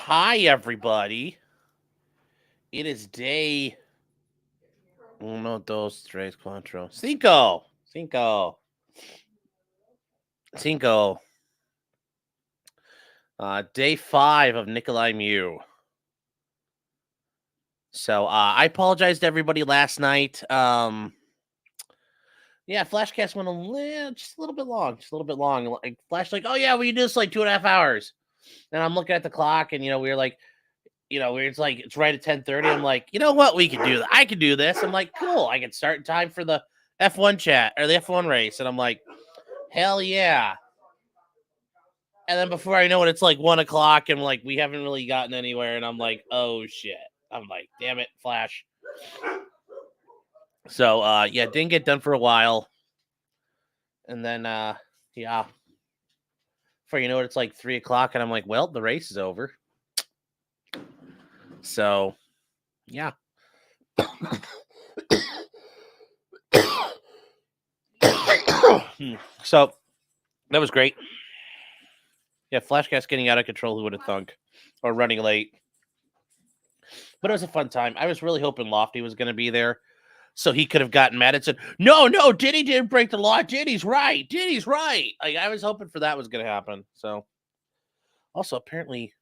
Hi, everybody. It is day uno, dos, tres, cuatro, cinco. Day 5 of Nicolae Miu. So I apologize to everybody last night. Yeah, Flashcast went just a little bit long. Like Flash, like, oh yeah, we do this like 2.5 hours. And I'm looking at the clock, and we were like, it's like it's right at 10:30. I'm like, you know what, we can do that. I can do this. I'm like, cool. I can start in time for the F1 chat or the F1 race, and I'm like, hell yeah. And then before I know it, it's like 1 o'clock, and like we haven't really gotten anywhere, and I'm like, oh shit. I'm like, damn it, Flash. So yeah, didn't get done for a while. And then yeah. Before you know it, it's like 3 o'clock, and I'm like, well, the race is over. So yeah. So that was great. Yeah, Flashcast getting out of control, who would have thunk? Or running late. But it was a fun time. I was really hoping Lofty was going to be there so he could have gotten mad and said, no, Diddy didn't break the law. Diddy's right. Like, I was hoping for that was going to happen. So, also, apparently,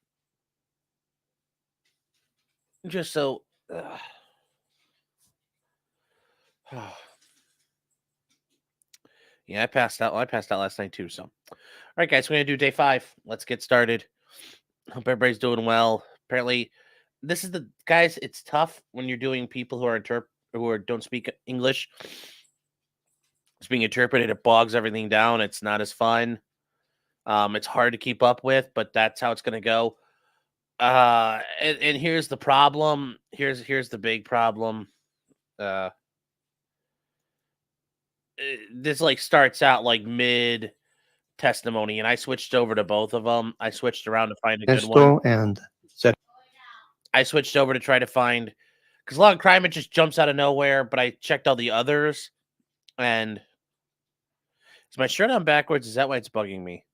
just so... yeah, I passed out. Well, I passed out last night, too, so... All right, guys, we're going to do day 5. Let's get started. Hope everybody's doing well. Apparently, this is the... Guys, it's tough when you're doing people who are don't speak English. It's being interpreted. It bogs everything down. It's not as fun. It's hard to keep up with, but that's how it's going to go. And here's the problem. Here's the big problem. This like starts out like mid testimony, and I switched over to both of them. I switched around to find a good one. And I switched over to try to find, because a lot of crime, it just jumps out of nowhere, but I checked all the others, and is my shirt on backwards? Is that why it's bugging me?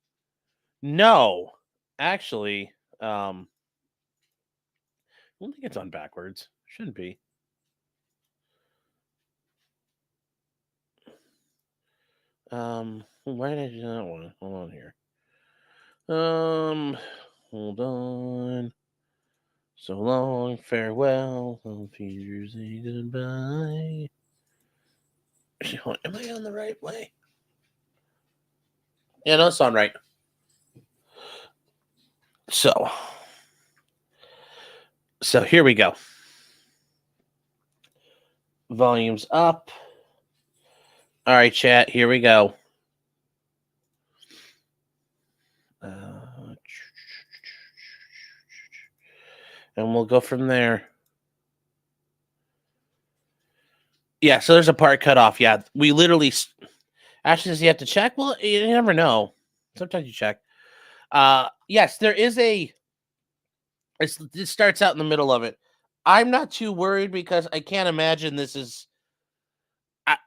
No, actually, I don't think it's on backwards. Shouldn't be. Why did I do that one? Hold on here. Hold on. So long, farewell. Peter, say goodbye. Am I on the right way? Yeah, no, it's on right. So here we go. Volume's up. All right, chat, here we go. And we'll go from there. Yeah, so there's a part cut off. Yeah, we literally... Ashley says you have to check? Well, you never know. Sometimes you check. Yes, there is a... It starts out in the middle of it. I'm not too worried because I can't imagine this is... I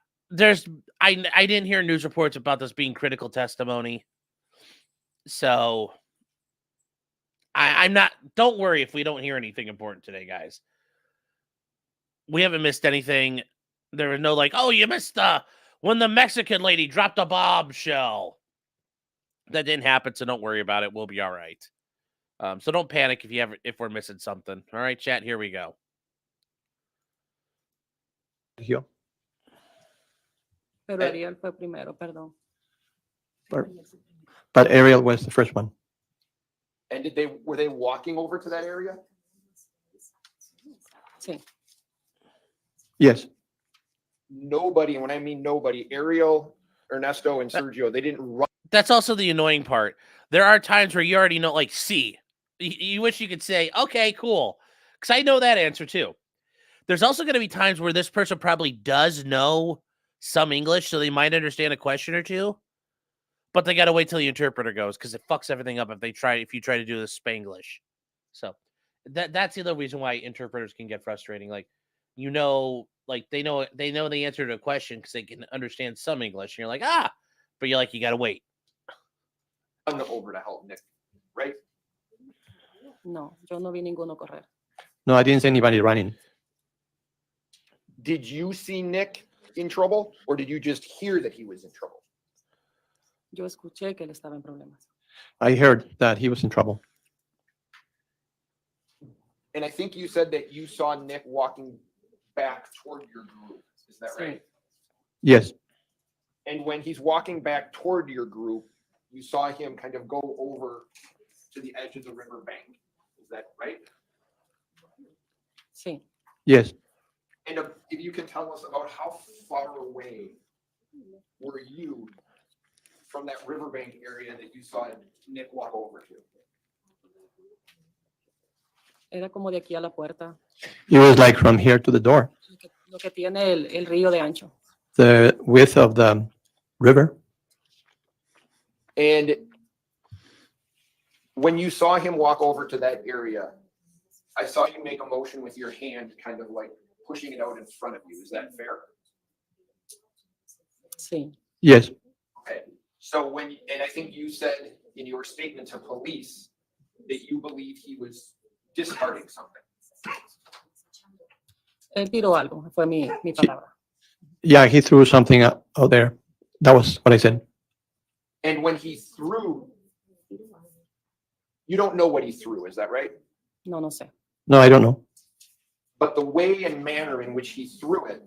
didn't hear news reports about this being critical testimony. So... I'm not... Don't worry if we don't hear anything important today, guys. We haven't missed anything. There was no like, oh, you missed when the Mexican lady dropped a bombshell. That didn't happen, so don't worry about it. We'll be all right. So don't panic if we're missing something. All right, chat, here we go. Pero Ariel fue primero, perdón. But Ariel was the first one. And were they walking over to that area? Sí. Yes. Nobody, when I mean nobody, Ariel, Ernesto, and Sergio, they didn't run. That's also the annoying part. There are times where you already know, like, C. You wish you could say, okay, cool. Because I know that answer, too. There's also going to be times where this person probably does know some English, so they might understand a question or two. But they got to wait till the interpreter goes, because it fucks everything up if you try to do the Spanglish. So that's the other reason why interpreters can get frustrating. Like, like they know the answer to a question because they can understand some English. And you're like, but you got to wait. Over to help Nick, right? No, yo no vi ninguno correr. No, I didn't see anybody running. Did you see Nick in trouble, or did you just hear that he was in trouble? Yo escuché que él estaba en problemas. I heard that he was in trouble. And I think you said that you saw Nick walking back toward your group. Is that Sí. right? Yes, And when he's walking back toward your group, you saw him kind of go over to the edge of the river bank. Is that right? Sí. yes. And if you can tell us about how far away were you from that riverbank area that you saw Nick walk over to? Era como de aquí a la puerta. It was like from here to the door, Lo que tiene el río de ancho. the width of the river. And when you saw him walk over to that area, I saw you make a motion with your hand, kind of like pushing it out in front of you. Is that fair? Sí. Yes, Okay. So and I think you said in your statement to police that you believe he was discarding something. Él tiró algo, fue mi palabra. yeah, he threw something out there. That was what I said. And when he threw, you don't know what he threw, is that right? No, no sé. No, I don't know. But the way and manner in which he threw it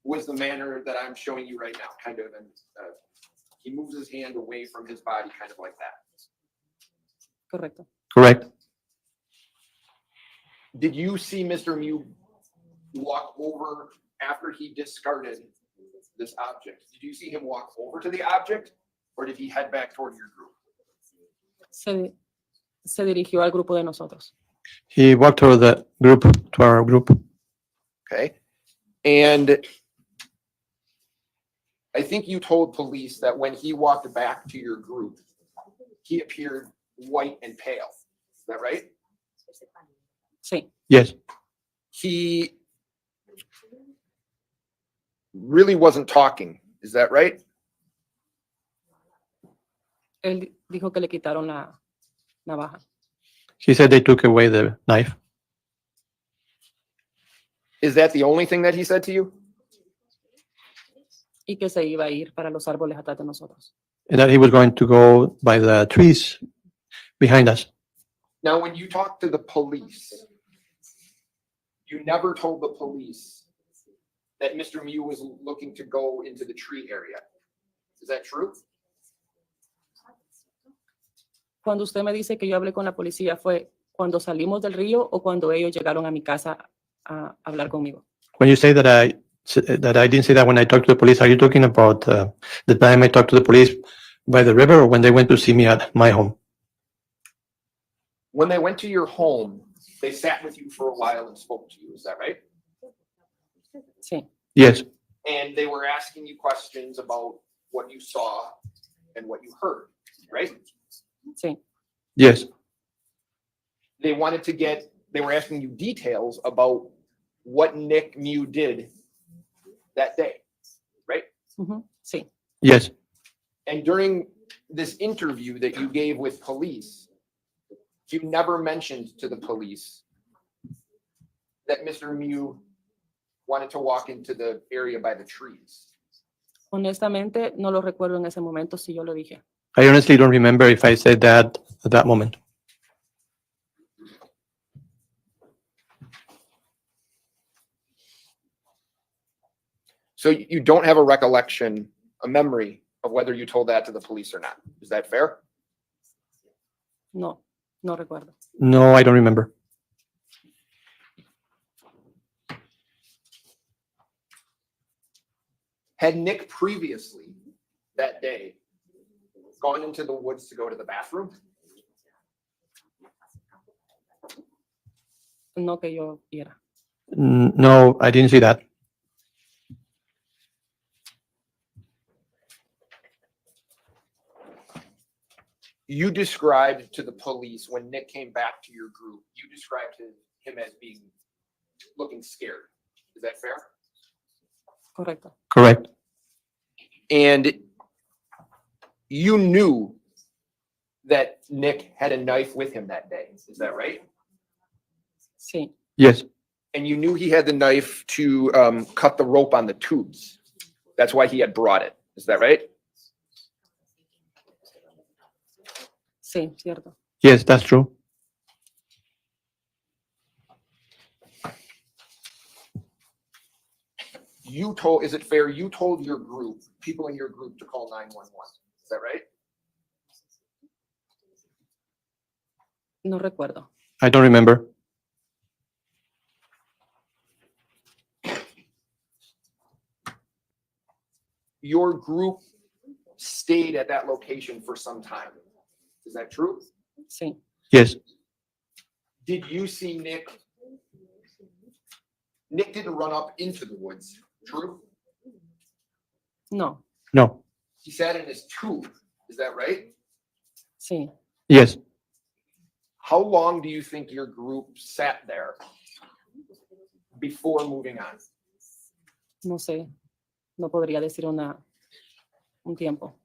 was the manner that I'm showing you right now, kind of. And he moves his hand away from his body, kind of like that. Correcto. Correct. Did you see Mr. Miu walk over after he discarded this object? Did you see him walk over to the object, or did he head back toward your group? Se dirigió al grupo de nosotros. He walked to the group, to our group. Okay. And I think you told police that when he walked back to your group, he appeared white and pale. Is that right? Sí. Yes, He really wasn't talking. Is that right? Él dijo que le quitaron la navaja. he said they took away the knife. Is that the only thing that he said to you? Y que se iba a ir para los árboles atrás de nosotros. And that he was going to go by the trees behind us. Now, when you talked to the police, you never told the police that Mr. Miu was looking to go into the tree area. Is that true? Cuando usted me dice que yo hablé con la policía, ¿fue cuando salimos del río o cuando ellos llegaron a mi casa a hablar conmigo? When you say that I didn't say that when I talked to the police, are you talking about the time I talked to the police by the river, or when they went to see me at my home? When they went to your home, they sat with you for a while and spoke to you. Is that right? Sí. Yes, And they were asking you questions about what you saw and what you heard, right? Sí. yes, They were asking you details about what Nick Miu did that day, right? Ujú, sí. yes. And during this interview that you gave with police, you never mentioned to the police that Mr. Miu wanted to walk into the area by the trees. Honestamente, no lo recuerdo en ese momento si yo lo dije. I honestly don't remember if I said that at that moment. So you don't have a recollection, a memory of whether you told that to the police or not. Is that fair? No, no recuerdo. No, I don't remember. Had Nick previously that day gone into the woods to go to the bathroom? No que yo viera. No, I didn't see that. You described to the police when Nick came back to your group, you described him as being looking scared. Is that fair? Correcto. Correct. And you knew that Nick had a knife with him that day. Is that right? Sí, Yes, And you knew he had the knife to cut the rope on the tubes. That's why he had brought it. Is that right? sí, cierto. yes, that's true. Is it fair, you told your group, people in your group to call 911? Is that right? No recuerdo. I don't remember. Your group stayed at that location for some time. Is that true? Sí, Yes, Did you see Nick? Nick didn't run up into the woods, true? no, no, He sat in his tube. Is that right? sí. yes. How long do you think your group sat there before moving on? No sé. No podría decir un tiempo.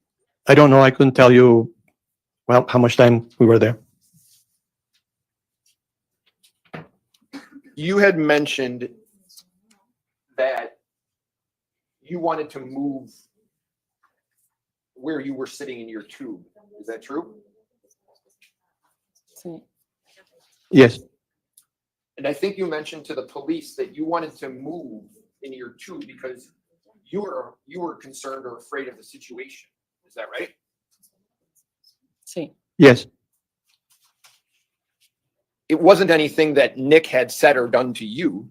I don't know. I couldn't tell you, well, how much time we were there. You had mentioned that you wanted to move where you were sitting in your tube. Is that true? Sí, Yes, And I think you mentioned to the police that you wanted to move in your tube because you were concerned or afraid of the situation. Is that right? sí, yes, It wasn't anything that Nick had said or done to you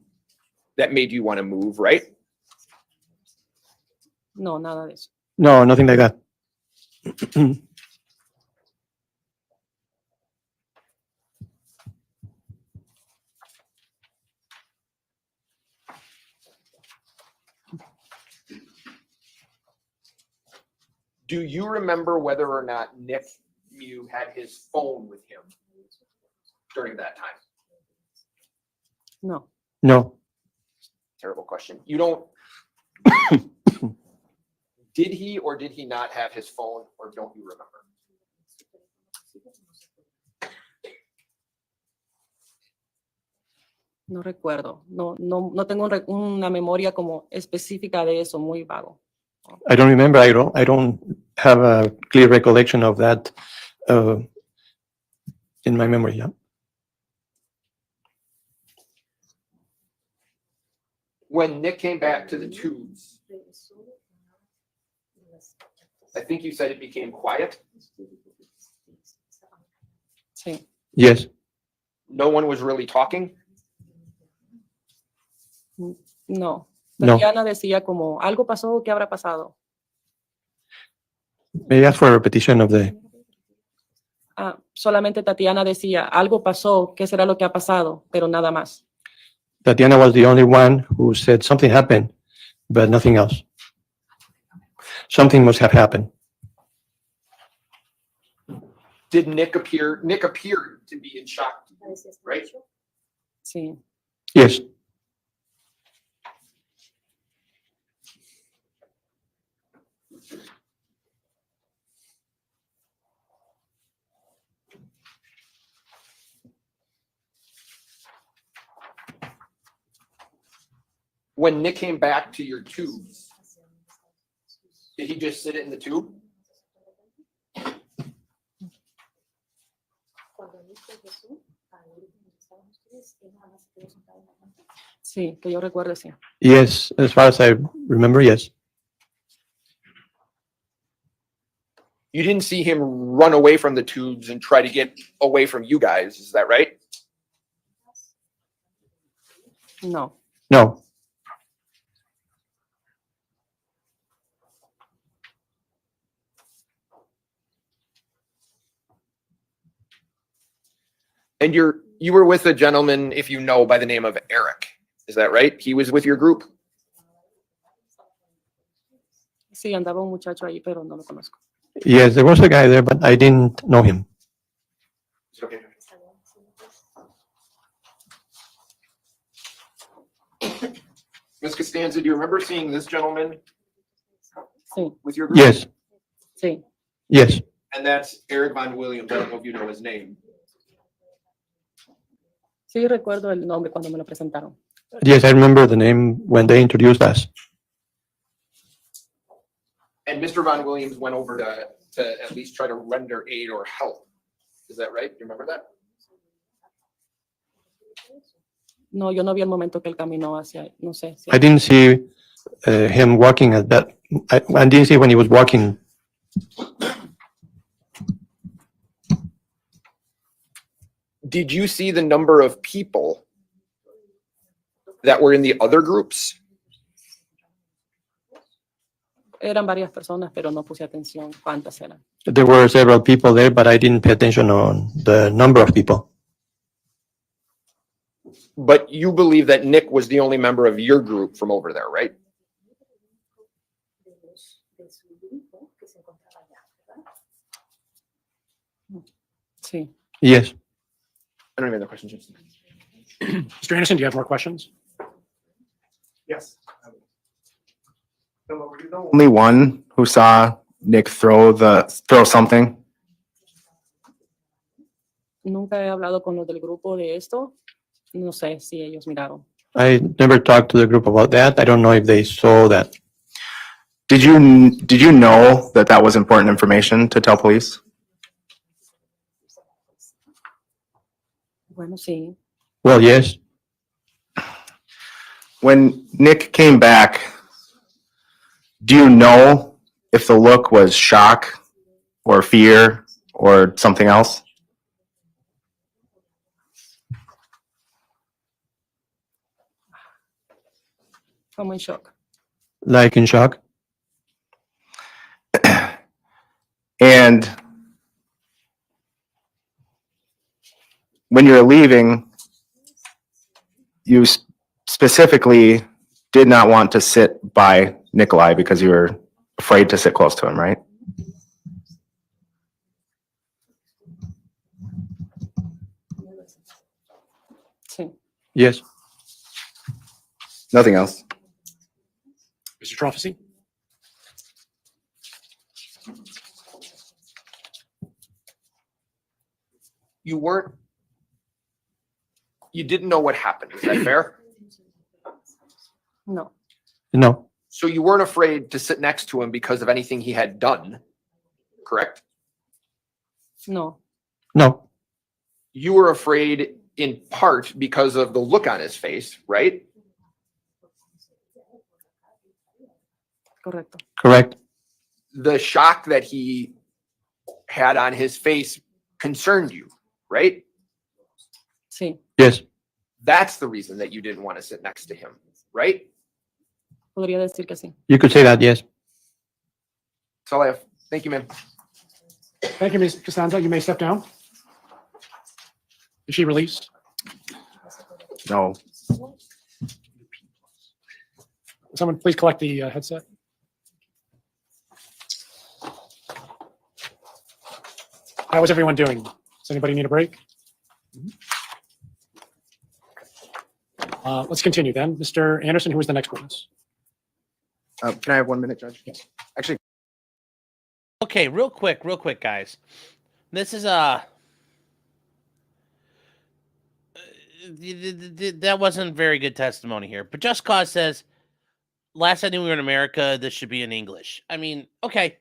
that made you want to move, right? no, nada de eso. no, nothing like that. Do you remember whether or not Nick Miu had his phone with him during that time? No, No, Terrible question. You don't. Did he or did he not have his phone, or don't you remember? no recuerdo. No tengo una memoria como específica de eso, muy vago. I don't remember. I don't have a clear recollection of that in my memory. Yeah. When Nick came back to the tubes, I think you said it became quiet. Sí, Yes, No one was really talking. no. No. Tatiana decía como, algo pasó, ¿qué habrá pasado? may I ask for a repetition of the. Solamente Tatiana decía, algo pasó, ¿qué será lo que ha pasado? Pero nada más. Tatiana was the only one who said something happened, but nothing else. Something must have happened. Did Nick appear? Nick appeared to be in shock, right? Sí, Yes, When Nick came back to your tubes, did he just sit in the tube? sí, que yo recuerde, sí. yes, as far as I remember, yes. You didn't see him run away from the tubes and try to get away from you guys. Is that right? No, No, And you were with a gentleman, if you know, by the name of Eric. Is that right? He was with your group? sí, andaba un muchacho ahí, pero no lo conozco. yes, there was a guy there, but I didn't know him. Okay. Ms. Costanza, do you remember seeing this gentleman Sí, with your group? Yes, sí, yes, And that's Eric Von Williams. I don't know if you know his name. Sí, recuerdo el nombre cuando me lo presentaron. Yes, I remember the name when they introduced us. And Mr. Von Williams went over to at least try to render aid or help. Is that right? Do you remember that? No, yo no vi el momento que él caminó hacia, no sé. Si I didn't see him walking at that. I didn't see when he was walking. Did you see the number of people that were in the other groups? eran varias personas, pero no puse atención cuántas eran. There were several people there, but I didn't pay attention on the number of people. But you believe that Nick was the only member of your group from over there, right? Sí. Yes. I don't have any other questions. Jason. Mr. Anderson, do you have more questions? Yes. Only one who saw Nick throw something. Nunca he hablado con los del grupo de esto. No sé si ellos miraron. I never talked to the group about that. I don't know if they saw that. Did you know that that was important information to tell police? Bueno, sí. Well, yes. When Nick came back, do you know if the look was shock or fear or something else? Como en shock. Like in shock. And when you're leaving, you specifically did not want to sit by Nicolae because you were afraid to sit close to him, right? Sí. Yes. Nothing else. Mr. Trofficy? You didn't know what happened. Is that fair? No. No. So you weren't afraid to sit next to him because of anything he had done, correct? No. No. You were afraid in part because of the look on his face, right? Correcto. Correct. The shock that he had on his face concerned you, right? Sí. Yes. That's the reason that you didn't want to sit next to him, right? Podría decir que sí. You could say that, yes. That's all I have. Thank you, ma'am. Thank you, Ms. Costanza. You may step down. Is she released? No. Someone please collect the headset. How is everyone doing? Does anybody need a break? Let's continue then. Mr. Anderson, who is the next witness? Can I have 1 minute, Judge? Yes. Actually, Okay, real quick, guys. This is that wasn't very good testimony here. But Just Cause says, last I knew we were in America, this should be in English. I mean, okay.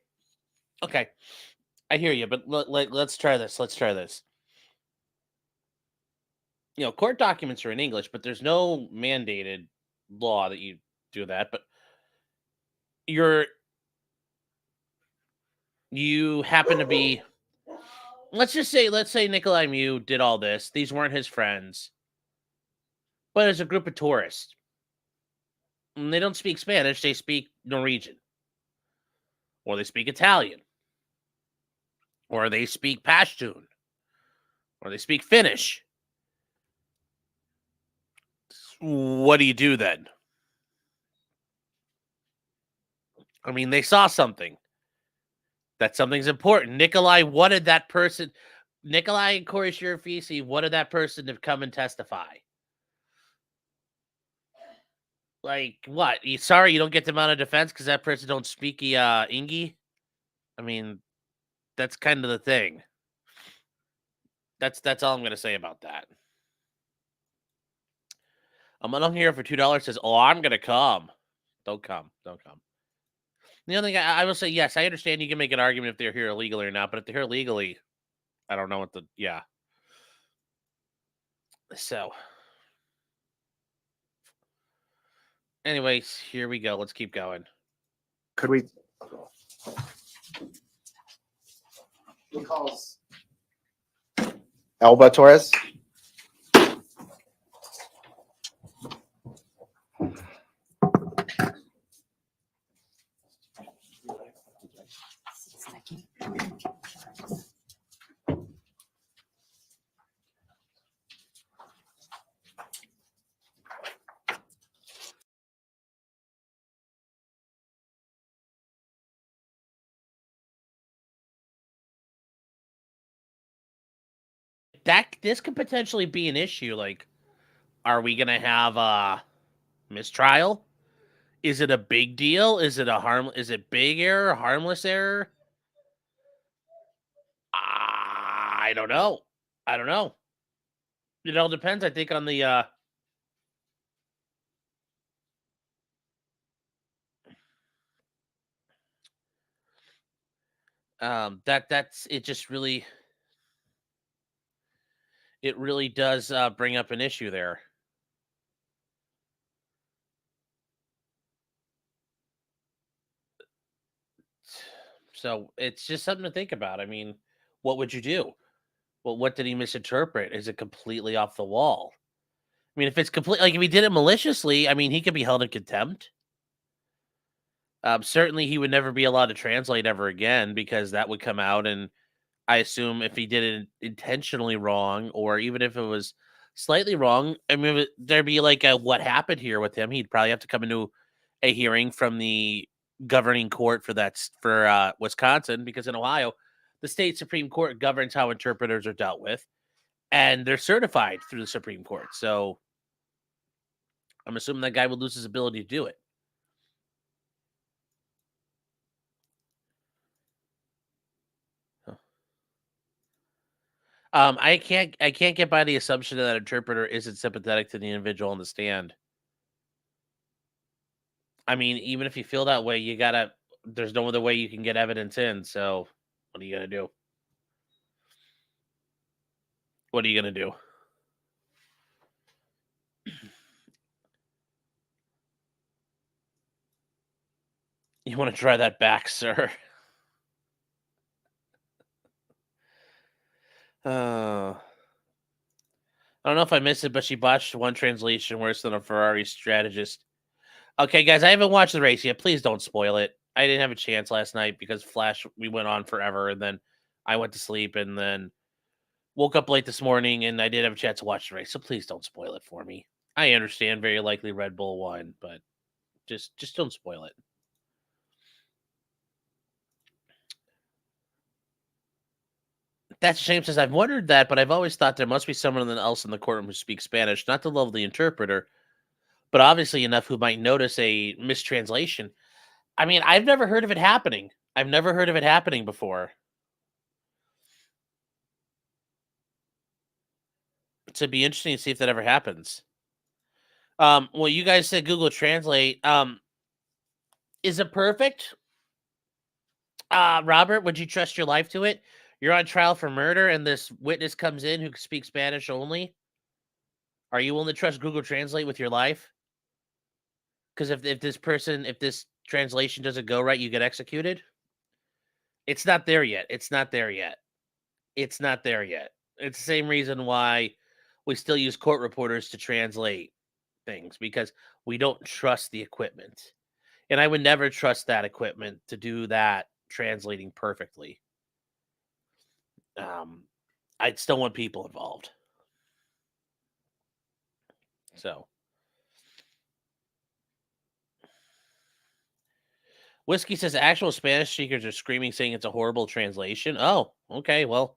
I hear you, but let's try this. You know, court documents are in English, but there's no mandated law that you do that. But you happen to be, let's say Nicolae Miu did all this. These weren't his friends, but as a group of tourists, and they don't speak Spanish, they speak Norwegian, or they speak Italian, or they speak Pashtun, or they speak Finnish. What do you do then? I mean, they saw something. That something's important. Nicolae wanted that person. Nicolae and Corey Shirafisi wanted that person to come and testify. Like what? You sorry you don't get them out of defense because that person don't speak Ingi? I mean, That's kind of the thing. That's all I'm gonna say about that. I'm on here for $2 says, "Oh, I'm gonna come." Don't come. Don't come. The only thing I will say, yes, I understand you can make an argument if they're here illegally or not, but if they're here legally, I don't know what the yeah. So, anyways, here we go. Let's keep going. Could we? Elba Torres. This could potentially be an issue. Like, are we gonna have a mistrial? Is it a big deal? Is it big error, harmless error? I don't know. I don't know. It all depends, I think, on the that's it. Just really, it really does bring up an issue there. So it's just something to think about. I mean, what would you do? Well, what did he misinterpret? Is it completely off the wall? I mean, if it's complete, like if he did it maliciously, I mean, he could be held in contempt. Certainly, he would never be allowed to translate ever again because that would come out. And I assume if he did it intentionally wrong, or even if it was slightly wrong, I mean, there'd be like a what happened here with him. He'd probably have to come into a hearing from the governing court for Wisconsin, because in Ohio, the state Supreme Court governs how interpreters are dealt with, and they're certified through the Supreme Court. So I'm assuming that guy would lose his ability to do it. I can't get by the assumption that interpreter isn't sympathetic to the individual on the stand. I mean, even if you feel that way, there's no other way you can get evidence in. So what are you gonna do? What are you gonna do? You want to try that back, sir? I don't know if I missed it, but she botched one translation worse than a Ferrari strategist. Okay, guys, I haven't watched the race yet. Please don't spoil it. I didn't have a chance last night because Flash, we went on forever, and then I went to sleep, and then woke up late this morning, and I did have a chance to watch the race. So please don't spoil it for me. I understand very likely Red Bull won, but just don't spoil it. That's a shame, since I've wondered that, but I've always thought there must be someone else in the courtroom who speaks Spanish, not the level of the interpreter, but obviously enough who might notice a mistranslation. I mean, I've never heard of it happening. I've never heard of it happening before. It'd be interesting to see if that ever happens. Well, you guys said Google Translate. Is it perfect? Robert, would you trust your life to it? You're on trial for murder, and this witness comes in who speaks Spanish only. Are you willing to trust Google Translate with your life? Because if this translation doesn't go right, you get executed. It's not there yet. It's not there yet. It's not there yet. It's the same reason why we still use court reporters to translate things, because we don't trust the equipment. And I would never trust that equipment to do that translating perfectly. I'd still want people involved. So, Whiskey says actual Spanish speakers are screaming, saying it's a horrible translation. Oh, okay. Well,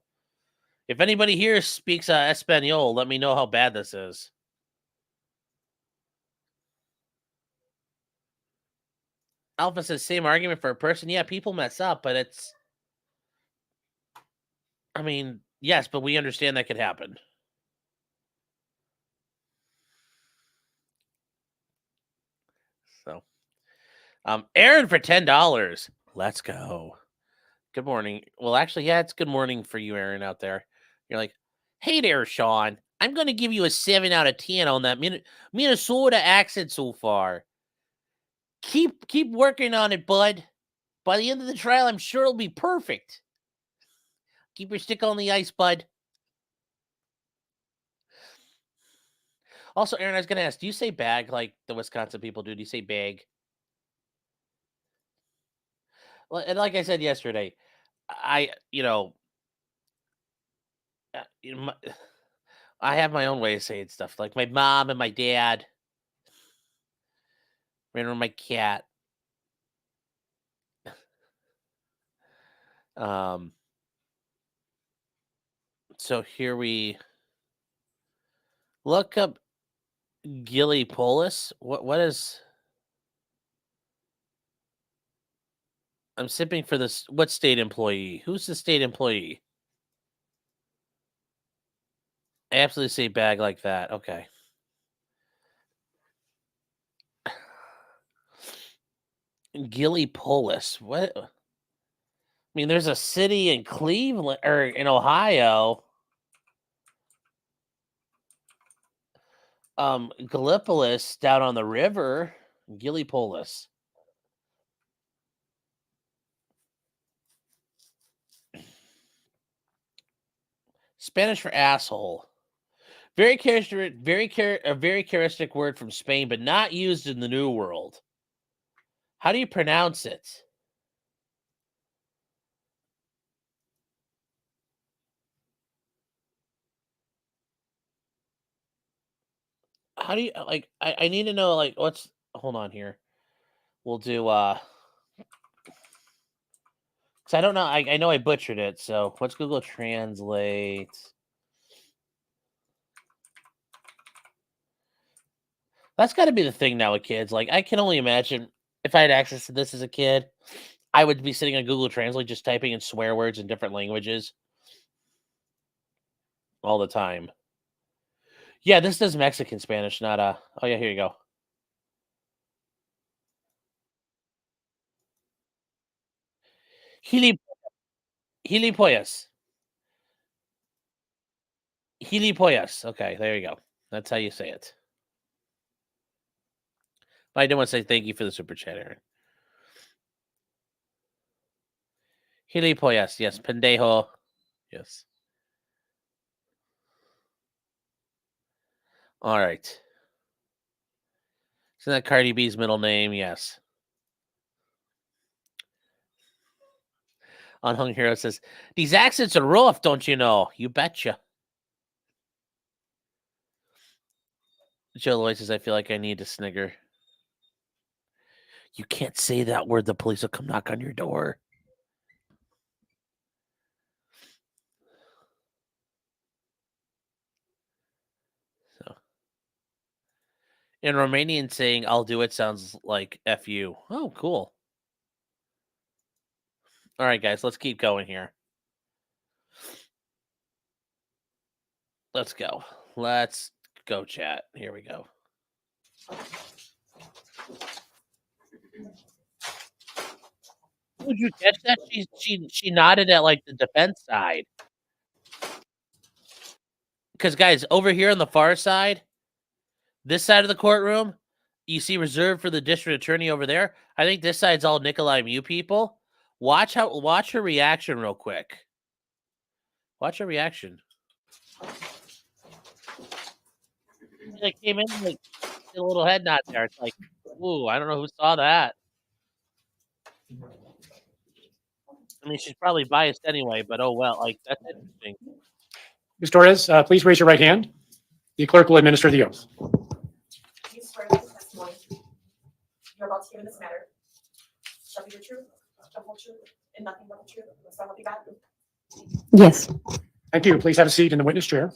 if anybody here speaks Espanol, let me know how bad this is. Alpha says same argument for a person. Yeah, people mess up, but it's I mean, yes, but we understand that could happen. So, Aaron for $10. Let's go. Good morning. Well, actually, yeah, it's good morning for you, Aaron, out there. You're like, hey there, Sean. I'm going to give you a 7 out of 10 on that Minnesota accent so far. Keep working on it, bud. By the end of the trial, I'm sure it'll be perfect. Keep your stick on the ice, bud. Also, Aaron, I was going to ask, do you say bag like the Wisconsin people do? Do you say bag? Well, and like I said yesterday, I have my own way of saying stuff. Like my mom and my dad, ran over my cat. So here we look up Gilly Polis. What is? I'm sipping for this. What state employee? Who's the state employee? I absolutely say bag like that. Okay. Gilly Polis. What? I mean, there's a city in Cleveland or in Ohio. Gallipolis down on the river. Gilly Polis. Spanish for asshole. A very characteristic word from Spain, but not used in the New World. How do you pronounce it? How do you like? I need to know like what's. Hold on here. We'll do. Because I don't know. I know I butchered it. So let's Google Translate. That's got to be the thing now with kids. Like, I can only imagine if I had access to this as a kid, I would be sitting on Google Translate just typing in swear words in different languages all the time. Yeah, this does Mexican Spanish, not oh yeah, here you go. Gilipollas. Gilipollas. Okay, there you go. That's how you say it. But I do want to say thank you for the super chat, Aaron. Gilipollas. Yes. Pendejo. Yes. All right. Isn't that Cardi B's middle name? Yes. Unhung Hero says, these accents are rough, don't you know? You betcha. Joe Lloyd says, I feel like I need to snigger. You can't say that word. The police will come knock on your door. So, in Romanian, saying "I'll do it" sounds like "f you." Oh, cool. All right, guys, let's keep going here. Let's go. Let's go, chat. Here we go. Would you catch that? She nodded at like the defense side. Because guys, over here on the far side, this side of the courtroom, you see reserved for the district attorney over there. I think this side's all Nicolae Miu people. Watch her reaction real quick. Watch her reaction. They came in like a little head nod there. It's like, ooh, I don't know who saw that. I mean, she's probably biased anyway, but oh well. Like, that's interesting. Ms. Torres, please raise your right hand. The clerk will administer the oath. You swear that the testimony you're about to give in this matter shall be the truth, the whole truth, and nothing but the truth. So help you God. Yes. Thank you. Please have a seat in the witness chair.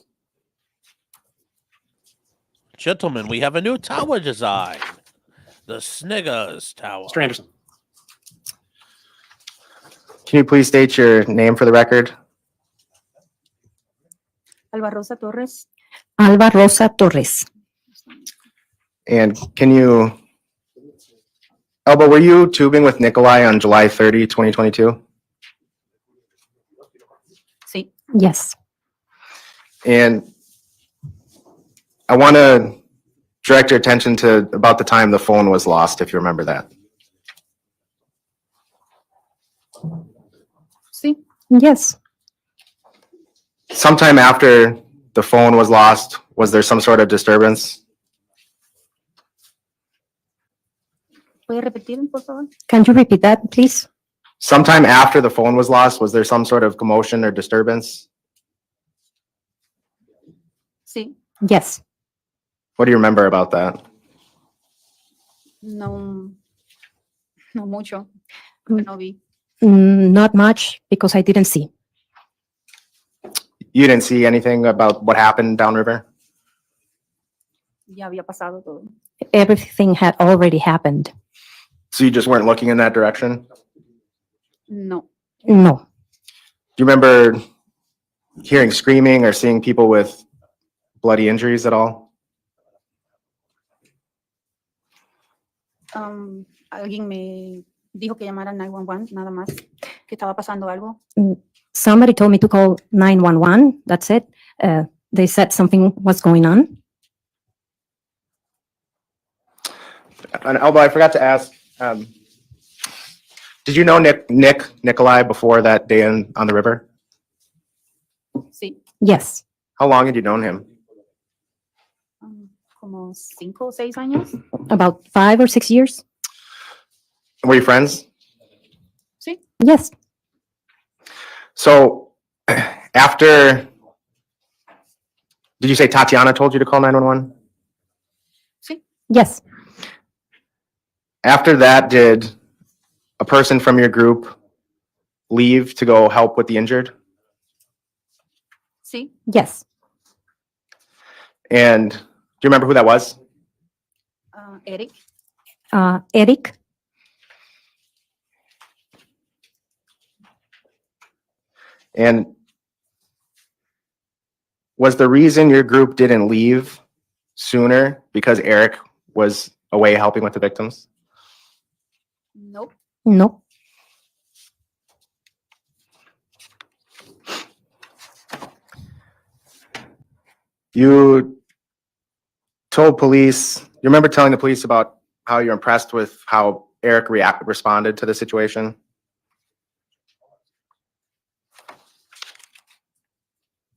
Gentlemen, we have a new tower design. The Sniggers Tower. Mr. Anderson. Can you please state your name for the record? Alba Rosa Torres. Alba Rosa Torres. And can you, Elba, were you tubing with Nicolae on July 30, 2022? Sí. Yes. And I want to direct your attention to about the time the phone was lost, if you remember that. Sí. Yes. Sometime after the phone was lost, was there some sort of disturbance? ¿Puede repetir, por favor? Can you repeat that, please? Sometime after the phone was lost, was there some sort of commotion or disturbance? Sí. Yes. What do you remember about that? No, no mucho. Mm. No vi. Not much because I didn't see. You didn't see anything about what happened downriver? Ya había pasado todo. Everything had already happened. So you just weren't looking in that direction? No. No. Do you remember hearing screaming or seeing people with bloody injuries at all? Alguien me dijo que llamara 911, nada más, que estaba pasando algo. Somebody told me to call 911. That's it. They said something was going on. And Elba, I forgot to ask, did you know Nicolae before that day on the river? Sí. Yes. How long had you known him? Como 5 o 6 años. About 5 or 6 years. Were you friends? Sí. Yes. So after, did you say Tatiana told you to call 911? Sí. Yes. After that, did a person from your group leave to go help with the injured? Sí. Yes. And do you remember who that was? Eric. Eric. And was the reason your group didn't leave sooner because Eric was away helping with the victims? Nope. No. You told police, you remember telling the police about how you're impressed with how Eric responded to the situation?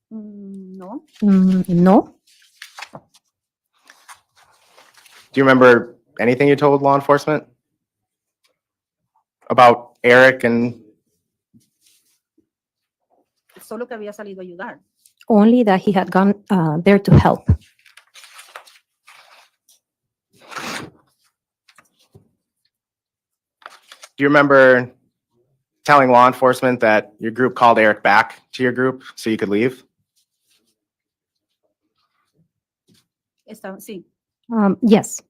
No. No. Do you remember anything you told law enforcement about Eric and Solo que había salido a ayudar. Only that he had gone there to help. do you remember telling law enforcement that your group called Eric back to your group so you could leave? Sí. Yes.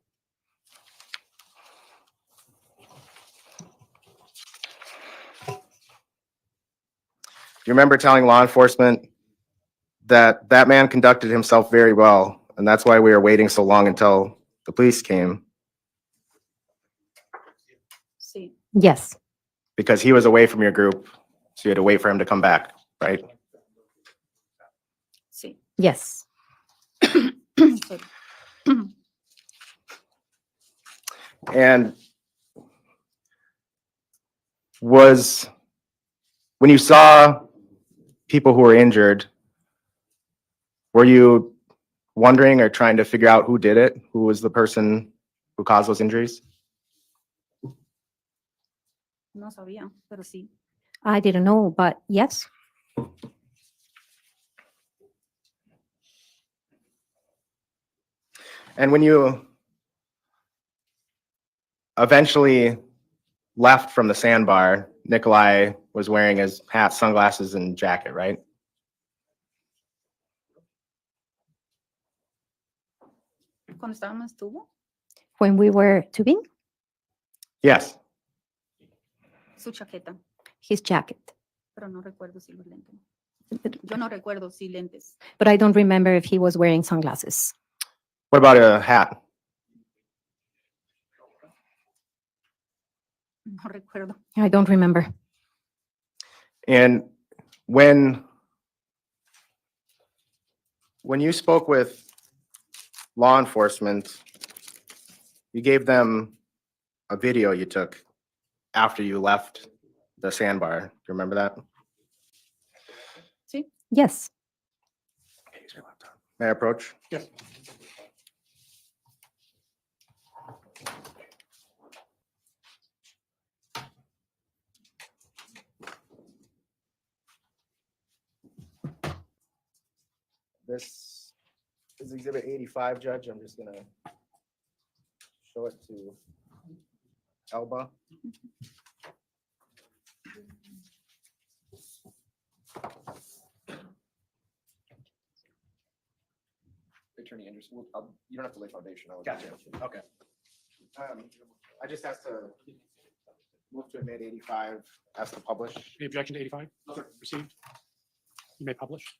Do you remember telling law enforcement that that man conducted himself very well, and that's why we were waiting so long until the police came, Sí. Yes. because he was away from your group, so you had to wait for him to come back, right? Sí. Yes. Sorry. And was, when you saw people who were injured, were you wondering or trying to figure out who did it? Who was the person who caused those injuries? No sabía, pero sí. I didn't know, but yes. And when you eventually left from the sandbar, Nicolae was wearing his hat, sunglasses, and jacket, right? Cuando estábamos estuvo, When we were tubing, Yes. su chaqueta, his jacket. pero no recuerdo si los lentes. Yo no recuerdo si lentes. but I don't remember if he was wearing sunglasses. What about a hat? No recuerdo. I don't remember. And when you spoke with law enforcement, you gave them a video you took after you left the sandbar. Do you remember that? Yes. May I approach? Yes. This is Exhibit 85, Judge. I'm just gonna show it to Elba. Attorney Anderson, you don't have to lay foundation. I would- Gotcha. Okay. I just asked to move to admit 85, ask to publish. Any objection to 85? Received. You may publish.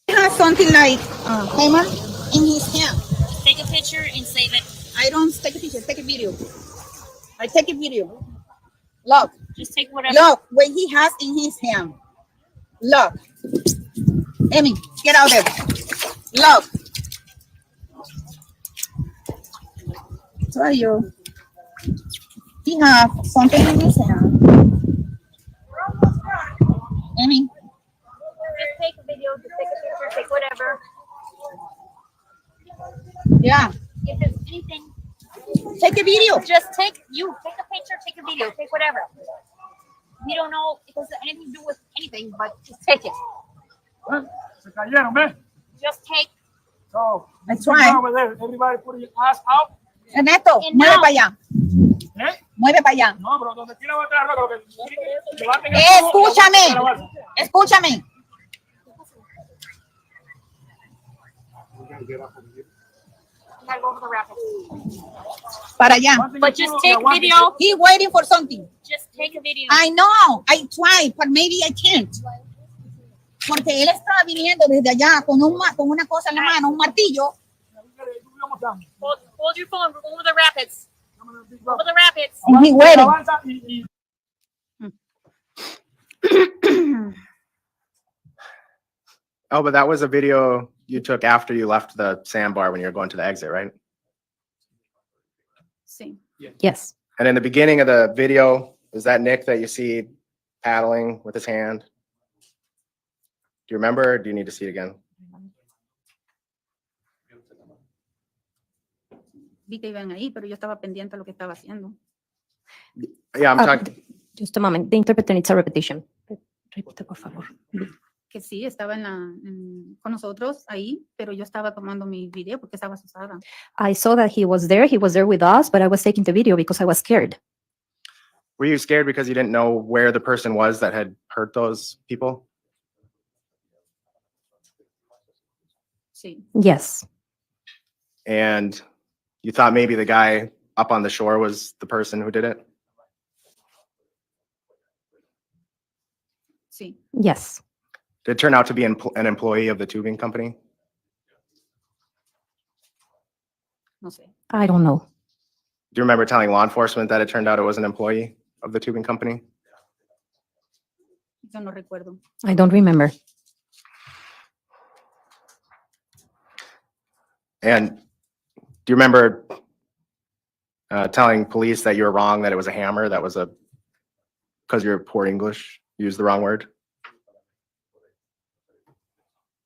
Has something like hammer in his hand. Take a picture and save it. I don't take a picture, take a video. I take a video. Look, Just take whatever. look what he has in his hand. Look. Amy, get out there. Look. Try you. He has something in his hand. Amy. Just take a video, just take a picture, take whatever. Yeah. If there's anything, Take a video. just take a picture, take a video, take whatever. We don't know if there's anything to do with anything, but just take it. Se cayeron, ¿ves? Just take. So, I try. over there, everybody put your ass out. Ernesto, And mueve now- para allá. ¿Eh? Mueve para allá. No, pero donde quiera va a estar roca, porque levanten el Escúchame. fuego, levanten la base. Escúchame. You gotta go over the rapids. Para allá. But just take video. He waiting for something. Just take a video. I know. I try, but maybe I can't. Porque él estaba viniendo desde allá con una cosa en la mano, un martillo. Hold your phone. We're going over the rapids. Over the rapids. And he waiting. Avanza y Oh, but that was a video you took after you left the sandbar when you were going to the exit, right? Sí. Yes. And in the beginning of the video, is that Nick that you see paddling with his hand? Do you remember, or do you need to see it again? Vi que iban ahí, pero yo estaba pendiente a lo que estaba haciendo. Yeah, I'm Uh, talking, Just a moment. The interpreter needs a repetition. Repite, por favor. Que sí, estaba con nosotros ahí, pero yo estaba tomando mi video porque estaba asustada. I saw that he was there. He was there with us, but I was taking the video because I was scared. were you scared because you didn't know where the person was that had hurt those people? Sí, Yes. And you thought maybe the guy up on the shore was the person who did it? sí. Yes. Did it turn out to be an employee of the tubing company? No sé. I don't know. Do you remember telling law enforcement that it turned out it was an employee of the tubing company? Yo no recuerdo. I don't remember. And do you remember telling police that you were wrong, that it was a hammer, that was because you're poor English, you used the wrong word?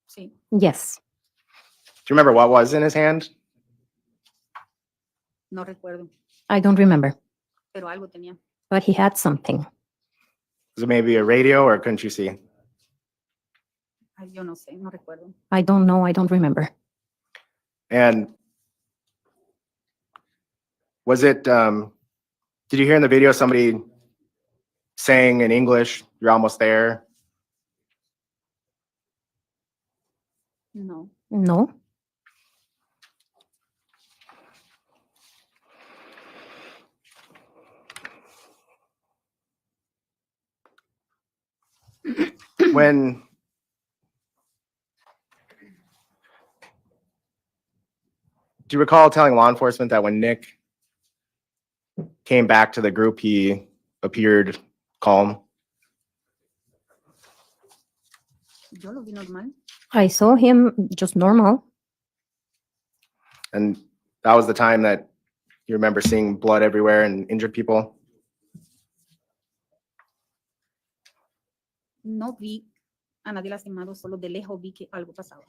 Sí. Yes. Do you remember what was in his hand? No recuerdo, I don't remember. pero algo tenía. But he had something. Was it maybe a radio, or couldn't you see? Ay, yo no sé, no recuerdo. I don't know. I don't remember. And was it, did you hear in the video somebody saying in English, "You're almost there"? No. No. When do you recall telling law enforcement that when Nick came back to the group, he appeared calm? Yo lo vi normal. I saw him just normal. And that was the time that you remember seeing blood everywhere and injured people? No vi a nadie lastimado, solo de lejos vi que algo pasaba.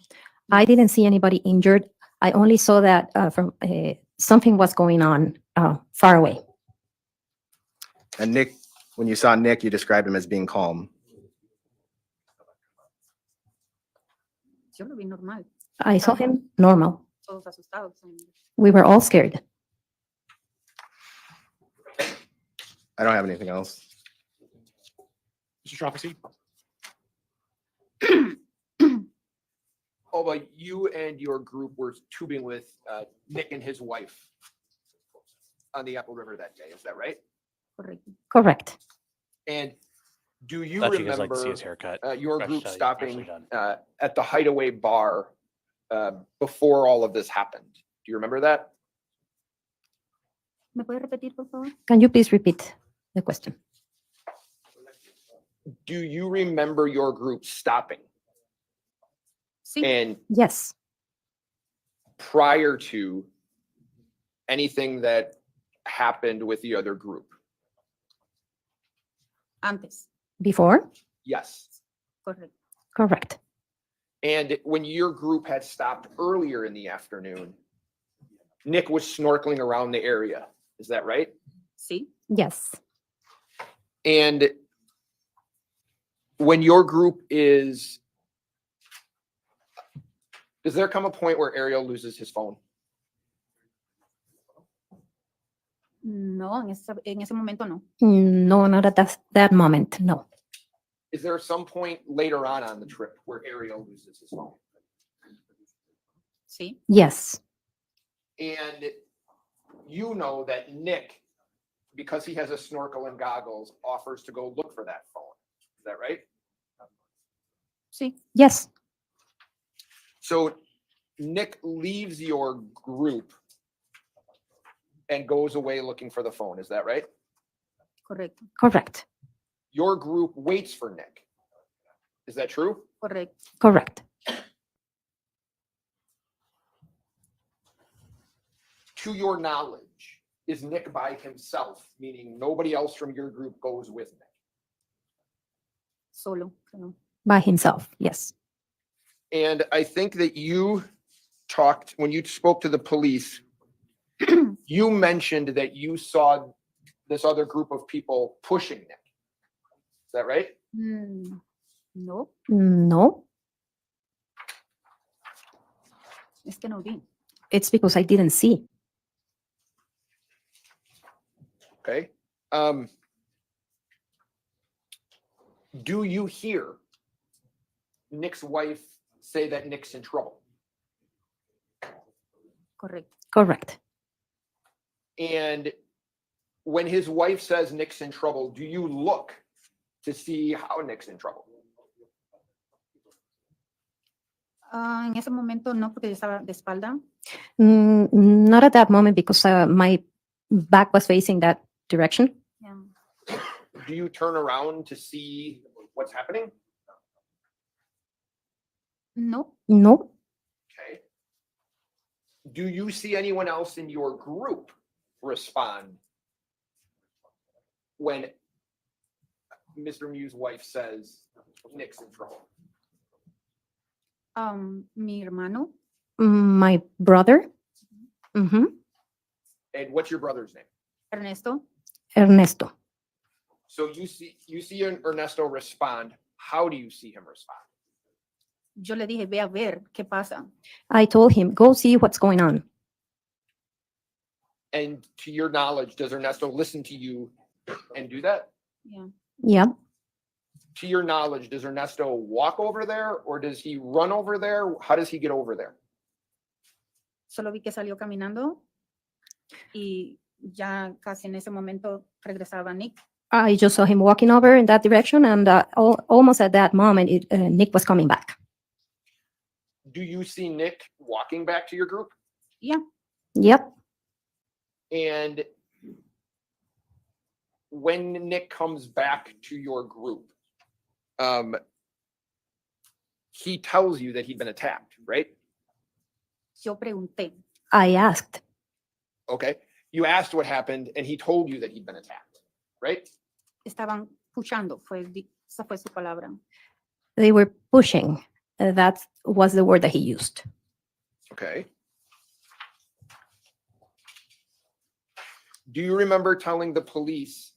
I didn't see anybody injured. I only saw that something was going on far away. And Nick, when you saw Nick, you described him as being calm. Yo lo vi normal, I saw him normal. todos asustados. We were all scared. I don't have anything else. Mr. Shropshire? Oh, but you and your group were tubing with Nick and his wife on the Apple River that day. Is that right? Correcto. Correct. And do you Thought you guys like to see remember his haircut. your Fresh, group actually stopping done. at the Hideaway Bar before all of this happened? Do you remember that? ¿Me puede repetir, por favor? Can you please repeat the question? Do you remember your group stopping? Sí. And Yes. prior to anything that happened with the other group? Antes. Before? Yes. Correcto. Correct. And when your group had stopped earlier in the afternoon, Nick was snorkeling around the area. Is that right? Sí. Yes. And when your group does there come a point where Ariel loses his phone? No, en ese momento no. No, not at that moment. No. Is there some point later on the trip where Ariel loses his phone? Sí. Yes. And you know that Nick, because he has a snorkel and goggles, offers to go look for that phone. Is that right? Sí. Yes. So Nick leaves your group and goes away looking for the phone. Is that right? Correcto. Correct. Your group waits for Nick. Is that true? Correcto. Correct. To your knowledge, is Nick by himself, meaning nobody else from your group goes with Nick? Solo. Creo. By himself. Yes. And I think that you talked, when you spoke to the police, you mentioned that you saw this other group of people pushing Nick. Is that right? No, No. es que no vi. It's because I didn't see. Okay. Do you hear Nick's wife say that Nick's in trouble? Correcto. Correct. And when his wife says Nick's in trouble, do you look to see how Nick's in trouble? En ese momento no, porque yo estaba de espalda. Not at that moment because my back was facing that direction. Yeah. Do you turn around to see what's happening? No, No. Okay. Do you see anyone else in your group respond when Mr. Miu's wife says Nick's in trouble? mi hermano, My brother. Mm-hmm. And what's your brother's name? Ernesto, Ernesto. So you see Ernesto respond. How do you see him respond? Yo le dije, ve a ver qué pasa. I told him, go see what's going on. And to your knowledge, does Ernesto listen to you and do that? Yeah. Yeah. To your knowledge, does Ernesto walk over there or does he run over there? How does he get over there? Solo vi que salió caminando y ya casi en ese momento regresaba Nick. I just saw him walking over in that direction, and almost at that moment, Nick was coming back. Do you see Nick walking back to your group? Yeah. Yep. And when Nick comes back to your group, he tells you that he'd been attacked, right? Yo pregunté. I asked. Okay. You asked what happened and he told you that he'd been attacked, right? Estaban puchando, esa fue su palabra. They were pushing. That was the word that he used. Okay. Do you remember telling the police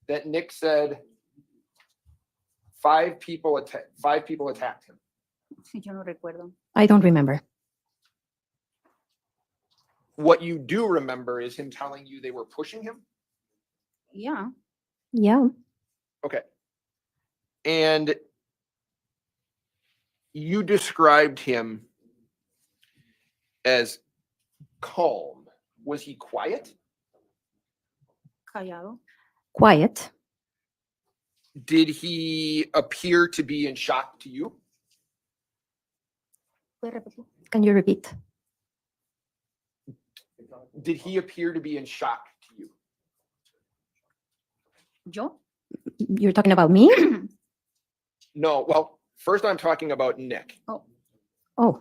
that Nick said five people attacked him? Yo no recuerdo. I don't remember. What you do remember is him telling you they were pushing him? Yeah. Yeah. Okay. And you described him as calm. Was he quiet? Callado. Quiet. Did he appear to be in shock to you? ¿Puede repetir? Can you repeat? Did he appear to be in shock to you? Yo. You're talking about me? No. Well, first I'm talking about Nick. Oh,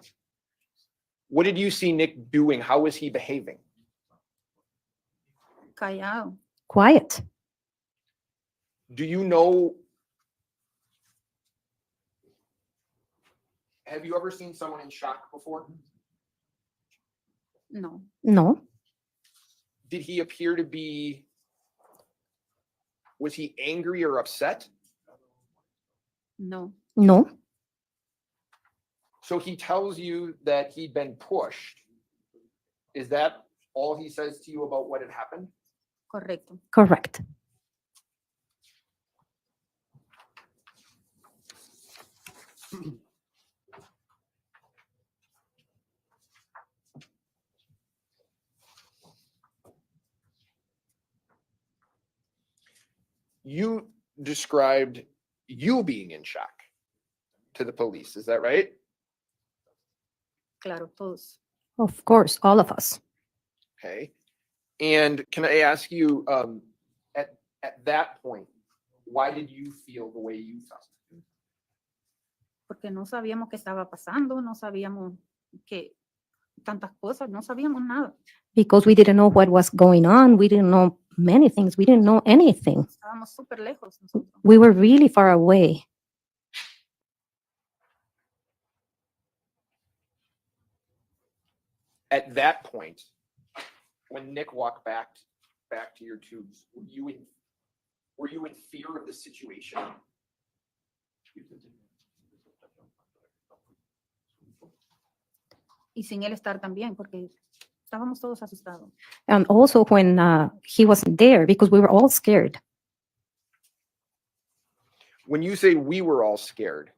What did you see Nick doing? How was he behaving? Callado. quiet. Do you know? Have you ever seen someone in shock before? No. No. Did he appear to be? Was he angry or upset? No. No. So he tells you that he'd been pushed. Is that all he says to you about what had happened? Correcto. Correct. You described you being in shock to the police. Is that right? Claro, todos. Of course, all of us. Okay. And can I ask you, at that point, why did you feel the way you felt? Porque no sabíamos qué estaba pasando, no sabíamos que tantas cosas, no sabíamos nada. Because we didn't know what was going on. We didn't know many things. We didn't know anything. Estábamos súper lejos nosotros. We were really far away. At that point, when Nick walked back to your tubes, were you in fear of the situation? Y sin él estar también, porque estábamos todos asustados. And also when he wasn't there, because we were all scared. When you say we were all scared,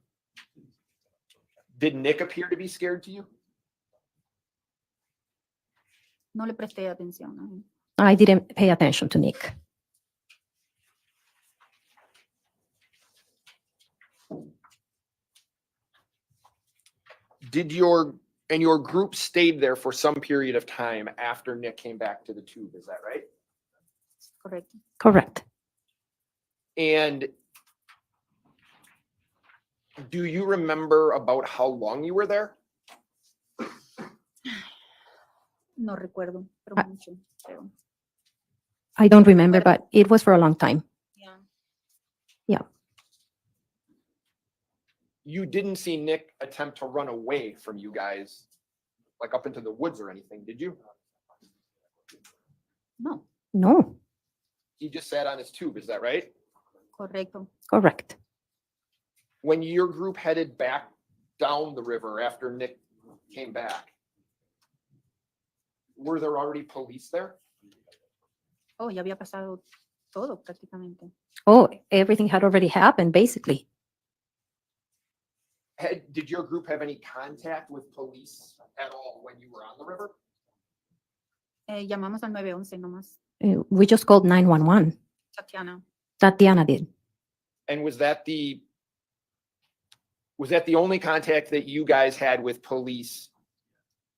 did Nick appear to be scared to you? No le presté atención. ¿No? I didn't pay attention to Nick. Did your group stayed there for some period of time after Nick came back to the tube? Is that right? Correcto. Correct. And do you remember about how long you were there? No recuerdo, pero mucho. Pero, I don't remember, but it was for a long time. yeah. You didn't see Nick attempt to run away from you guys, like up into the woods or anything, did you? No, No. He just sat on his tube, is that right? correcto. Correct. When your group headed back down the river after Nick came back, were there already police there? Oh, ya había pasado todo prácticamente. Oh, everything had already happened, basically. Did your group have any contact with police at all when you were on the river? Llamamos al 911 nomás. We just called 911. Tatiana. Tatiana did. And was that the only contact that you guys had with police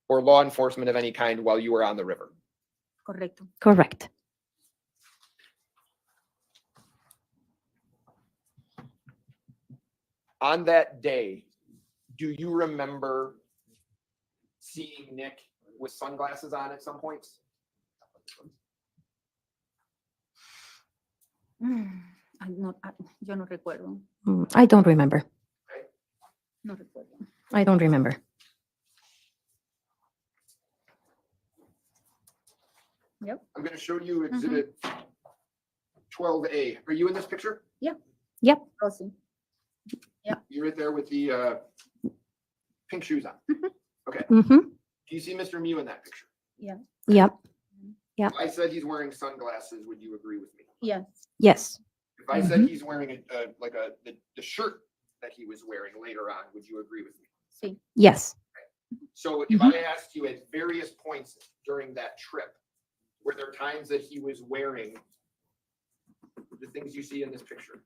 or law enforcement of any kind while you were on the river? Correcto. Correct. On that day, do you remember seeing Nick with sunglasses on at some points? Yo no recuerdo. I don't remember. No recuerdo. I don't remember. Yep. I'm going to show you exhibit 12A. Are you in this picture? Yep. Oh, sí. You're right there with the pink shoes on. Okay. Mm-hmm. Do you see Mr. Miu in that picture? Yeah. Yep. If I said he's wearing sunglasses, would you agree with me? Yes. Yes. If I said he's wearing the shirt that he was wearing later on, would you agree with me? Sí. Yes. So if I asked you at various points during that trip, were there times that he was wearing the things you see in this picture?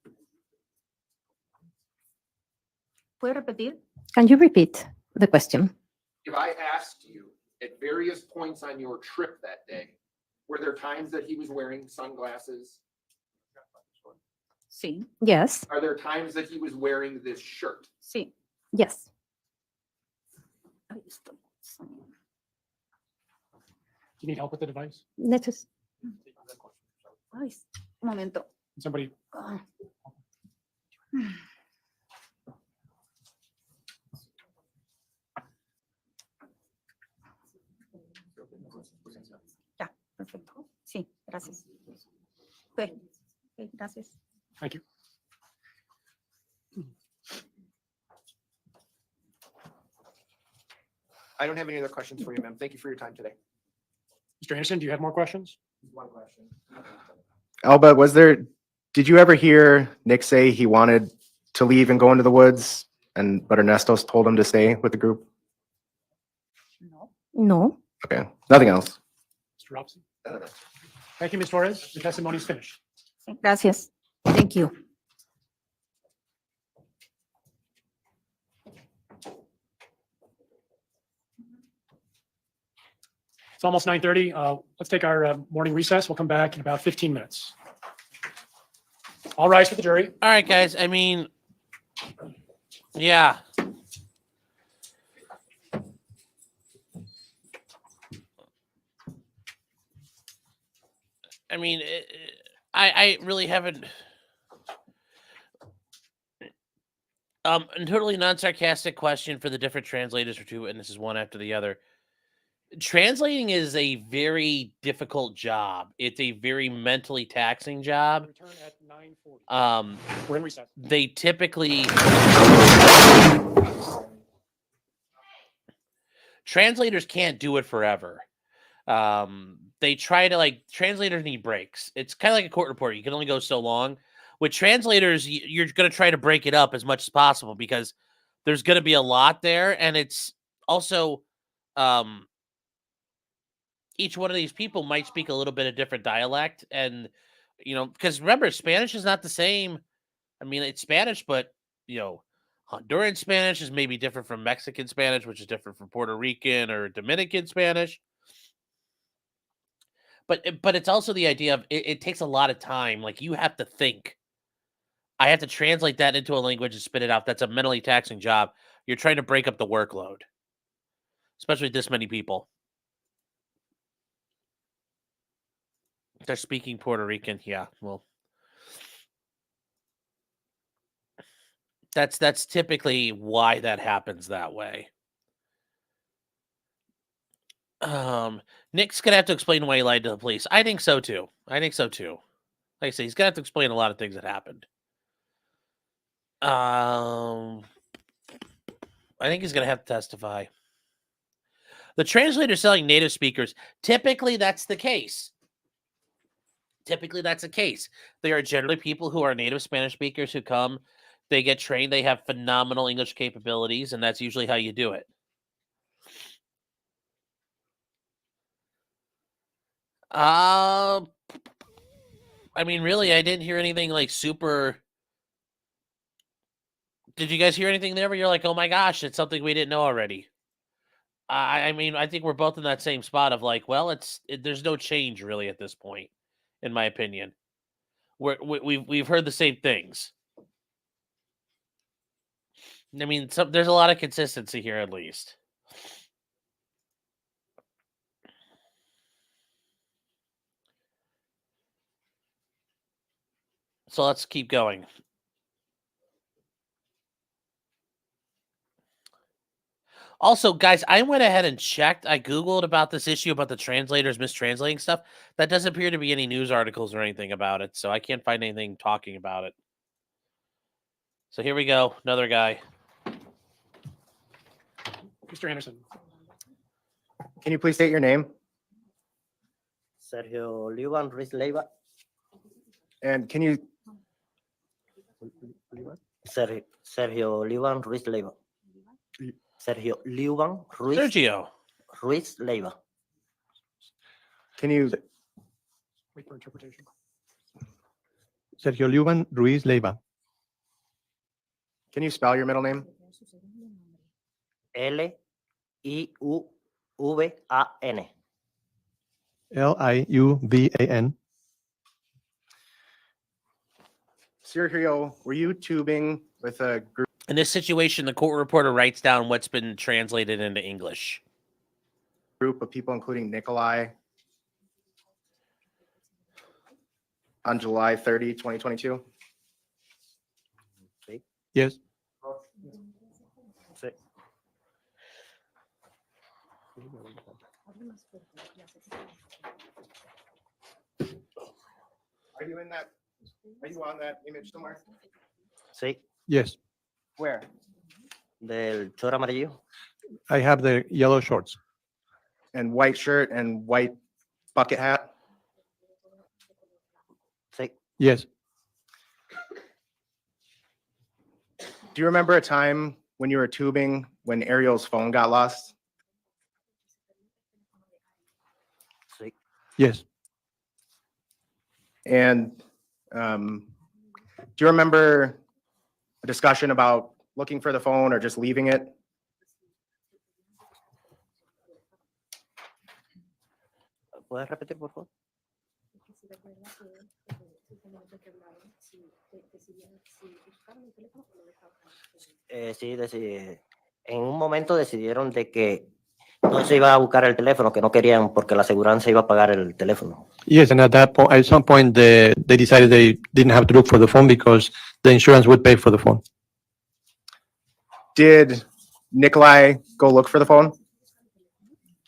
¿Puede repetir? Can you repeat the question? If I asked you at various points on your trip that day, were there times that he was wearing sunglasses? Sí. Yes. Are there times that he was wearing this shirt? Sí. Yes. Ahí está. Do you need help with the device? Let us. Ay, un momento. Somebody, Ah. Ya, perfecto. Sí, gracias. Ok, gracias. thank you. I don't have any other questions for you, ma'am. Thank you for your time today. Mr. Anderson, do you have more questions? One question. Alba, did you ever hear Nick say he wanted to leave and go into the woods, but Ernesto's told him to stay with the group? No. No. Okay, nothing else. Mr. Robson? Thank you, Ms. Torres. The testimony is finished. Gracias. Thank you. It's almost 9:30. Let's take our morning recess. We'll come back in about 15 minutes. All rise for the jury. All right, guys. I mean, yeah. I mean, I really haven't. A totally non-sarcastic question for the different translators for two witnesses, one after the other. Translating is a very difficult job. It's a very mentally taxing job. Return at 9:40. We're in recess. They typically translators can't do it forever. They try to translators need breaks. It's kind of like a court reporter. You can only go so long. With translators, you're going to try to break it up as much as possible because there's going to be a lot there, and it's also each one of these people might speak a little bit of different dialect, and because remember, Spanish is not the same. I mean, it's Spanish, but Honduran Spanish is maybe different from Mexican Spanish, which is different from Puerto Rican or Dominican Spanish. But it's also the idea of it takes a lot of time. Like, you have to think. I have to translate that into a language and spit it out. That's a mentally taxing job. You're trying to break up the workload, especially this many people. They're speaking Puerto Rican. Yeah, well, that's typically why that happens that way. Nick's gonna have to explain why he lied to the police. I think so too. Like I say, he's gonna have to explain a lot of things that happened. I I think he's going to have to testify. The translator selling native speakers, typically that's the case. Typically that's the case. They are generally people who are native Spanish speakers who come, they get trained, they have phenomenal English capabilities, and that's usually how you do it. I mean, really, I didn't hear anything like super. Did you guys hear anything there where you're like, oh my gosh, it's something we didn't know already? I mean, I think we're both in that same spot of like, well, there's no change really at this point, in my opinion. We've heard the same things. I mean, there's a lot of consistency here at least. So let's keep going. Also, guys, I went ahead and checked. I Googled about this issue about the translators mistranslating stuff. That doesn't appear to be any news articles or anything about it, so I can't find anything talking about it. So here we go. Another guy. Mr. Anderson. Can you please state your name? Sergio Liban Ruiz Leiva. And can you, Sergio Liban Ruiz Leiva. Sergio Liban Ruiz. Sergio. Ruiz Leiva. can you, Wait for interpretation. Sergio Liuban Ruiz Leiva. can you spell your middle name? Liuvan. Liuvan. Sergio, were you tubing with a group In this situation, the court reporter writes down what's been translated into English. of people, including Nicolae, on July 30, 2022? Yes. Sí. Are you in that? Are you on that image somewhere? Sí. Yes. Where? Del chor amarillo. I have the yellow shorts. And white shirt and white bucket hat? Sí. Yes. Do you remember a time when you were tubing when Ariel's phone got lost? Sí. Yes. And do you remember a discussion about looking for the phone or just leaving it? ¿Puedes repetir, por favor? Sí, en un momento decidieron de que no se iba a buscar el teléfono, que no querían porque la aseguranza iba a pagar el teléfono. Yes, and at that point, at some point, they decided they didn't have to look for the phone because the insurance would pay for the phone. Did Nicolae go look for the phone?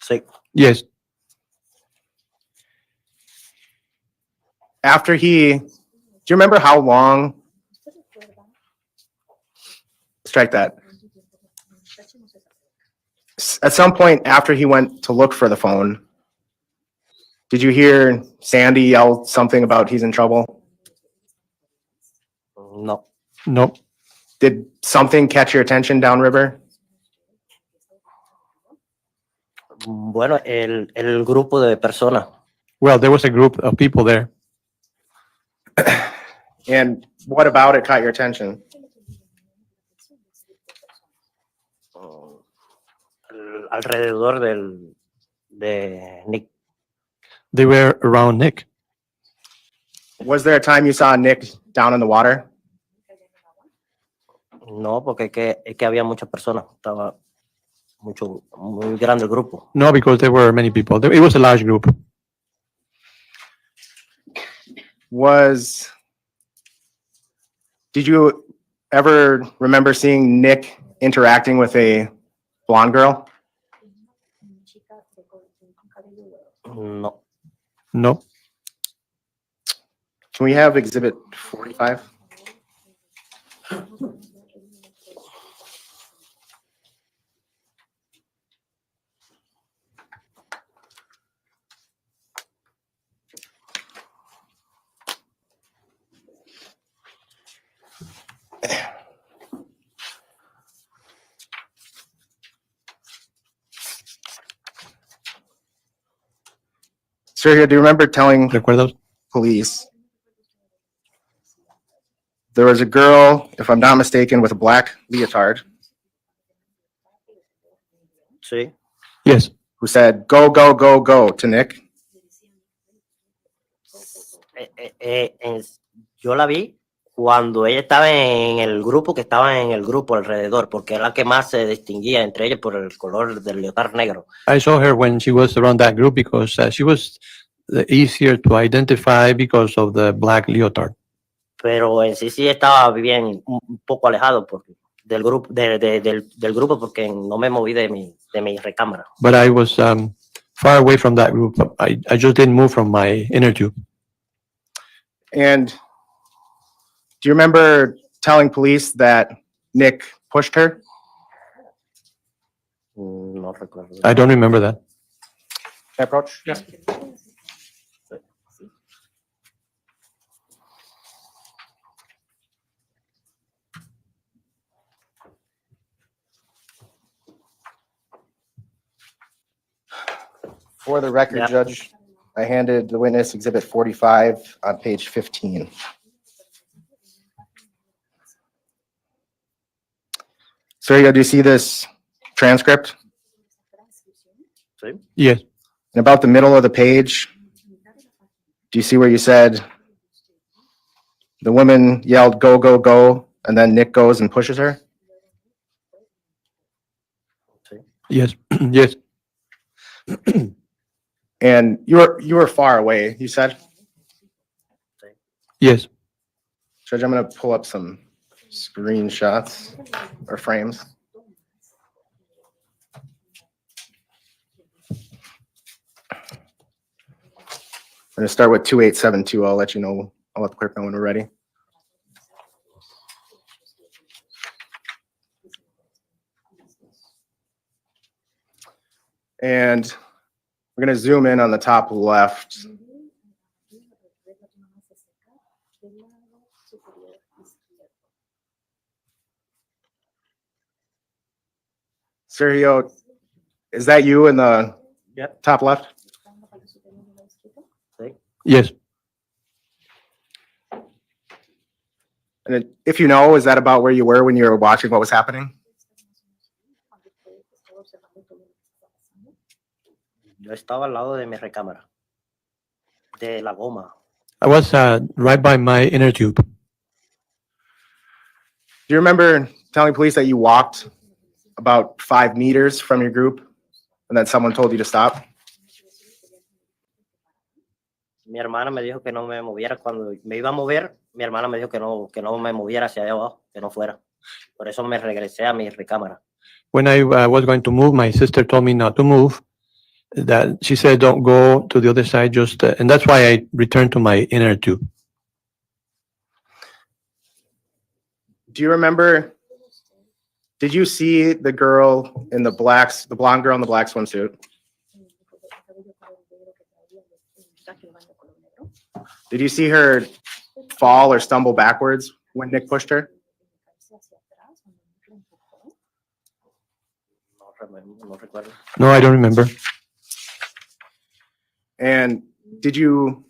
Sí. Yes. After do you remember how long? Strike that. At some point after he went to look for the phone, did you hear Sandy yell something about he's in trouble? No. No. Did something catch your attention downriver? Bueno, el grupo de personas. Well, there was a group of people there. And what about it caught your attention? Alrededor de Nick. They were around Nick. Was there a time you saw Nick down in the water? No, porque es que había muchas personas. Estaba muy grande el grupo. No, because there were many people. It was a large group. Did you ever remember seeing Nick interacting with a blonde girl? No. No. Can we have exhibit 45? Sergio, do you remember telling ¿Recuerdas? police there was a girl, if I'm not mistaken, with a black leotard Sí. Yes. who said, go, go, go, go to Nick? Yo la vi cuando ella estaba en el grupo, que estaba en el grupo alrededor, porque era la que más se distinguía entre ellas por el color del leotar negro. I saw her when she was around that group because she was easier to identify because of the black leotard. Pero en sí estaba bien, un poco alejado del grupo, del grupo, porque no me moví de mi recámara. But I was far away from that group. I just didn't move from my inner tube. And do you remember telling police that Nick pushed her? No recuerdo. I don't remember that. Can I approach? Yes. For the record, Yeah. Judge, I handed the witness Exhibit 45 on page 15. Sergio, do you see this transcript? Sí. Yes. In about the middle of the page, do you see where you said the woman yelled, go, go, go, and then Nick goes and pushes her? Yes. Yes. And you were far away, you said? Yes. Judge, I'm gonna pull up some screenshots or frames. I'm gonna start with 2872. I'll let the clerk know when we're ready. And we're gonna zoom in on the top left. Sergio, is that you in the Yep. top left? Yes. And if you know, is that about where you were when you were watching what was happening? Yo estaba al lado de mi recámara, de la goma. I was right by my inner tube. Do you remember telling police that you walked about 5 meters from your group and then someone told you to stop? Mi hermana me dijo que no me moviera. Cuando me iba a mover, mi hermana me dijo que no me moviera hacia allá abajo, que no fuera. Por eso me regresé a mi recámara. When I was going to move, my sister told me not to move. That she said, don't go to the other side, just, and that's why I returned to my inner tube. Do you remember, did you see the girl in the blonde girl in the black swimsuit? Did you see her fall or stumble backwards when Nick pushed her? No recuerdo. No, I don't remember. And did you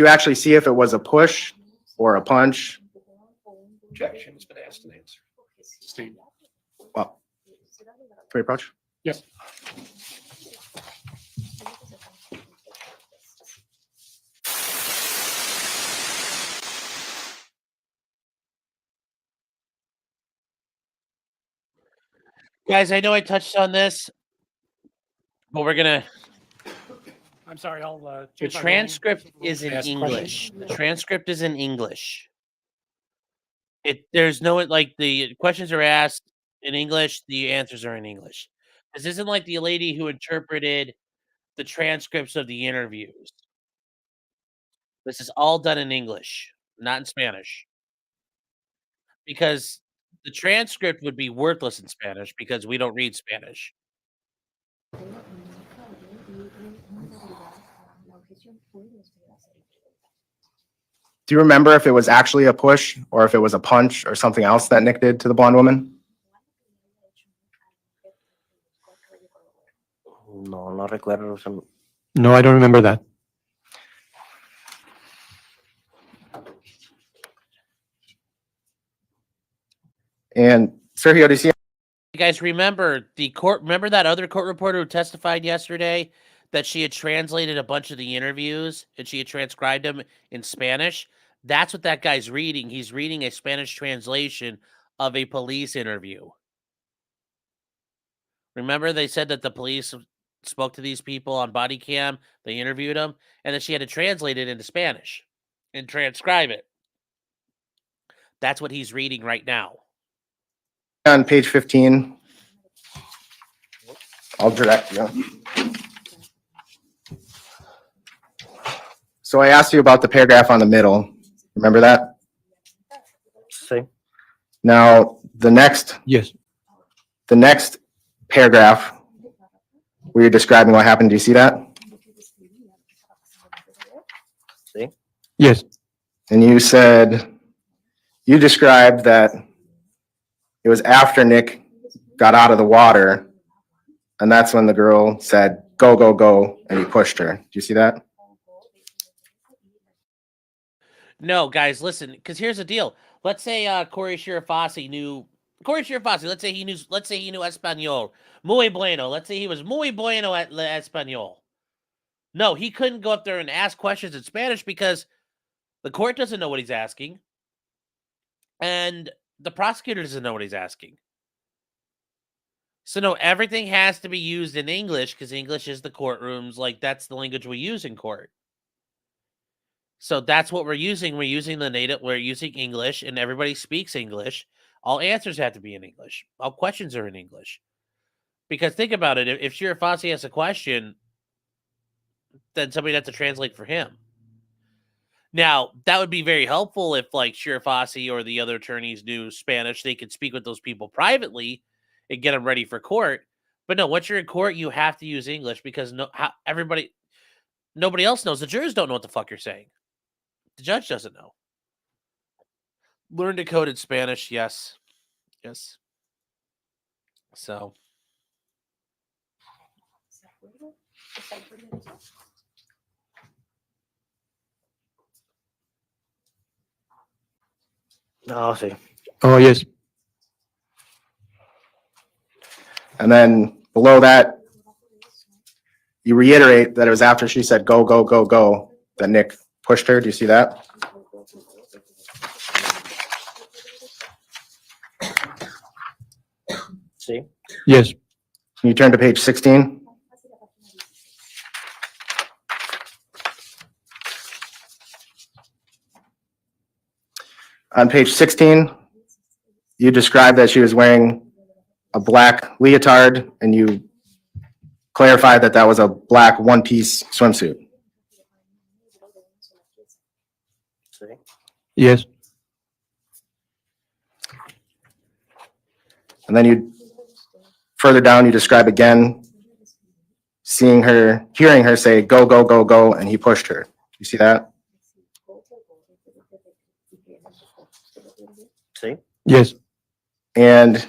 actually see if it was a push or a punch? Objection has been asked and answered. Sustained. Well, can we approach? Yes. Guys, I know I touched on this, but we're gonna. I'm sorry, I'll The change my voting. transcript is in Ask English. questions. The transcript is in English. There's no like the questions are asked in English, the answers are in English. This isn't like the lady who interpreted the transcripts of the interviews. This is all done in English, not in Spanish. Because the transcript would be worthless in Spanish because we don't read Spanish. Do you remember if it was actually a push or if it was a punch or something else that Nick did to the blonde woman? No, no recuerdo. No, I don't remember that. And Sergio, do you see? You guys remember remember that other court reporter who testified yesterday that she had translated a bunch of the interviews and she had transcribed them in Spanish? That's what that guy's reading. He's reading a Spanish translation of a police interview. Remember they said that the police spoke to these people on body cam, they interviewed them, and then she had to translate it into Spanish and transcribe it. That's what he's reading right now. On page 15, I'll direct you. So I asked you about the paragraph on the middle. Remember that? Sí. Now, Yes. the next paragraph where you're describing what happened, do you see that? Sí. Yes. And you described that it was after Nick got out of the water, and that's when the girl said, go, go, go, and he pushed her. Do you see that? No, guys, listen, because here's the deal. Let's say Corey Shirafasi knew let's say he knew Espanol. Muy bueno. Let's say he was muy bueno at Espanol. No, he couldn't go up there and ask questions in Spanish because the court doesn't know what he's asking. And the prosecutor doesn't know what he's asking. So no, everything has to be used in English because English is the courtrooms. Like, that's the language we use in court. So that's what we're using. We're using English, and everybody speaks English. All answers have to be in English. All questions are in English. Because think about it. If Shirafasi has a question, then somebody has to translate for him. Now, that would be very helpful if, like, Shirafasi or the other attorneys knew Spanish. They could speak with those people privately and get them ready for court. But no, once you're in court, you have to use English because nobody else knows. The jurors don't know what the fuck you're saying. The judge doesn't know. Learn decoded Spanish, yes. Yes. So. No, sí. Oh, yes. And then below that, you reiterate that it was after she said, go, go, go, go, that Nick pushed her. Do you see that? Sí. Yes. Can you turn to page 16? On page 16, you described that she was wearing a black leotard, and you clarified that that was a black one-piece swimsuit. Sí. Yes. And then further down, you describe again hearing her say, go, go, go, go, and he pushed her. You see that? Sí. Yes. And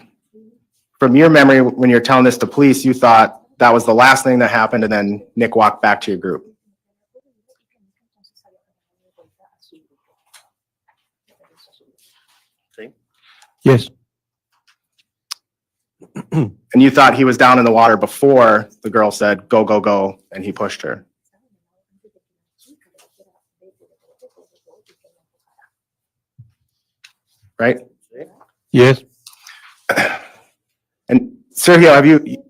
from your memory, when you're telling this to police, you thought that was the last thing that happened, and then Nick walked back to your group. Sí. Yes. And you thought he was down in the water before the girl said, go, go, go, and he pushed her. Right? Yes. And Sergio, have you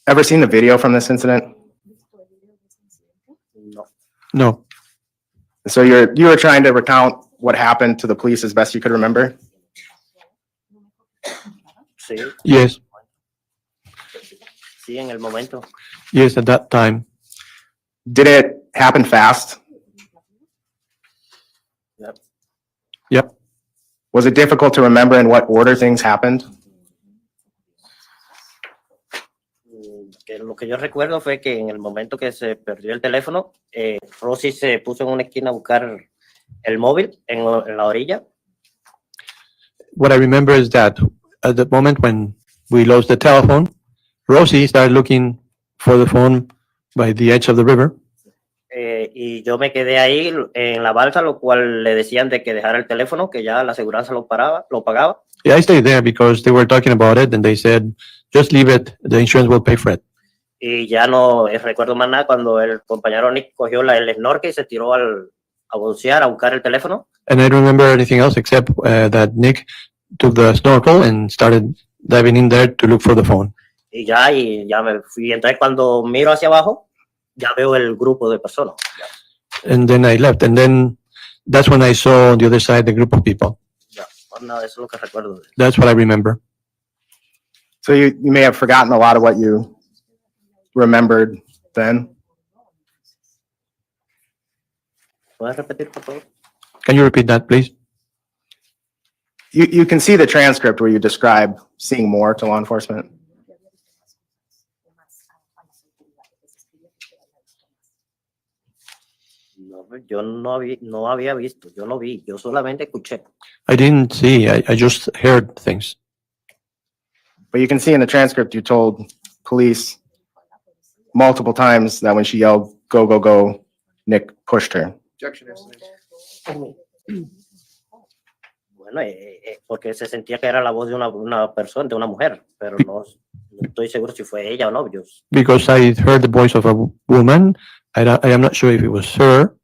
ever seen the video from this incident? No. No. So you were trying to recount what happened to the police as best you could remember? Sí. Yes. Sí, en el momento. Yes, at that time. Did it happen fast? Yep. Yep. Was it difficult to remember in what order things happened? Que lo que yo recuerdo fue que en el momento que se perdió el teléfono, Rosy se puso en una esquina a buscar el móvil en la orilla. What I remember is that at the moment when we lost the telephone, Rosie started looking for the phone by the edge of the river. Y yo me quedé ahí en la balsa, lo cual le decían de que dejara el teléfono, que ya la aseguranza lo pagaba. Yeah, I stayed there because they were talking about it and they said, just leave it, the insurance will pay for it. Y ya no recuerdo más nada cuando el compañero Nick cogió el snorkel y se tiró a bucear, a buscar el teléfono. And I don't remember anything else except that Nick took the snorkel and started diving in there to look for the phone. Y ya me fui. Entonces cuando miro hacia abajo, ya veo el grupo de personas. And then I left. And then that's when I saw on the other side the group of people. Ya, pues nada, eso es lo que recuerdo. That's what I remember. So you may have forgotten a lot of what you remembered then. ¿Puedes repetir, por favor? Can you repeat that, please? You can see the transcript where you describe seeing more to law enforcement. No, yo no había visto, yo no vi, yo solamente escuché. I didn't see, I just heard things. But you can see in the transcript you told police multiple times that when she yelled, "Go, go, go," Nick pushed her. Objection, Excellency. Bueno, porque se sentía que era la voz de una persona, de una mujer, pero no estoy seguro si fue ella o no. Because I heard the voice of a woman. I am not sure if it was her.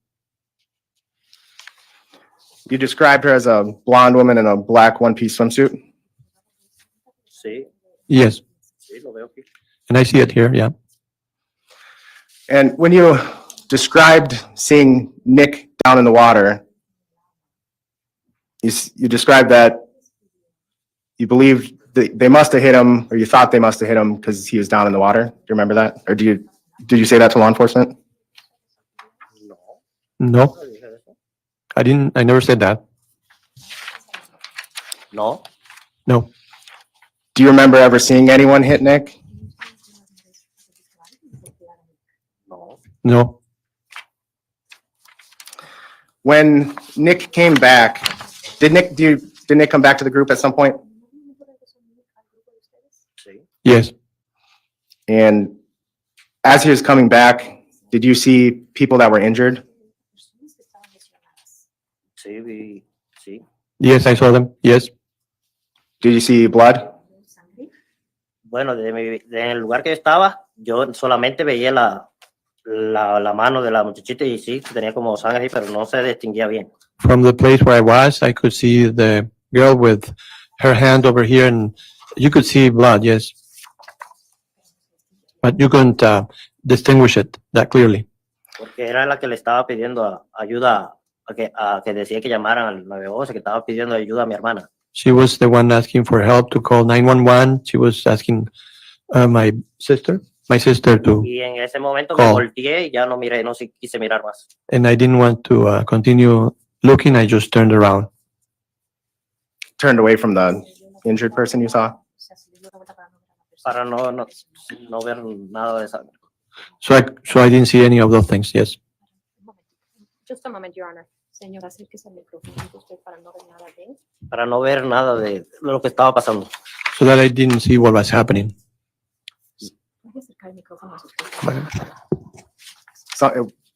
You described her as a blonde woman in a black one-piece swimsuit. Sí, Yes, sí, lo veo aquí. and I see it here, yeah. And when you described seeing Nick down in the water, you described that you believed that they must have hit him, or you thought they must have hit him because he was down in the water. Do you remember that? Or did you say that to law enforcement? No, I never said that. No, No, Do you remember ever seeing anyone hit Nick? no. no. When Nick came back, did Nick come back to the group at some point? Sí. Yes, And as he was coming back, did you see people that were injured? Sí, sí. yes, I saw them. Yes, Did you see blood? Bueno, en el lugar que estaba, yo solamente veía la mano de la muchachita y sí, tenía como sangre ahí, pero no se distinguía bien. from the place where I was, I could see the girl with her hand over here, and you could see blood. Yes, but you couldn't distinguish it that clearly. Porque era la que le estaba pidiendo ayuda, a que decía que llamaran al 911, que estaba pidiendo ayuda a mi hermana. She was the one asking for help to call 911. She was asking my sister to, Y en ese momento me Call. volteé y ya no miré, no quise mirar más. and I didn't want to continue looking. I just turned around. Turned away from the injured person you saw? Para no ver nada de sangre. So I didn't see any of those things. Yes. Just a moment, Your Honor. Señora, acérquese al micrófono usted para no ver nada de él. Para no ver nada de lo que estaba pasando. So that I didn't see what was happening. Puede acercar el micrófono a usted. So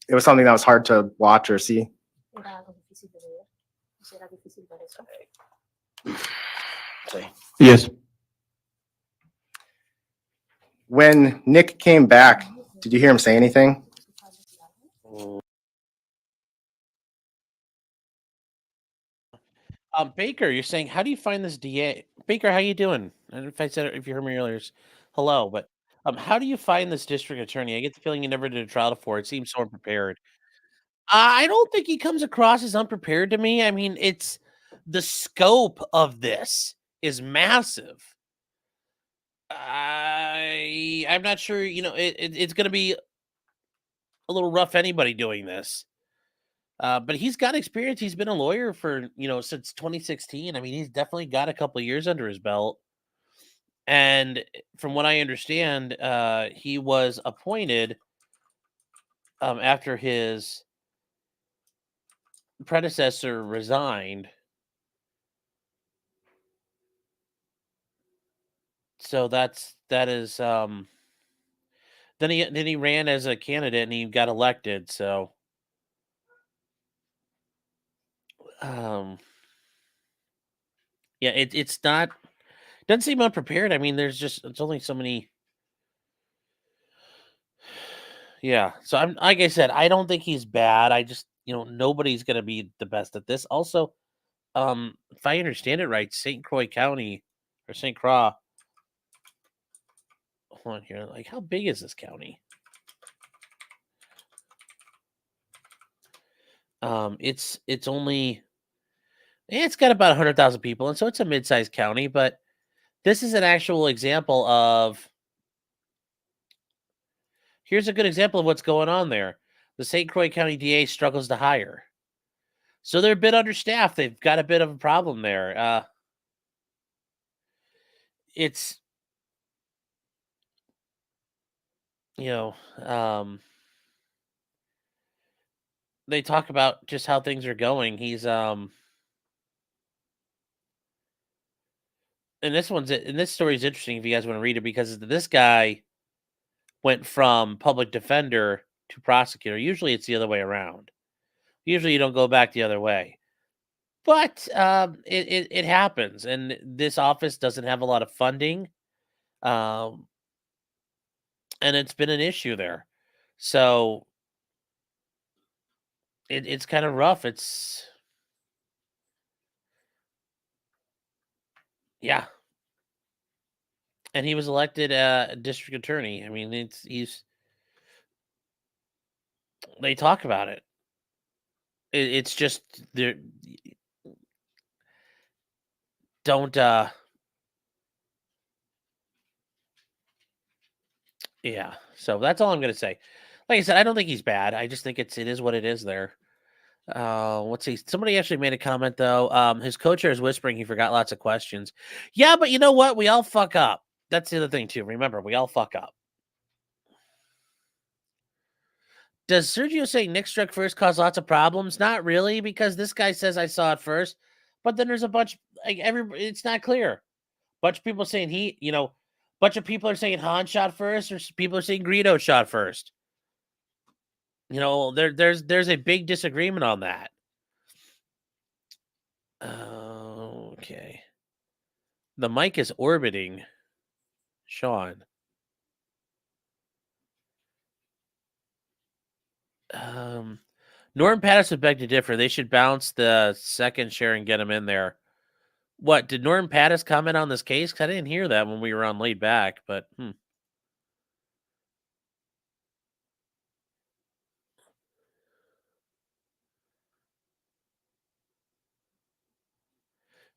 it was something that was hard to watch or see. Era algo difícil de ver. Era difícil ver eso. Sí. Yes. When Nick came back, did you hear him say anything? Baker, you're saying, how do you find this DA? Baker, how you doing? I don't know if I said it, if you heard me earlier, hello, but how do you find this district attorney? I get the feeling you never did a trial before. It seems so unprepared. I don't think he comes across as unprepared to me. I mean, it's the scope of this is massive. I'm not sure, it's going to be a little rough anybody doing this. But he's got experience. He's been a lawyer for, since 2016. I mean, he's definitely got a couple of years under his belt. And from what I understand, he was appointed after his predecessor resigned. So that is Then he ran as a candidate and he got elected. So, yeah, it's not, doesn't seem unprepared. I mean, it's only so many. Yeah. So like I said, I don't think he's bad. I just, nobody's going to be the best at this. Also, if I understand it right, St. Croix County or St. Croix. Hold on here. Like, how big is this county? It's only, it's got about 100,000 people, and so it's a mid-sized county. But this is an actual example of. Here's a good example of what's going on there. The St. Croix County DA struggles to hire, so they're a bit understaffed. They've got a bit of a problem there. It's they talk about just how things are going. He's and this story is interesting if you guys want to read it, because this guy went from public defender to prosecutor. Usually it's the other way around. Usually you don't go back the other way. But it happens, and this office doesn't have a lot of funding, and it's been an issue there. So it's kind of rough. Yeah. And he was elected district attorney. I mean, they talk about it. It's just there. Don't. Yeah. So that's all I'm gonna say. Like I said, I don't think he's bad. I just think it is what it is there. Let's see. Somebody actually made a comment though. His co-chair is whispering he forgot lots of questions. Yeah, but you know what? We all fuck up. That's the other thing too. Remember, we all fuck up. Does Sergio saying Nick struck first cause lots of problems? Not really, because this guy says I saw it first, but then there's a bunch it's not clear. Bunch of people saying bunch of people are saying Han shot first, or people are saying Greedo shot first. There's a big disagreement on that. Okay. The mic is orbiting Sean. Norm Pattis would beg to differ. They should bounce the second share and get him in there. What, did Norm Pattis comment on this case? 'Cause I didn't hear that when we were on Laid Back, but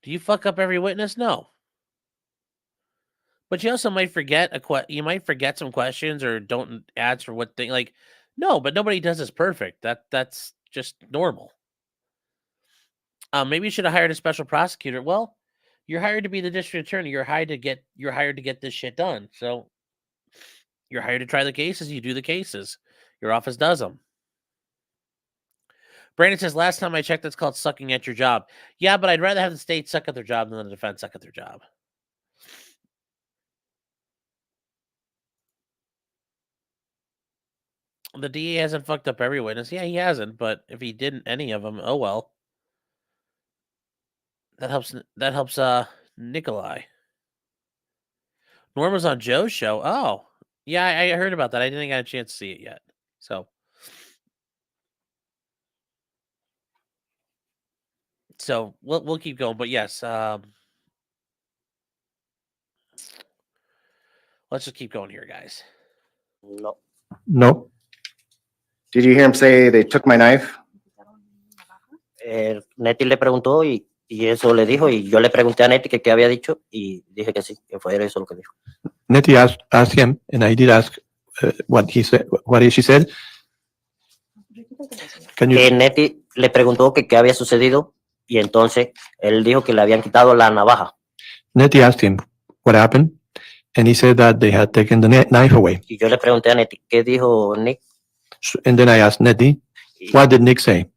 Do you fuck up every witness? No. But you also might forget you might forget some questions or don't answer what thing. Like, no, but nobody does this perfect. That's just normal. Maybe you should have hired a special prosecutor. Well, you're hired to be the district attorney. You're hired to get this shit done. So you're hired to try the cases. You do the cases. Your office does them. Brandon says, last time I checked, that's called sucking at your job. Yeah, but I'd rather have the state suck at their job than the defense suck at their job. The DA hasn't fucked up every witness. Yeah, he hasn't. But if he didn't any of them, oh well. That helps Nicolae. Norm was on Joe's show. Oh, yeah, I heard about that. I didn't get a chance to see it yet. So we'll keep going. But yes, let's just keep going here, guys. No. Did you hear him say they took my knife? Neti le preguntó y eso le dijo, y yo le pregunté a Neti que qué había dicho y dije que sí, que fue eso lo que dijo. Nettie asked him, and I did ask what he said. What she said? Can you? Que Neti le preguntó que qué había sucedido y entonces él dijo que le habían quitado la navaja. Nettie asked him what happened, and he said that they had taken the knife away. Y yo le pregunté a Neti qué dijo Nick. And then I asked Nettie, what did Nick say?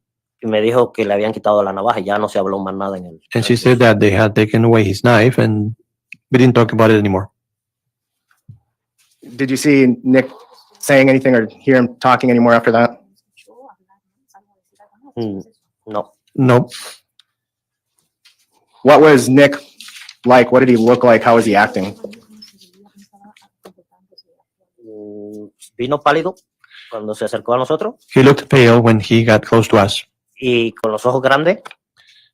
Y me dijo que le habían quitado la navaja y ya no se habló más nada en el. And she said that they had taken away his knife, and we didn't talk about it anymore. Did you see Nick saying anything or hear him talking anymore after that? No. No. What was Nick like? What did he look like? How was he acting? Vino pálido cuando se acercó a nosotros He looked pale when he got close to us, y con los ojos grandes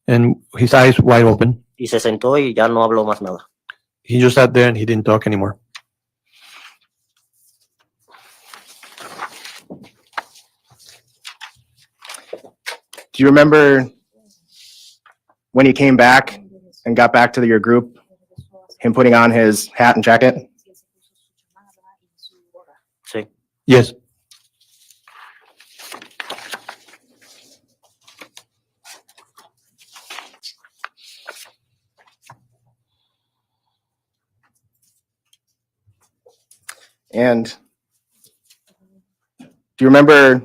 and his eyes wide open. y se sentó y ya no habló más nada. He just sat there and he didn't talk anymore. Do you remember when he came back and got back to your group, him putting on his hat and jacket? Sí. Yes. And do you remember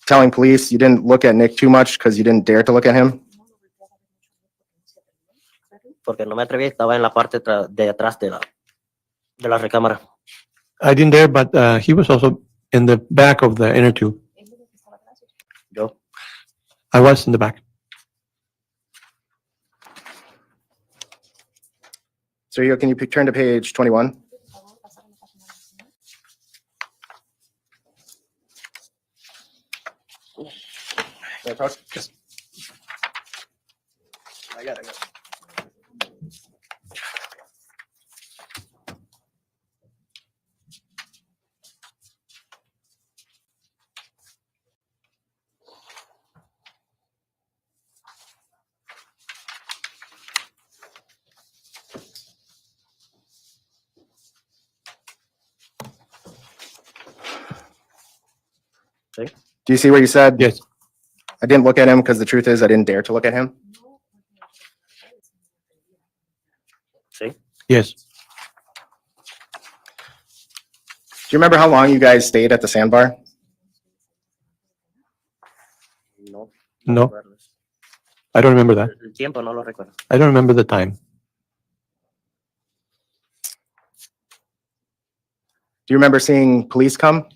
telling police you didn't look at Nick too much because you didn't dare to look at him? Porque no me atreví, estaba en la parte de atrás de la recámara. I didn't dare, but he was also in the back of the inner tube. Yo. I was in the back. So can you turn to page 21? Can I talk? I got it. Sí. Do you see where you said? Yes. I didn't look at him because the truth is I didn't dare to look at him. Sí. Yes. Do you remember how long you guys stayed at the sandbar? No. No. recuerdo. I don't remember that. El tiempo no lo recuerdo. I don't remember the time. Do you remember seeing police come?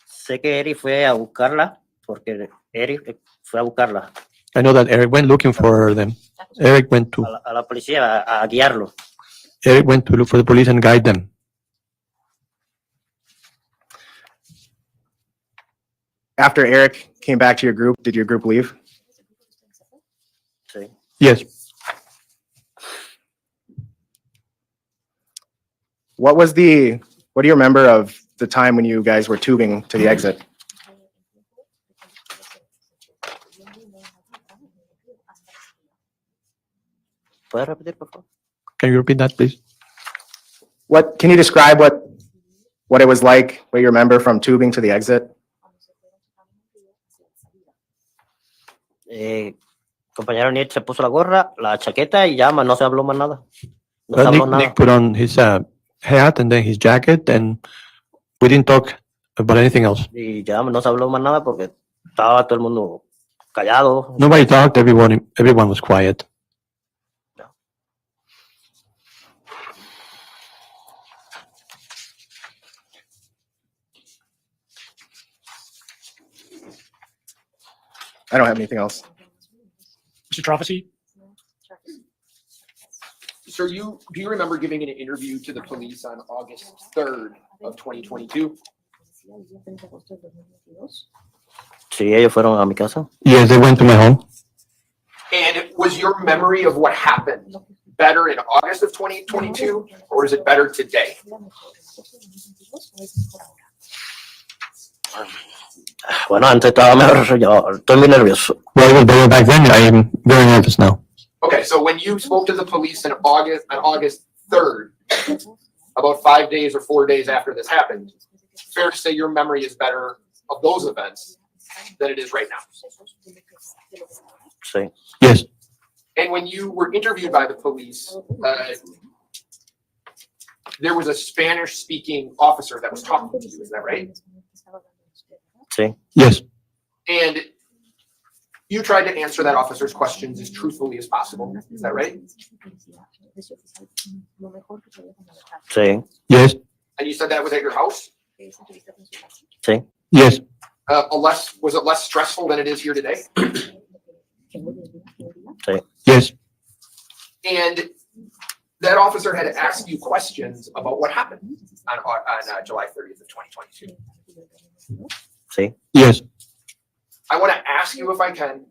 Sé que Eric fue a buscarla porque Eric fue a buscarla I know that Eric went looking for them. Eric went to a la policía a guiarlo. Eric went to look for the police and guide them. After Eric came back to your group, did your group leave? Sí. Yes. What do you remember of the time when you guys were tubing to the exit? ¿Puedes repetir, por favor? Can you repeat that, please? Can you describe what it was like, what you remember from tubing to the exit? Compañero Nick se puso la gorra, la chaqueta y ya no se habló más nada. No se habló Nick nada. put on his hat and then his jacket, and we didn't talk about anything else. Y ya no se habló más nada porque estaba todo el mundo callado. Nobody talked. Everyone was quiet. I don't have anything else. Mr. Trophy? Sir, do you remember giving an interview to the police on August 3rd of 2022? Sí, ellos fueron a mi casa. Yes, they went to my home. And was your memory of what happened better in August of 2022, or is it better today? Bueno, antes estaba mejor, yo estoy muy nervioso. Well, it was better back then. I am very nervous now. Okay, so when you spoke to the police on August 3rd, about 5 days or 4 days after this happened, fair to say your memory is better of those events than it is right now. Sí. Yes. And when you were interviewed by the police, there was a Spanish-speaking officer that was talking to you, is that right? Sí. Yes. And you tried to answer that officer's questions as truthfully as possible, is that right? Sí. Yes. And you said that was at your house? Sí. Yes. Was it less stressful than it is here today? Yes. And that officer had asked you questions about what happened on July 30th of 2022. Sí. Yes. I want to ask you, if I can,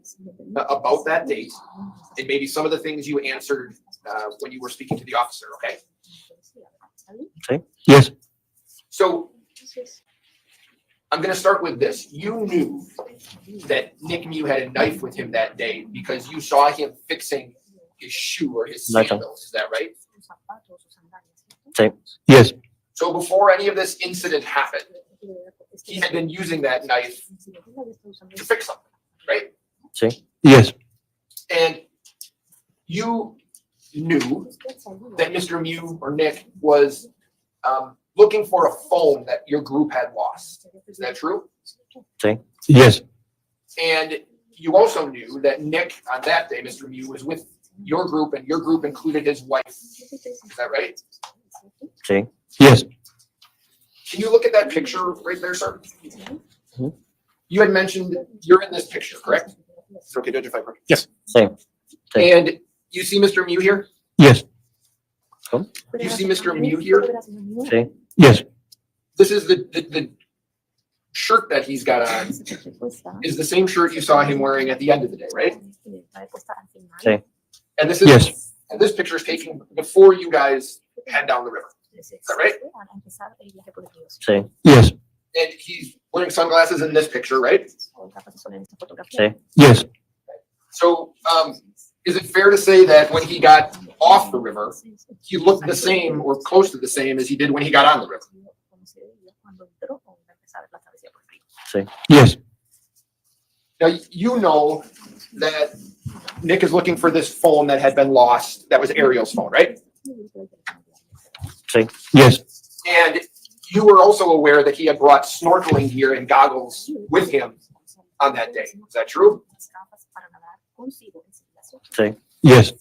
about that date and maybe some of the things you answered when you were speaking to the officer, okay? Sí. Yes. So I'm going to start with this. You knew that Nick Miu had a knife with him that day because you saw him fixing his shoe or his sandals. Is that right? Sí. Yes. So before any of this incident happened, he had been using that knife to fix something, right? Sí. Yes. And you knew that Mr. Miu or Nick was looking for a phone that your group had lost. Is that true? Sí. Yes. And you also knew that Nick, on that day, Mr. Miu, was with your group, and your group included his wife. Is that right? Sí. Yes. Can you look at that picture right there, sir? Mhm. You had mentioned you're in this picture, correct? It's okay to identify. Yes. Sí. Sí. And you see Mr. Miu here? Yes. You see Mr. Miu here? Sí. Yes. This is the shirt that he's got on is the same shirt you saw him wearing at the end of the day, right? Sí. And this is Yes. and this picture is taken before you guys head down the river. Is that right? Sí. Yes. And he's wearing sunglasses in this picture, right? Sí. Yes. So is it fair to say that when he got off the river, he looked the same or close to the same as he did when he got on the river? Sí. Yes. Now, you know that Nick is looking for this phone that had been lost. That was Ariel's phone, right? Sí. Yes. And you were also aware that he had brought snorkeling gear and goggles with him on that day. Is that true? Sí. Yes.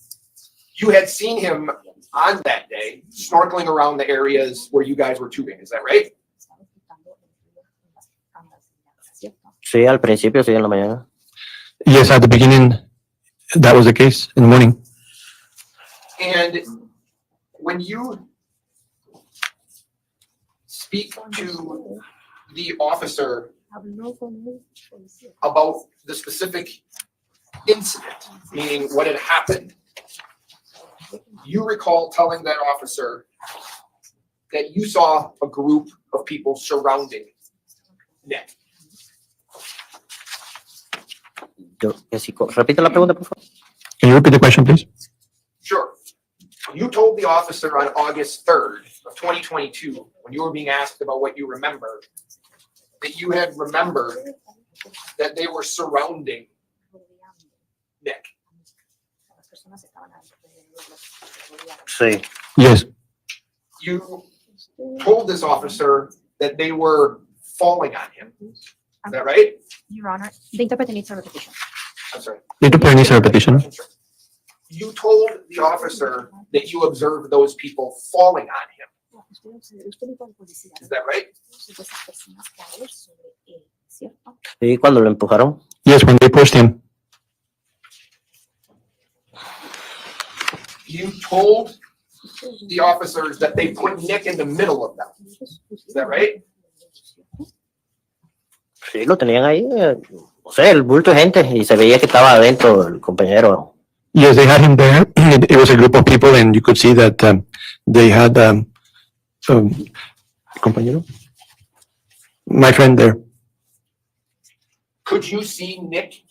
You had seen him on that day snorkeling around the areas where you guys were tubing. Is that right? Sí, al principio, sí, en la mañana. Yes. At the beginning, that was the case in the morning. And when you speak to the officer about the specific incident, meaning what had happened, you recall telling that officer that you saw a group of people surrounding Nick. Repite la pregunta, por favor. Can you repeat the question, please? Sure. You told the officer on August 3rd of 2022, when you were being asked about what you remember, that you had remembered that they were surrounding Nick. Sí. Yes. You told this officer that they were falling on him. Is that right? Your Honor, the interpreter needs a repetition. I'm sorry. Interpreter needs a repetition. You told the officer that you observed those people falling on him. Is that right? Sí, cuando lo empujaron. Yes. When they pushed him. You told the officers that they put Nick in the middle of them. Is that right? Sí, lo tenían ahí. O sea, el bulto de gente y se veía que estaba adentro el compañero. Yes, they had him there. It was a group of people, and you could see that they had compañero, my friend there. Could you see Nick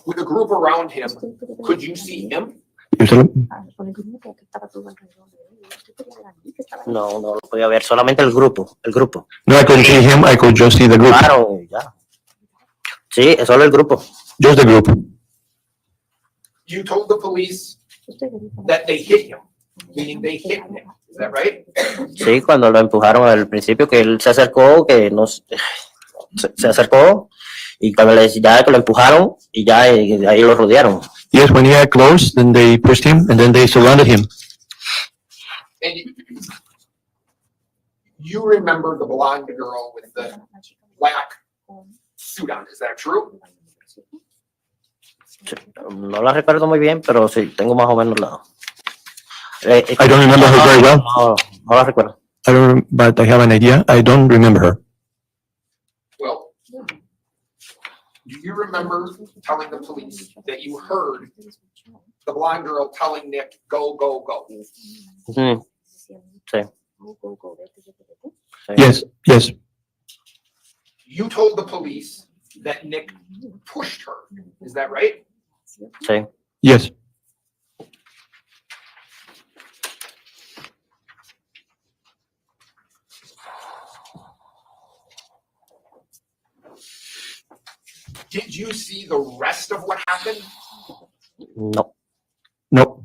with a group around him? Could you see him? No, no lo podía ver, solamente el grupo. No, I couldn't see him. I could just see the group. Claro, ya. Sí, es solo el grupo. Just the group. You told the police that they hit him, meaning they hit Nick. Is that right? Sí, cuando lo empujaron al principio, que él se acercó, se acercó, y cuando ya que lo empujaron, y ya ahí lo rodearon. Yes, when he had close, then they pushed him, and then they surrounded him. And You remember the blonde girl with the black suit on, is that true? No la recuerdo muy bien, pero sí, tengo más o menos la... I don't remember her very well. No la recuerdo. I don't, but I have an idea. I don't remember her. Well, do you remember telling the police that you heard the blonde girl telling Nick, go, go, go? Ujú. Sí. Sí. Yes, yes, You told the police that Nick pushed her, is that right? Sí. yes, Did you see the rest of what happened? No. no,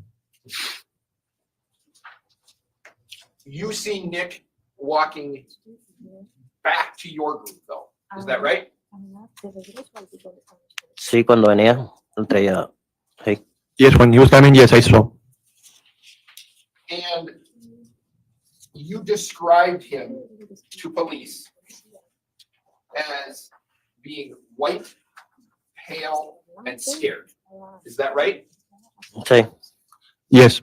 You see Nick walking back to your group though, is that right? Sí, cuando venía, entre ella. Sí. yes. When he was coming, yes, I saw. And you described him to police as being white, pale, and scared. Is that right? Sí. Yes,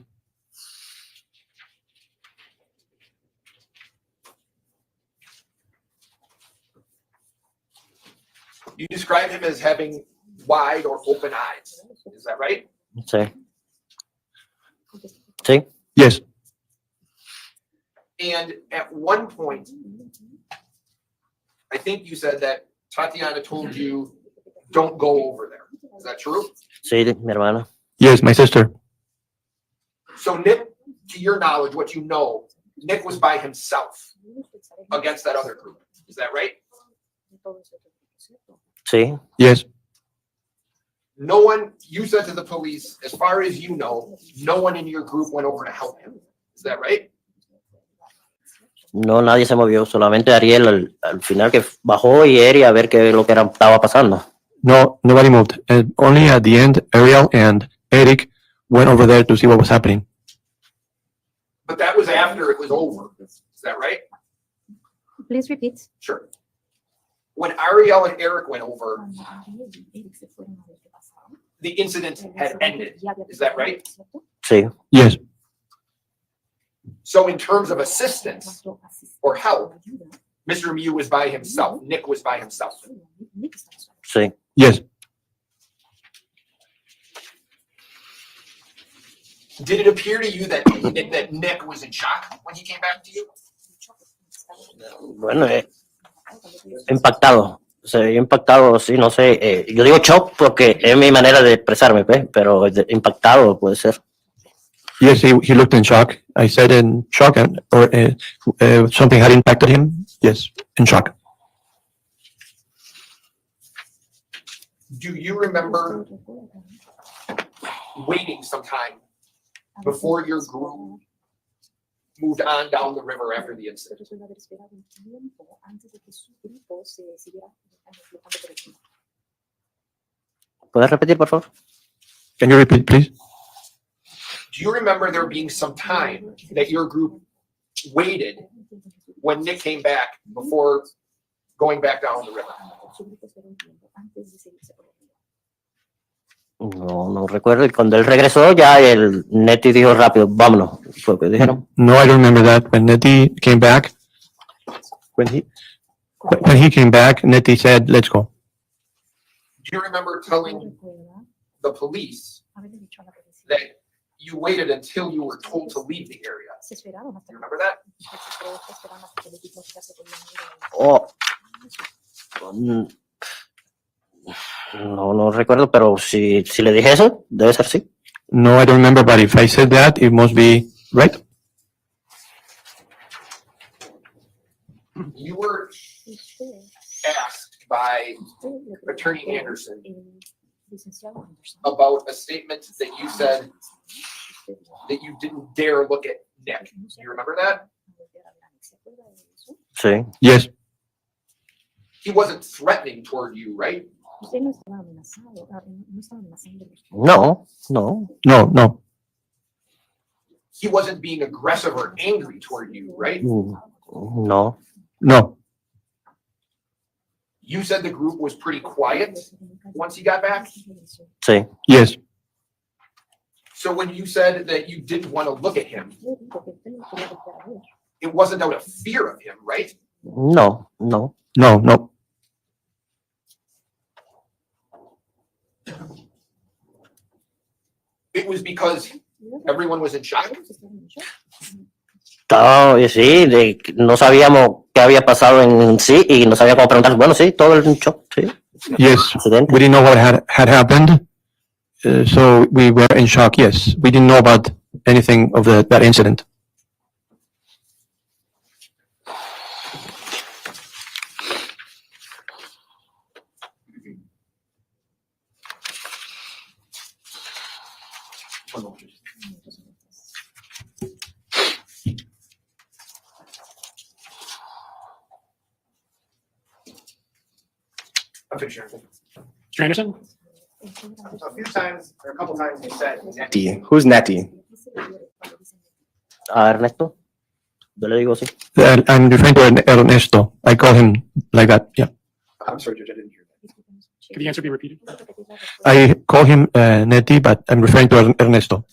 You described him as having wide or open eyes. Is that right? Sí. Sí. yes, And at one point, I think you said that Tatiana told you, don't go over there. Is that true? Sí, mi hermana. yes, my sister. So Nick, to your knowledge, what you know, Nick was by himself against that other group. Is that right? Sí. Yes, No one, you said to the police, as far as you know, no one in your group went over to help him. Is that right? No, nadie se movió, solamente Ariel al final que bajó y Eri a ver qué es lo que estaba pasando. no, nobody moved. And only at the end, Ariel and Eric went over there to see what was happening. But that was after it was over. Is that right? Please repeat. Sure. When Ariel and Eric went over, the incident had ended. Is that right? Sí. Yes, So in terms of assistance or help, Mr. Miu was by himself. Nick was by himself. Sí. yes, Did it appear to you that Nick was in shock when he came back to you? Bueno, impactado. Se vio impactado, sí, no sé. Yo digo shock porque es mi manera de expresarme, pues, pero impactado puede ser. yes, he looked in shock. I said in shock, or something had impacted him. Yes, in shock. Do you remember waiting some time before your group moved on down the river after the incident? ¿Puedes repetir, por favor? Can you repeat, please? Do you remember there being some time that your group waited when Nick came back before going back down the river? No, no recuerdo. Y cuando él regresó, ya el Neti dijo rápido, vámonos. Fue lo que dijeron. No, I don't remember that. When Nettie came back, when he came back, Nettie said, "Let's go." Do you remember telling the police that you waited until you were told to leave the area? You remember that? Oh. No, no recuerdo, pero si le dije eso, debe ser sí. No, I don't remember, but if I said that, it must be right. You were asked by Attorney Anderson about a statement that you said that you didn't dare look at Nick. Do you remember that? Sí. Yes, He wasn't threatening toward you, right? No, no. no. He wasn't being aggressive or angry toward you, right? No. No. You said the group was pretty quiet once he got back. Sí. Yes. So when you said that you didn't want to look at him, it wasn't out of fear of him, right? No, no. No. No. It was because everyone was in shock. Sí, no sabíamos qué había pasado en sí y no sabía cómo preguntar. Bueno, sí, todo el shock, sí. Yes. Accidente. We didn't know what had happened. So we were in shock. Yes. We didn't know about anything of that incident. I'm pretty sure. Mr. Anderson? A few times, or a couple times, you said Nettie. Who's Nettie? Ernesto, yo le digo sí. I'm referring to Ernesto. I call him like that. Yeah. I'm sorry, Judge, I didn't hear that. Could the answer be repeated? I call him Nettie, but I'm referring to Ernesto.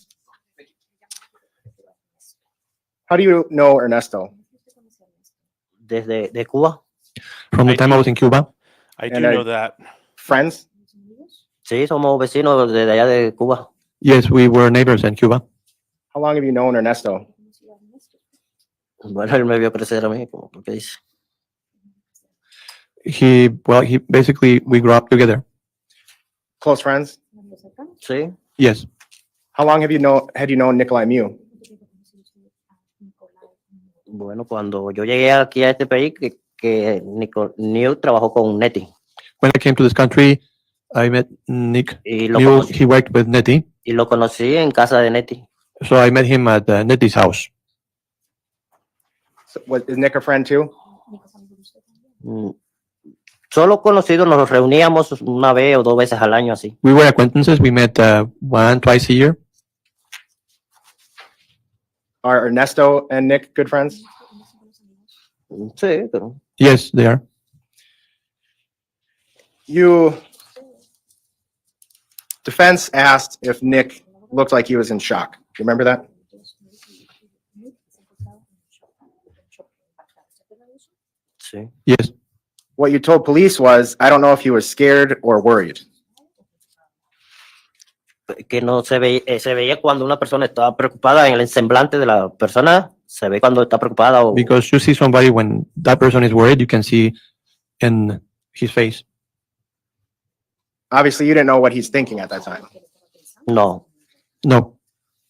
How do you know Ernesto? Desde de Cuba. From the time I was in Cuba. I do And I- know that. Friends? Sí, somos vecinos de allá de Cuba. Yes, we were neighbors in Cuba. How long have you known Ernesto? Bueno, él me vio crecer a mí, como que dice. He basically, we grew up together. Close friends? Sí. Yes. How long had you known Nicolae Miu? Bueno, cuando yo llegué aquí a este país, que Nicolae Miu trabajó con Nettie. When I came to this country, I met Nick Y lo, Miu. conocí, He worked with Nettie. y lo conocí en casa de Nettie. So I met him at Nettie's house. So, is Nick a friend too? Mm, Solo conocidos, nos reuníamos una vez o dos veces al año así. We were acquaintances. We met twice a year. Are Ernesto and Nick good friends? Sí, pero Yes, they are. Defense asked if Nick looked like he was in shock. Do you remember that? sí. Yes. What you told police was, I don't know if he was scared or worried. Que no se veía cuando una persona estaba preocupada en el semblante de la persona, se ve cuando está preocupada o Because you see somebody when that person is worried, you can see in his face. Obviously, you didn't know what he's thinking at that time. no. No.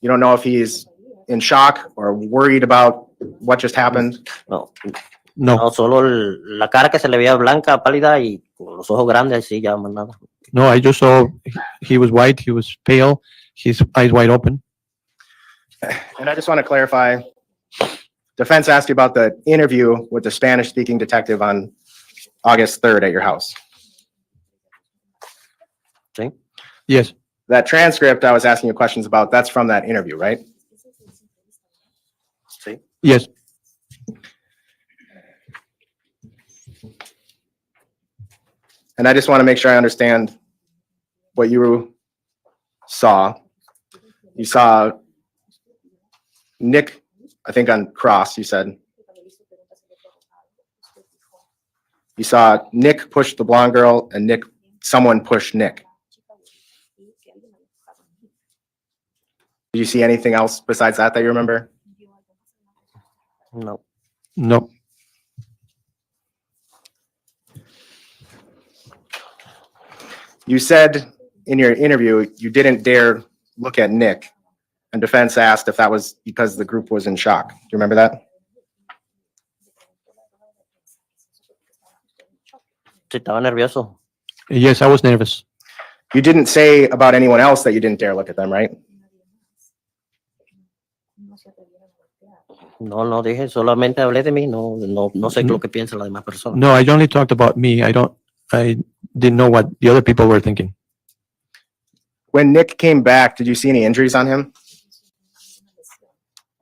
You don't know if he's in shock or worried about what just happened. No, No. no, solo la cara que se le veía blanca, pálida y con los ojos grandes, sí, ya más nada. No, I just saw he was white, he was pale, his eyes wide open. And I just want to clarify, defense asked you about the interview with the Spanish-speaking detective on August 3rd at your house. Sí, Yes. That transcript I was asking you questions about, that's from that interview, right? sí. Yes. And I just want to make sure I understand what you saw. You saw Nick, I think on cross, you said. You saw Nick push the blonde girl and someone pushed Nick. Did you see anything else besides that you remember? No. No. You said in your interview, you didn't dare look at Nick, and defense asked if that was because the group was in shock. Do you remember that? Sí, estaba nervioso. Yes, I was nervous. You didn't say about anyone else that you didn't dare look at them, right? No, no dije, solamente hablé de mí, no sé lo que piensa la demás persona. No, I only talked about me. I didn't know what the other people were thinking. When Nick came back, did you see any injuries on him?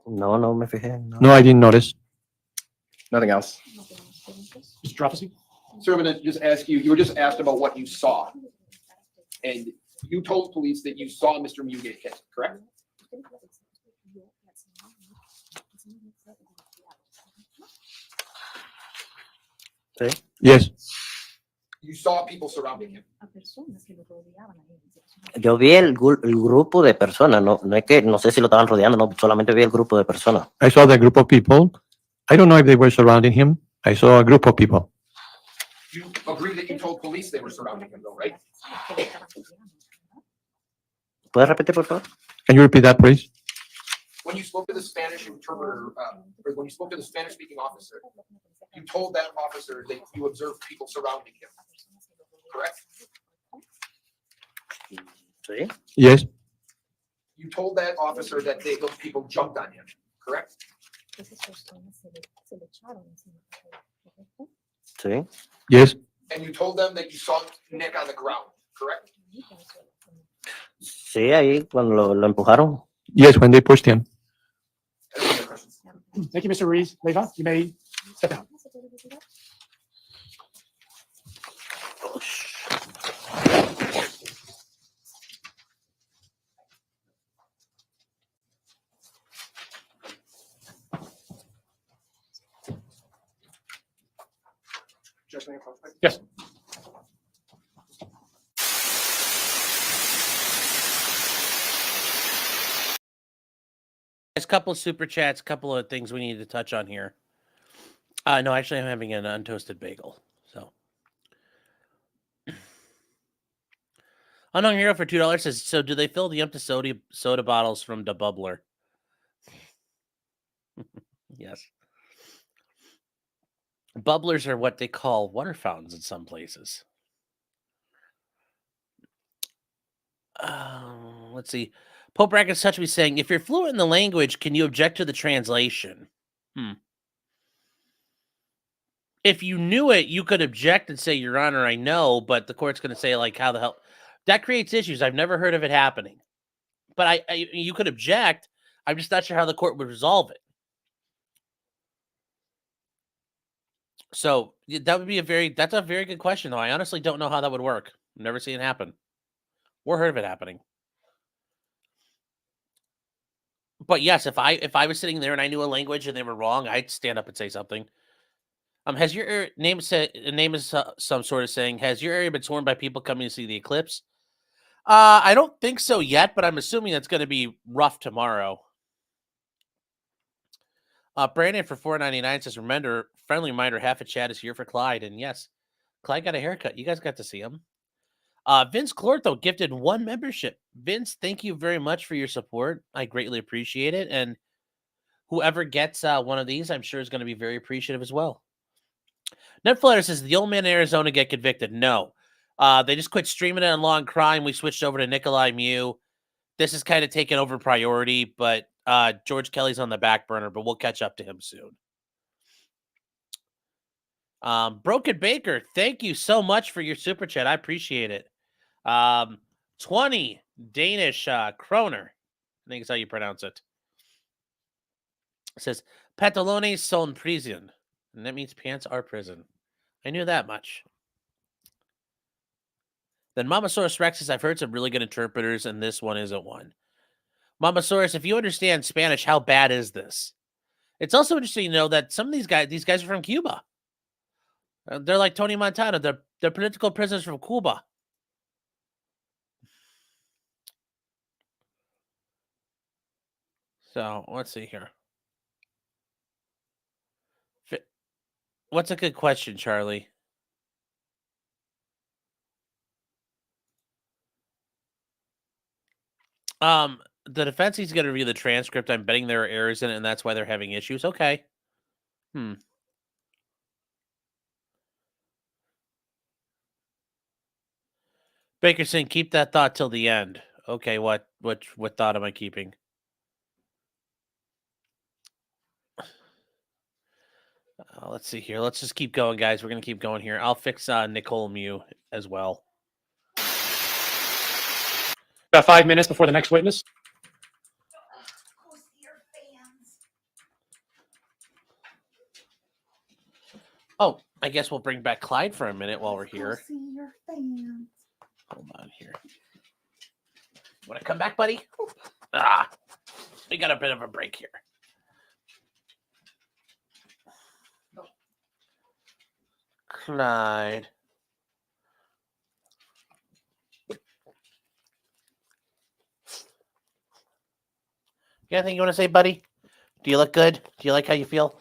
No, no me fijé. No. No, I didn't notice. Nothing else. Mr. Dropsy? Sir, I'm gonna just ask you, you were just asked about what you saw. And you told police that you saw Mr. Miu get hit, correct? Yes. You saw people surrounding him. Yo vi el grupo de personas, no es que, no sé si lo estaban rodeando, no, solamente vi el grupo de personas. I saw the group of people. I don't know if they were surrounding him. I saw a group of people. You agree that you told police they were surrounding him though, right? ¿Puedes repetir, por favor? Can you repeat that, please? When you spoke to the Spanish interpreter, or when you spoke to the Spanish speaking officer, you told that officer that you observed people surrounding him, correct? Sí. Yes. You told that officer that those people jumped on him, correct? Sí. Yes. And you told them that you saw Nick on the ground, correct? Sí, ahí cuando lo empujaron. Yes, when they pushed him. Any other questions? Thank you, Mr. Ruiz. Leyva, you may step down. Just any questions? Yes. There's a couple of super chats, a couple of things we need to touch on here. No, actually, I'm having an untoasted bagel. So, Unknown Hero for $2 says, so do they fill the empty soda bottles from the bubbler? Yes. Bubblers are what they call water fountains in some places. Let's see. Pope Brackets Touch Me saying, if you're fluent in the language, can you object to the translation? If you knew it, you could object and say, Your Honor, I know, but the court's going to say, like, how the hell? That creates issues. I've never heard of it happening. But you could object. I'm just not sure how the court would resolve it. So that would be that's a very good question, though. I honestly don't know how that would work. I've never seen it happen or heard of it happening. But yes, if I was sitting there and I knew a language and they were wrong, I'd stand up and say something. Has your name is some sort of saying, has your area been sworn by people coming to see the eclipse? I don't think so yet, but I'm assuming it's going to be rough tomorrow. Brandon for $4.99 says, friendly reminder, half a chat is here for Clyde. And yes, Clyde got a haircut. You guys got to see him. Vince Clortho gifted 1 membership. Vince, thank you very much for your support. I greatly appreciate it. And whoever gets one of these, I'm sure is going to be very appreciative as well. Netflix says, the old man in Arizona get convicted. No. They just quit streaming it on Law and Crime. We switched over to Nicolae Miu. This is kind of taken over priority, but George Kelly's on the back burner, but we'll catch up to him soon. Broken Baker, thank you so much for your super chat. I appreciate it. 20 Danish kroner, I think is how you pronounce it. It says, Pantalones son prison. And that means pants are prison. I knew that much. Then Mamasaurus Rex says, I've heard some really good interpreters, and this one isn't one. Mamasaurus, if you understand Spanish, how bad is this? It's also interesting to know that some of these guys are from Cuba. They're like Tony Montana. They're political prisoners from Cuba. So let's see here. What's a good question, Charlie? The defense is going to review the transcript. I'm betting there are errors in it, and that's why they're having issues. Okay. Baker saying, keep that thought till the end. Okay, what thought am I keeping? Let's see here. Let's just keep going, guys. We're going to keep going here. I'll fix Nicolae Miu as well. About 5 minutes before the next witness. Oh, I guess we'll bring back Clyde for a minute while we're here. Hold on here. Want to come back, buddy? We got a bit of a break here. Clyde. You got anything you want to say, buddy? Do you look good? Do you like how you feel?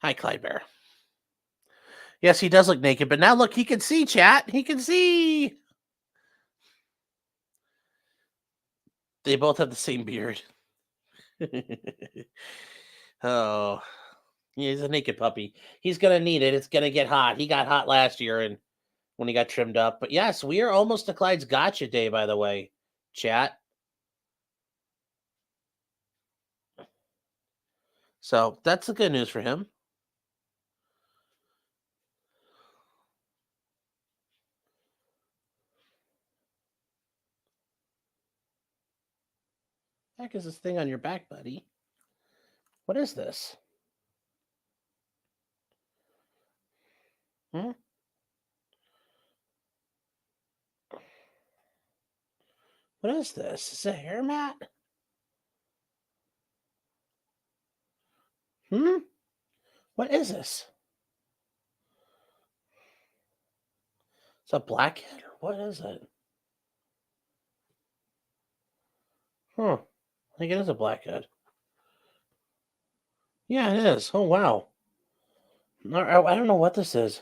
Hi, Clyde Bear. Yes, he does look naked, but now look, he can see, chat. He can see. They both have the same beard. Oh, he's a naked puppy. He's going to need it. It's going to get hot. He got hot last year and when he got trimmed up. But yes, we are almost to Clyde's gotcha day, by the way, chat. So that's the good news for him. What the heck is this thing on your back, buddy? What is this? What is this? Is it a hair mat? What is this? It's a blackhead? What is it? I think it is a blackhead. Yeah, it is. Oh, wow. I don't know what this is.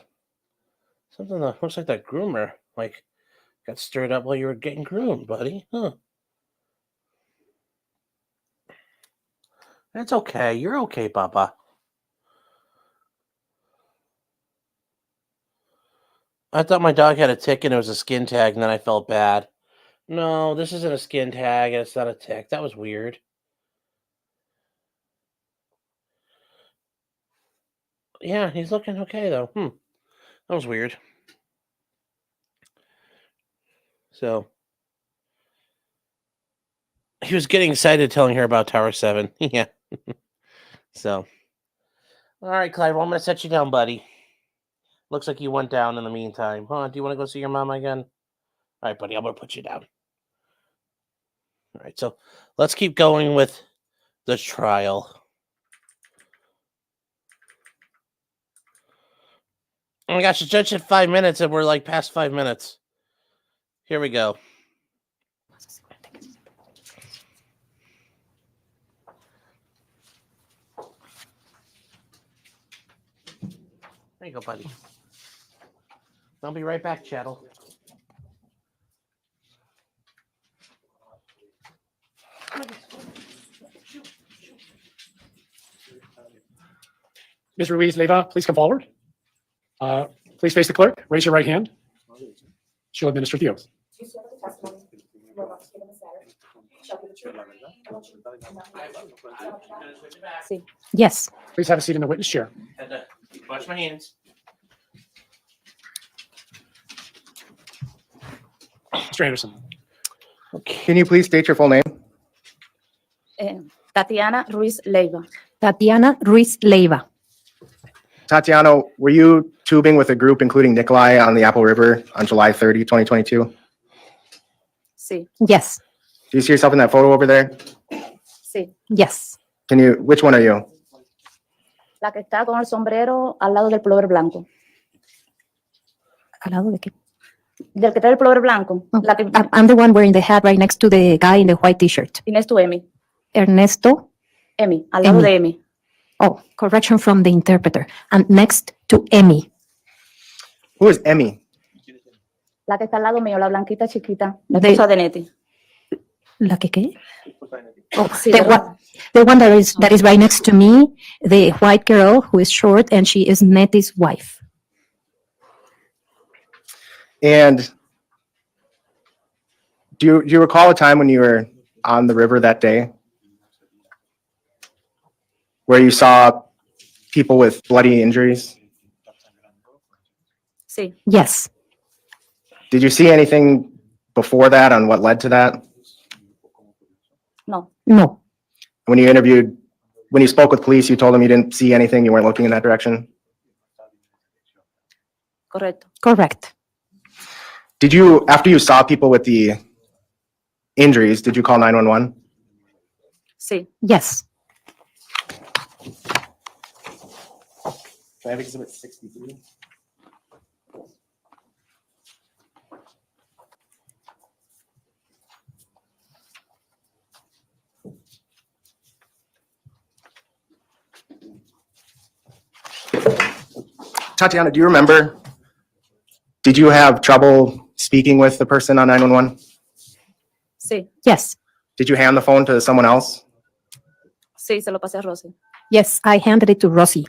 Something that looks like that groomer, like, got stirred up while you were getting groomed, buddy. That's okay. You're okay, Papa. I thought my dog had a tick and it was a skin tag, and then I felt bad. No, this isn't a skin tag, and it's not a tick. That was weird. Yeah, he's looking okay, though. That was weird. So, he was getting excited telling her about Tower 7. Yeah. So, all right, Clyde, well, I'm going to set you down, buddy. Looks like you went down in the meantime. Do you want to go see your mom again? All right, buddy, I'm going to put you down. All right, so let's keep going with the trial. Oh my gosh, the judge had 5 minutes and we're like past 5 minutes. Here we go. There you go, buddy. I'll be right back, chattel. Ms. Ruiz Leyva, please come forward. Please face the clerk. Raise your right hand. She'll administer the oath. Do you swear that the testimony you are about to give in this matter shall be the truth, the whole truth, and nothing but the truth? Yes. Please have a seat in the witness chair. Had to wash my hands. Mr. Anderson. Can you please state your full name? Tatiana Ruiz Leyva. Tatiana Ruiz Leyva. Tatiana, were you tubing with a group including Nicolae on the Apple River on July 30, 2022? Sí, Yes. Do you see yourself in that photo over there? sí. Yes. Which one are you? La que está con el sombrero al lado del plover blanco. ¿Al lado de qué? Del que trae el plover blanco. Oh, La que I'm the one wearing the hat right next to the guy in the white t-shirt. tienes tú, Emi. Ernesto. Emi, al lado Emi. de Emi. Oh, correction from the interpreter. And next to Emmy. Who is Emmy? La que está al lado mío, la blanquita chiquita. La De- esposa de Neti. ¿La que qué? Oh, Sí, the ¿verdad? one that is right next to me, the white girl who is short, and she is Neti's wife. And do you recall a time when you were on the river that day where you saw people with bloody injuries? Sí. Yes. Did you see anything before that on what led to that? No, No, When you spoke with police, you told them you didn't see anything, you weren't looking in that direction? correcto. correct. Did you, after you saw people with the injuries, did you call 911? Sí, Yes, Can I have exhibit 63? Tatiana, do you remember, did you have trouble speaking with the person on 911? sí, yes, Did you hand the phone to someone else? sí, se lo pasé a Rosy. yes. I handed it to Rosie.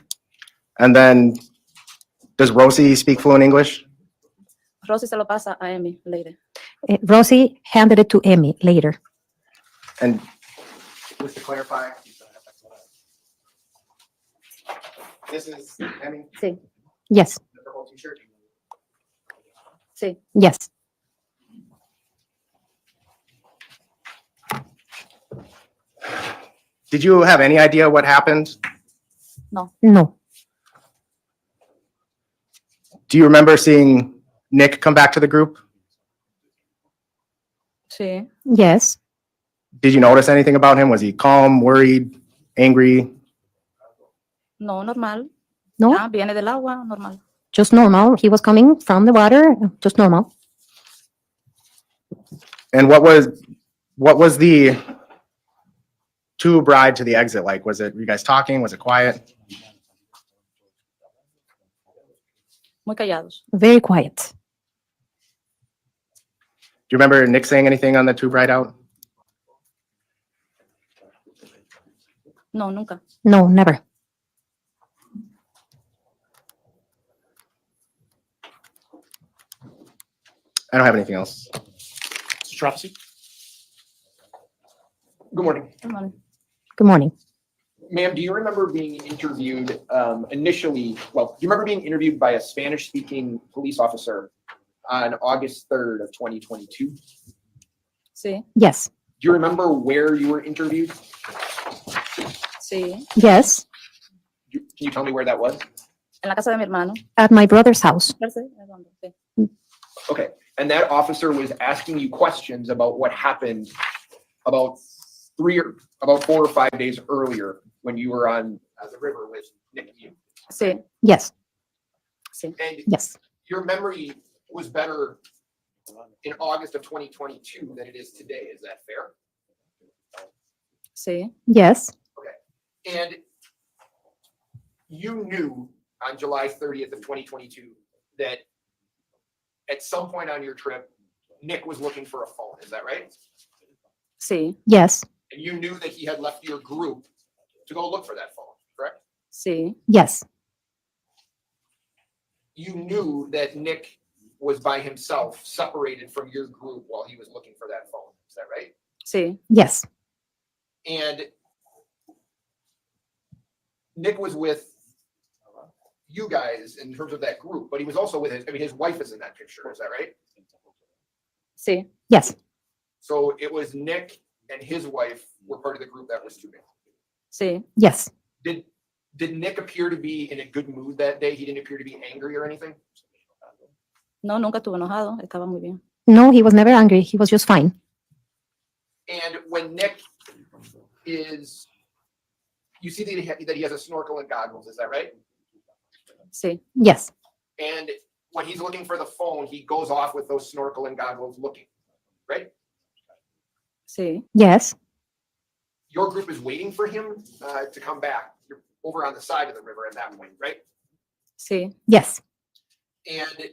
And then, does Rosie speak fluent English? Rosy se lo pasa a Amy later. Rosie handed it to Emmy later. And just to clarify, this is Emmy, Sí, Yes, the purple t-shirt. sí, yes. Did you have any idea what happened? No, Do you remember seeing Nick come back to the group? sí. yes. Did you notice anything about him? Was he calm, worried, angry? No, normal. No, Ah, viene del agua, normal. just normal. He was coming from the water, just normal. And what was the tube ride to the exit like? Were you guys talking? Was it quiet? Muy callados. Very quiet. Do you remember Nick saying anything on the tube ride out? No, nunca. No, never. I don't have anything else. Mr. Tropsy? Good morning. Normal. Good morning. Ma'am, do you remember being interviewed initially? Well, do you remember being interviewed by a Spanish-speaking police officer on August 3rd of 2022? Sí, Yes, Do you remember where you were interviewed? sí. yes. Can you tell me where that was? En la casa de mi hermano. At my brother's house. Sí. Okay, and that officer was asking you questions about what happened about 4 or 5 days earlier when you were on the river with Nick Miu. Sí, Yes, And yes, your memory was better in August of 2022 than it is today. Is that fair? sí, yes, And you knew on July 30th of 2022 that at some point on your trip, Nick was looking for a phone. Is that right? sí, yes, And you knew that he had left your group to go look for that phone, correct? sí, yes, You knew that Nick was by himself, separated from your group while he was looking for that phone. Is that right? sí, yes, And Nick was with you guys in terms of that group, but he was also with his wife is in that picture. Is that right? sí, yes, So it was Nick and his wife were part of the group that was tubing. sí. yes. Did Nick appear to be in a good mood that day? He didn't appear to be angry or anything? No, nunca estuvo enojado. Estaba muy bien. No, he was never angry. He was just fine. And when Nick is, you see that he has a snorkel and goggles, is that right? Sí, Yes, And when he's looking for the phone, he goes off with those snorkel and goggles looking, right? sí, yes, Your group is waiting for him to come back. You're over on the side of the river at that point, right? sí, yes, And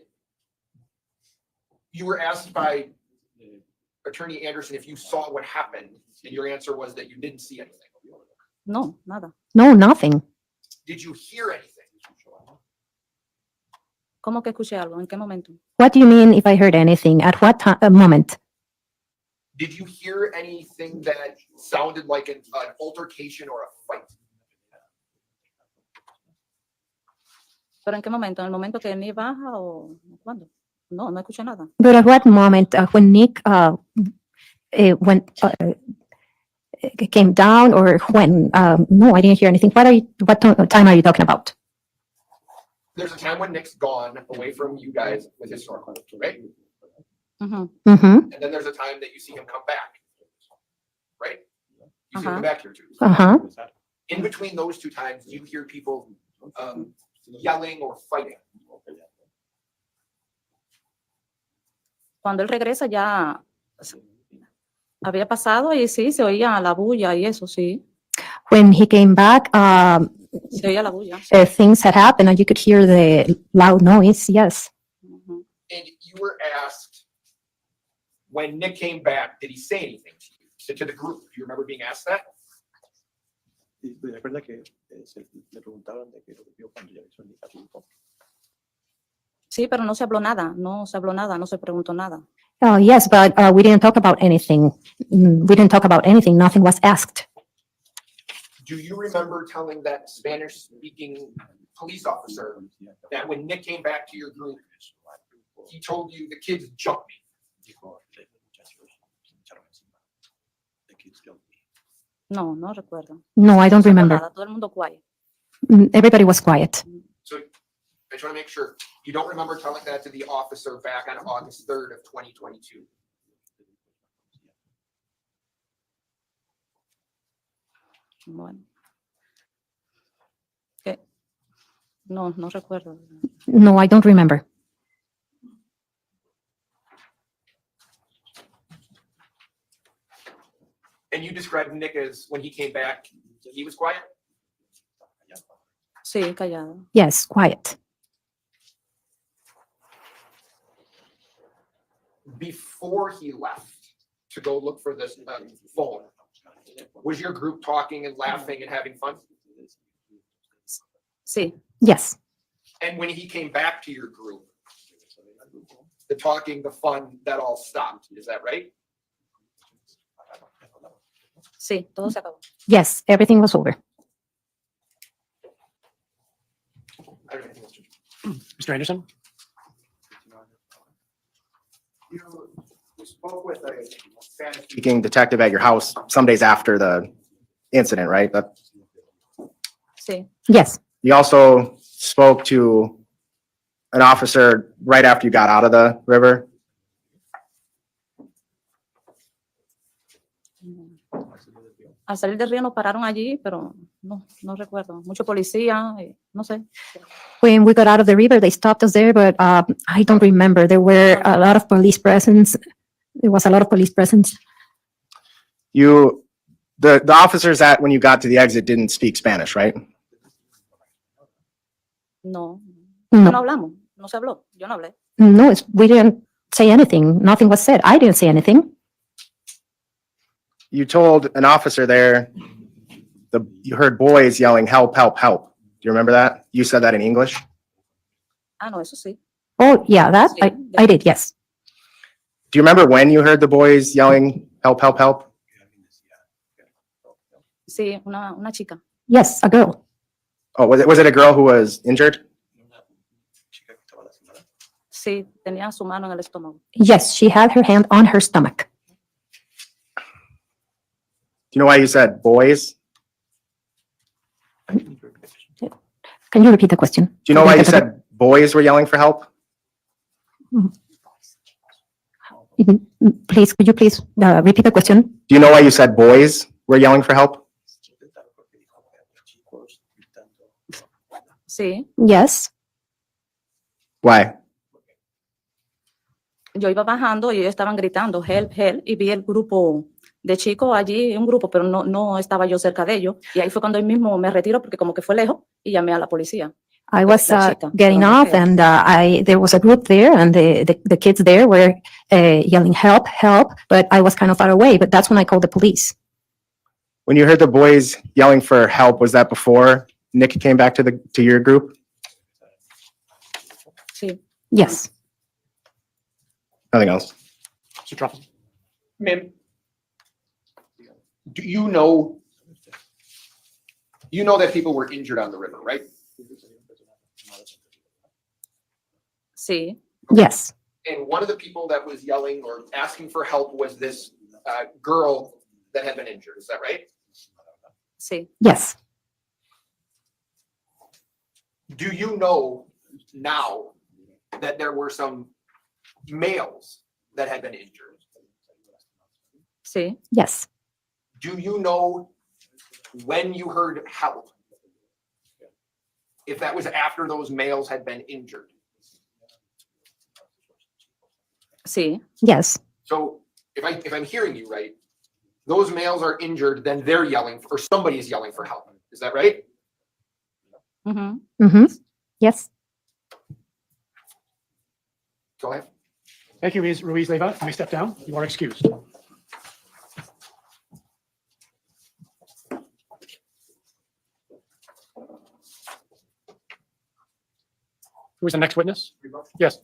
you were asked by Attorney Anderson if you saw what happened, and your answer was that you didn't see anything. no, nada. no, nothing. Did you hear anything? ¿Cómo que escuché algo? ¿En qué momento? What do you mean if I heard anything? At what moment? Did you hear anything that sounded like an altercation or a fight? ¿Pero en qué momento? ¿En el momento que ni baja o cuándo? No, no escuché nada. But at what moment when Nick came down or when? No, I didn't hear anything. What time are you talking about? There's a time when Nick's gone away from you guys with his snorkel, right? Ujú. Mm-hmm. And then there's a time that you see him come back, right? You see him Uh-huh. come back here too. Uh-huh. In between those two times, do you hear people yelling or fighting? Cuando él regresa ya había pasado y sí, se oía la bulla y eso, sí. When he came back, Se oía la bulla. things had happened and you could hear the loud noise. Yes. Ujú. And you were asked, when Nick came back, did he say anything to you, to the group? Do you remember being asked that? Recuerda que le preguntaron de qué lo vio cuando ya hizo el indicativo. Sí, pero no se habló nada, no se habló nada, no se preguntó nada. Oh, yes, but we didn't talk about anything. We didn't talk about anything. Nothing was asked. Do you remember telling that Spanish-speaking police officer that when Nick came back to your group, he told you the kids jumped me? No, no recuerdo. No, I don't No se habló remember. nada, todo el mundo quiet. Everybody was quiet. So I just want to make sure, you don't remember telling that to the officer back on August 3rd of 2022? Bueno. ¿Qué? No, no recuerdo. No, I don't remember. And you described Nick as, when he came back, he was quiet? Sí, callado. Yes, quiet. Before he left to go look for this phone, was your group talking and laughing and having fun? Sí, Yes. And when he came back to your group, the talking, the fun, that all stopped, is that right? sí, todo se acabó. Yes, everything was over. I don't have anything else to- Mr. Anderson? You spoke with a Spanish-speaking detective at your house some days after the incident, right? Sí, Yes. You also spoke to an officer right after you got out of the river. al salir del río nos pararon allí, pero no, no recuerdo. Mucho policía, no sé. When we got out of the river, they stopped us there, but I don't remember. There were a lot of police presence. There was a lot of police presence. The officers that when you got to the exit didn't speak Spanish, right? No, no No, hablamos, no se habló, yo no hablé. no, we didn't say anything. Nothing was said. I didn't say anything. You told an officer there, you heard boys yelling, "Help, help, help." Do you remember that? You said that in English? Ah, no, eso sí. Oh, yeah, that I did, yes. Do you remember when you heard the boys yelling, "Help, help, help"? Sí, una chica. Yes, a girl. Oh, was it a girl who was injured? Sí, tenía su mano en el estómago. Yes, she had her hand on her stomach. Do you know why you said boys? Can you repeat the question? Do you know why you said boys were yelling for help? Please, could you please repeat the question? Do you know why you said boys were yelling for help? Sí, Yes. Why? yo iba bajando y ellos estaban gritando, help, help, y vi el grupo de chicos allí, un grupo, pero no estaba yo cerca de ellos. Y ahí fue cuando yo mismo me retiro porque como que fue lejos y llamé a la policía. I was La chica, getting la off mujer. and there was a group there and the kids there were yelling, help, help, but I was kind of far away, but that's when I called the police. When you heard the boys yelling for help, was that before Nick came back to your group? Sí. Yes. Nothing else. Mr. Truffle? Ma'am, do you know that people were injured on the river, right? Sí, Yes. And one of the people that was yelling or asking for help was this girl that had been injured. Is that right? Sí, Yes. Do you know now that there were some males that had been injured? sí, Yes. Do you know when you heard help? If that was after those males had been injured? sí, Yes. So if I'm hearing you right, those males are injured, then they're yelling, or somebody's yelling for help. Is that right? ujú. Mm-hmm. Yes. Go ahead. Thank you, Ms. Ruiz Leyva. You may step down. You are excused. Who is the next witness? Yes.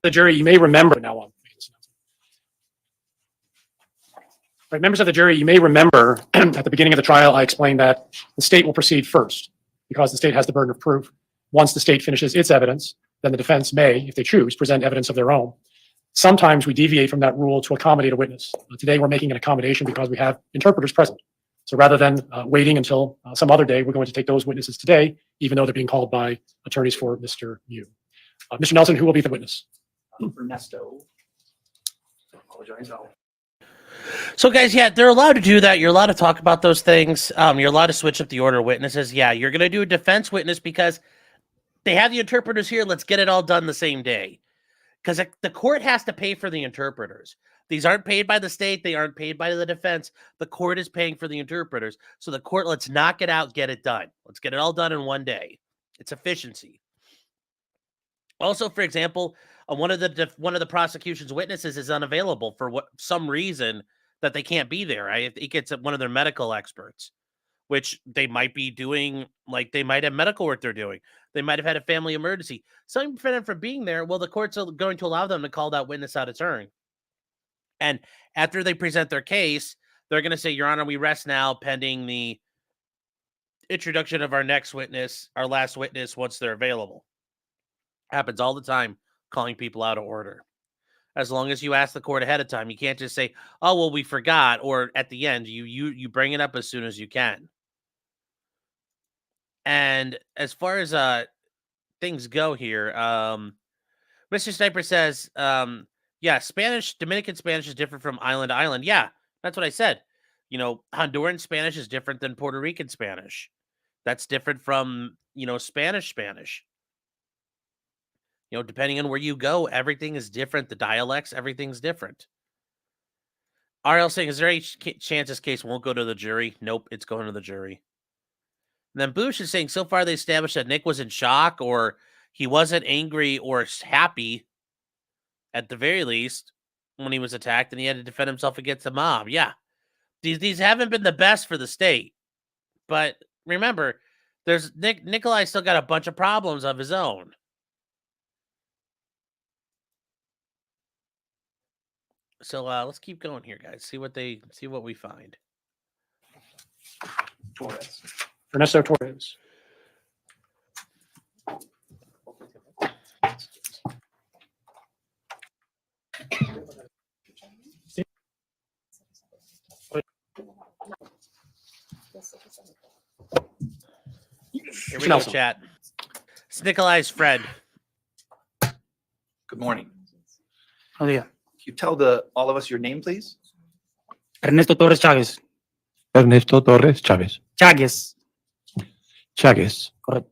The jury, you may remember now on. Right, members of the jury, you may remember at the beginning of the trial, I explained that the state will proceed first because the state has the burden of proof. Once the state finishes its evidence, then the defense may, if they choose, present evidence of their own. Sometimes we deviate from that rule to accommodate a witness. Today, we're making an accommodation because we have interpreters present. So rather than waiting until some other day, we're going to take those witnesses today, even though they're being called by attorneys for Mr. Miu. Mr. Nelson, who will be the witness? Ernesto. Apologize. So, guys, yeah, they're allowed to do that. You're allowed to talk about those things. You're allowed to switch up the order of witnesses. Yeah, you're going to do a defense witness because they have the interpreters here. Let's get it all done the same day. Because the court has to pay for the interpreters. These aren't paid by the state. They aren't paid by the defense. The court is paying for the interpreters. So the court, let's knock it out, get it done. Let's get it all done in one day. It's efficiency. Also, for example, one of the prosecution's witnesses is unavailable for some reason that they can't be there. Right? It gets one of their medical experts, which they might be doing, like they might have medical work they're doing. They might have had a family emergency. Something prevent them from being there. Well, the court's going to allow them to call that witness out of turn. And after they present their case, they're going to say, Your Honor, we rest now pending the introduction of our next witness, our last witness, once they're available. Happens all the time, calling people out of order. As long as you ask the court ahead of time, you can't just say, oh, well, we forgot. Or at the end, you bring it up as soon as you can. And as far as things go here, Mr. Sniper says, yeah, Dominican Spanish is different from island to island. Yeah, that's what I said. You know, Honduran Spanish is different than Puerto Rican Spanish. That's different from, Spanish. Depending on where you go, everything is different. The dialects, everything's different. RL saying, is there any chance this case won't go to the jury? Nope, it's going to the jury. And then Boosh is saying, so far they established that Nick was in shock or he wasn't angry or happy, at the very least, when he was attacked and he had to defend himself against the mob. Yeah, these haven't been the best for the state. But remember, there's Nicolae still got a bunch of problems of his own. So let's keep going here, guys. See what we find. Torres. Ernesto Torres. Here we go, chat. It's Nicolae's friend. Good morning. Oh, yeah. Can you tell all of us your name, please? Ernesto Torres Chaves. Ernesto Torres Chávez. Chagas. Chagas. Correct.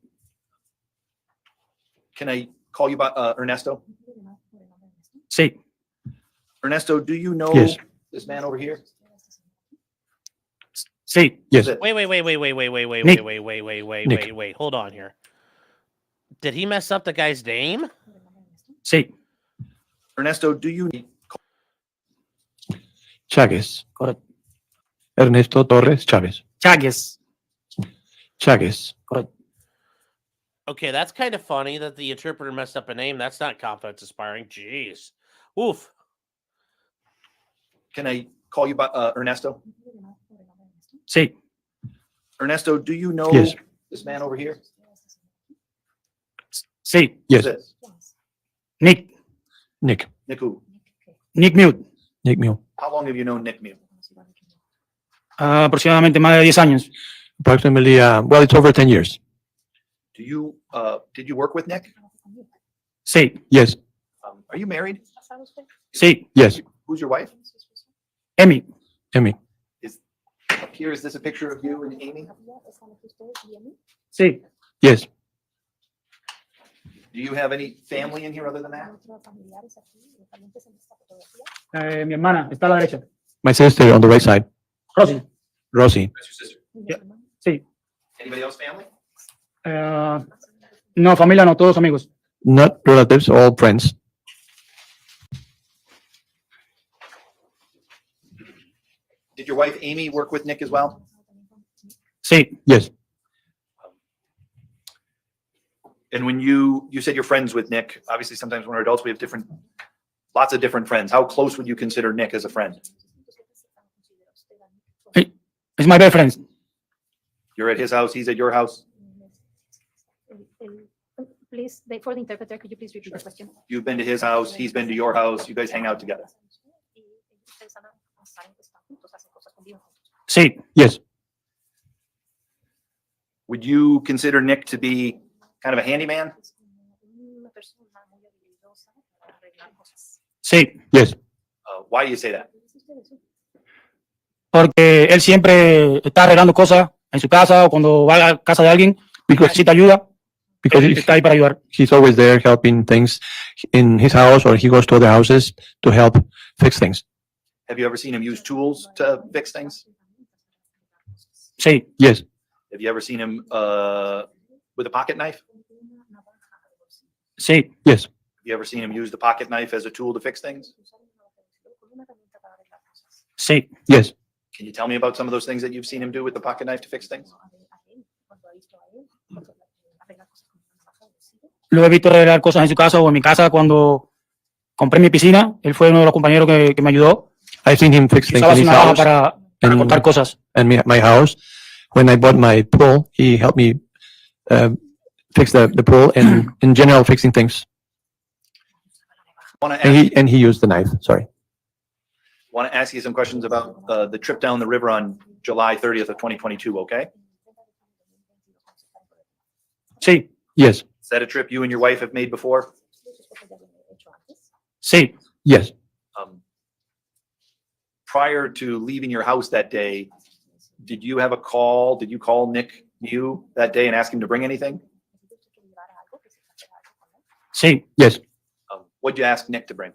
Can I call you by Ernesto? Sí. Ernesto, do you know Yes. this man over here? Sí. Yes. Is it- Wait. Nick. Wait. Hold on here. Did he mess up the guy's name? Sí. Ernesto, do you Chagas. Correct. Ernesto Torres Chávez. Chagas. Chagas. Correct. Okay, that's kind of funny that the interpreter messed up a name. That's not confidence inspiring. Jeez. Oof. can I call you by Ernesto? Sí. Ernesto, do you know Yes. this man over here? Sí. Yes. Who's this? Nick. Nick. Nick who? Nick Miu. Nick Miu. How long have you known Nick Miu? Aproximadamente más de 10 años. Approximately, well, it's over 10 years. Did you work with Nick? Sí. Yes. Are you married? Sí. Yes. Who's your wife? Emi. Amy. Up here, is this a picture of you and Amy? Sí. Yes. Do you have any family in here other than that? Mi hermana está a la derecha. My sister on the right side. Rosy. Rosie. That's your sister. Sí. Anybody else family? No, familia no, todos amigos. Not relatives, all friends. Did your wife Amy work with Nick as well? Sí. Yes. And when you said you're friends with Nick, obviously sometimes when we're adults, we have lots of different friends. How close would you consider Nick as a friend? It's my best friend. You're at his house, he's at your house. Please, for the interpreter, could you please repeat the question? You've been to his house, he's been to your house, you guys hang out together. Sí. Yes. Would you consider Nick to be kind of a handyman? Sí. Yes. Why do you say that? Porque él siempre está arreglando cosas en su casa o cuando va a la casa de alguien y necesita ayuda. Because Él está ahí para ayudar. he's always there helping things in his house, or he goes to other houses to help fix things. Have you ever seen him use tools to fix things? Sí. Yes. Have you ever seen him with a pocket knife? Sí. Yes. Have you ever seen him use the pocket knife as a tool to fix things? Sí. Yes. Can you tell me about some of those things that you've seen him do with the pocket knife to fix things? Lo he visto arreglar cosas en su casa o en mi casa cuando compré mi piscina. Él fue uno de los compañeros que me ayudó. I've seen him fix things Usaba in su his navaja house para cortar cosas. and my house. When I bought my pool, he helped me fix the pool and in general fixing things. Want And he used the knife. Sorry. to ask you some questions about the trip down the river on July 30th of 2022, okay? Sí. Yes. Is that a trip you and your wife have made before? Sí. Yes. Prior to leaving your house that day, did you have a call? Did you call Nick Miu that day and ask him to bring anything? Sí. Yes. What'd you ask Nick to bring?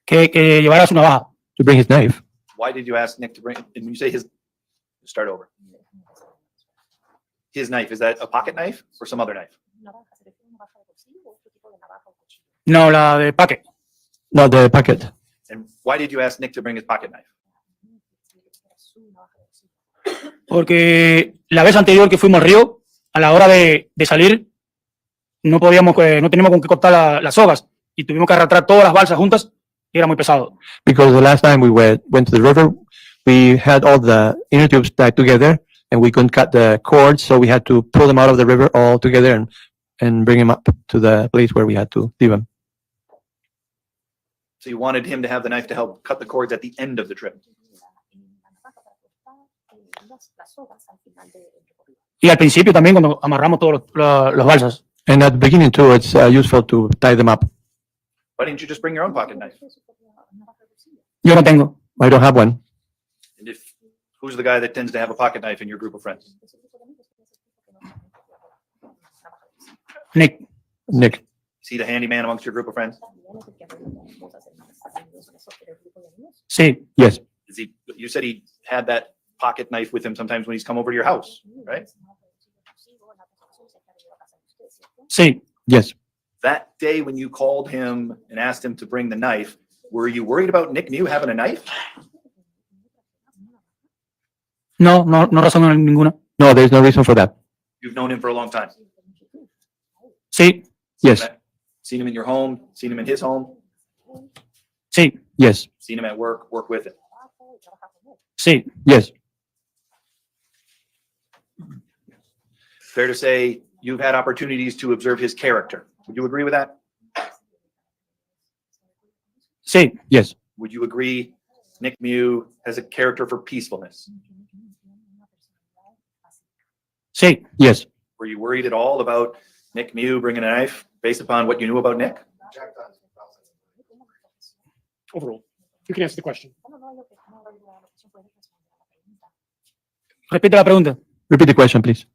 Que llevara su navaja. To bring his knife. Why did you ask Nick to bring? And when you say start over. His knife, is that a pocket knife or some other knife? No, la de paque. No, the packet. And why did you ask Nick to bring his pocket knife? Porque la vez anterior que fuimos al río, a la hora de salir, no teníamos con qué cortar las sogas y tuvimos que arrastrar todas las balsas juntas y era muy pesado. Because the last time we went to the river, we had all the inner tubes tied together and we couldn't cut the cords, so we had to pull them out of the river all together and bring him up to the place where we had to leave him. So you wanted him to have the knife to help cut the cords at the end of the trip. Y al principio también cuando amarramos todas las balsas. And at the beginning too, it's useful to tie them up. Why didn't you just bring your own pocket knife? Yo no tengo. I don't have one. And who's the guy that tends to have a pocket knife in your group of friends? Nick. Nick. Is he the handyman amongst your group of friends? Sí. Yes. You said he had that pocket knife with him sometimes when he's come over to your house, right? Sí. Yes. That day when you called him and asked him to bring the knife, were you worried about Nick Miu having a knife? No razón ninguna. No, there's no reason for that. You've known him for a long time. Sí. Yes. Seen him in your home, seen him in his home, Sí. Yes. seen him at work with him. Sí. Yes. Fair to say you've had opportunities to observe his character. Would you agree with that? Sí, Yes. Would you agree Nick Miu has a character for peacefulness? sí, Yes. Were you worried at all about Nick Miu bringing a knife based upon what you knew about Nick? Overall, you can answer the question. repite la pregunta. Repeat the question, please.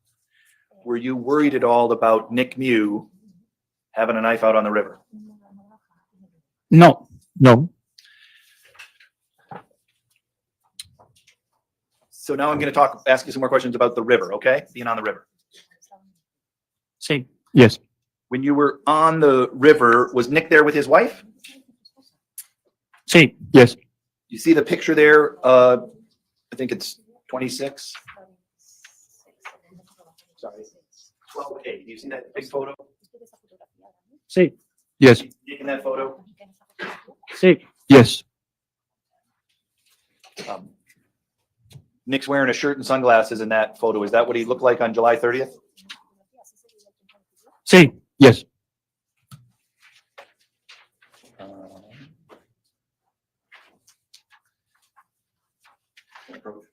Were you worried at all about Nick Miu having a knife out on the river? No, No. So now I'm going to ask you some more questions about the river, okay? Being on the river. sí, Yes. When you were on the river, was Nick there with his wife? sí, Yes. You see the picture there? I think it's 26. Sorry. 12A. Do you see that big photo? sí, Yes. Nick in that photo? sí, Yes. Nick's wearing a shirt and sunglasses in that photo. Is that what he looked like on July 30th? sí, Yes.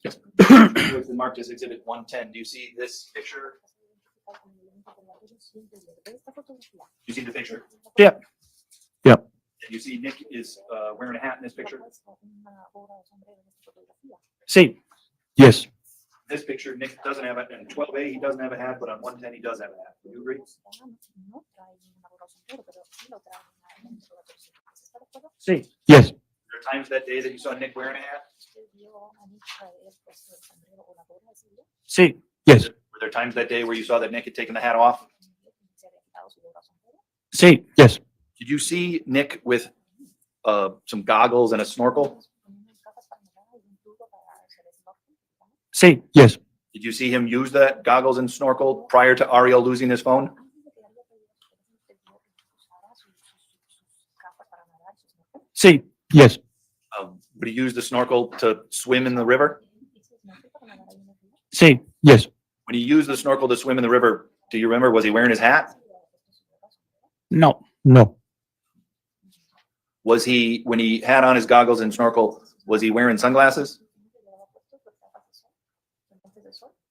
Yes. It's been marked as Exhibit 110. Do you see this picture? Do you see the picture? yeah, Yeah. And you see Nick is wearing a hat in this picture? sí, Yes. This picture, Nick doesn't have it. In 12A, he doesn't have a hat, but on 110, he does have a hat. Do you agree? sí, Yes. There are times that day that you saw Nick wearing a hat? sí, Yes. Were there times that day where you saw that Nick had taken the hat off? sí, Yes. Did you see Nick with some goggles and a snorkel? sí, Yes. Did you see him use that goggles and snorkel prior to Ariel losing his phone? sí, Yes. Would he use the snorkel to swim in the river? sí, Yes. When he used the snorkel to swim in the river, do you remember, was he wearing his hat? no, No. Was he, when he had on his goggles and snorkel, was he wearing sunglasses?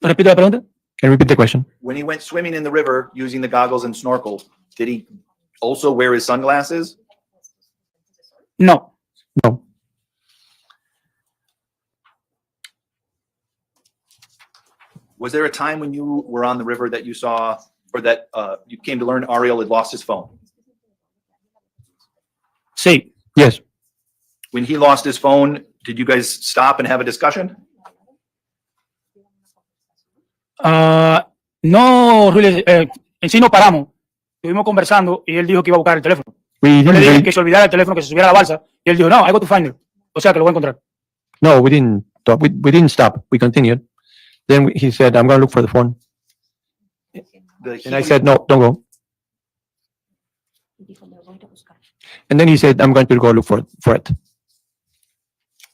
repite la pregunta. Can you repeat the question? When he went swimming in the river using the goggles and snorkel, did he also wear his sunglasses? No, No. Was there a time when you were on the river that you saw, or that you came to learn Ariel had lost his phone? sí, Yes. When he lost his phone, did you guys stop and have a discussion? no, really, en sí no paramos, estuvimos conversando y él dijo que iba a buscar el teléfono. We Yo le didn't dije really, que se olvidara el teléfono, que se subiera a la balsa y él dijo, no, I go to find it. O sea que lo voy a encontrar. no, we didn't talk. We didn't stop. We continued. Then he said, I'm going to look for the phone. And I said, no, don't go. And then he said, I'm going to go look for it.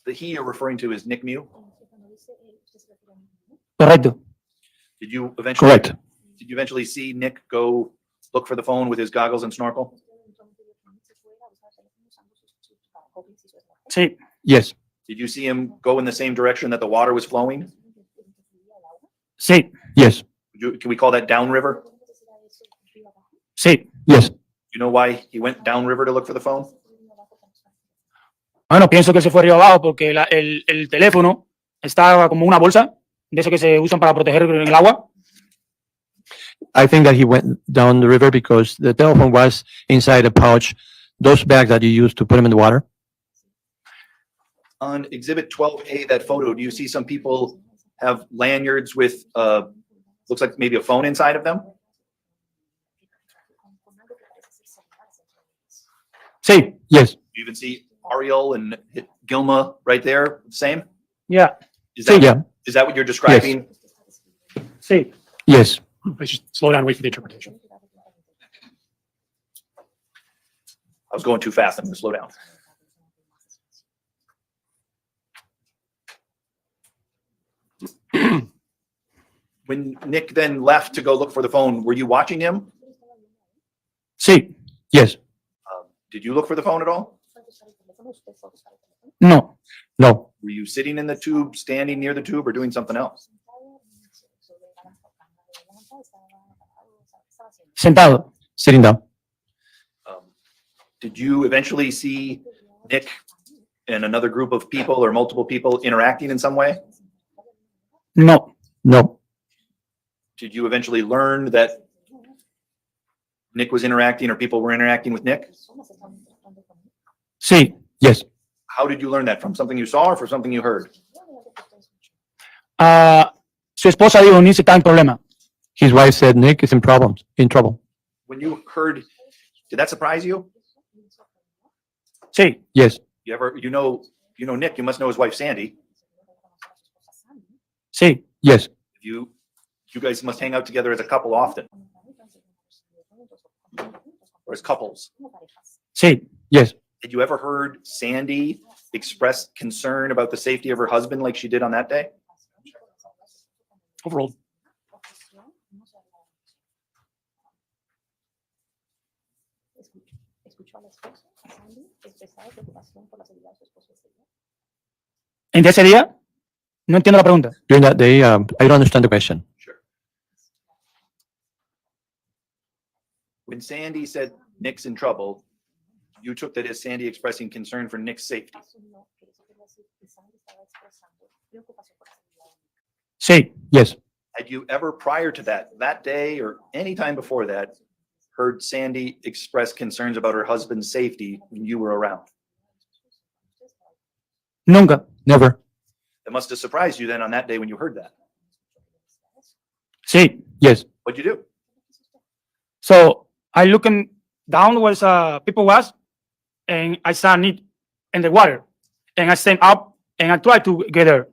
The he you're referring to is Nick Miu. Correcto. Did you eventually? Correct. Did you eventually see Nick go look for the phone with his goggles and snorkel? Sí, Yes. Did you see him go in the same direction that the water was flowing? sí, Yes. Can we call that downriver? sí. Yes. You know why he went downriver to look for the phone? Bueno, pienso que él se fue río abajo porque el teléfono estaba como una bolsa de esas que se usan para proteger en el agua. I think that he went down the river because the telephone was inside a pouch, those bags that you use to put them in the water. On Exhibit 12A, that photo, do you see some people have lanyards with, looks like maybe a phone inside of them? Sí, Yes. Do you even see Ariel and Gilma right there, same? yeah, Is Sí, that, yeah. is that what you're describing? sí. Yes. Please just slow down, wait for the interpretation. I was going too fast, I'm gonna slow down. When When Nick then left to go look for the phone, were you watching him? Sí, Yes. Did you look for the phone at all? no, No. Were you sitting in the tube, standing near the tube, or doing something else? sentado. Sitting down. Did you eventually see Nick and another group of people or multiple people interacting in some way? No, No. Did you eventually learn that Nick was interacting or people were interacting with Nick? sí. Yes. How did you learn that? From something you saw or from something you heard? Su esposa dijo, Nick está en problema. His wife said Nick is in trouble. When you heard, did that surprise you? Sí, Yes. You know Nick, you must know his wife Sandy. sí, Yes. You guys must hang out together as a couple often. Or as couples. sí. Yes. Had you ever heard Sandy express concern about the safety of her husband like she did on that day? Overall. ¿En ese día? No entiendo la pregunta. During that day, I don't understand the question. Sure. When Sandy said Nick's in trouble, you took that as Sandy expressing concern for Nick's safety. Sí, Yes. Had you ever prior to that day or any time before that, heard Sandy express concerns about her husband's safety when you were around? nunca. Never. It must have surprised you then on that day when you heard that. Sí. Yes. What'd you do? So I looking down where people was, and I saw Nick in the water, and I stand up and I try to get there.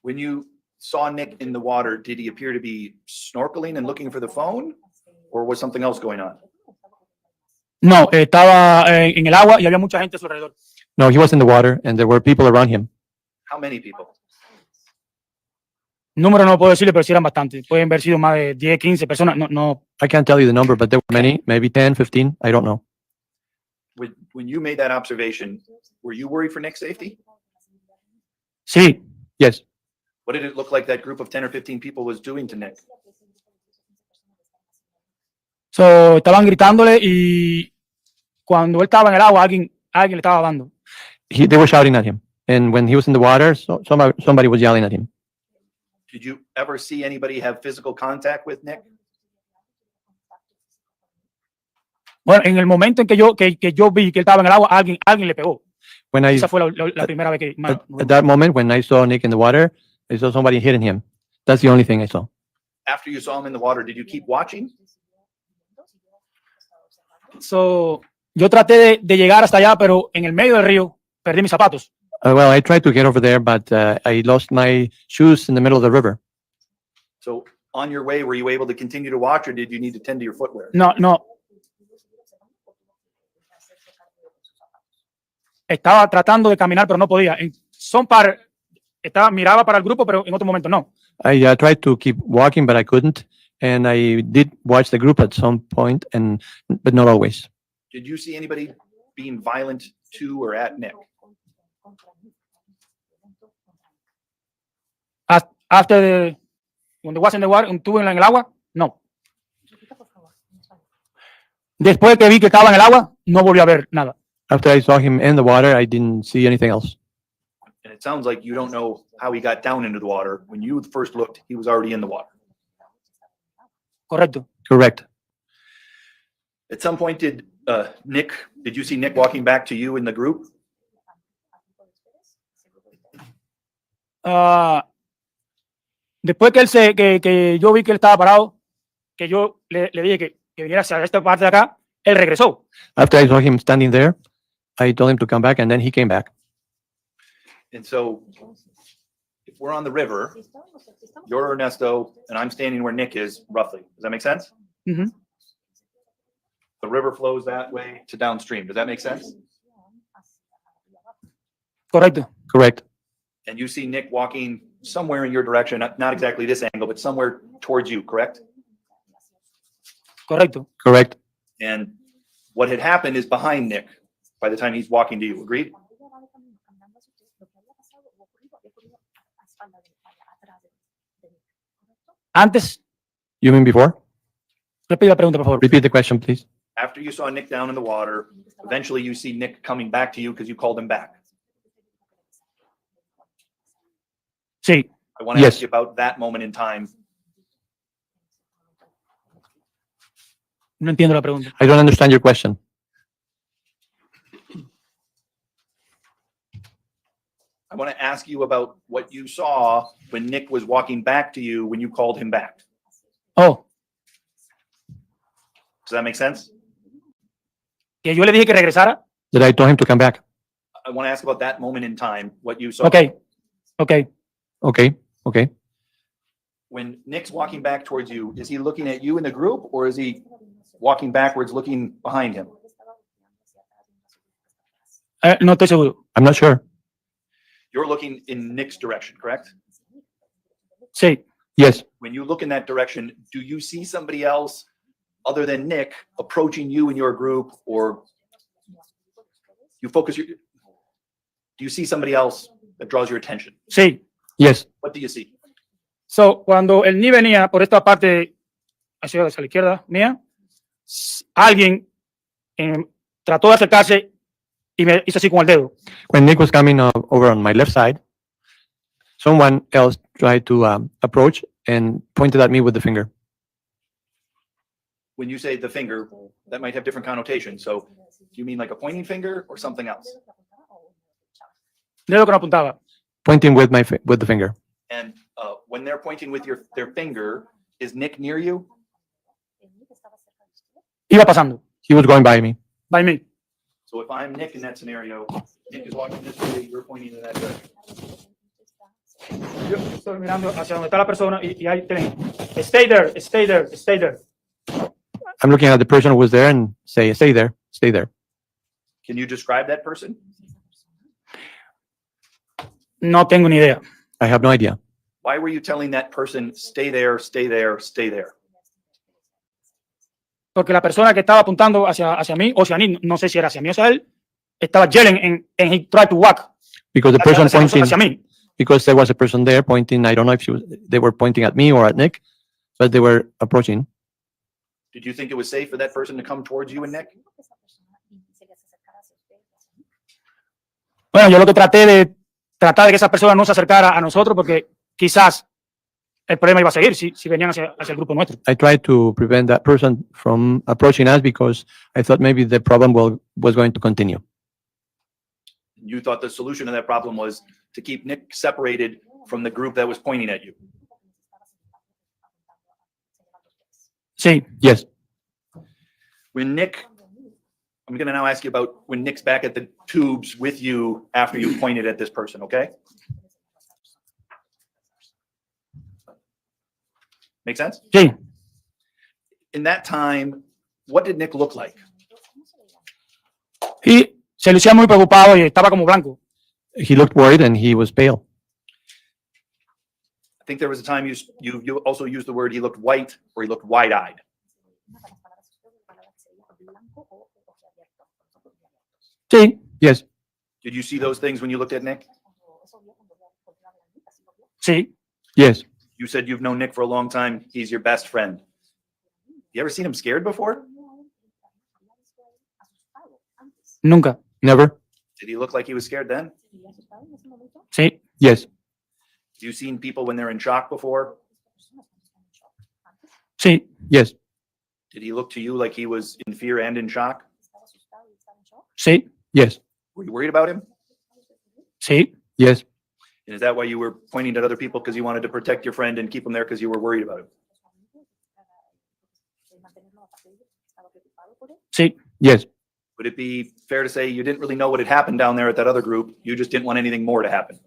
When you saw Nick in the water, did he appear to be snorkeling and looking for the phone? Or was something else going on? No, estaba en el agua y había mucha gente a su alrededor. No, he was in the water and there were people around him. How many people? Número no puedo decirle, pero sí eran bastantes. Pueden haber sido más de 10, 15 personas. No, I can't tell you the number, but there were many, maybe 10, 15. I don't know. When you made that observation, were you worried for Nick's safety? sí. Yes. What did it look like that group of 10 or 15 people was doing to Nick? So, estaban gritándole y cuando él estaba en el agua, alguien le estaba dando. They were shouting at him. And when he was in the water, somebody was yelling at him. Did you ever see anybody have physical contact with Nick? Bueno, en el momento en que yo vi que él estaba en el agua, alguien le pegó. When I, Esa fue la primera vez que... at that moment, when I saw Nick in the water, I saw somebody hitting him. That's the only thing I saw. After you saw him in the water, did you keep watching? So, yo traté de llegar hasta allá, pero en el medio del río perdí mis zapatos. Well, I tried to get over there, but I lost my shoes in the middle of the river. So on your way, were you able to continue to watch or did you need to tend to your footwear? No. Estaba tratando de caminar, pero no podía. Miraba para el grupo, pero en otro momento no. I tried to keep walking, but I couldn't. And I did watch the group at some point, but not always. Did you see anybody being violent to or at Nick? After when they was in the water, estuve en el agua, no. Después que vi que estaba en el agua, no volví a ver nada. After I saw him in the water, I didn't see anything else. And it sounds like you don't know how he got down into the water. When you first looked, he was already in the water. Correcto. Correct. At some point, did you see Nick walking back to you in the group? Después que yo vi que él estaba parado, que yo le dije que viniera hacia esta parte de acá, él regresó. After I saw him standing there, I told him to come back, and then he came back. And so if we're on the river, you're Ernesto, and I'm standing where Nick is, roughly. Does that make sense? Mm-hmm. The river flows that way to downstream. Does that make sense? Correcto. Correct. And you see Nick walking somewhere in your direction, not exactly this angle, but somewhere towards you, correct? Correcto. Correct. And what had happened is behind Nick by the time he's walking to you, agreed? Antes, You mean before? repite la pregunta, por favor. Repeat the question, please. After you saw Nick down in the water, eventually you see Nick coming back to you because you called him back. Sí. I want to Yes. ask you about that moment in time. No entiendo la pregunta. I don't understand your question. I want to ask you about what you saw when Nick was walking back to you when you called him back. Oh, Does that make sense? que yo le dije que regresara. That I told him to come back. I want to ask about that moment in time, what you saw. Okay. Okay. Okay. Okay. When Nick's walking back towards you, is he looking at you in the group or is he walking backwards, looking behind him? No estoy seguro. I'm not sure. You're looking in Nick's direction, correct? Sí. Yes. When you look in that direction, do you see somebody else other than Nick approaching you in your group, or you focus your, do you see somebody else that draws your attention? Sí. Yes. What do you see? So, cuando el Ni venía por esta parte hacia la izquierda mía, alguien trató de acercarse y me hizo así con el dedo. When Nick was coming over on my left side, someone else tried to approach and pointed at me with the finger. When you say the finger, that might have different connotations. So do you mean like a pointing finger or something else? Dedo que no apuntaba. Pointing with with the finger. And when they're pointing with their finger, is Nick near you? Iba pasando. He was going by me. By me. So if I'm Nick in that scenario, Nick is walking this way, you're pointing in that direction. Yo estoy mirando hacia donde está la persona y ahí tienen. Stay there, stay there, stay there. I'm looking at the person who was there and say, stay there, stay there. Can you describe that person? No tengo ni idea. I have no idea. Why were you telling that person, stay there, stay there, stay there? Porque la persona que estaba apuntando hacia mí, o hacia mí, no sé si era hacia mí o hacia él, estaba yelling and he tried to walk. Because the person pointing, hacia mí. because there was a person there pointing, I don't know if they were pointing at me or at Nick, but they were approaching. Did you think it was safe for that person to come towards you and Nick? Bueno, yo lo que traté de que esa persona no se acercara a nosotros porque quizás el problema iba a seguir si venían hacia el grupo nuestro. I tried to prevent that person from approaching us because I thought maybe the problem was going to continue. You thought the solution to that problem was to keep Nick separated from the group that was pointing at you. Sí. Yes. When Nick, I'm going to now ask you about when Nick's back at the tubes with you after you pointed at this person, okay? Make sense? Sí. In that time, what did Nick look like? Y se lucía muy preocupado y estaba como blanco. He looked worried and he was pale. I think there was a time you also used the word he looked white or he looked wide-eyed. Sí. Yes. Did you see those things when you looked at Nick? Sí. Yes. You said you've known Nick for a long time. He's your best friend. You ever seen him scared before? Nunca. Never. Did he look like he was scared then? Sí. Yes. Have you seen people when they're in shock before? Sí. Yes. Did he look to you like he was in fear and in shock? Sí. Yes. Were you worried about him? Sí. Yes. And is that why you were pointing at other people because you wanted to protect your friend and keep him there because you were worried about him? Sí. Yes. Would it be fair to say you didn't really know what had happened down there at that other group? You just didn't want anything more to happen?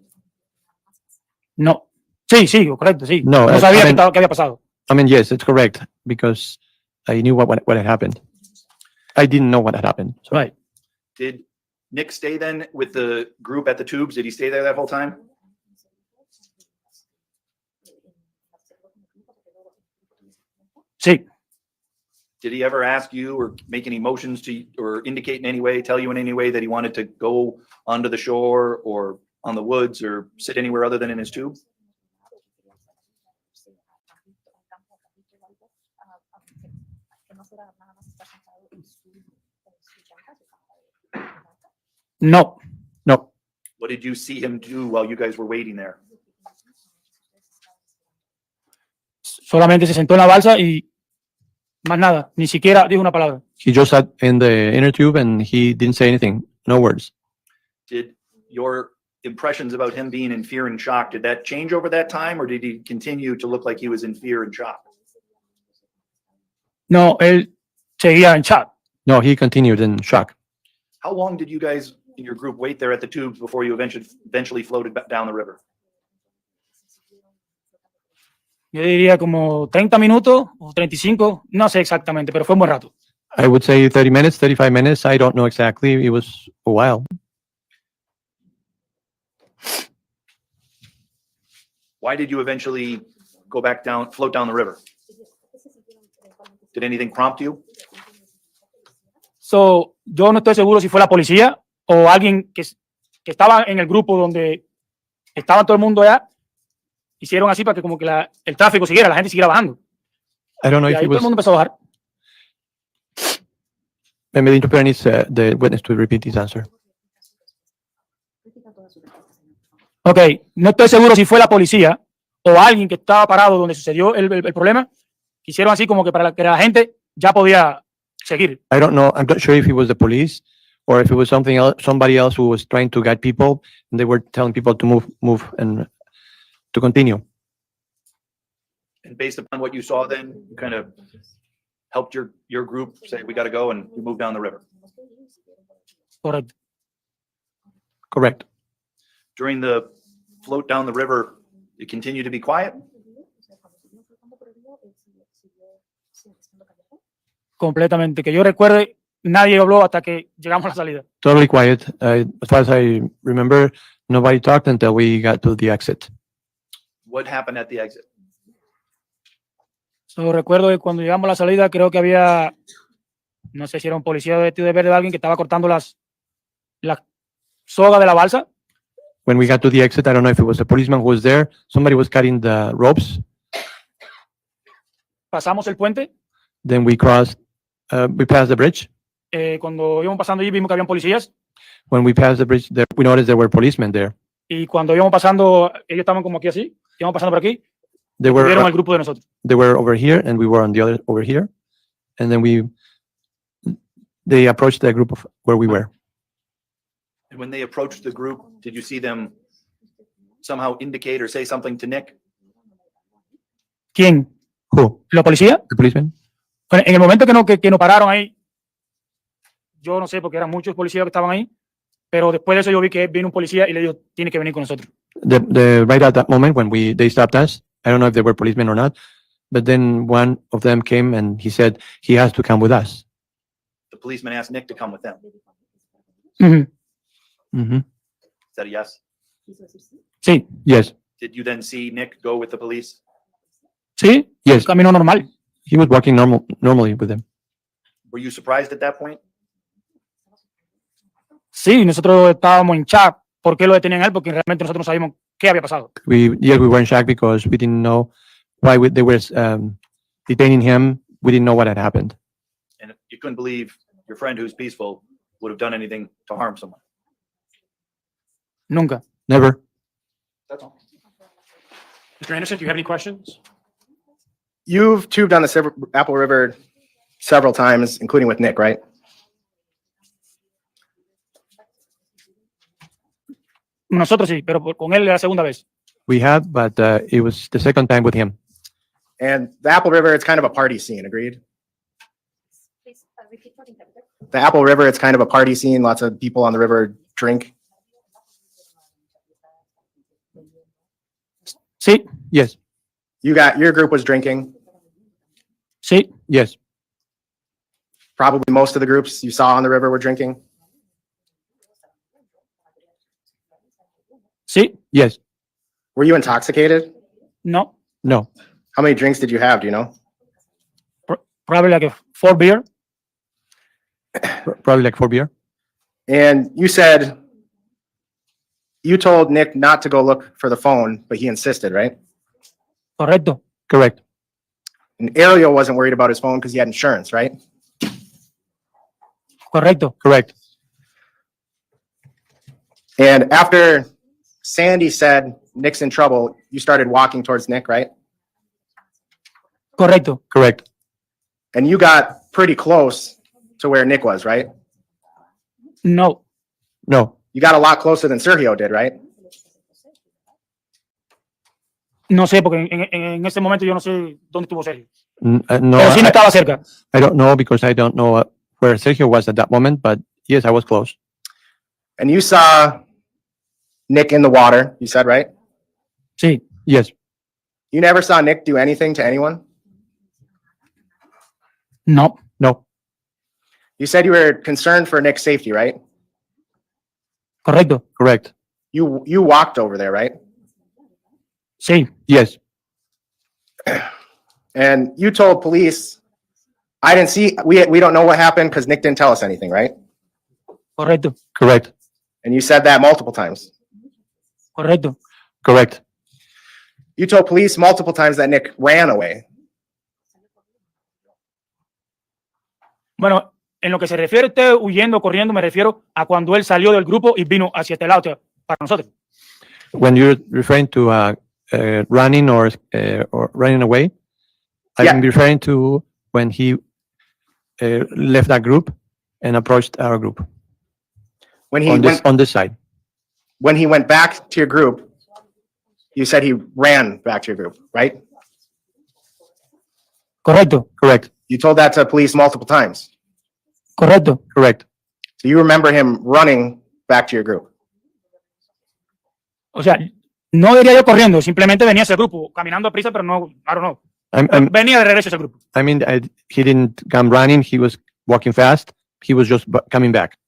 No. Sí, sí, correcto, sí. No, No sabía qué había pasado. I mean, yes, it's correct because I knew what had happened. I didn't know what had happened. So. Right. Did Nick stay then with the group at the tubes? Did he stay there that whole time? Sí, Did he ever ask you or make any motions to, or indicate in any way, tell you in any way that he wanted to go onto the shore or on the woods or sit anywhere other than in his tube? no. No, What did you see him do while you guys were waiting there? Solamente se sentó en la balsa y más nada, ni siquiera dijo una palabra. he just sat in the inner tube and he didn't say anything, no words. Did your impressions about him being in fear and shock, did that change over that time, or did he continue to look like he was in fear and shock? No, él seguía en shock. No, he continued in shock. How long did you guys in your group wait there at the tubes before you eventually floated back down the river? Yo diría como 30 minutos o 35, no sé exactamente, pero fue un buen rato. I would say 30 minutes, 35 minutes. I don't know exactly. It was a while. Why did you eventually go back down, float down the river? Did anything prompt you? So, yo no estoy seguro si fue la policía o alguien que estaba en el grupo donde estaba todo el mundo allá. Hicieron así para que como que el tráfico siguiera, la gente siguiera bajando. I don't know Y if ahí it todo el was. mundo empezó a bajar. Maybe the interpreter needs the witness to repeat his answer. Ok, no estoy seguro si fue la policía o alguien que estaba parado donde sucedió el problema. Hicieron así como que para que la gente ya podía seguir. I don't know. I'm not sure if it was the police or if it was something else, somebody else who was trying to guide people and they were telling people to move and to continue. And based upon what you saw then, you kind of helped your group say, we got to go, and you moved down the river. Correcto. Correct. During the float down the river, it continued to be quiet? Completamente. Que yo recuerde, nadie habló hasta que llegamos a la salida. Totally quiet. As far as I remember, nobody talked until we got to the exit. What happened at the exit? Solo recuerdo que cuando llegamos a la salida, creo que había, no sé si era un policía vestido de verde o alguien que estaba cortando las sogas de la balsa. When we got to the exit, I don't know if it was a policeman who was there. Somebody was cutting the ropes. Pasamos el puente. Then we passed the bridge. Cuando íbamos pasando allí, vimos que habían policías. When we passed the bridge, we noticed there were policemen there. Y cuando íbamos pasando, ellos estaban como aquí así. Íbamos pasando por aquí. They Vieron were el grupo de nosotros. they were over here, and we were on the other over here. And then they approached the group of where we were. And when they approached the group, did you see them somehow indicate or say something to Nick? ¿Quién? Who? ¿La policía? The policeman? Bueno, en el momento que nos pararon ahí, yo no sé porque eran muchos policías que estaban ahí, pero después de eso yo vi que vino un policía y le dijo, tiene que venir con nosotros. Right at that moment when they stopped us, I don't know if they were policemen or not, but then one of them came and he said he has to come with us. The policeman asked Nick to come with them. Ujú. Mm-hmm. Is that a yes? Sí, Yes. Did you then see Nick go with the police? sí, Yes. camino normal. He was walking normally with them. Were you surprised at that point? Sí, nosotros estábamos en shock. ¿Por qué lo detenían a él? Porque realmente nosotros no sabíamos qué había pasado. We were in shock because we didn't know why they were detaining him. We didn't know what had happened. And you couldn't believe your friend who's peaceful would have done anything to harm someone. Nunca. Never. That's all. Mr. Anderson, do you have any questions? You've tubed on the Apple River several times, including with Nick, right? Nosotros sí, pero con él era la segunda vez. We had, but it was the second time with him. And the Apple River, it's kind of a party scene, agreed? The Apple River, it's kind of a party scene. Lots of people on the river drink. Sí, Yes. Your group was drinking. sí, Yes. Probably most of the groups you saw on the river were drinking. sí, Yes. Were you intoxicated? no. No. How many drinks did you have? Do you know? probably like a 4 beer. Probably like 4 beer. And you said you told Nick not to go look for the phone, but he insisted, right? Correcto. Correct. And Ariel wasn't worried about his phone because he had insurance, right? Correcto. Correct. And after Sandy said Nick's in trouble, you started walking towards Nick, right? Correcto. Correct. And you got pretty close to where Nick was, right? No. No. You got a lot closer than Sergio did, right? No sé, porque en ese momento yo no sé dónde estuvo Sergio. No, Pero sí no estaba cerca. I don't know because I don't know where Sergio was at that moment, but yes, I was close. And you saw Nick in the water, you said, right? Sí. Yes. You never saw Nick do anything to anyone? No. No. You said you were concerned for Nick's safety, right? Correcto. Correct. You walked over there, right? Sí. Yes. And you told police, I didn't see, we don't know what happened because Nick didn't tell us anything, right? Correcto. Correct. And you said that multiple times. Correcto. Correct. You told police multiple times that Nick ran away. Bueno, en lo que se refiere a usted huyendo, corriendo, me refiero a cuando él salió del grupo y vino hacia este lado, para nosotros. When you're referring to running or running away, I'm referring to when he left that group and approached our group When he on this side. when he went back to your group, you said he ran back to your group, right? Correcto. Correct. You told that to police multiple times. Correcto. Correct. So you remember him running back to your group. O sea, no diría yo corriendo, simplemente venía ese grupo, caminando a prisa, pero no, I don't know. Venía de regreso ese grupo. I mean, he didn't come running. He was walking fast. He was just coming back.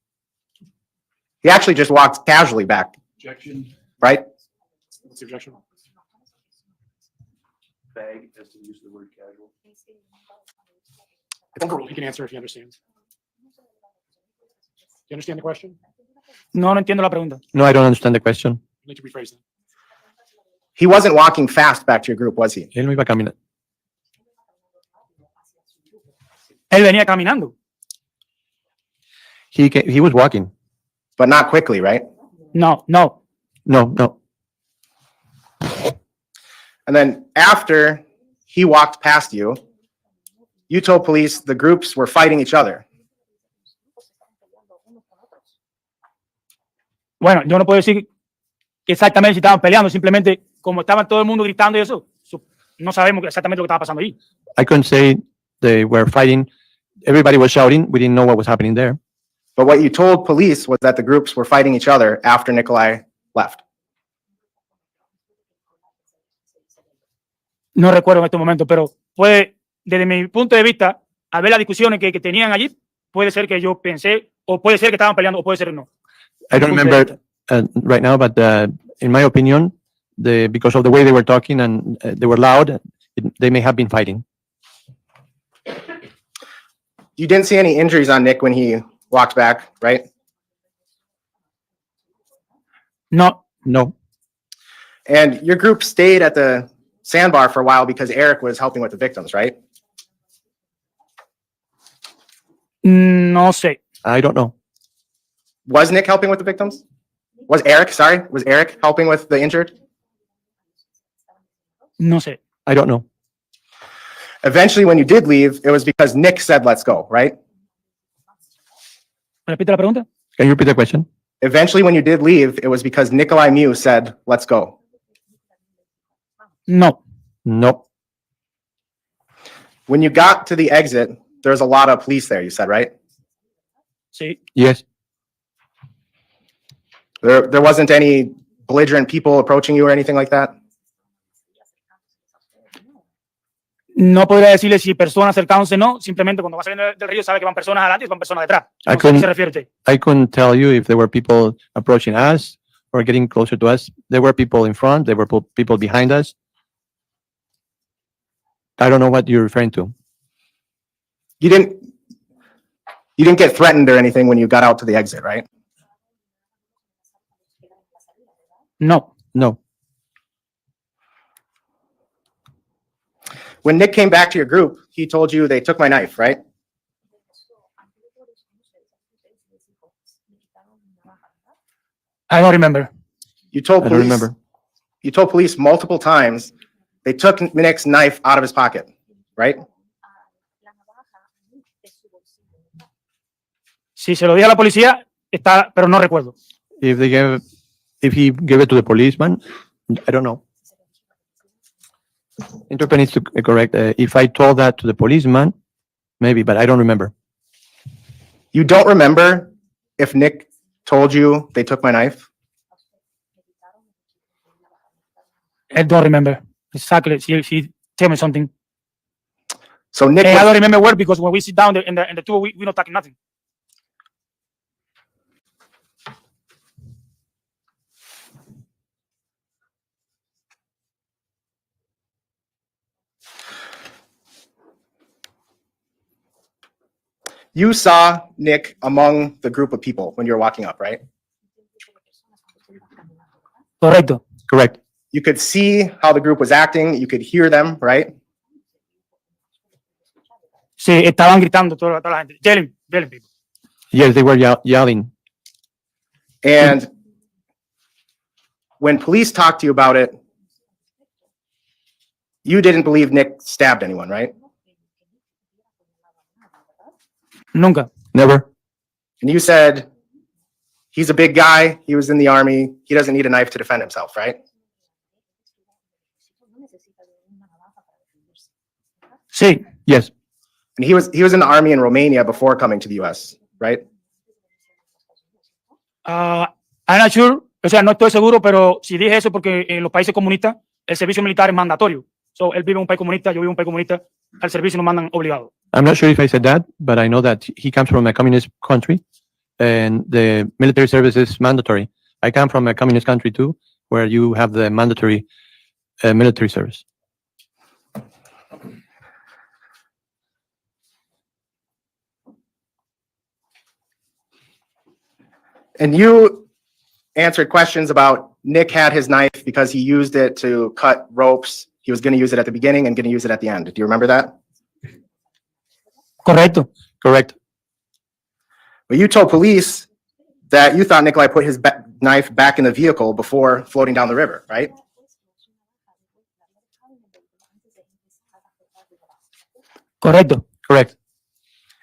He actually just walked casually back, Objection. right? What's the objection? Vague as to use the word casual. It's overruled. He can answer if he understands. You understand the question? No, no entiendo la pregunta. No, I don't understand the question. I need to rephrase that. He wasn't walking fast back to your group, was he? Él no iba caminando. Él venía caminando. He was walking. But not quickly, right? No, no. No. And then after he walked past you, you told police the groups were fighting each other. Bueno, yo no puedo decir exactamente si estaban peleando, simplemente como estaban todo el mundo gritando y eso, no sabemos exactamente lo que estaba pasando allí. I couldn't say they were fighting. Everybody was shouting. We didn't know what was happening there. But what you told police was that the groups were fighting each other after Nicolae left. No recuerdo en este momento, pero puede, desde mi punto de vista, a ver las discusiones que tenían allí, puede ser que yo pensé, o puede ser que estaban peleando, o puede ser que no. I don't remember right now, but in my opinion, because of the way they were talking and they were loud, they may have been fighting. You didn't see any injuries on Nick when he walked back, right? No. No. And your group stayed at the sandbar for a while because Eric was helping with the victims, right? No sé. I don't know. Was Nick helping with the victims? Was Eric helping with the injured? No sé. I don't know. Eventually, when you did leave, it was because Nick said, let's go, right? Repite la pregunta. Can you repeat the question? Eventually, when you did leave, it was because Nicolae Miu said, let's go. No. No. When you got to the exit, there was a lot of police there, you said, right? Sí. Yes. There wasn't any belligerent people approaching you or anything like that? No podría decirle si personas acercándose no, simplemente cuando va saliendo del río sabe que van personas adelante y van personas detrás. No sé a qué se refiere usted. I couldn't tell you if there were people approaching us or getting closer to us. There were people in front. There were people behind us. I don't know what you're referring to. You didn't get threatened or anything when you got out to the exit, right? No. No. When Nick came back to your group, he told you they took my knife, right? I don't remember. You told I don't police. remember. You told police multiple times they took Nick's knife out of his pocket, right? Si se lo dije a la policía, está, pero no recuerdo. If he gave it to the policeman, I don't know. Interpret needs to correct. If I told that to the policeman, maybe, but I don't remember. You don't remember if Nick told you they took my knife? I don't remember. Exactly. She tell me something. So Nick, I don't remember where, because when we sit down in the two, we not talking nothing. you saw Nick among the group of people when you were walking up, right? Correcto. Correct. You could see how the group was acting. You could hear them, right? Sí, estaban gritando toda la gente. Yelling people. Yes, they were yelling. And when police talked to you about it, you didn't believe Nick stabbed anyone, right? Nunca. Never. And you said, he's a big guy. He was in the army. He doesn't need a knife to defend himself, right? Sí. Yes. And he was in the army in Romania before coming to the US, right? I'm not sure. O sea, no estoy seguro, pero si dije eso porque en los países comunistas el servicio militar es mandatorio. So, él vive en un país comunista, yo vivo en un país comunista, al servicio nos mandan obligado. I'm not sure if I said that, but I know that he comes from a communist country and the military service is mandatory. I come from a communist country too, where you have the mandatory military service. And you answered questions about Nick had his knife because he used it to cut ropes. He was going to use it at the beginning and going to use it at the end. Do you remember that? Correcto. Correct. But you told police that you thought Nicolae put his knife back in the vehicle before floating down the river, right? Correcto. Correct.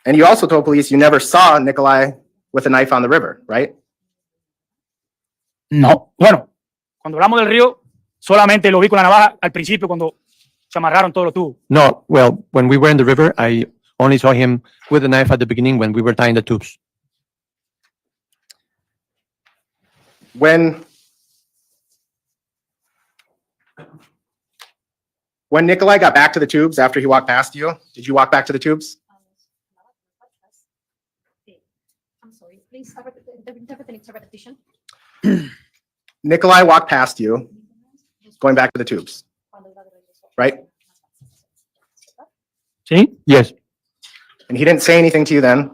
And you also told police you never saw Nicolae with a knife on the river, right? No. Bueno, cuando hablamos del río, solamente lo vi con la navaja al principio cuando se amarraron todos los tubos. No, well, when we were in the river, I only saw him with a knife at the beginning when we were tying the tubes. When Nicolae got back to the tubes after he walked past you, did you walk back to the tubes? I'm sorry, please interpret the repetition. Nicolae walked past you, going back to the tubes, right? ¿Sí? Yes. And he didn't say anything to you then.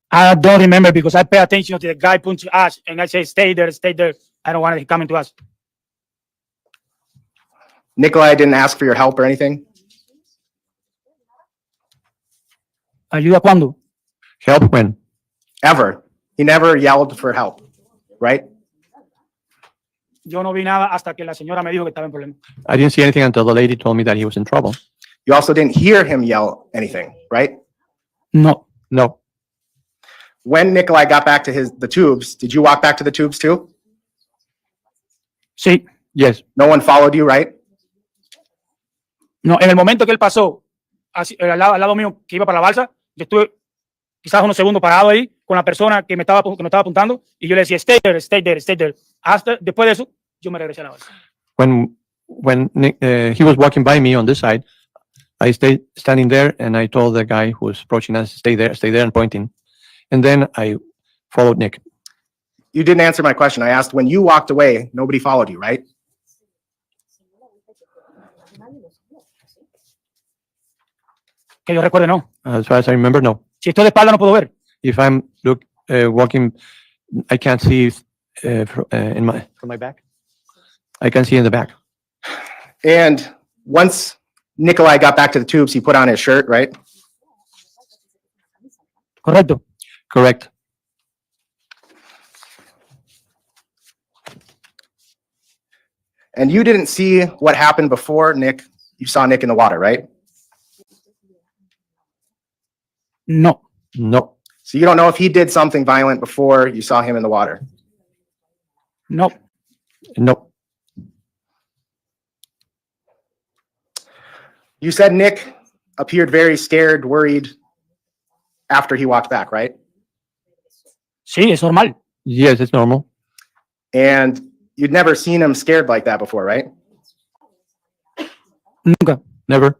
I don't remember because I pay attention to the guy punching us and I say, stay there, stay there. I don't want him coming to us. Nicolae didn't ask for your help or anything. ¿Ayuda cuándo? Help when? Ever. He never yelled for help, right? Yo no vi nada hasta que la señora me dijo que estaba en problema. I didn't see anything until the lady told me that he was in trouble. You also didn't hear him yell anything, right? No. No. When Nicolae got back to the tubes, did you walk back to the tubes too? Sí. Yes. No one followed you, right? No, en el momento que él pasó al lado mío que iba para la balsa, yo estuve quizás unos segundos parado ahí con la persona que me estaba apuntando y yo le decía, stay there, stay there, stay there. Después de eso, yo me regresé a la balsa. When Nick, he was walking by me on this side, I stayed standing there and I told the guy who was approaching us, stay there and pointing. And then I followed Nick. You didn't answer my question. I asked when you walked away, nobody followed you, right? Que yo recuerde, no. As far as I remember, no. Si estoy de espalda, no puedo ver. If I'm walking, I can't see in my from my back. I can see in the back. And once Nicolae got back to the tubes, he put on his shirt, right? Correcto. Correct. And you didn't see what happened before Nick. You saw Nick in the water, right? No. No. So you don't know if he did something violent before you saw him in the water. No. No. You said Nick appeared very scared, worried after he walked back, right? Sí, es normal. Yes, it's normal. And you'd never seen him scared like that before, right? Nunca. Never.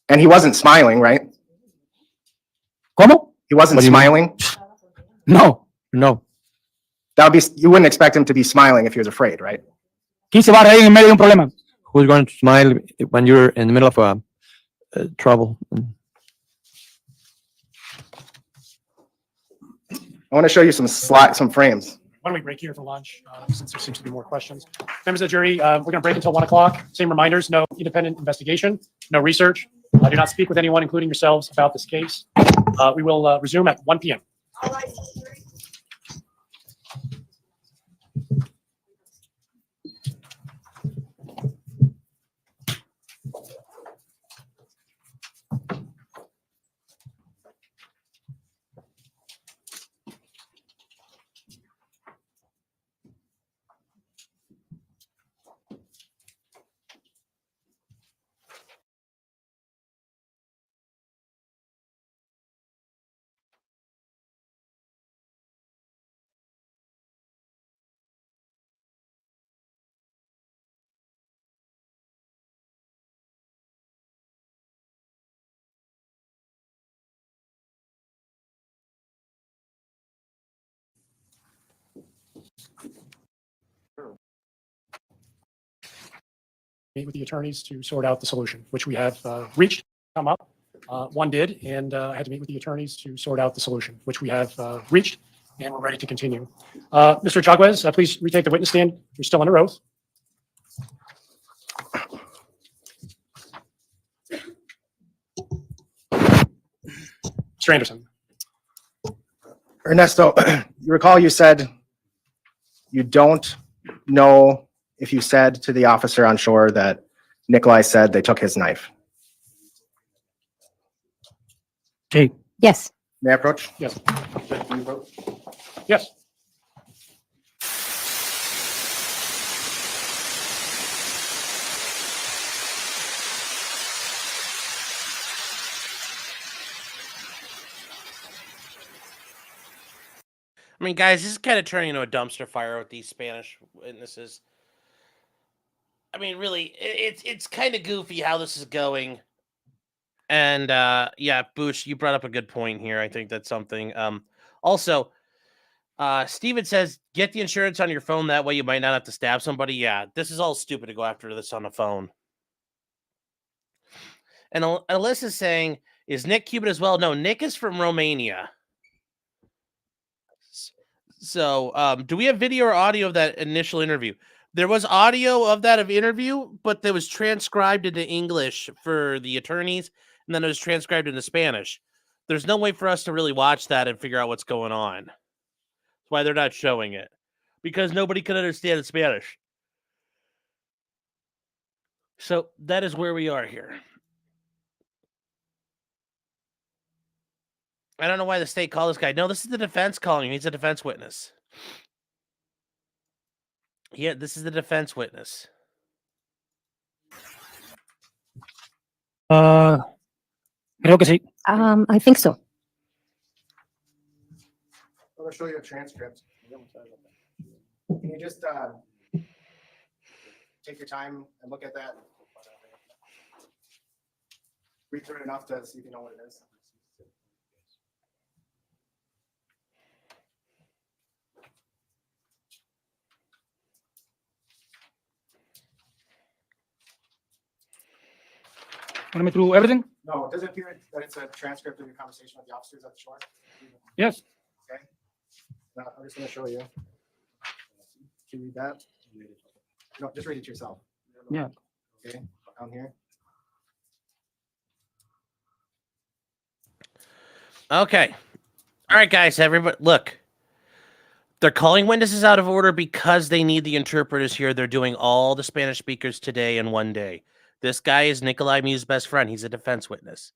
And he wasn't smiling, right? ¿Cómo? He wasn't What do you mean? smiling. No. No. That would be, you wouldn't expect him to be smiling if he was afraid, right? ¿Quién se va a reír en medio de un problema? Who's going to smile when you're in the middle of trouble? I want to show you some frames. Why don't we break here for lunch, since there seems to be more questions. Members of the jury, we're going to break until 1 o'clock. Same reminders, no independent investigation, no research. Do not speak with anyone, including yourselves, about this case. We will resume at 1 p.m. Meet with the attorneys to sort out the solution, which we have reached. Come up. One did, and I had to meet with the attorneys to sort out the solution, which we have reached, and we're ready to continue. Mr. Chaguez, please retake the witness stand. You're still under oath. Mr. Anderson. Ernesto, you recall you said you don't know if you said to the officer on shore that Nicolae said they took his knife. Sí. Yes. May I approach? Yes. Yes. I mean, guys, this is kind of turning into a dumpster fire with these Spanish witnesses. I mean, really, it's kind of goofy how this is going. And yeah, Bush, you brought up a good point here. I think that's something. Also, Steven says, get the insurance on your phone. That way you might not have to stab somebody. Yeah, this is all stupid to go after this on the phone. And Alyssa's saying, is Nick Cuban as well? No, Nick is from Romania. So, do we have video or audio of that initial interview? There was audio of that interview, but that was transcribed into English for the attorneys, and then it was transcribed into Spanish. There's no way for us to really watch that and figure out what's going on. That's why they're not showing it, because nobody can understand Spanish. So that is where we are here. I don't know why the state called this guy. No, this is the defense calling him. He's a defense witness. Yeah, this is the defense witness. Creo que sí. I think so. I'm gonna show you a transcript. Can you just take your time and look at that? Read through it enough to see if you know what it is. Want me through everything? No, does it appear that it's a transcript of your conversation with the officers at the shore? Yes. Okay. Now, I'm just gonna show you. Can you read that? No, just read it yourself. Yeah. Okay, down here. Okay. All right, guys, everybody, look. They're calling witnesses out of order because they need the interpreters here. They're doing all the Spanish speakers today in one day. This guy is Nicolae Miu's best friend. He's a defense witness.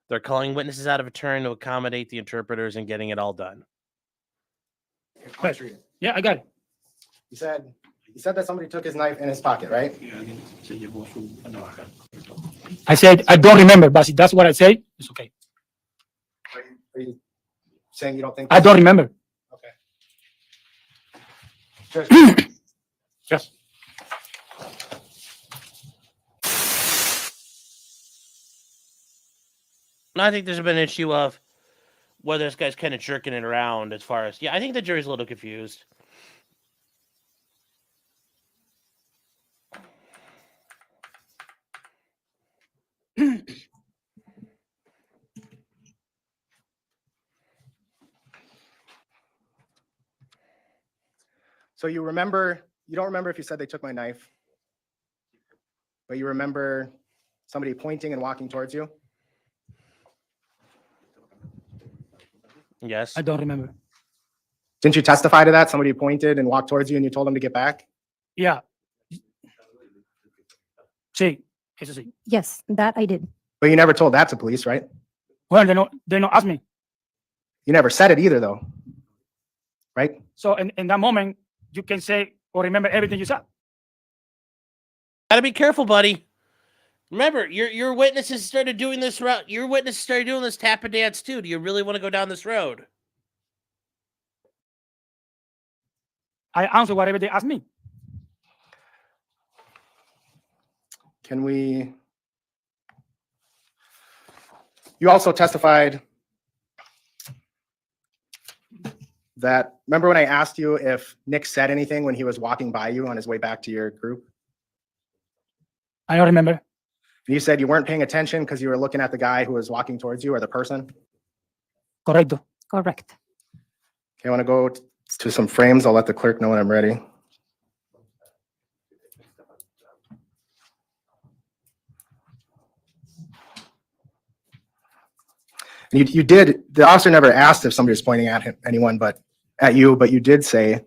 They're calling witnesses out of turn to accommodate the interpreters and getting it all done. I'll just read it. Yeah, I got it. He said that somebody took his knife in his pocket, right? I said, I don't remember, but if that's what I say, it's okay. Are you saying you don't think? I don't remember. Okay. Yes. I think there's been an issue of whether this guy's kind of jerking it around as far as, yeah, I think the jury's a little confused. So you don't remember if you said they took my knife, but you remember somebody pointing and walking towards you? Yes. I don't remember. Didn't you testify to that? Somebody pointed and walked towards you and you told them to get back? Yeah. Sí, eso sí. Yes, that I did. But you never told that to police, right? Well, they don't ask me. You never said it either, though. Right? So in that moment, you can say or remember everything you said. Gotta be careful, buddy. Remember, your witnesses started doing this route. Your witnesses started doing this tap and dance too. Do you really want to go down this road? I answer whatever they ask me. Can we? You also testified that, remember when I asked you if Nick said anything when he was walking by you on his way back to your group? I don't remember. You said you weren't paying attention because you were looking at the guy who was walking towards you or the person? Correcto. Correct. Okay, I want to go to some frames. I'll let the clerk know when I'm ready. You did, the officer never asked if somebody was pointing at anyone, but at you, but you did say,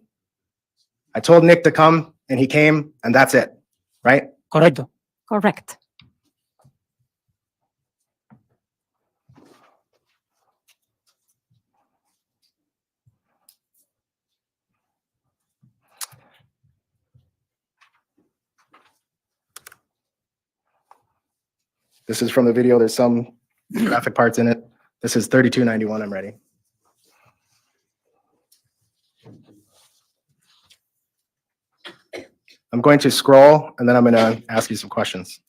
I told Nick to come and he came and that's it, right? Correcto. Correct. This is from the video. There's some graphic parts in it. This is 3291. I'm ready. I'm going to scroll and then I'm going to ask you some questions.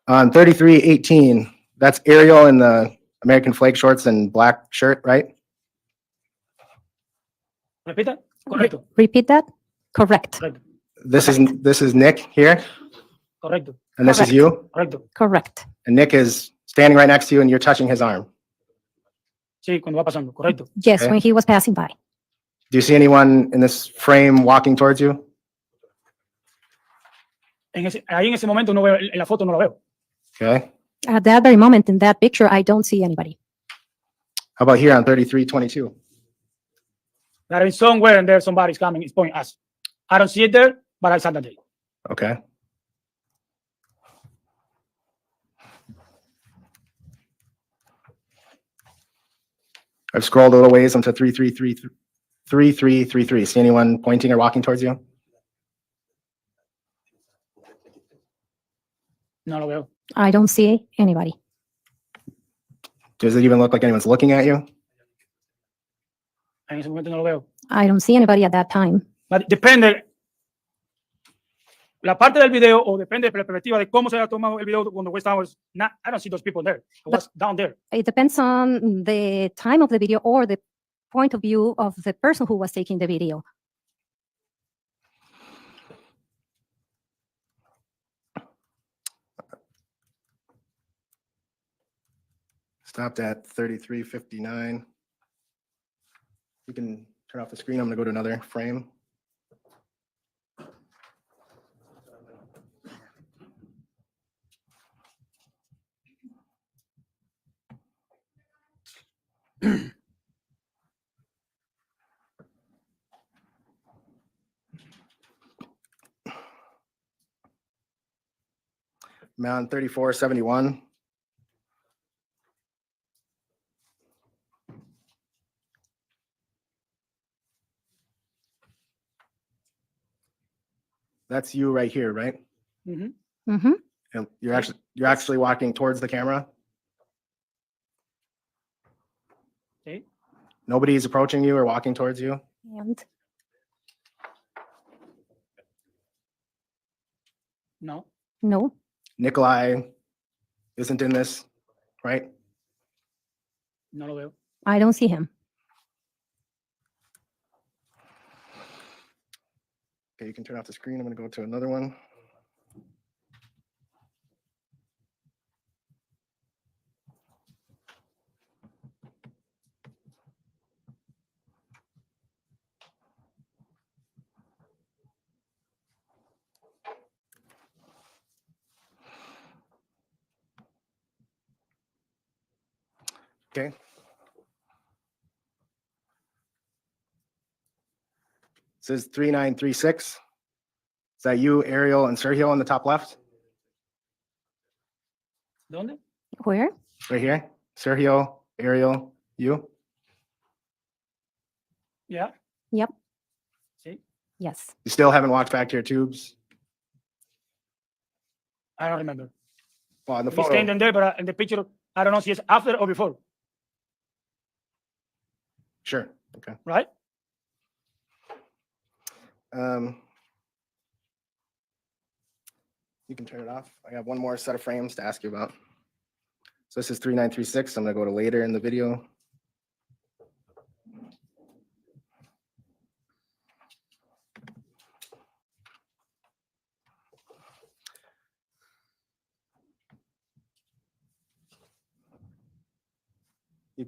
On 3318, that's Ariel in the American flag shorts and black shirt, right? Repeat that. Correcto. Repeat that. Correct. Correcto. This is Nick here, Correcto. and this is Correct. you, Correcto. Correct. and Nick is standing right next to you, and you're touching his arm. Sí, cuando va pasando. Correcto. Yes, Okay. when he was passing by. Do you see anyone in this frame walking towards you? Ahí en ese momento no veo, en la foto no lo veo. Okay. At that very moment in that picture, I don't see anybody. How about here on 3322? That is somewhere and there somebody's coming, it's pointing us. I don't see it there, but I saw that day. Okay. I've scrolled a little ways onto 3333. See anyone pointing or walking towards you? No lo veo. I don't see anybody. Does it even look like anyone's looking at you? En ese momento no lo veo. I don't see anybody at that time. But depende la parte del video o depende de la perspectiva de cómo se ha tomado el video cuando estábamos. I don't see those people there. I was down there. It depends on the time of the video or the point of view of the person who was taking the video. Stopped at 33:59. You can turn off the screen. I'm gonna go to another frame. Mound 3471. That's you right here, right? Mm-hmm. And you're actually walking towards the camera. Okay. Nobody's approaching you or walking towards you. And No. no, Nicolae isn't in this, right? No lo veo. I don't see him. Okay, you can turn off the screen. I'm gonna go to another one. Okay. Says 3936. Is that you, Ariel, and Sergio on the top left? ¿Dónde? Where? Right here. Sergio, Ariel, you? Yeah. Yep. Sí. Yes. You still haven't walked back to your tubes? I don't remember. Well, in the He's photo. standing there, but in the picture, I don't know if it's after or before, Sure. Okay. right? You can turn it off. I have one more set of frames to ask you about. So this is 3936. I'm gonna go to later in the video.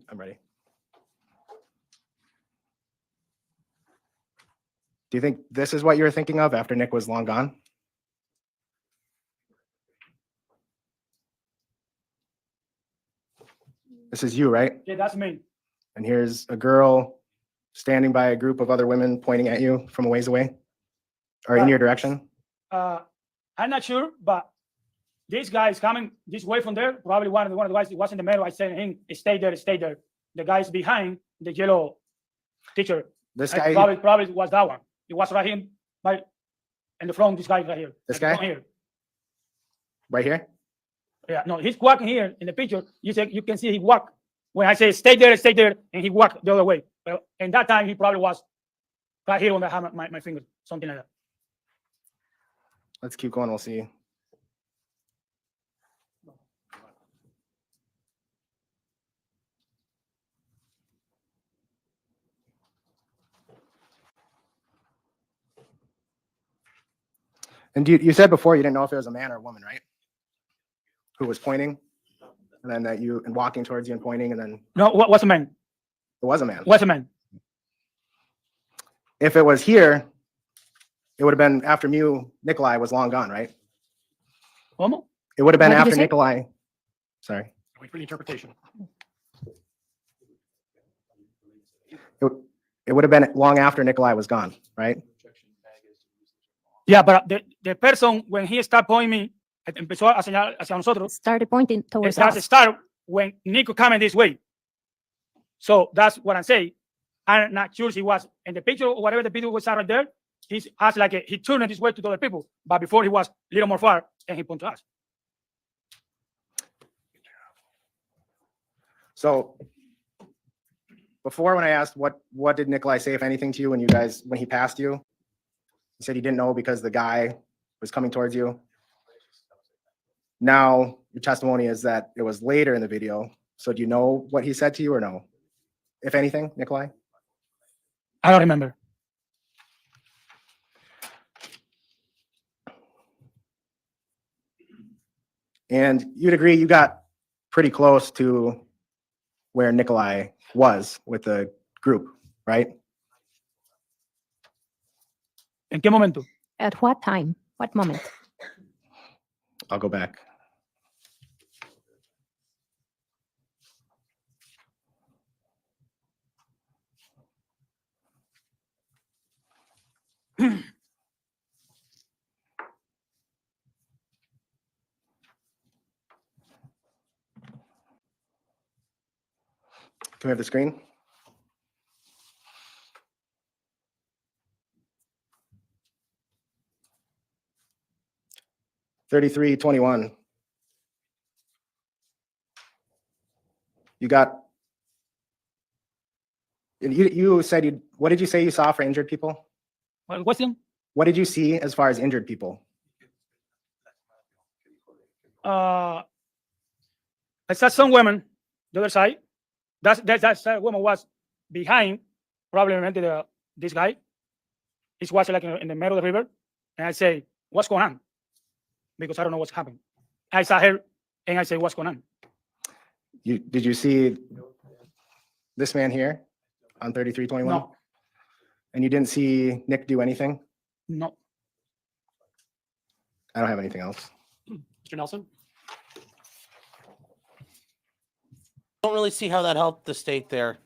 I'm ready. Do you think this is what you were thinking of after Nick was long gone? This is you, right? Yeah, that's me. And here's a girl standing by a group of other women pointing at you from a ways away or in Right. your direction. I'm not sure, but this guy is coming this way from there. Probably one of the guys was in the middle. I said him, stay there, stay there. The guy's behind the yellow teacher. This I guy, probably was that one. It was right here, right in the front. This guy right here. This Like, guy? Here. right here. Yeah, no, he's walking here in the picture. You can see he walk. When I say stay there, and he walked the other way. Well, in that time, he probably was right here on the hammer, my finger, something like that. Let's keep going. We'll see. And you said before you didn't know if it was a man or a woman, right? Who was pointing, and then that you and walking towards you and pointing, and then No, what's a man? it was a man. What's a man? If it was here, it would have been after Nicolae was long gone, right? ¿Cómo? It would have been What did you after say? Nicolae. Sorry. Wait for the interpretation. It would have been long after Nicolae was gone, right? Yeah, but the person, when he started pointing me, empezó a señalar hacia nosotros, Started pointing it towards has to us. start when Nico coming this way. So that's what I'm saying. I'm not sure if he was in the picture or whatever the video was right there. He's has like he turned this way to the other people, but before he was a little more far and he pointed to us. So before when I asked what did Nicolae say, if anything, to you when he passed you, he said he didn't know because the guy was coming towards you. Now your testimony is that it was later in the video. So do you know what he said to you or no? If anything, Nicolae? I don't remember. And you'd agree you got pretty close to where Nicolae was with the group, right? ¿En qué momento? At what time? What moment? I'll go back. Can we have the screen? $33.21. You got. You said you. What did you say you saw for injured people? What question? What did you see as far as injured people? I saw some women the other side. That woman was behind, probably this guy. He was like in the middle of the river, and I say, "What's going on?" Because I don't know what's happening. I saw her, and I say, "What's going on?" Did you see this man here on 3321? No, And you didn't see Nick do anything? no. I don't have anything else. Mr. Nelson? Don't really see how that helped the state there.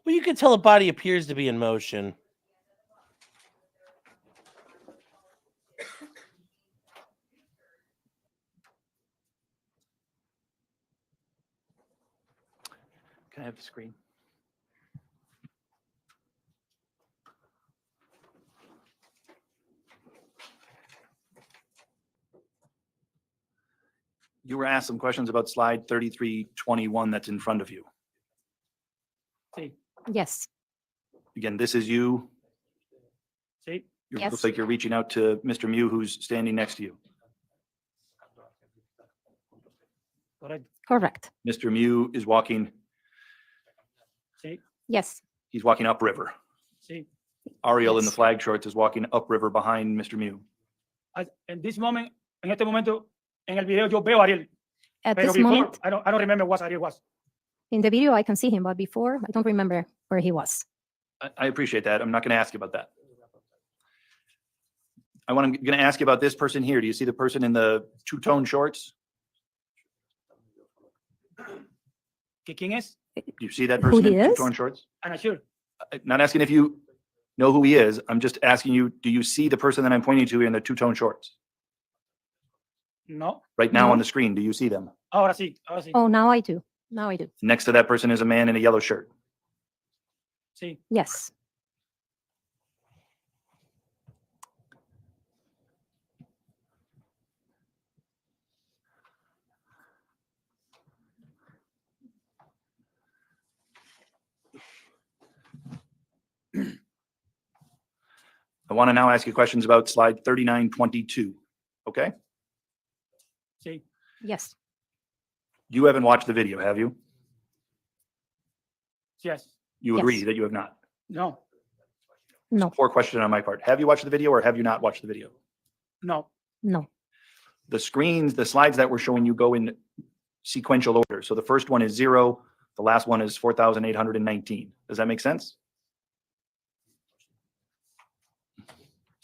Well, you can tell a body appears to be in motion. Can I have the screen? You were asked some questions about slide 3321 that's in front of you. Sí, Yes. Again, this is you. sí. It Yes. looks like you're reaching out to Mr. Miu, who's standing next to you. Correct. Correct. Mr. Miu is walking, Sí, Yes. he's walking upriver. sí. Ariel in the Yes. flag shorts is walking upriver behind Mr. Miu. En este momento, en el video yo veo a Ariel. At Pero this before, moment, I don't remember what Ariel was. in the video, I can see him, but before, I don't remember where he was. I appreciate that. I'm not going to ask you about that. I'm going to ask you about this person here. Do you see the person in the two-tone shorts? ¿Quién es? Do you see that Who person he in is? two-tone shorts? I'm not sure. I'm not asking if you know who he is. I'm just asking you, do you see the person that I'm pointing to in the two-tone shorts? No. Right now No. on the screen, do you see them? Ahora sí, ahora sí. Oh, now I do. Now I do. Next to that person is a man in a yellow shirt. Sí. Yes. I want to now ask you questions about slide 3922. Okay? Sí. Yes. You haven't watched the video, have you? Yes. You Yes. agree that you have not? No. No. Poor question on my part. Have you watched the video or have you not watched the video? No. No. The screens, the slides that we're showing you go in sequential order. So the first one is 0, the last one is 4,819. Does that make sense?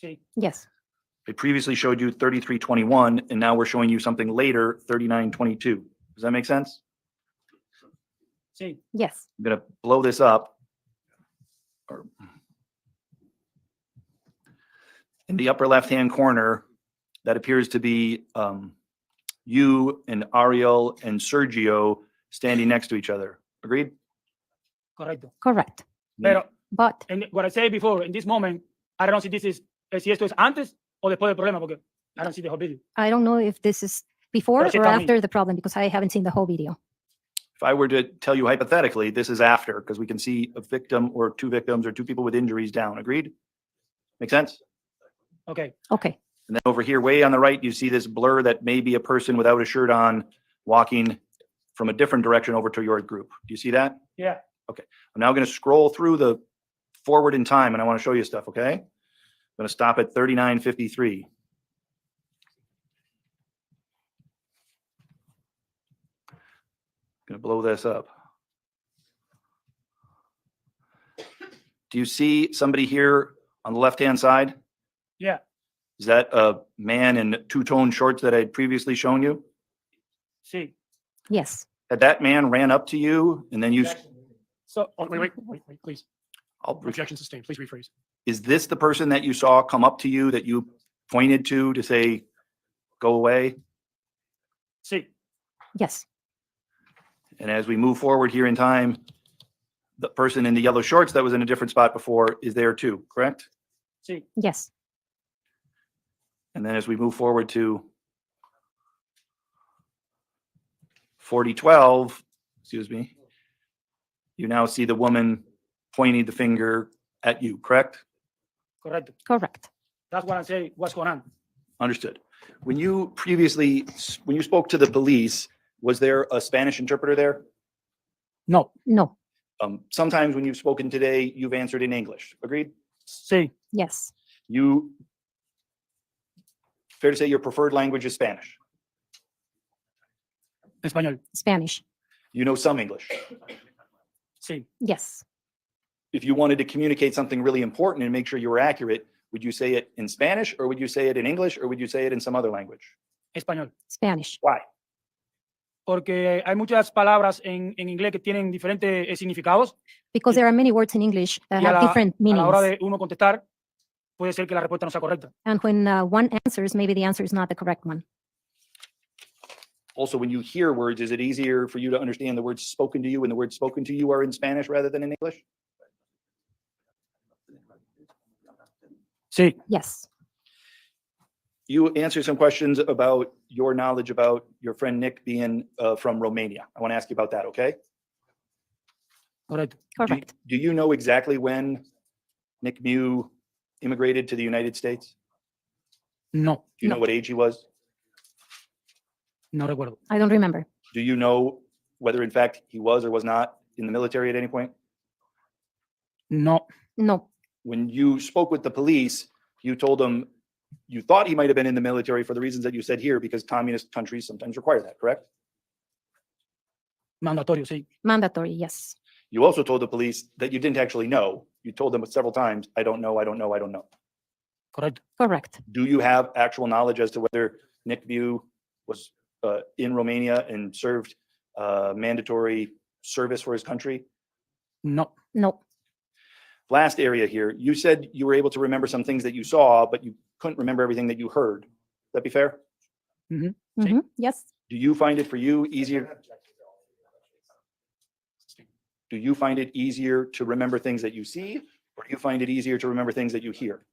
Sí. Yes. I previously showed you 3321 and now we're showing you something later, 3922. Does that make sense? Sí. Yes. I'm going to blow this up. In the upper left-hand corner, that appears to be you and Ariel and Sergio standing next to each other. Agreed? Correcto. Correct. Pero But what I said before, in this moment, I don't know si esto es antes o después del problema, porque I don't see the whole video. I don't know if this is before Pero sí or está after the problem because I haven't seen the whole video. If I were to tell you hypothetically, this is after, because we can see a victim or two victims or two people with injuries down. Agreed? Make sense? Okay. Okay. And then over here, way on the right, you see this blur that may be a person without a shirt on walking from a different direction over to your group. Do you see that? Yeah. I'm now going to scroll through the forward in time and I want to show you stuff, okay? Going to stop at 3953. Going to blow this up. Do you see somebody here on the left-hand side? Yeah. Is that a man in two-tone shorts that I had previously shown you? Sí. Yes. Had that man ran up to you and then you, So, oh, wait, please. I'll- Objection sustained. Please rephrase. is this the person that you saw come up to you that you pointed to say, go away? Sí. Yes. And as we move forward here in time, the person in the yellow shorts that was in a different spot before is there too, correct? Sí. Yes. And then as we move forward to 4012, excuse me, you now see the woman pointing the finger at you, correct? Correcto. Correct. That's what I'm saying. What's going on? Understood. When you previously, when you spoke to the police, was there a Spanish interpreter there? No. No. Sometimes when you've spoken today, you've answered in English. Agreed? Sí. Yes. You, fair to say your preferred language is Spanish. Español. Spanish. You know some English. Sí. Yes. If you wanted to communicate something really important and make sure you were accurate, would you say it in Spanish or would you say it in English or would you say it in some other language? Español. Spanish. Why? Porque hay muchas palabras en inglés que tienen diferentes significados Because there are many words in English that y a have la, different a la hora meanings. de uno contestar, puede ser que la respuesta no sea correcta. And when one answers, maybe the answer is not the correct one. Also, when you hear words, is it easier for you to understand the words spoken to you when the words spoken to you are in Spanish rather than in English? Sí. Yes. You answered some questions about your knowledge about your friend Nick being from Romania. I want to ask you about that, okay? Correcto. Correct. Do you know exactly when Nick Miu immigrated to the United States? No. Do you know what age he was? No recuerdo. I don't remember. Do you know whether in fact he was or was not in the military at any point? No. No. When you spoke with the police, you told them you thought he might have been in the military for the reasons that you said here, because communist countries sometimes require that, correct? Mandatorio, sí. Mandatory. Yes. You also told the police that you didn't actually know. You told them several times, I don't know, I don't know, I don't know. Correcto. Correct. Do you have actual knowledge as to whether Nick Miu was in Romania and served mandatory service for his country? No. No. Last area here, you said you were able to remember some things that you saw, but you couldn't remember everything that you heard. That be fair? Mm-hmm. Yes. Do you find it for you easier? Do you find it easier to remember things that you see, or do you find it easier to remember things that you hear?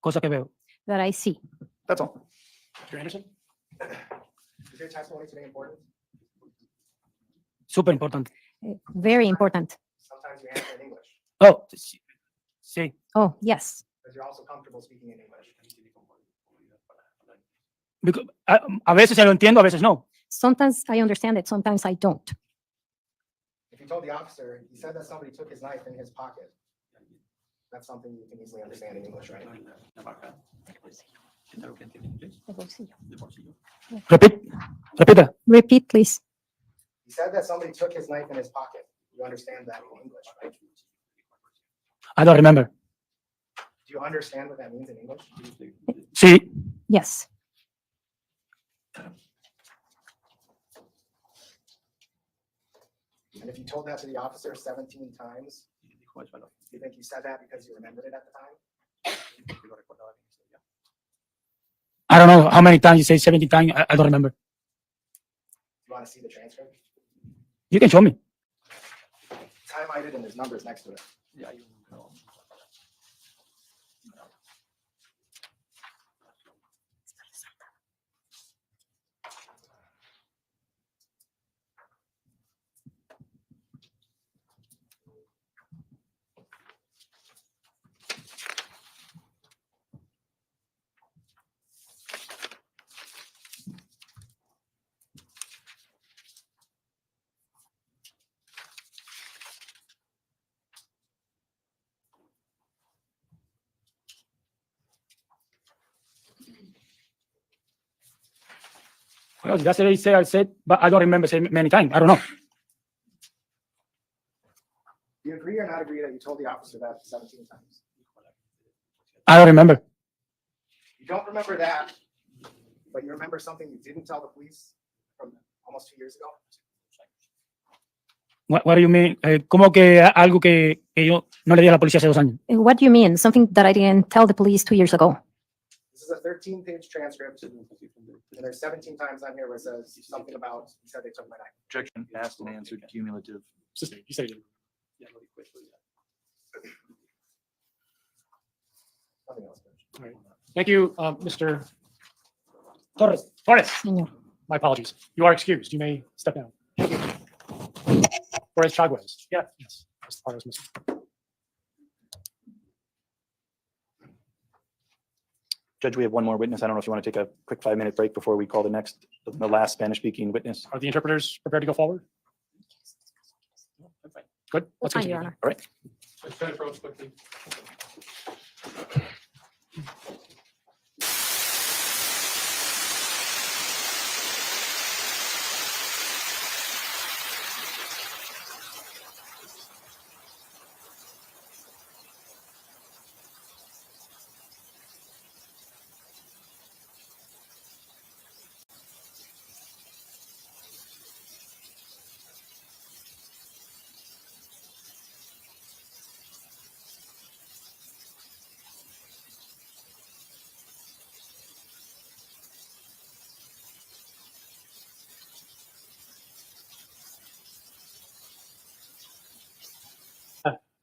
Cosa que veo. That I see. That's all. Mr. Anderson? Is your testimony today important? Súper importante. Very important. Sometimes you answer in English, Oh, sí. Sí. Oh, yes. because you're also comfortable speaking in English. A veces lo entiendo, a veces no. Sometimes I understand it. Sometimes I don't. If you told the officer, he said that somebody took his knife in his pocket, that's something you can easily understand in English, right? Repita. Repeat, please. He said that somebody took his knife in his pocket. You understand that in English, right? I don't remember. Do you understand what that means in English? Sí. Yes. And if you told that to the officer 17 times, do you think you said that because you remembered it at the time? I don't know how many times you say 70 times. I don't remember. You want to see the transcript? You can show me. It's highlighted and there's numbers next to it. Well, that's what I said, but I don't remember saying many times. I don't know. Do you agree or not agree that you told the officer that 17 times? I don't remember. You don't remember that, but you remember something you didn't tell the police from almost 2 years ago? What do you mean? ¿Cómo que algo que yo no le di a la policía hace 2 años? What do you mean? Something that I didn't tell the police 2 years ago. This is a 13-page transcript, and there's 17 times on here where it says something about, he said they took my knife. Objection asked and answered cumulative. You said it. Nothing else. All right. Thank you, Mr. Torres. Señor. My apologies. You are excused. You may step down. Torres Chaguez. Yeah. Yes. That's the part I was missing. Judge, we have one more witness. I don't know if you want to take a quick 5-minute break before we call the last Spanish-speaking witness. Are the interpreters prepared to go forward? Good. Let's Fine, continue. Your Honor. All right.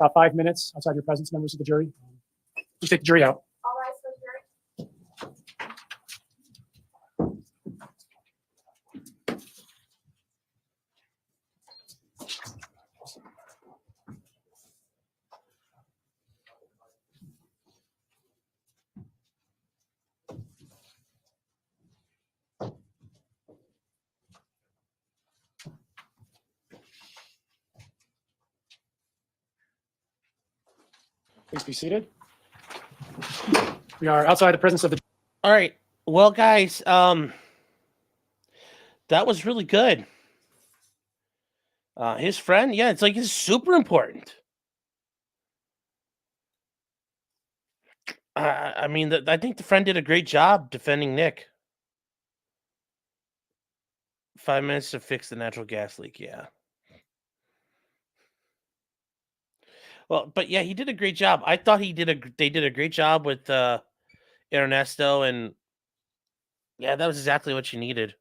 About 5 minutes outside your presence, members of the jury. Please take the jury out. All rise for the jury. Please be seated. We are outside the presence of the. All right. Well, guys, that was really good. His friend, yeah, it's like it's super important. I mean, I think the friend did a great job defending Nick. 5 minutes to fix the natural gas leak. Yeah. Well, but yeah, he did a great job. I thought they did a great job with Ernesto, and yeah, that was exactly what you needed.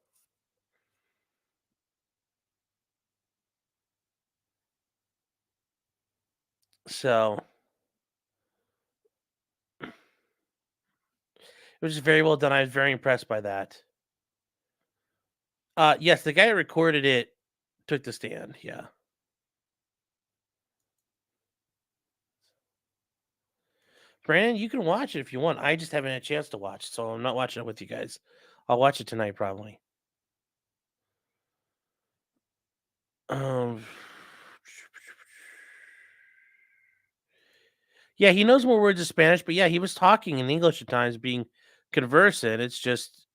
So it was very well done. I was very impressed by that. Yes, the guy who recorded it took the stand. Yeah. Brandon, you can watch it if you want. I just haven't had a chance to watch, so I'm not watching it with you guys. I'll watch it tonight, probably. Yeah, he knows more words of Spanish, but yeah, he was talking in English at times, being conversant. It's just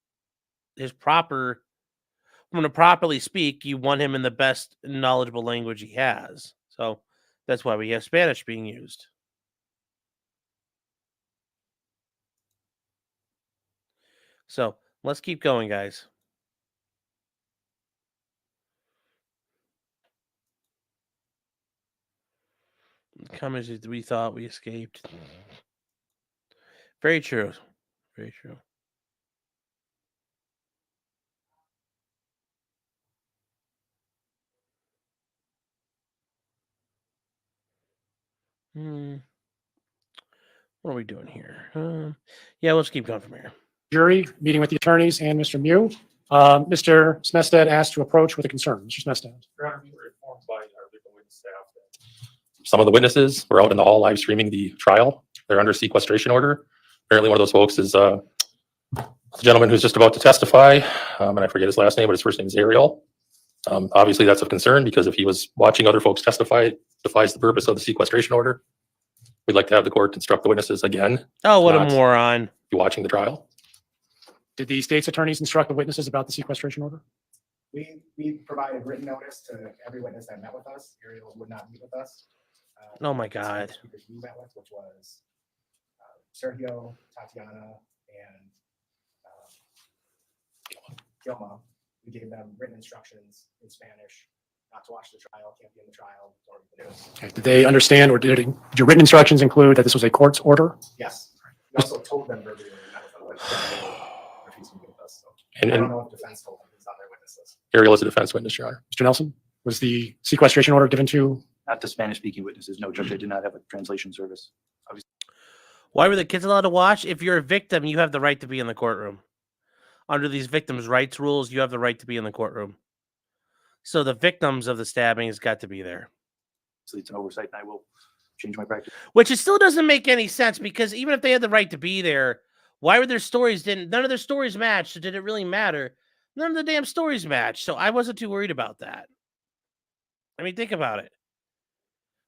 his proper. When to properly speak, you want him in the best knowledgeable language he has. So that's why we have Spanish being used. So let's keep going, guys. Come as we thought we escaped. Very true. Very true. What are we doing here? Yeah, let's keep going from here. Jury, meeting with the attorneys and Mr. Miu. Mr. Smestad asked to approach with a concern. Mr. Smestad. Your Honor, we were informed by our legal witness staff that some of the witnesses were out in the hall live streaming the trial. They're under sequestration order. Apparently one of those folks is the gentleman who's just about to testify, and I forget his last name, but his first name is Ariel. Obviously that's of concern because if he was watching other folks testify, it defies the purpose of the sequestration order. We'd like to have the court instruct the witnesses again. Oh, what a moron. Be watching the trial. Did the state's attorneys instruct the witnesses about the sequestration order? We provided written notice to every witness that met with us. Ariel would not meet with us. Oh my God. Speakers we met with, which was Sergio, Tatiana, and Gilma. We gave them written instructions in Spanish not to watch the trial, can't be in the trial, or the news. Okay. Did they understand, or did your written instructions include that this was a court's order? Yes. We also told them verbally when we met with them, but they refused to meet with us. So And- I don't and- know if defense told them he's on their witness list. Ariel is a defense witness, Your Honor. Mr. Nelson, was the sequestration order given to? Not to Spanish-speaking witnesses. No, Judge, I did not have a translation service. Why were the kids allowed to watch? If you're a victim, you have the right to be in the courtroom. Under these victims' rights rules, you have the right to be in the courtroom. So the victims of the stabbings got to be there. So it's an oversight, and I will change my practice. Which it still doesn't make any sense, because even if they had the right to be there, why were their stories none of their stories matched? So did it really matter? None of the damn stories matched. So I wasn't too worried about that. I mean, think about it.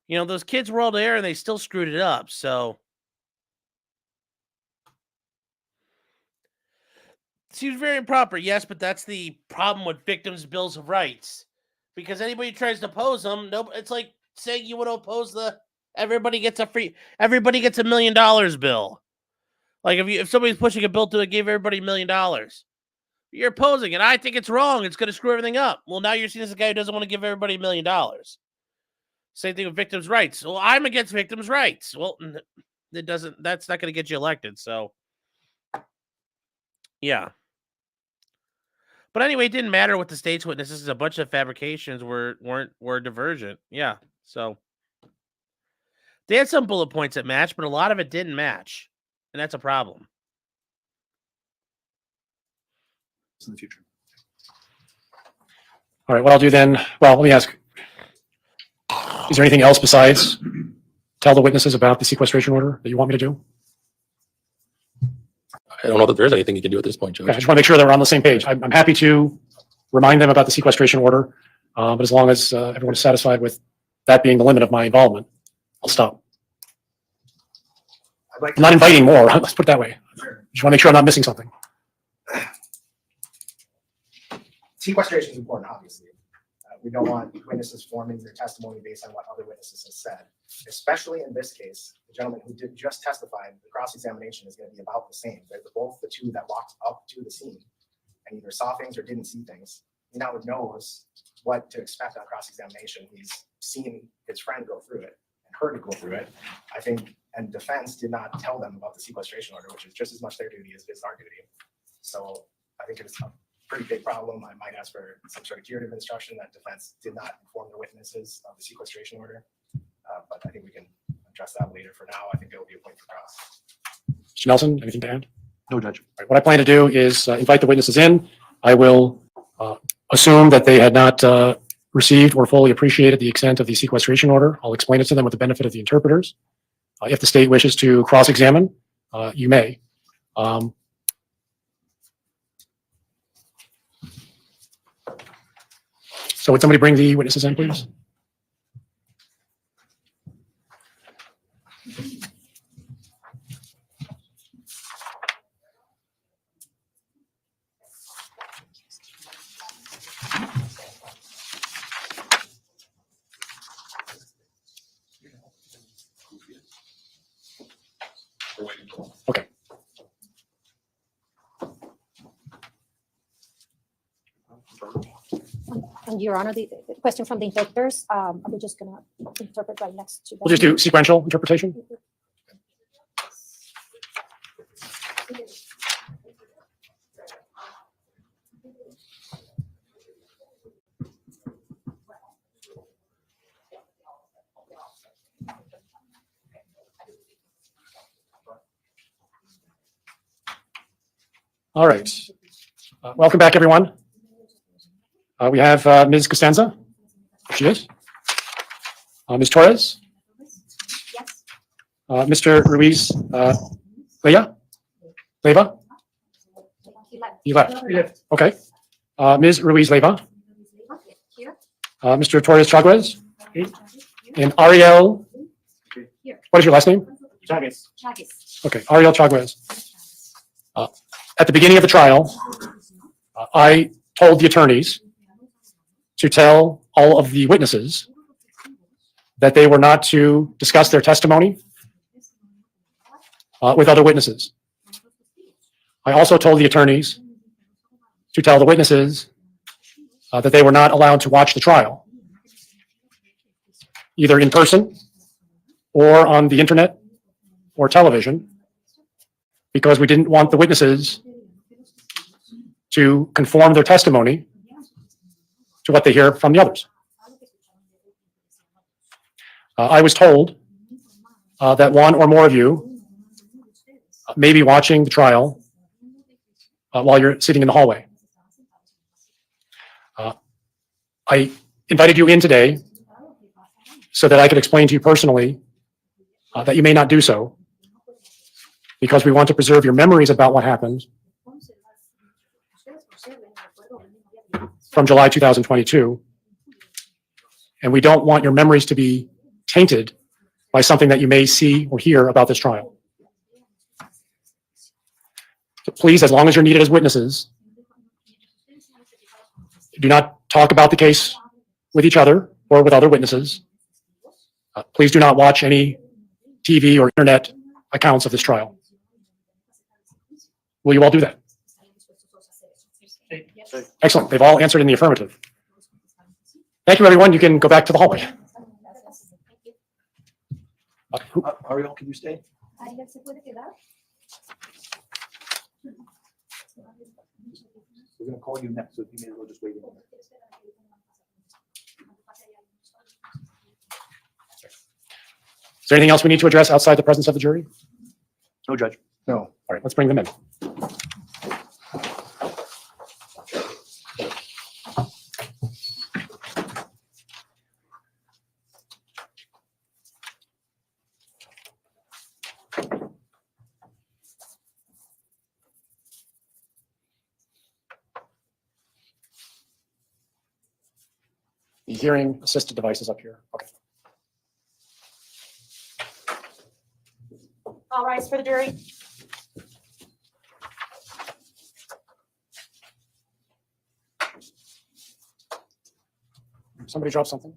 You know, those kids were all there and they still screwed it up. So seems very improper, yes, but that's the problem with victims' bills of rights. Because anybody tries to oppose them, it's like saying you would oppose everybody gets a $1 million bill. Like if somebody's pushing a bill to give everybody $1 million, you're opposing it. I think it's wrong. It's going to screw everything up. Well, now you're seen as a guy who doesn't want to give everybody $1 million. Same thing with victims' rights. Well, I'm against victims' rights. Well, that's not going to get you elected. So, yeah. But anyway, it didn't matter what the state's witnesses. A bunch of fabrications were divergent. Yeah. So they had some bullet points that matched, but a lot of it didn't match. And that's a problem. In the future. All right, what I'll do then, well, let me ask, is there anything else besides tell the witnesses about the sequestration order that you want me to do? I don't know that there's anything you can do at this point, Judge. Okay, I just want to make sure that we're on the same page. I'm happy to remind them about the sequestration order, but as long as everyone is satisfied with that being the limit of my involvement, I'll stop. I'd like I'm not inviting more, let's put it that way. Just want to make sure I'm not missing something. Sequestration is important, obviously. We don't want witnesses forming their testimony based on what other witnesses have said, especially in this case. The gentleman who did just testify, the cross-examination is going to be about the same. They're both the two that walked up to the scene and either saw things or didn't see things. He now knows what to expect on cross-examination. He's seen his friend go through it and heard it go through it. I think, and defense did not tell them about the sequestration order, which is just as much their duty as it is our duty. So I think it's a pretty big problem. I might ask for some sort of curative instruction that defense did not inform the witnesses of the sequestration order. But I think we can address that later. For now, I think it will be a point for cross. Mr. Nelson, anything to add? No, Judge. All right, what I plan to do is invite the witnesses in. I will assume that they had not received or fully appreciated the extent of the sequestration order. I'll explain it to them with the benefit of the interpreters. If the state wishes to cross-examine, you may. So would somebody bring the witnesses in, please? Okay. And Your Honor, the question from the interpreters, I'm just gonna interpret right next to them. We'll just do sequential interpretation. All right. Welcome back, everyone. We have Ms. Costanza. There she is. Ms. Torres. Mr. Ruiz Leyva. You left. Okay. Ms. Ruiz Leyva. Mr. Torres Chaguez. And Ariel. What is your last name? Chaguez. Okay, Ariel Chaguez. At the beginning of the trial, I told the attorneys to tell all of the witnesses that they were not to discuss their testimony with other witnesses. I also told the attorneys to tell the witnesses that they were not allowed to watch the trial, either in person or on the internet or television, because we didn't want the witnesses to conform their testimony to what they hear from the others. I was told that one or more of you may be watching the trial while you're sitting in the hallway. I invited you in today so that I could explain to you personally that you may not do so, because we want to preserve your memories about what happened from July 2022, and we don't want your memories to be tainted by something that you may see or hear about this trial. So please, as long as you're needed as witnesses, do not talk about the case with each other or with other witnesses. Please do not watch any TV or internet accounts of this trial. Will you all do that? Excellent. They've all answered in the affirmative. Thank you, everyone. You can go back to the hallway. Ariel, can you stay? We're going to call you next, so you may as well just wait a moment. Is there anything else we need to address outside the presence of the jury? No, Judge. No. All right, let's bring them in. The hearing assisted device is up here. Okay. All rise for the jury. Somebody drop something.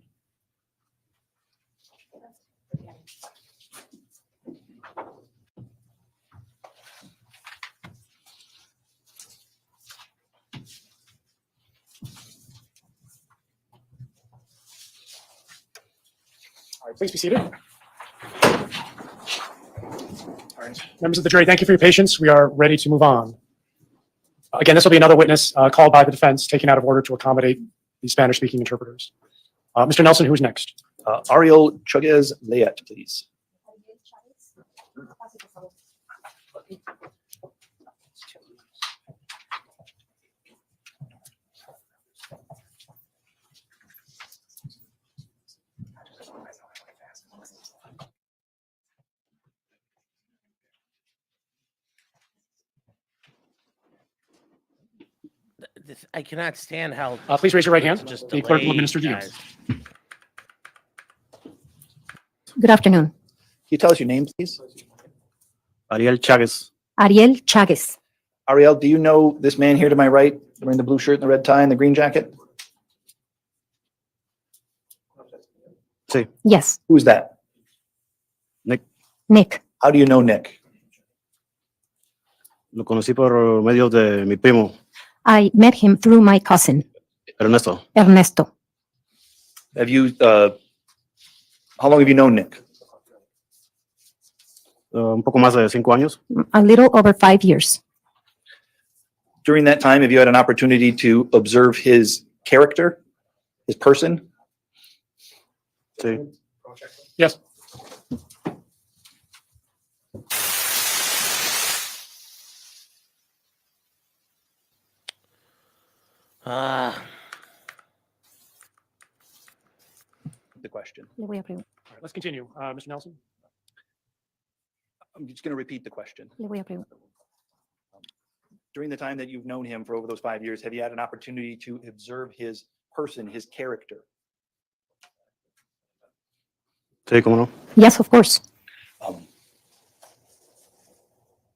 All right, please be seated. All right, members of the jury, thank you for your patience. We are ready to move on. Again, this will be another witness called by the defense, taken out of order to accommodate the Spanish-speaking interpreters. Mr. Nelson, who's next? Ariel Chuguez Layet, please. I cannot stand how. Please raise your right hand. Just The clerk will delayed, administer the guys. oath. Good afternoon. Can you tell us your name, please? Ariel Chagas. Ariel Chagas. Ariel, do you know this man here to my right, wearing the blue shirt and the red tie and the green jacket? Sí. Yes, Who's that? Nick. How do you know Nick? Lo conocí por medio de mi primo, I met him through my cousin, Ernesto. Ernesto. Have you, how long have you known Nick? Un poco más de 5 años. A little over 5 years. During that time, have you had an opportunity to observe his character, his person? Sí. Yes. The question. Le voy a preguntar. All right, let's continue. Mr. Nelson? I'm just going to repeat the question. Le voy a preguntar. During the time that you've known him for over those 5 years, have you had an opportunity to observe his person, his character? Sí, cómo no. Yes, of course.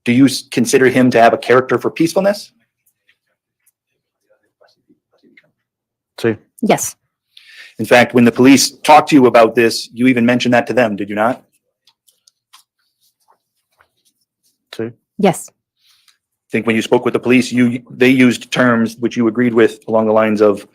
Do you consider him to have a character for peacefulness? Sí. Yes. In fact, when the police talked to you about this, you even mentioned that to them, did you not? Sí. Yes. I think when you spoke with the police, they used terms which you agreed with along the lines of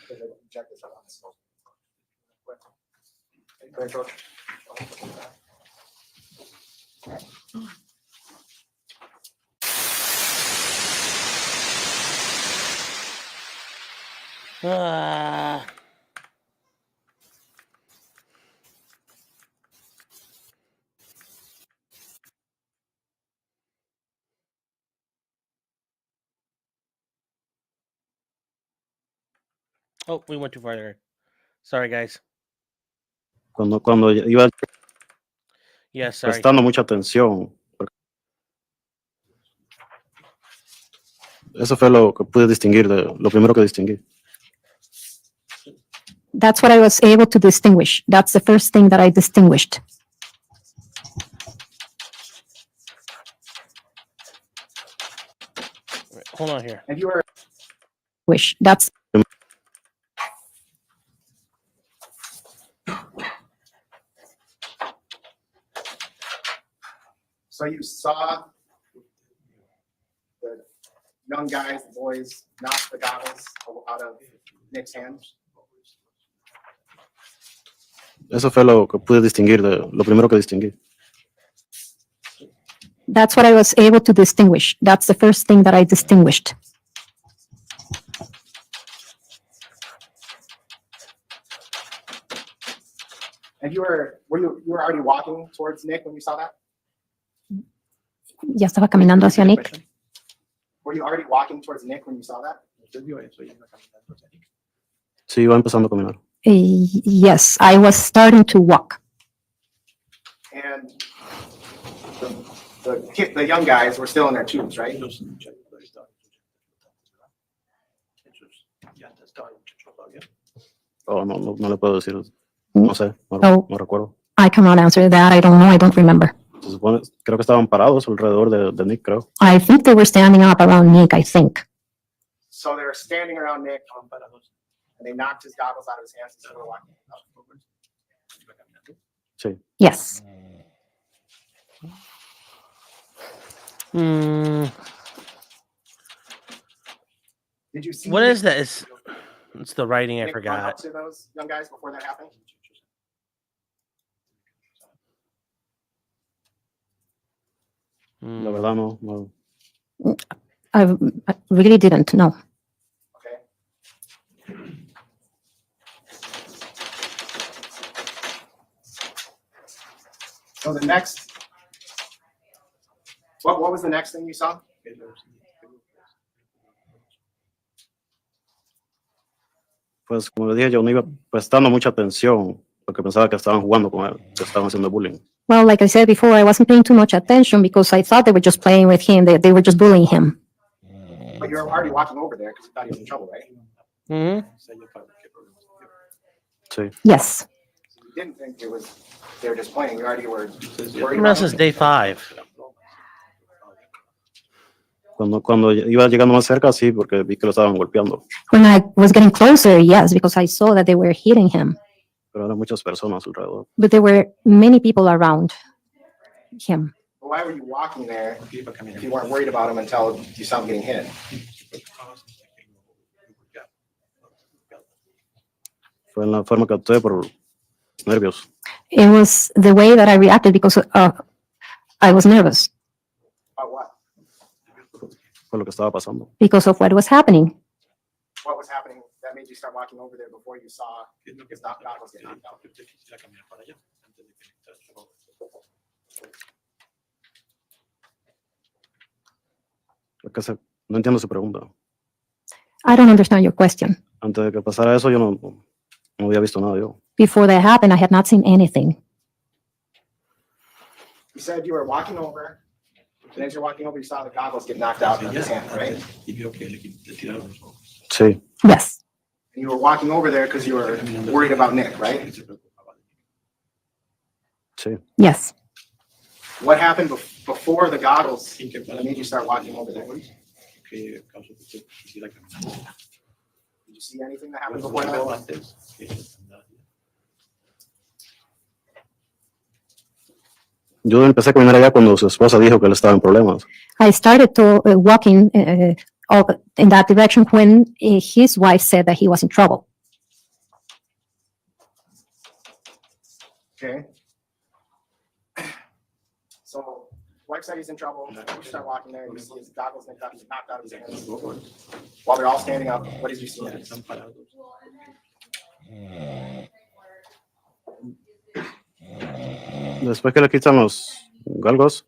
Oh, we went too far there. Sorry, guys. Cuando iba Yeah, sorry. prestando mucha atención. Eso fue lo que pude distinguir, lo primero que distinguí. That's what I was able to distinguish. That's the first thing that I distinguished. Hold on here. And you were That's So you saw the young guys, the boys, knock the goggles out of Nick's hands? Eso fue lo que pude distinguir, lo primero que distinguí. That's what I was able to distinguish. That's the first thing that I distinguished. And you were already walking towards Nick when you saw that? Ya estaba caminando hacia Nick. Were you already walking towards Nick when you saw that? Sí, iba empezando a caminar. Yes, I was starting to walk. And the young guys were still in their tubes, right? Oh, no le puedo decir. No sé, Oh. no recuerdo. I cannot answer that. I don't know. I don't remember. Se supone, creo que estaban parados alrededor de Nick, creo. I think they were standing up around Nick, I think. So they were standing around Nick, and they knocked his goggles out of his hands and started walking up. Sí. Yes. Did you see? What is that? It's the writing I Nick run up forgot. to those young guys before that happened? La verdad, no. I really didn't know. Okay. So the next, what was the next thing you saw? Pues como le dije, yo no iba prestando mucha atención porque pensaba que estaban jugando con él, que estaban haciendo bullying. Well, like I said before, I wasn't paying too much attention because I thought they were just playing with him. They were just bullying him. But you were already walking over there because you thought he was in trouble, right? Mm-hmm. Sí. Yes. You didn't think they were just playing. You already were worried This about is him. day 5. Cuando iba llegando más cerca, sí, porque vi que lo estaban golpeando. When I was getting closer, yes, because I saw that they were hitting him. Pero eran muchas personas alrededor. But there were many people around him. Why were you walking there if you weren't worried about him until you saw him getting hit? Fue en la forma que actué por nervios. It was the way that I reacted because I was nervous About what? Fue lo que estaba pasando. because of what was happening. What was happening that made you start walking over there before you saw his goggles get knocked out? No entiendo su pregunta. I don't understand your question. Antes de que pasara eso, yo no había visto nada yo. Before that happened, I had not seen anything. You said you were walking over, and as you're walking over, you saw the goggles get knocked out of his hand, right? Sí. Yes. And you were walking over there because you were worried about Nick, right? Sí. Yes. What happened before the goggles that made you start walking over there. Did you see anything that happened before that? Yo empecé a caminar allá cuando su esposa dijo que él estaba en problemas. I started to walking in that direction when his wife said that he was in trouble. Okay. So, wife said he's in trouble. You start walking there, you see his goggles knocked out of his hands. While they're all standing up, what did you see next? Después que le quitan los galgos,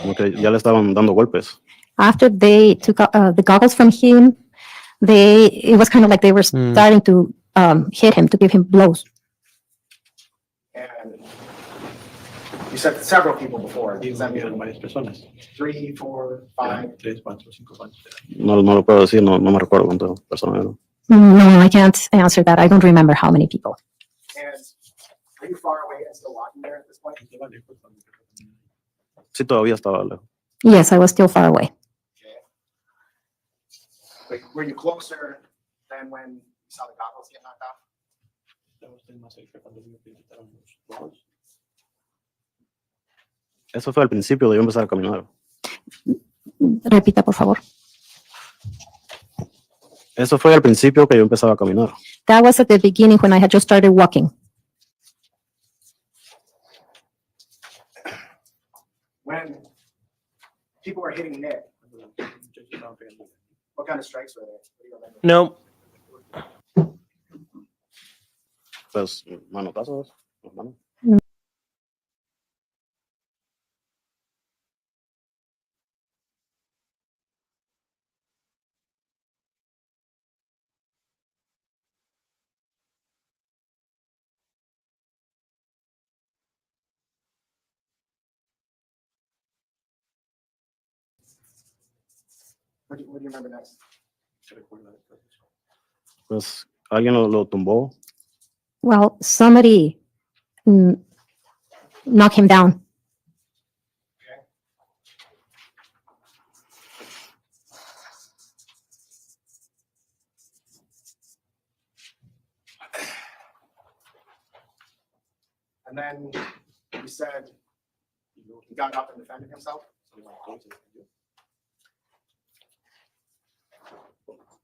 como que ya le estaban dando golpes. After they took the goggles from him, it was kind of like they were starting to hit him, to give him blows. And you said several people before. Does that mean 3, 4, 5? No lo puedo decir, no me recuerdo cuántas personas eran. No, I can't answer that. I don't remember how many people. And are you far away and still walking there at this point? Sí, todavía estaba lejos. Yes, I was still far away. Like, were you closer than when you saw the goggles get knocked off? Eso fue al principio de yo empezar a caminar. Repita, por favor. Eso fue al principio que yo empezaba a caminar. That was at the beginning when I had just started walking. When people were hitting Nick, what kind of strikes were there? What do you remember? Nope. Pues, manotazos, las manos. What do you remember next? Pues alguien lo tumbó. Well, somebody knocked him down. And then you said he got up and defended himself?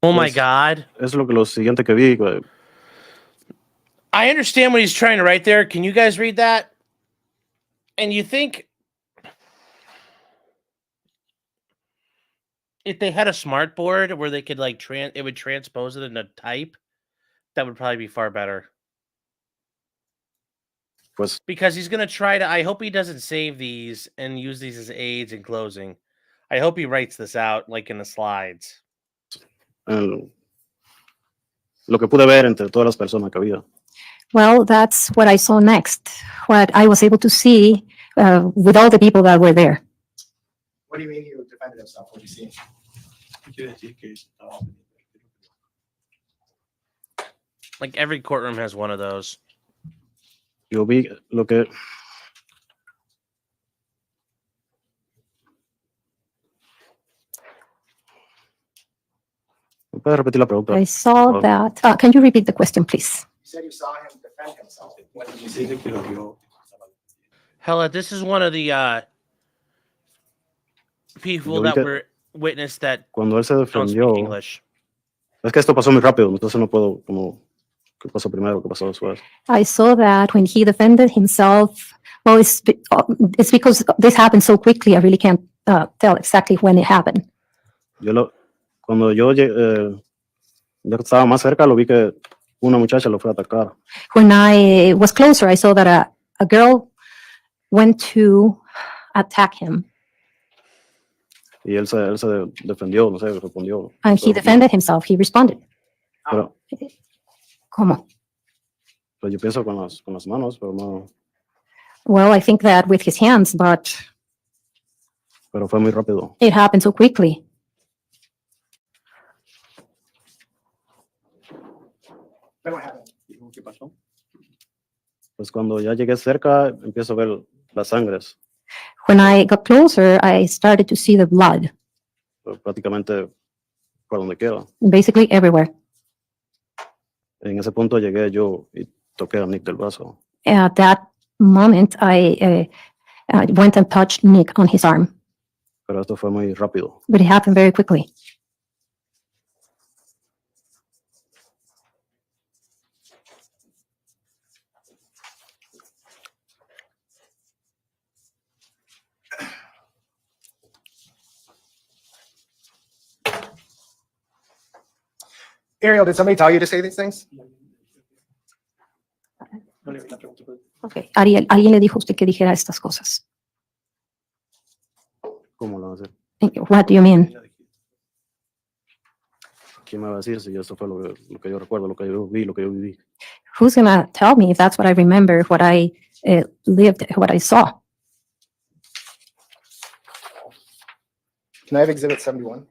Oh my God. Es lo siguiente que vi. I understand what he's trying to write there. Can you guys read that? And you think if they had a smart board where they could like it would transpose it into type, that would probably be far better. Pues, because he's gonna try to. I hope he doesn't save these and use these as aids in closing. I hope he writes this out like in the slides. Lo que pude ver entre todas las personas que había. Well, that's what I saw next. What I was able to see with all the people that were there. What do you mean you defended himself? What did you see? Like every courtroom has one of those. Yo vi lo que ¿Puedes repetir la pregunta? I saw that. Can you repeat the question, please? You said you saw him defend himself. What did you see? Hella, this is one of the people Yo vi that que were witnessed that cuando él se don't speak defendió, English. es que esto pasó muy rápido, entonces no puedo como qué pasó primero, qué pasó después. I saw that when he defended himself. Well, it's because this happened so quickly. I really can't tell exactly when it happened. Cuando yo ya estaba más cerca, lo vi que una muchacha lo fue a atacar. When I was closer, I saw that a girl went to attack him, Y él se defendió, no sé, respondió. and he defended himself. He responded. Pero, ¿Cómo? pues yo pienso con las manos, pero no, Well, I think that with his hands, but pero fue muy rápido. it happened so quickly. Then what happened? ¿Qué pasó? Pues cuando ya llegué cerca, empiezo a ver las sangres. When I got closer, I started to see the blood, prácticamente por donde quiera. basically everywhere. En ese punto llegué yo y toqué a Nick del brazo. At that moment, I went and touched Nick on his arm, Pero esto fue muy rápido. but it happened very quickly. Ariel, did somebody tell you to say these things? Okay. Ariel, ¿alguien le dijo a usted que dijera estas cosas? ¿Cómo lo va a hacer? What do you mean? ¿Quién me va a decir si eso fue lo que yo recuerdo, lo que yo vi, lo que yo viví? Who's gonna tell me if that's what I remember, what I lived, what I saw? Can I have Exhibit 71?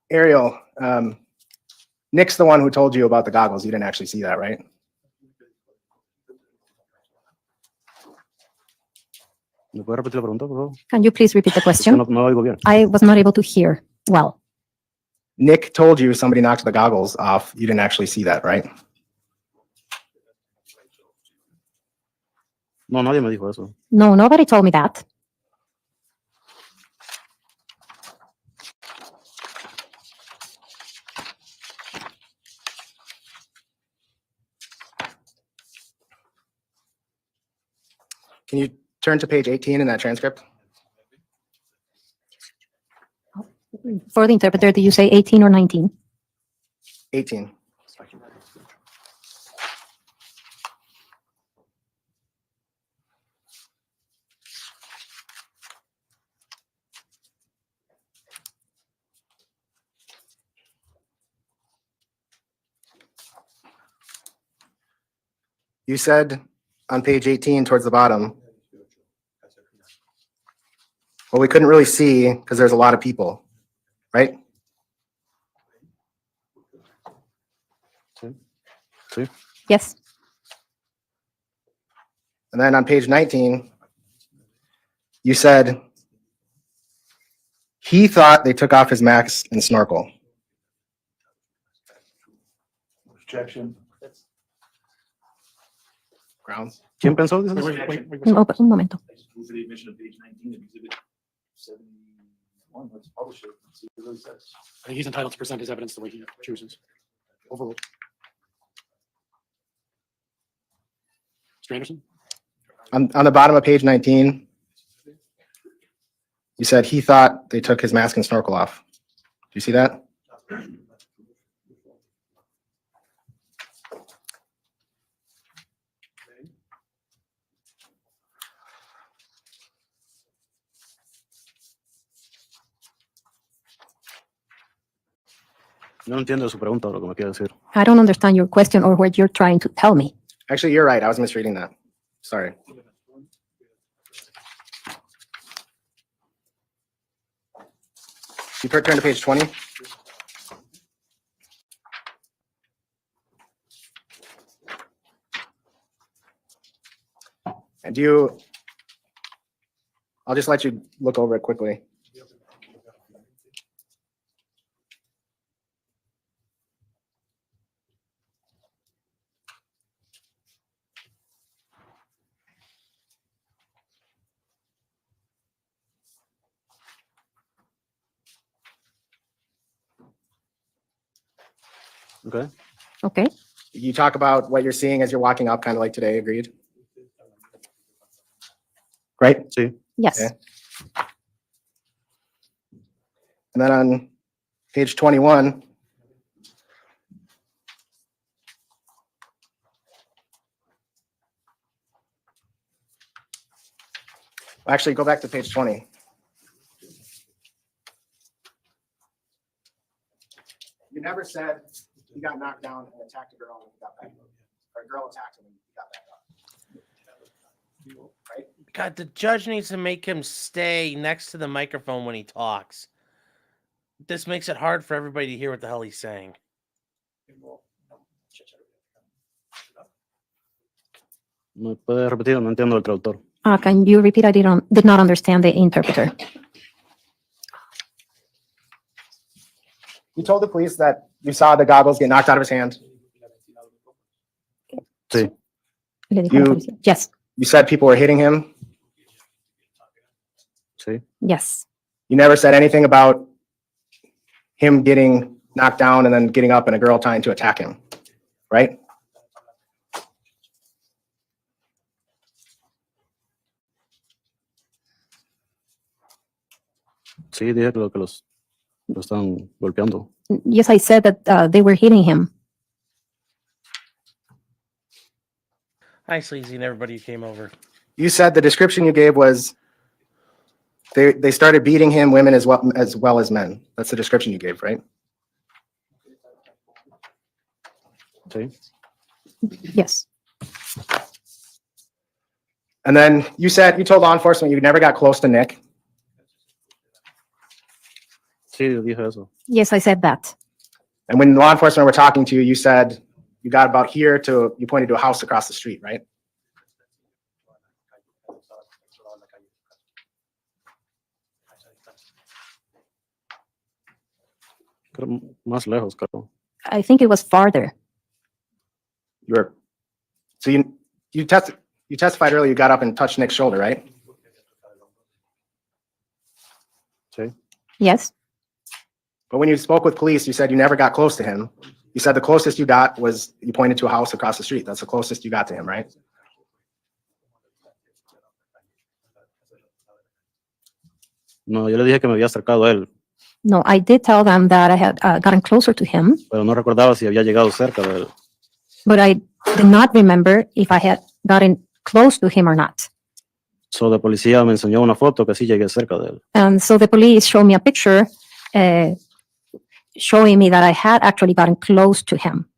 Ariel, Nick's the one who told you about the goggles. You didn't actually see that, right? ¿Me puede repetir la pregunta, por favor? Can you please repeat the Es que question? no oigo bien. I was not able to hear well. Nick told you somebody knocked the goggles off. You didn't actually see that, right? No, nadie me dijo eso. No, nobody told me that. Can you turn to page 18 in that transcript? For the interpreter, did you say 18 or 19? 18. You said on page 18 towards the bottom, well, we couldn't really see because there's a lot of people, right? Sí. Yes. And then on page 19, you said he thought they took off his mask and snorkel. Objection. Grounds. ¿Quién pensó eso? Un momento. Move the admission of page 19 of Exhibit 71. Let's publish it and see what it really says. I think he's entitled to present his evidence the way he chooses. Overruled. Mr. Anderson? On the bottom of page 19, you said he thought they took his mask and snorkel off. Do you see that? No entiendo su pregunta o lo que me quiere decir. I don't understand your question or what you're trying to tell me. Actually, you're right. I was misreading that. Sorry. You turn to page 20. And I'll just let you look over it quickly. Okay. Okay. You talk about what you're seeing as you're walking up, kind of like today, agreed? Right? Sí. Yes. Okay. And then on page 21, Actually, go back to page 20. You never said he got knocked down and attacked a girl and he got back up. Or a girl attacked him and he got back up. Right? God, the judge needs to make him stay next to the microphone when he talks. This makes it hard for everybody to hear what the hell he's saying. ¿Me puede repetir? No entiendo el traductor. Can you repeat? I did not understand the interpreter. You told the police that you saw the goggles get knocked out of his hand. Sí. Le dijo a la policía. Yes, You said people were hitting him. Sí. yes. You never said anything about him getting knocked down and then getting up and a girl trying to attack him, right? Sí, dije que lo están golpeando. Yes, I said that they were hitting him. Hi, Sleazy, and everybody who came over. You said the description you gave was they started beating him, women as well as men. That's the description you gave, right? Sí. Yes. And then you told law enforcement you never got close to Nick. Sí, dije eso. Yes, I said that. And when law enforcement were talking to you, you said you got about here you pointed to a house across the street, right? Creo más lejos, creo. I think it was farther. So you testified earlier you got up and touched Nick's shoulder, right? Sí. Yes. But when you spoke with police, you said you never got close to him. You said the closest you got was you pointed to a house across the street. That's the closest you got to him, right? No, yo le dije que me había acercado a él, No, I did tell them that I had gotten closer to him, pero no recordaba si había llegado cerca de él. but I did not remember if I had gotten close to him or not. So, la policía me enseñó una foto que sí llegué cerca de él. And so the police showed me a picture showing me that I had actually gotten close to him.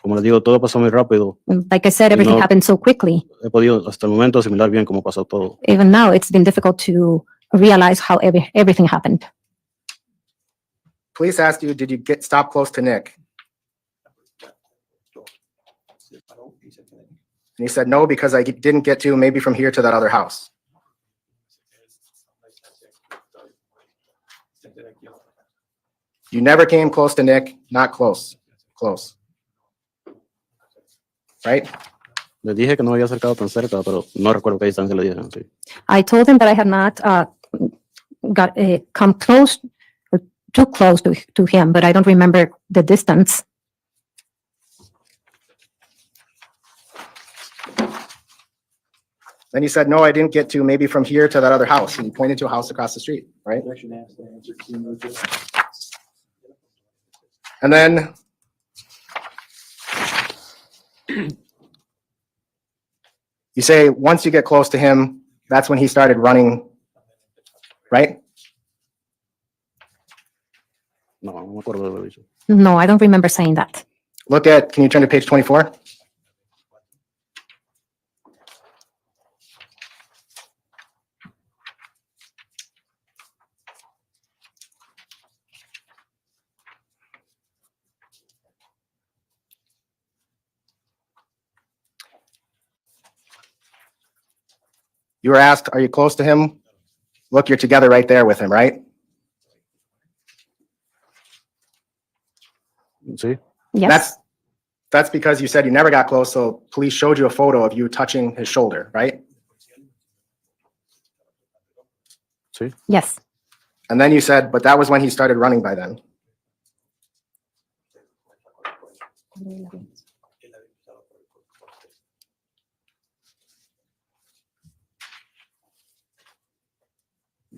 Como les digo, todo pasó muy rápido. And like I said, everything No. happened so quickly. He podido hasta el momento asimilar bien cómo pasó todo. Even now, it's been difficult to realize how everything happened. Police asked you, did you stop close to Nick? And you said, no, because I didn't get to maybe from here to that other house. You never came close to Nick, not close, close. Right? Le dije que no me había acercado tan cerca, pero no recuerdo qué distancia le dije. Sí. I told him that I had not come close, or too close to him, but I don't remember the distance. Then you said, no, I didn't get to maybe from here to that other house. And you pointed to a house across the street, right? And then you say, once you get close to him, that's when he started running, right? No, no me acuerdo de lo dicho. No, I don't remember saying that. Can you turn to page 24? You were asked, are you close to him? Look, you're together right there with him, right? Sí. Yes. That's because you said you never got close, so police showed you a photo of you touching his shoulder, right? Sí. Yes. And then you said, but that was when he started running by then.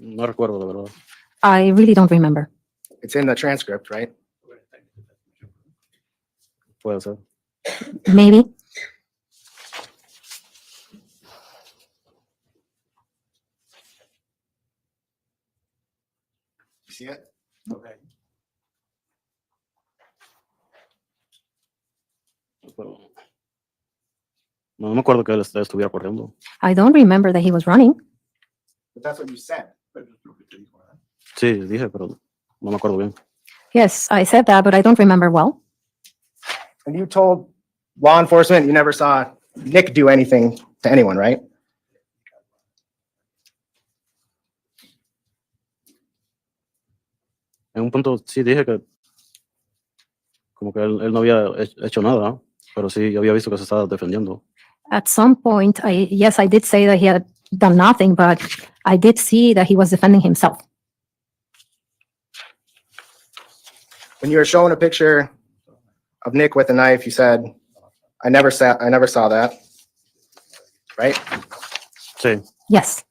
No recuerdo, la verdad. I really don't remember. It's in the transcript, right? Puede ser. Maybe. see it? Okay. Pero no me acuerdo que él estuviera corriendo. I don't remember that he was running. But that's what you said. Sí, dije, pero no me acuerdo bien. Yes, I said that, but I don't remember well. And you told law enforcement you never saw Nick do anything to anyone, right? En un punto sí dije que como que él no había hecho nada, pero sí yo había visto que se estaba defendiendo. At some point, yes, I did say that he had done nothing, but I did see that he was defending himself. When you were showing a picture of Nick with a knife, you said, I never saw that. Right? Sí. Yes.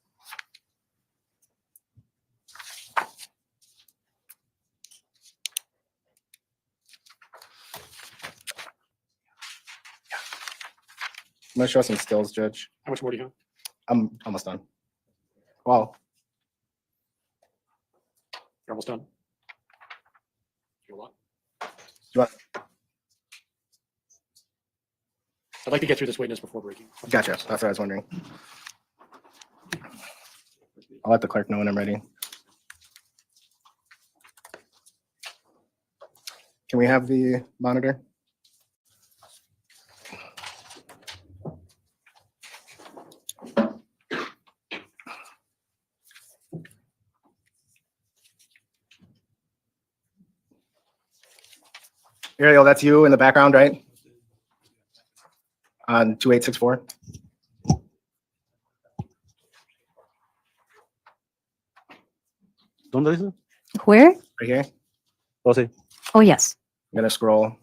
I'm gonna show some stills, Judge. How much more do you have? I'm almost done. Wow. You're almost done. You want? You want- I'd like to get through this witness before breaking. Gotcha. That's what I was wondering. I'll let the clerk know when I'm ready. Can we have the monitor? Ariel, that's you in the background, right? On 2864. ¿Dónde dice? Where? Right here. Oh, sí. Oh, yes. I'm gonna scroll.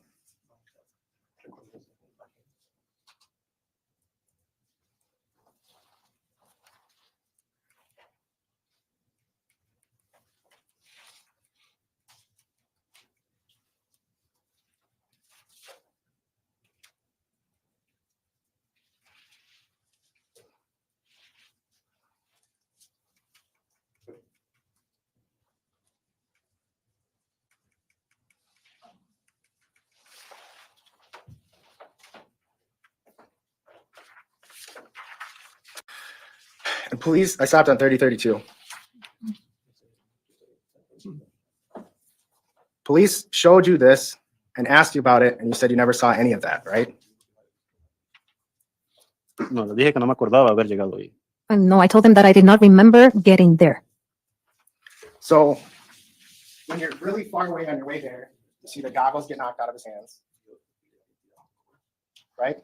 And police, I stopped on 3032. Police showed you this and asked you about it, and you said you never saw any of that, right? No, le dije que no me acordaba haber llegado ahí. No, I told him that I did not remember getting there. So when you're really far away on your way there, you see the goggles get knocked out of his hands, right?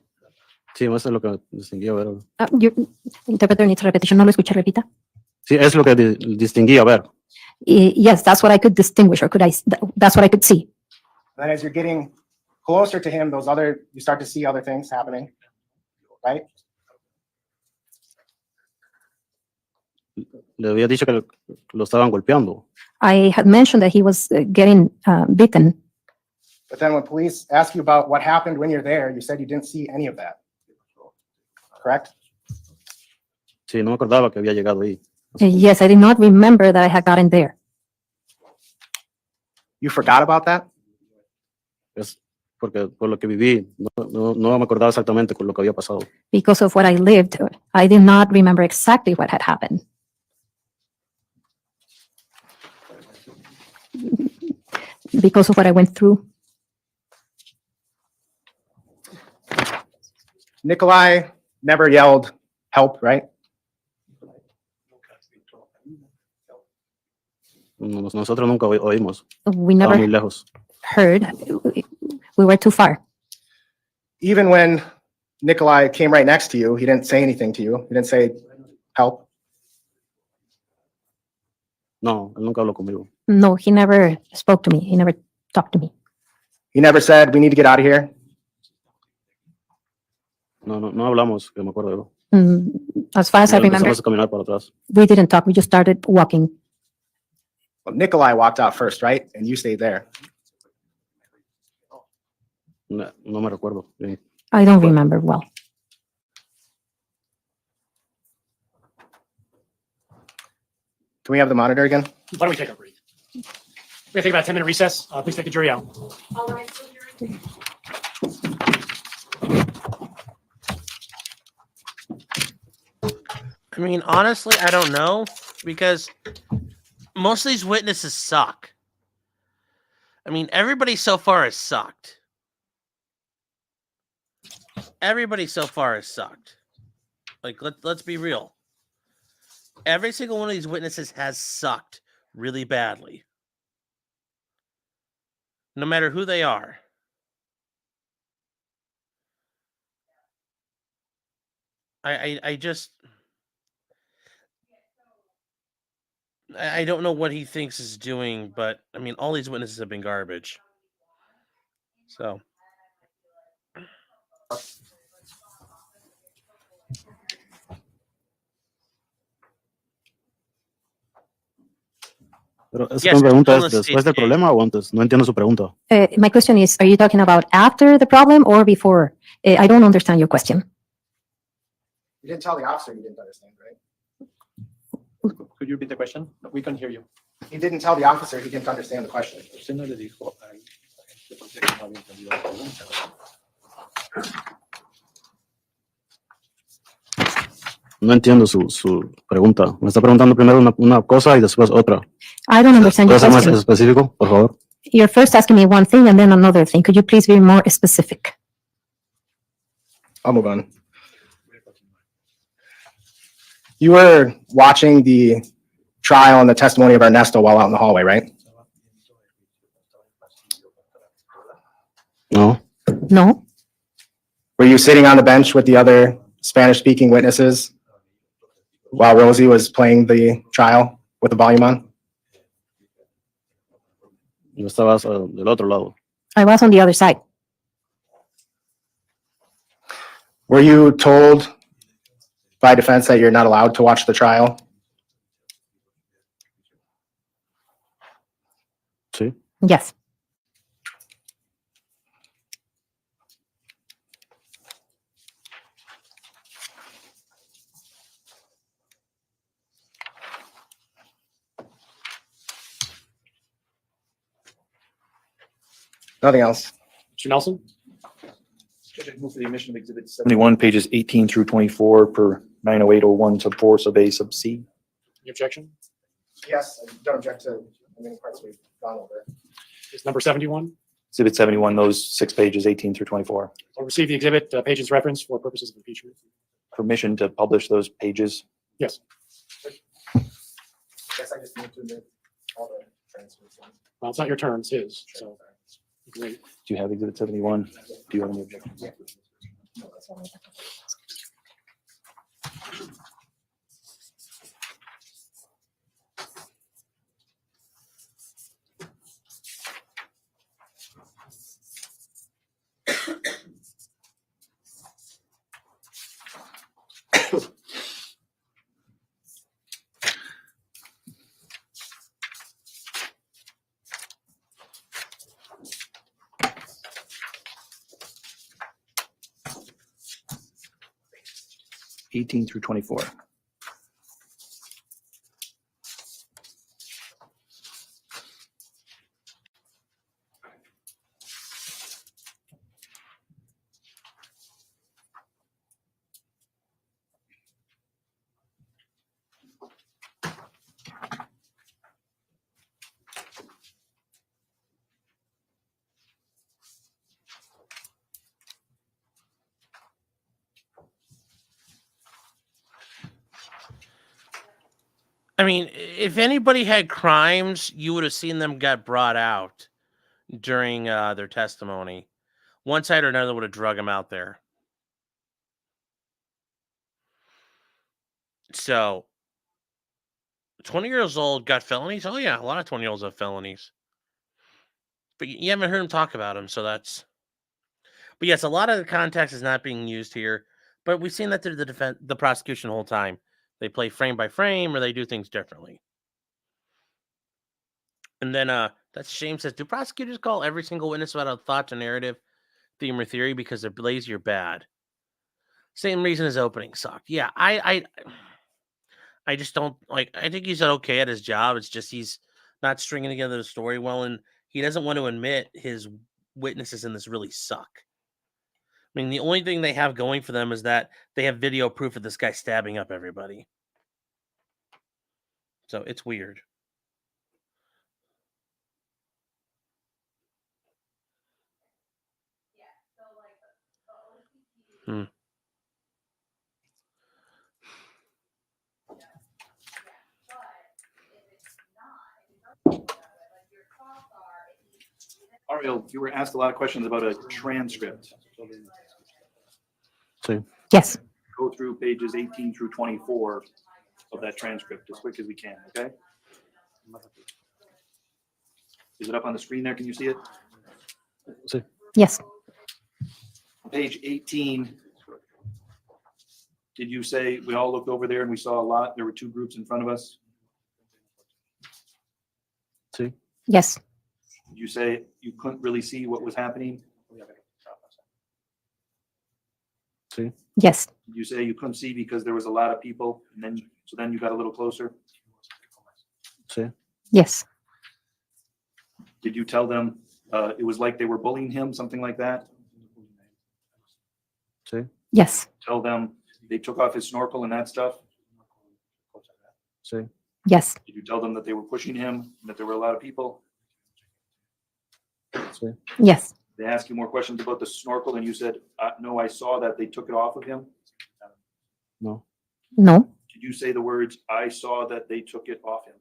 Sí, eso es lo que distinguía ver. Interpreter needs repetition. No lo escuché, repita. Sí, es lo que distinguía ver. Yes, that's what I could distinguish, or that's what I could see. Then as you're getting closer to him, you start to see other things happening, right? Le había dicho que lo estaban golpeando. I had mentioned that he was getting beaten. But then when police ask you about what happened when you're there, you said you didn't see any of that. Correct? Sí, no me acordaba que había llegado ahí. Yes, I did not remember that I had gotten there. You forgot about that? Es porque por lo que viví, no me acordaba exactamente con lo que había pasado. Because of what I lived, I did not remember exactly what had happened. Because of what I went through. Nicolae never yelled, help, right? Nosotros nunca oímos. We Estaba never muy lejos. heard. We were too far. Even when Nicolae came right next to you, he didn't say anything to you. He didn't say, help. No, él nunca habló conmigo. No, he never spoke to me. He never talked to me. He never said, we need to get out of here. No hablamos, que me acuerdo. As far as I remember, Empezamos a caminar para atrás. we didn't talk. We just started walking. Well, Nicolae walked out first, right? And you stayed there. No me recuerdo bien. I don't remember well. Can we have the monitor again? Why don't we take a break? We're gonna take about a 10-minute recess. Please take the jury out. All right, so you're- I mean, honestly, I don't know because most of these witnesses suck. I mean, everybody so far has sucked. Everybody so far has sucked. Like, let's be real. Every single one of these witnesses has sucked really badly. No matter who they are. I just I don't know what he thinks is doing, but I mean, all these witnesses have been garbage. So Pero esa Yes, pregunta es let's see. después del problema o antes. No entiendo su pregunta. My question is, are you talking about after the problem or before? I don't understand your question. You didn't tell the officer you didn't understand, right? Could you repeat the question? We couldn't hear you. He didn't tell the officer he didn't understand the question. Usted no le dijo a la gente por qué no había entendido la pregunta. No entiendo su pregunta. Me está preguntando primero una cosa y después otra. I don't understand your ¿Puede ser más question. específico, por favor? You're first asking me one thing and then another thing. Could you please be more specific? I'll move on. You were watching the trial and the testimony of Ernesto while out in the hallway, right? No. No. Were you sitting on the bench with the other Spanish-speaking witnesses while Rosie was playing the trial with the volume on? Yo estaba del otro lado. I was on the other side. Were you told by defense that you're not allowed to watch the trial? Sí. Yes. Nothing else. Mr. Nelson? Judge, I move for the admission of exhibit 71, pages 18 through 24 per 90801 sub 4 sub A sub C. Any objection? Yes, I don't object to many parts we've gone over. Is number 71? Exhibit 71, those 6 pages, 18 through 24. I'll receive the exhibit pages reference for purposes of impeachment. Permission to publish those pages. Yes. Guess I just need to admit all the transcripts. Well, it's not your turn, it's his. So, great. Do you have exhibit 71? Do you have any objections? (18 through 24). I mean, if anybody had crimes, you would have seen them get brought out during their testimony. One side or another would have drug them out there. So, 20 years old got felonies? Oh, yeah, a lot of 20-year-olds have felonies. But you haven't heard them talk about them, so that's... But yes, a lot of the context is not being used here. But we've seen that through the prosecution the whole time. They play frame by frame, or they do things differently. And then that's Shame says, do prosecutors call every single witness about a thought to narrative, theme, or theory because they're lazy or bad? Same reason as opening sucked. Yeah, I just don't like. I think he's okay at his job. It's just he's not stringing together the story well, and he doesn't want to admit his witnesses in this really suck. I mean, the only thing they have going for them is that they have video proof of this guy stabbing up everybody. So it's weird. Hmm. Ariel, you were asked a lot of questions about a transcript. Sí. Yes. Go through pages 18 through 24 of that transcript as quick as we can, okay? Is it up on the screen there? Can you see it? Sí. Yes. Page 18. Did you say, we all looked over there and we saw a lot, there were two groups in front of us? Sí. Yes. Did you say you couldn't really see what was happening? Sí. Yes. Did you say you couldn't see because there was a lot of people and then, so then you got a little closer? Sí. Yes. Did you tell them it was like they were bullying him, something like that? Sí. Yes. Tell them they took off his snorkel and that stuff? Sí. Yes. Did you tell them that they were pushing him and that there were a lot of people? Sí. Yes. They asked you more questions about the snorkel and you said, no, I saw that they took it off of him. No. No. Did you say the words, I saw that they took it off him?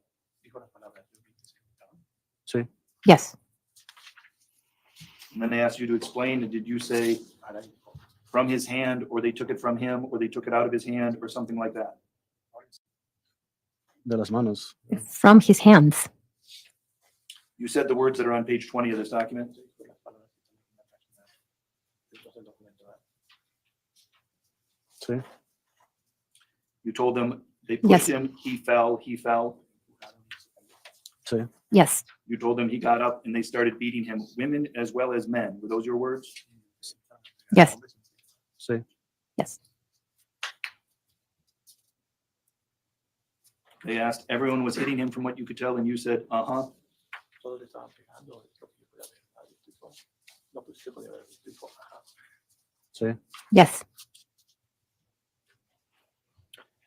Sí. Yes. And then they asked you to explain, and did you say from his hand, or they took it from him, or they took it out of his hand, or something like that? De las manos. From his hands. You said the words that are on page 20 of this document? Sí. You told them they pushed Yes. him, he fell. Sí. Yes. You told them he got up and they started beating him, women as well as men. Were those your words? Yes. Sí. Yes. They asked, everyone was hitting him from what you could tell, and you said, uh-huh. Sí. Yes.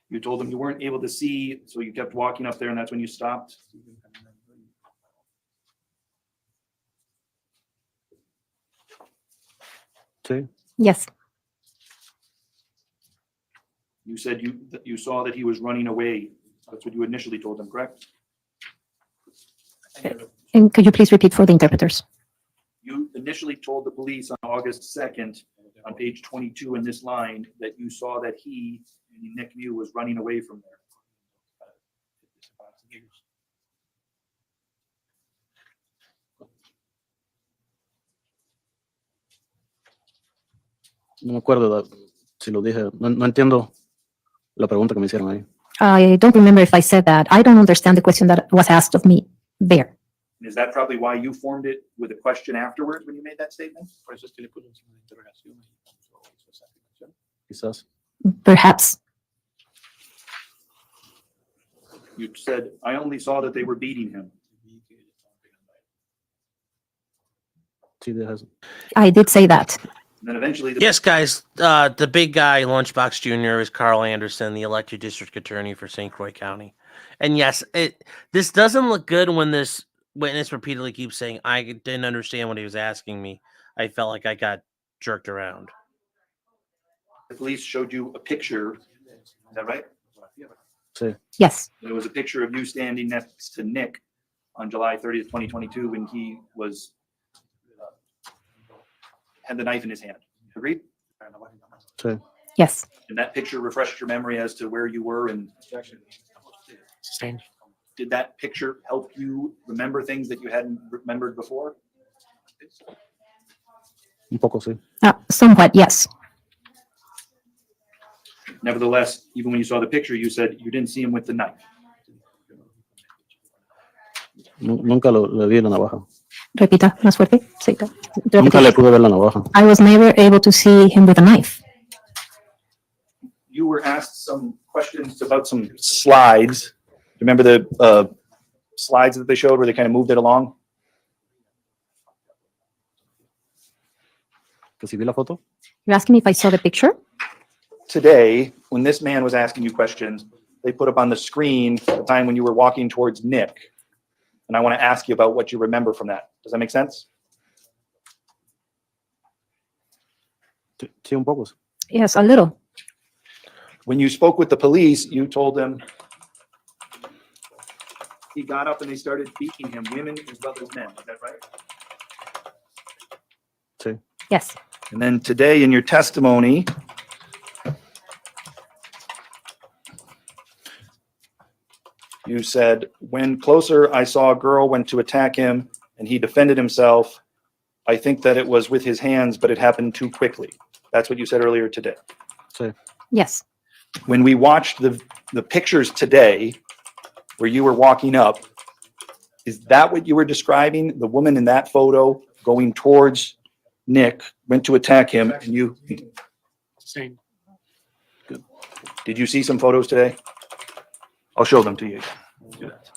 You told them you weren't able to see, so you kept walking up there, and that's when you stopped. Sí. Yes. You said you saw that he was running away. That's what you initially told them, correct? And could you please repeat for the interpreters? You initially told the police on August 2nd, on page 22 in this line, that you saw that he, Nick Miu, was running away from there. No me acuerdo si lo dije. No entiendo la pregunta que me hicieron ahí. I don't remember if I said that. I don't understand the question that was asked of me there. Is that probably why you formed it with a question afterwards when you made that statement? Quizás. Perhaps. You said, I only saw that they were beating him. Sí, deja eso. I did say that. And then eventually, Yes, guys. The big guy, Lunchbox Jr., is Carl Anderson, the elected district attorney for St. Croix County. And yes, this doesn't look good when this witness repeatedly keeps saying, I didn't understand what he was asking me. I felt like I got jerked around. the police showed you a picture. Is that right? Sí. Yes. There was a picture of you standing next to Nick on July 30th, 2022, when he was had the knife in his hand. Agreed? Sí. Yes. And that picture refreshed your memory as to where you were, and did that picture help you remember things that you hadn't remembered before? Un poco, sí. Somewhat, yes. Nevertheless, even when you saw the picture, you said you didn't see him with the knife. Nunca le vi la navaja. Repita más fuerte. Sí. Nunca le pude ver la navaja. I was never able to see him with a knife. You were asked some questions about some slides. Remember the slides that they showed where they kind of moved it along? Que si vi la foto. You're asking me if I saw the picture? Today, when this man was asking you questions, they put up on the screen the time when you were walking towards Nick. And I want to ask you about what you remember from that. Does that make sense? Sí, un poco. Yes, a little. When you spoke with the police, you told them he got up and they started beating him, women as well as men. Is that right? Sí. Yes. And then today in your testimony, you said, when closer, I saw a girl went to attack him and he defended himself. I think that it was with his hands, but it happened too quickly. That's what you said earlier today. Sí. Yes. When we watched the pictures today where you were walking up, is that what you were describing? The woman in that photo going towards Nick, went to attack him, and you, Same. did you see some photos today? I'll show them to you. Do that.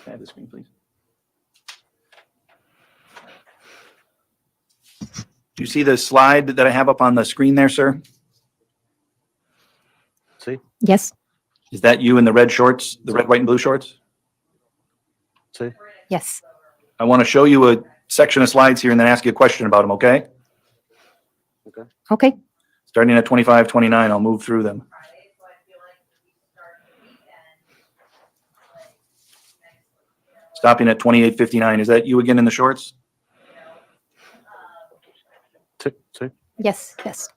Can I have the screen, please? Do you see the slide that I have up on the screen there, sir? Sí. Yes. Is that you in the red shorts, the red, white, and blue shorts? Sí. Yes. I want to show you a section of slides here and then ask you a question about them, okay? Okay. Okay. Starting at 25, 29, I'll move through them. Stopping at 28, 59. Is that you again in the shorts? Sí. Sí. Yes. Yes.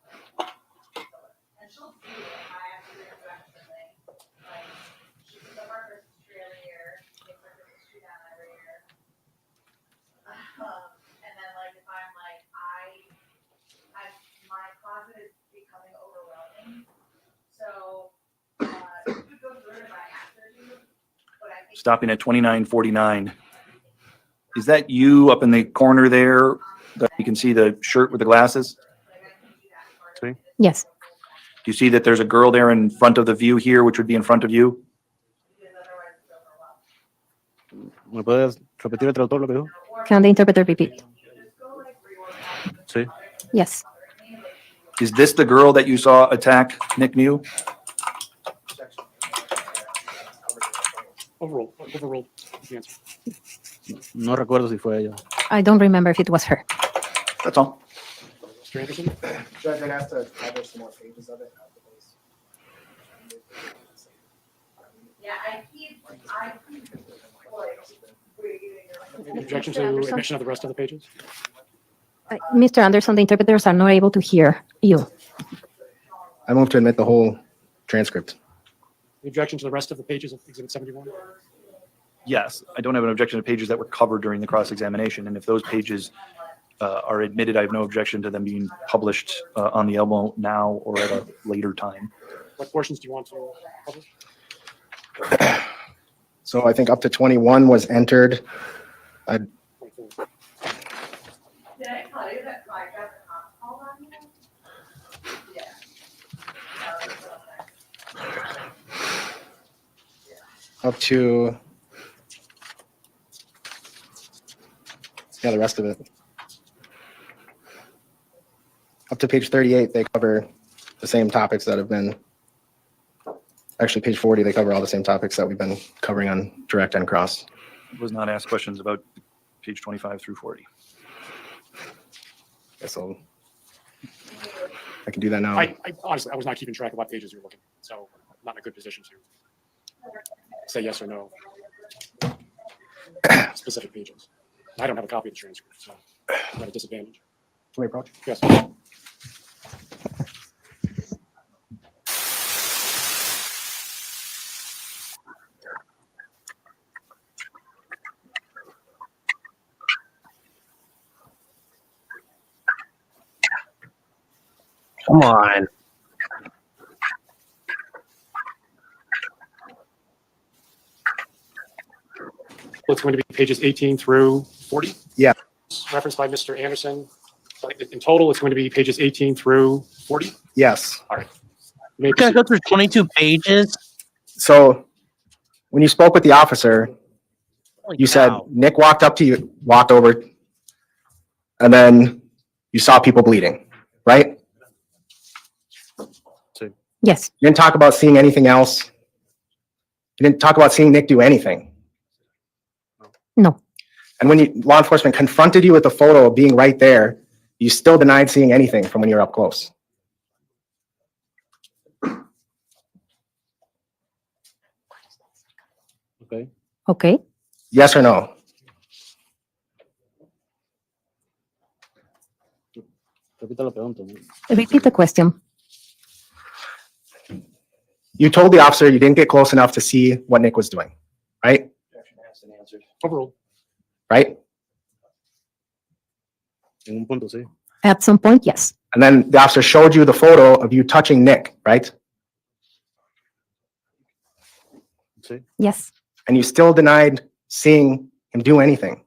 Stopping at 29, 49. Is that you up in the corner there? That you can see the shirt with the glasses? Sí. Yes. Do you see that there's a girl there in front of the view here, which would be in front of you? ¿Me puedes repetir el traductor lo que dijo? Can the interpreter repeat? Sí. Yes. Is this the girl that you saw attack Nick Miu? Overruled. Overruled is the answer. No recuerdo si fue ella. I don't remember if it was her. That's all. Mr. Anderson? Judge, I'd have to publish some more pages of it. Any objection to admission of the rest of the pages? Mr. Anderson, the interpreters are not able to hear you. I move to admit the whole transcript. Any objection to the rest of the pages of Exhibit 71? Yes, I don't have an objection to pages that were covered during the cross-examination, and if those pages are admitted, I have no objection to them being published on the elbow now or at a later time. What portions do you want to publish? So I think up to 21 was entered. Did I tell you that I got the cop call on you? Yeah. Up to, yeah, the rest of it. Up to page 38, they cover the same topics that have been, actually page 40, they cover all the same topics that we've been covering on direct and cross. Was not asked questions about page 25 through 40. So I can do that now. I honestly, I was not keeping track of what pages you were looking at, so I'm not in a good position to say yes or no. Specific pages. I don't have a copy of the transcript, so I'm at a disadvantage. Can we approach? Yes. Come on. It's going to be pages 18 through 40. Yeah. Referenced by Mr. Anderson. So in total, it's going to be pages 18 through 40. Yes. All right. We're gonna go through 22 pages. So when you spoke with the officer, Holy you said cow. Nick walked up to you, walked over, and then you saw people bleeding, right? Yes. You didn't talk about seeing anything else. You didn't talk about seeing Nick do anything. No. And when law enforcement confronted you with the photo of being right there, you still denied seeing anything from when you were up close. Okay. Okay. Yes or no? Repita la pregunta. ¿No? Repeat the question. You told the officer you didn't get close enough to see what Nick was doing, right? Overruled. Right? En un punto, sí. At some point, yes. And then the officer showed you the photo of you touching Nick, right? Sí. Yes. And you still denied seeing him do anything.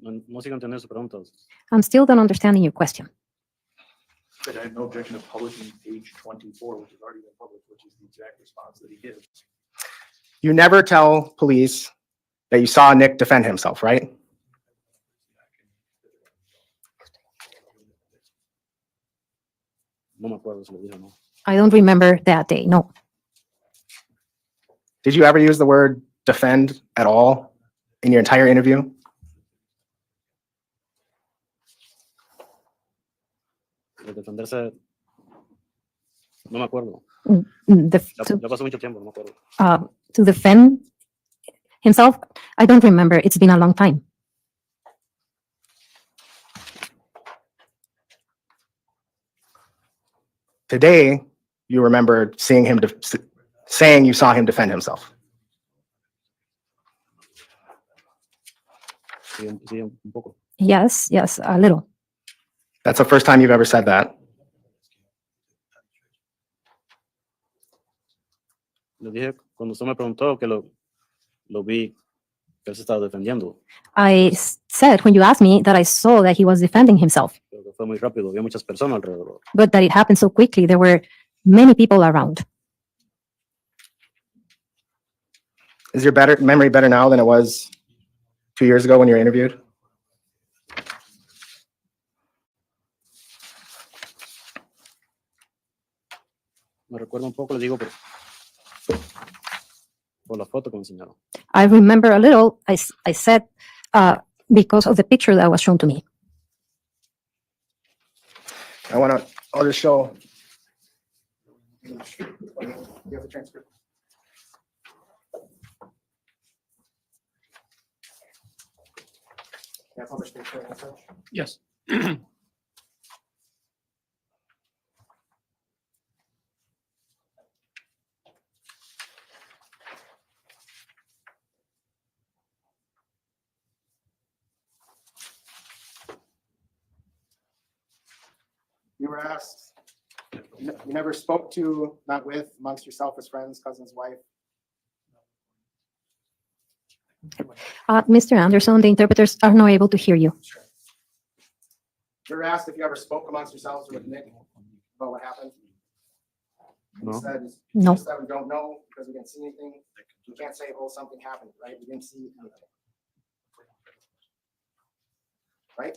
No sigo entendiendo su pregunta. I'm still not understanding your question. But I have no objection to publishing page 24, which has already been published, which is the exact response that he gives. You never tell police that you saw Nick defend himself, right? No me acuerdo si lo dije o no. I don't remember that day. No. Did you ever use the word defend at all in your entire interview? De defenderse, no me acuerdo. Ya pasó mucho tiempo, no me acuerdo. To defend himself, I don't remember. It's been a long time. Today, you remember seeing him, saying you saw him defend himself. Sí, un poco. Yes, yes, a little. That's the first time you've ever said that. Le dije cuando usted me preguntó que lo vi que él se estaba defendiendo, Said when you asked me that I saw that he was defending himself, pero que fue muy rápido, había muchas personas alrededor. but that it happened so quickly. There were many people around. Is your memory better now than it was 2 years ago when you were interviewed? Me recuerdo un poco, le digo, por la foto que me enseñaron. I remember a little. I said because of the picture that was shown to me. I'll just show. You have the transcript. Can I publish the transcript? Yes. You were asked, you never spoke to, not with, amongst yourself as friends, cousin's wife. Mr. Anderson, the interpreters are not able to hear you. You were asked if you ever spoke amongst yourselves or with Nick about what happened. No. You said, No. you said we don't know because we didn't see anything. You can't say, oh, something happened, right? We didn't see anything. Right?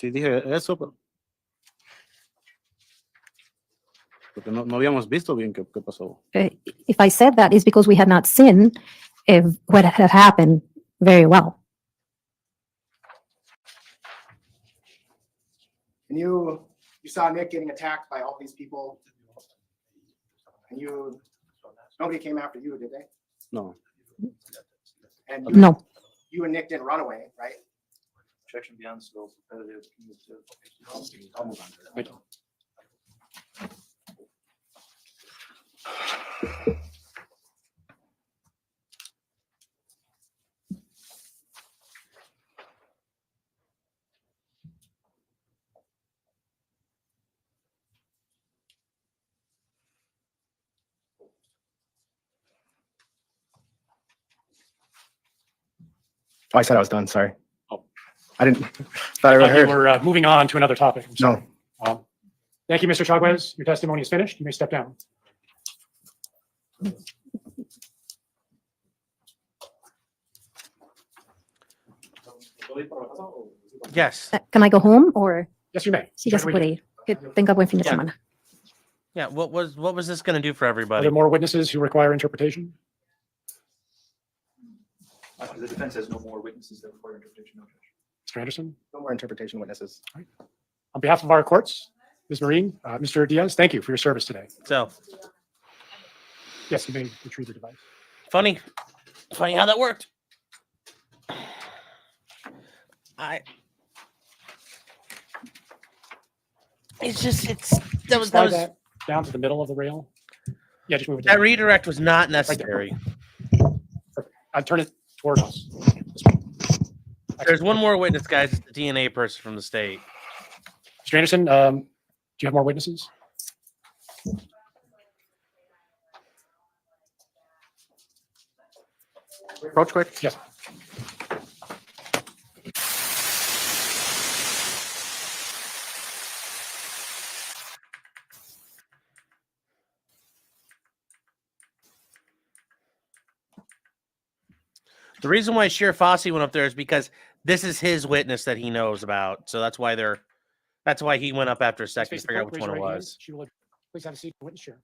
Sí, dije eso, Porque no habíamos visto bien qué pasó. If I said that, it's because we had not seen what had happened very well. And you saw Nick getting attacked by all these people. And nobody came after you, did they? No. And No. you and Nick didn't run away, right? Objection beyond scope, repetitive, cumulative. I'll move on. Thank you. Oh, I said I was done, sorry. Oh. I didn't, thought I You heard. were moving on to another topic. I'm sorry. No. Thank you, Mr. Chaguez. Your testimony is finished. You may step down. Yes. Can I go home or Yes, you may. sí, ya se puede ir? Que tenga buen fin de Yeah. semana. Yeah. What was this going to do for Are everybody? there more witnesses who require interpretation? The defense has no more witnesses that require interpretation. No, Judge. Mr. Anderson, No more interpretation witnesses. on behalf of our courts, Ms. Marine, Mr. Diaz, thank you for your service today. So Yes, you may retrieve your device. funny how that worked. That was Slide that down to the middle of the rail. Yeah, just move it that down. redirect was not necessary. I'd turn it toward us. There's one more witness, guys. It's the DNA person from the state. Mr. Anderson, do you have more witnesses? Approach quick. Yes. The reason why Sheriff Fossey went up there is because this is his witness that he knows about. So that's why he went up after a second to Face the figure out court, which raise one it your right hand. was. She will please have a seat in the witness chair.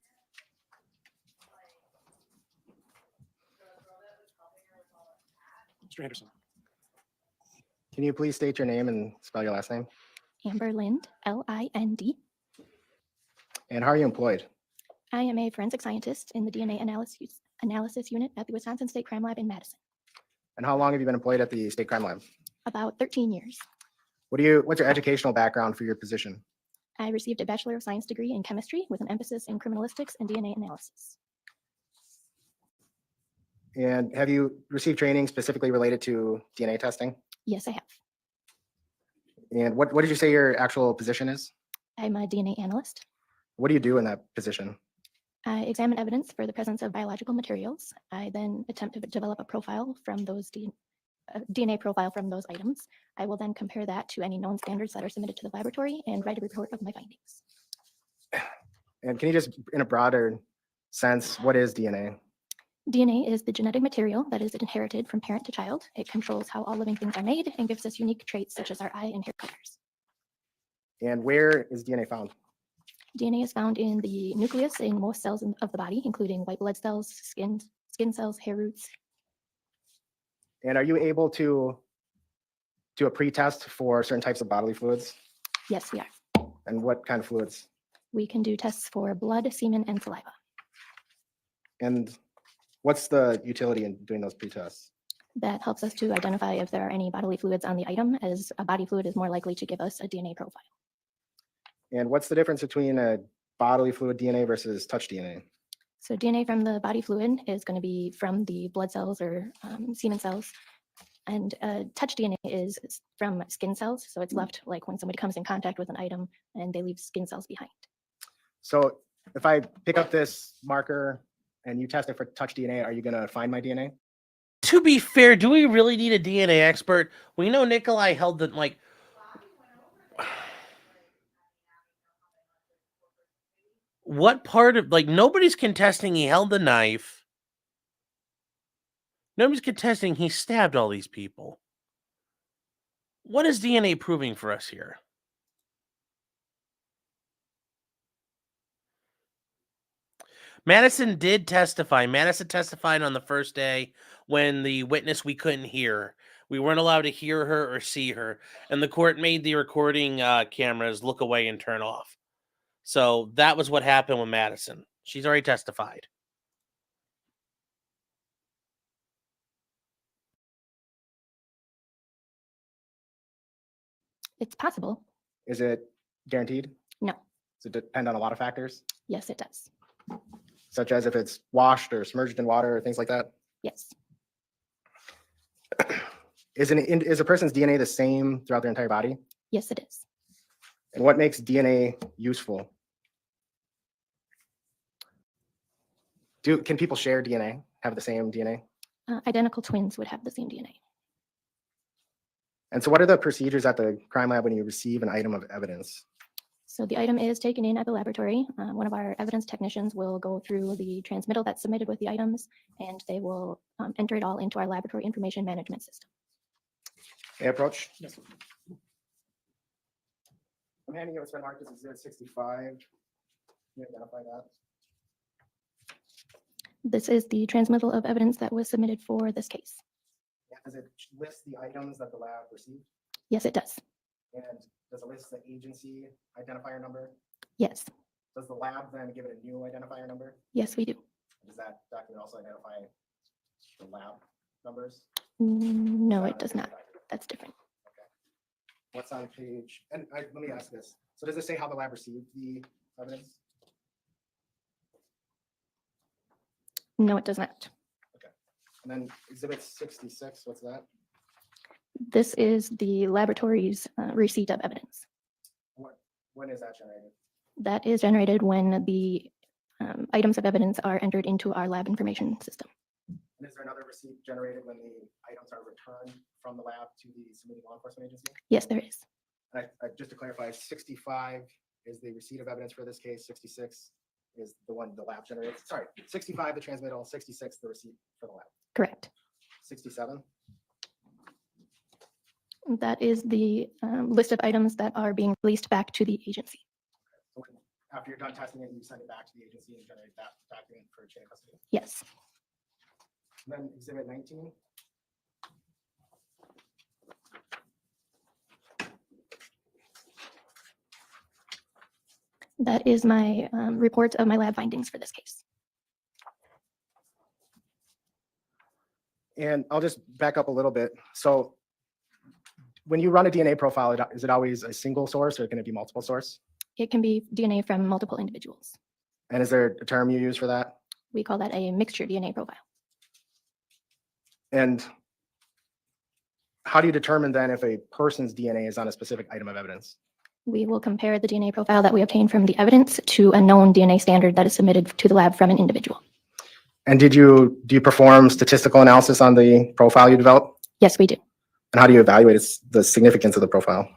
Mr. Anderson. Can you please state your name and spell your last name? Amber Lind, Lind. And how are you employed? I am a forensic scientist in the DNA analysis unit at the Wisconsin State Crime Lab in Madison. And how long have you been employed at the State Crime Lab? About 13 years. What's your educational background for your position? I received a Bachelor of Science degree in chemistry with an emphasis in criminalistics and DNA analysis. And have you received training specifically related to DNA testing? Yes, I have. And what did you say your actual position is? I'm a DNA analyst. What do you do in that position? I examine evidence for the presence of biological materials. I then attempt to develop a profile from those DNA profile from those items. I will then compare that to any known standards that are submitted to the laboratory and write a report of my findings. And can you just, in a broader sense, what is DNA? DNA is the genetic material that is inherited from parent to child. It controls how all living things are made and gives us unique traits such as our eye and hair colors. And where is DNA found? DNA is found in the nucleus in most cells of the body, including white blood cells, skin cells, hair roots. And are you able to do a pre-test for certain types of bodily fluids? Yes, we are. And what kind of fluids? We can do tests for blood, semen, and saliva. And what's the utility in doing those pre-tests? That helps us to identify if there are any bodily fluids on the item, as a body fluid is more likely to give us a DNA profile. And what's the difference between a bodily fluid DNA versus touch DNA? So DNA from the body fluid is going to be from the blood cells or semen cells. And touch DNA is from skin cells. So it's left like when somebody comes in contact with an item and they leave skin cells behind. So if I pick up this marker and you test it for touch DNA, are you going to find my DNA? To be fair, do we really need a DNA expert? We know Nicolae held the what part of nobody's contesting he held the knife. Nobody's contesting he stabbed all these people. What is DNA proving for us here? Madison did testify. Madison testified on the first day when the witness we couldn't hear. We weren't allowed to hear her or see her, and the court made the recording cameras look away and turn off. So that was what happened with Madison. She's already testified. It's possible. Is it guaranteed? No. Does it depend on a lot of factors, Yes, it does. such as if it's washed or submerged in water or things like that? Yes. Is a person's DNA the same throughout their entire body? Yes, it is. And what makes DNA useful? Can people share DNA, have the same DNA? Identical twins would have the same DNA. And so what are the procedures at the crime lab when you receive an item of evidence? So the item is taken in at the laboratory. One of our evidence technicians will go through the transmittal that's submitted with the items, and they will enter it all into our laboratory information management system. May I approach? Yes. I'm handing you what's been marked as Exhibit 65. Can you identify that? This is the transmittal of evidence that was submitted for this case. Does it list the items that the lab received? Yes, it does. And does it list the agency identifier number? Yes. Does the lab then give it a new identifier number? Yes, we do. Does that document also identify the lab numbers? No, it does not. That's different. What's on page, and let me ask this. So does it say how the lab received the evidence? No, it does not. And then Exhibit 66, what's that? This is the laboratory's receipt of evidence. When is that generated? That is generated when the items of evidence are entered into our lab information system. And is there another receipt generated when the items are returned from the lab to the submitting law enforcement agency? Yes, there is. And just to clarify, 65 is the receipt of evidence for this case, 66 is the one the lab generates. Sorry, 65 the transmittal, 66 the receipt for the lab. Correct. 67? That is the list of items that are being released back to the agency. So after you're done testing it, you send it back to the agency and generate that document for chain of custody? Yes. And then Exhibit 19? That is my report of my lab findings for this case. And I'll just back up a little bit. So when you run a DNA profile, is it always a single source or can it be multiple source? It can be DNA from multiple individuals. And is there a term you use for that? We call that a mixture DNA profile. And how do you determine then if a person's DNA is on a specific item of evidence? We will compare the DNA profile that we obtain from the evidence to a known DNA standard that is submitted to the lab from an individual. And do you perform statistical analysis on the profile you develop? Yes, we do. And how do you evaluate the significance of the profile?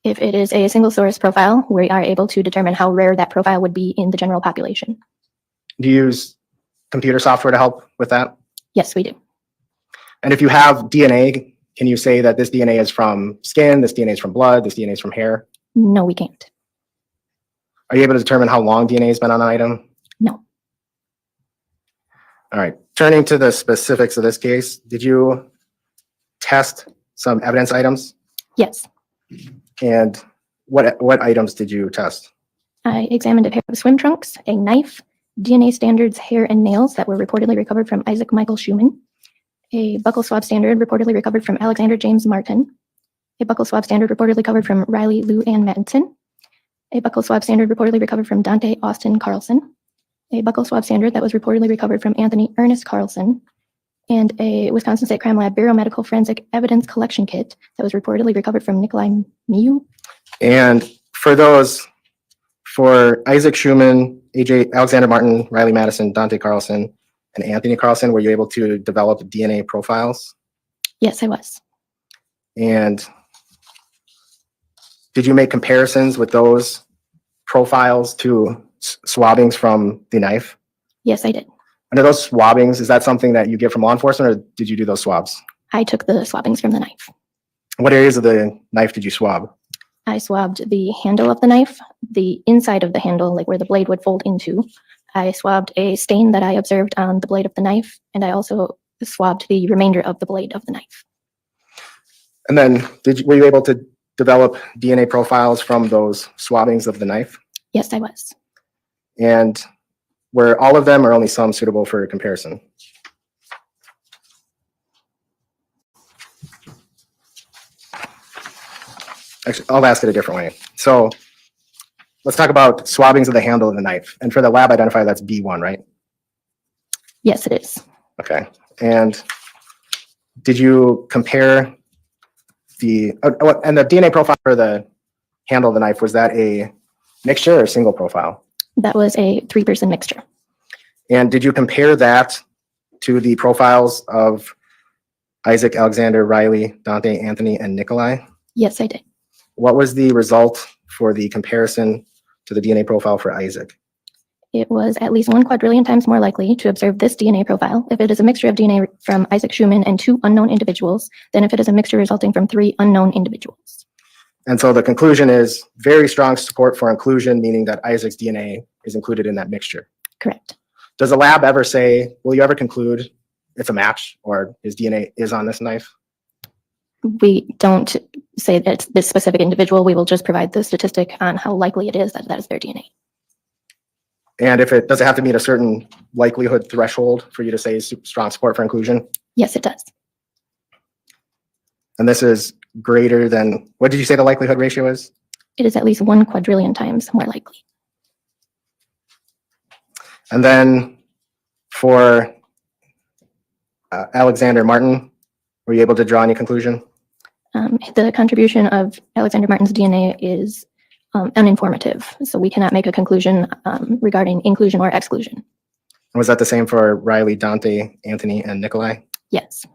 If it is a single source profile, we are able to determine how rare that profile would be in the general population. Do you use computer software to help with that? Yes, we do. And if you have DNA, can you say that this DNA is from skin, this DNA is from blood, this DNA is from hair? No, we can't. Are you able to determine how long DNA has been on an item? No. All right, turning to the specifics of this case, did you test some evidence items? Yes. And what items did you test? I examined a pair of swim trunks, a knife, DNA standards hair and nails that were reportedly recovered from Issac Michael Schuman, a buccal swab standard reportedly recovered from Alexander James Martin, a buccal swab standard reportedly recovered from Riley Lou Ann Madsen, a buccal swab standard reportedly recovered from Dante Austin Carlson, a buccal swab standard that was reportedly recovered from Anthony Ernest Carlson, and a Wisconsin State Crime Lab Bureau Medical Forensic Evidence Collection Kit that was reportedly recovered from Nicolae Miu. And for Issac Schuman, AJ Alexander Martin, Riley Madison, Dante Carlson, and Anthony Carlson, were you able to develop DNA profiles? Yes, I was. And did you make comparisons with those profiles to swabbings from the knife? Yes, I did. And are those swabbings, is that something that you get from law enforcement, or did you do those swabs? I took the swabbings from the knife. What areas of the knife did you swab? I swabbed the handle of the knife, the inside of the handle, like where the blade would fold into, I swabbed a stain that I observed on the blade of the knife, and I also swabbed the remainder of the blade of the knife. And then were you able to develop DNA profiles from those swabbings of the knife? Yes, I was. And were all of them or only some suitable for comparison? Actually, I'll ask it a different way. So let's talk about swabbings of the handle of the knife. And for the lab identifier, that's B1, right? Yes, it is. Okay. And did you compare and the DNA profile for the handle of the knife, was that a mixture or single profile? That was a 3-person mixture. And did you compare that to the profiles of Isaac, Alexander, Riley, Dante, Anthony, and Nicolae? Yes, I did. What was the result for the comparison to the DNA profile for Isaac? It was at least 1 quadrillion times more likely to observe this DNA profile if it is a mixture of DNA from Issac Schuman and 2 unknown individuals than if it is a mixture resulting from 3 unknown individuals. And so the conclusion is very strong support for inclusion, meaning that Isaac's DNA is included in that mixture. Correct. Does the lab ever say, will you ever conclude it's a match or his DNA is on this knife? We don't say that it's this specific individual. We will just provide the statistic on how likely it is that that is their DNA. And if it does it have to meet a certain likelihood threshold for you to say strong support for inclusion? Yes, it does. And this is greater than, what did you say the likelihood ratio is? It is at least 1 quadrillion times more likely. And then for Alexander Martin, were you able to draw any conclusion? The contribution of Alexander Martin's DNA is uninformative, so we cannot make a conclusion regarding inclusion or exclusion. And was that the same for Riley, Dante, Anthony, and Nicolae? Yes.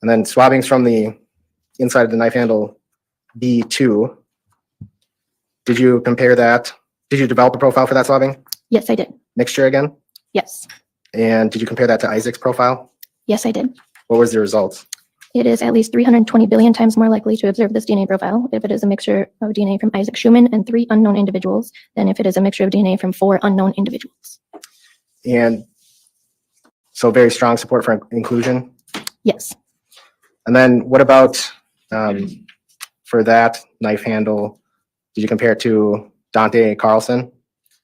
And then swabbings from the inside of the knife handle B2, did you compare that? Did you develop a profile for that swabbing? Yes, I did. Mixture again? Yes. And did you compare that to Isaac's profile? Yes, I did. What was the results? It is at least 320 billion times more likely to observe this DNA profile if it is a mixture of DNA from Issac Schuman and 3 unknown individuals than if it is a mixture of DNA from 4 unknown individuals. And so very strong support for inclusion? Yes. And then what about for that knife handle, did you compare it to Dante Carlson?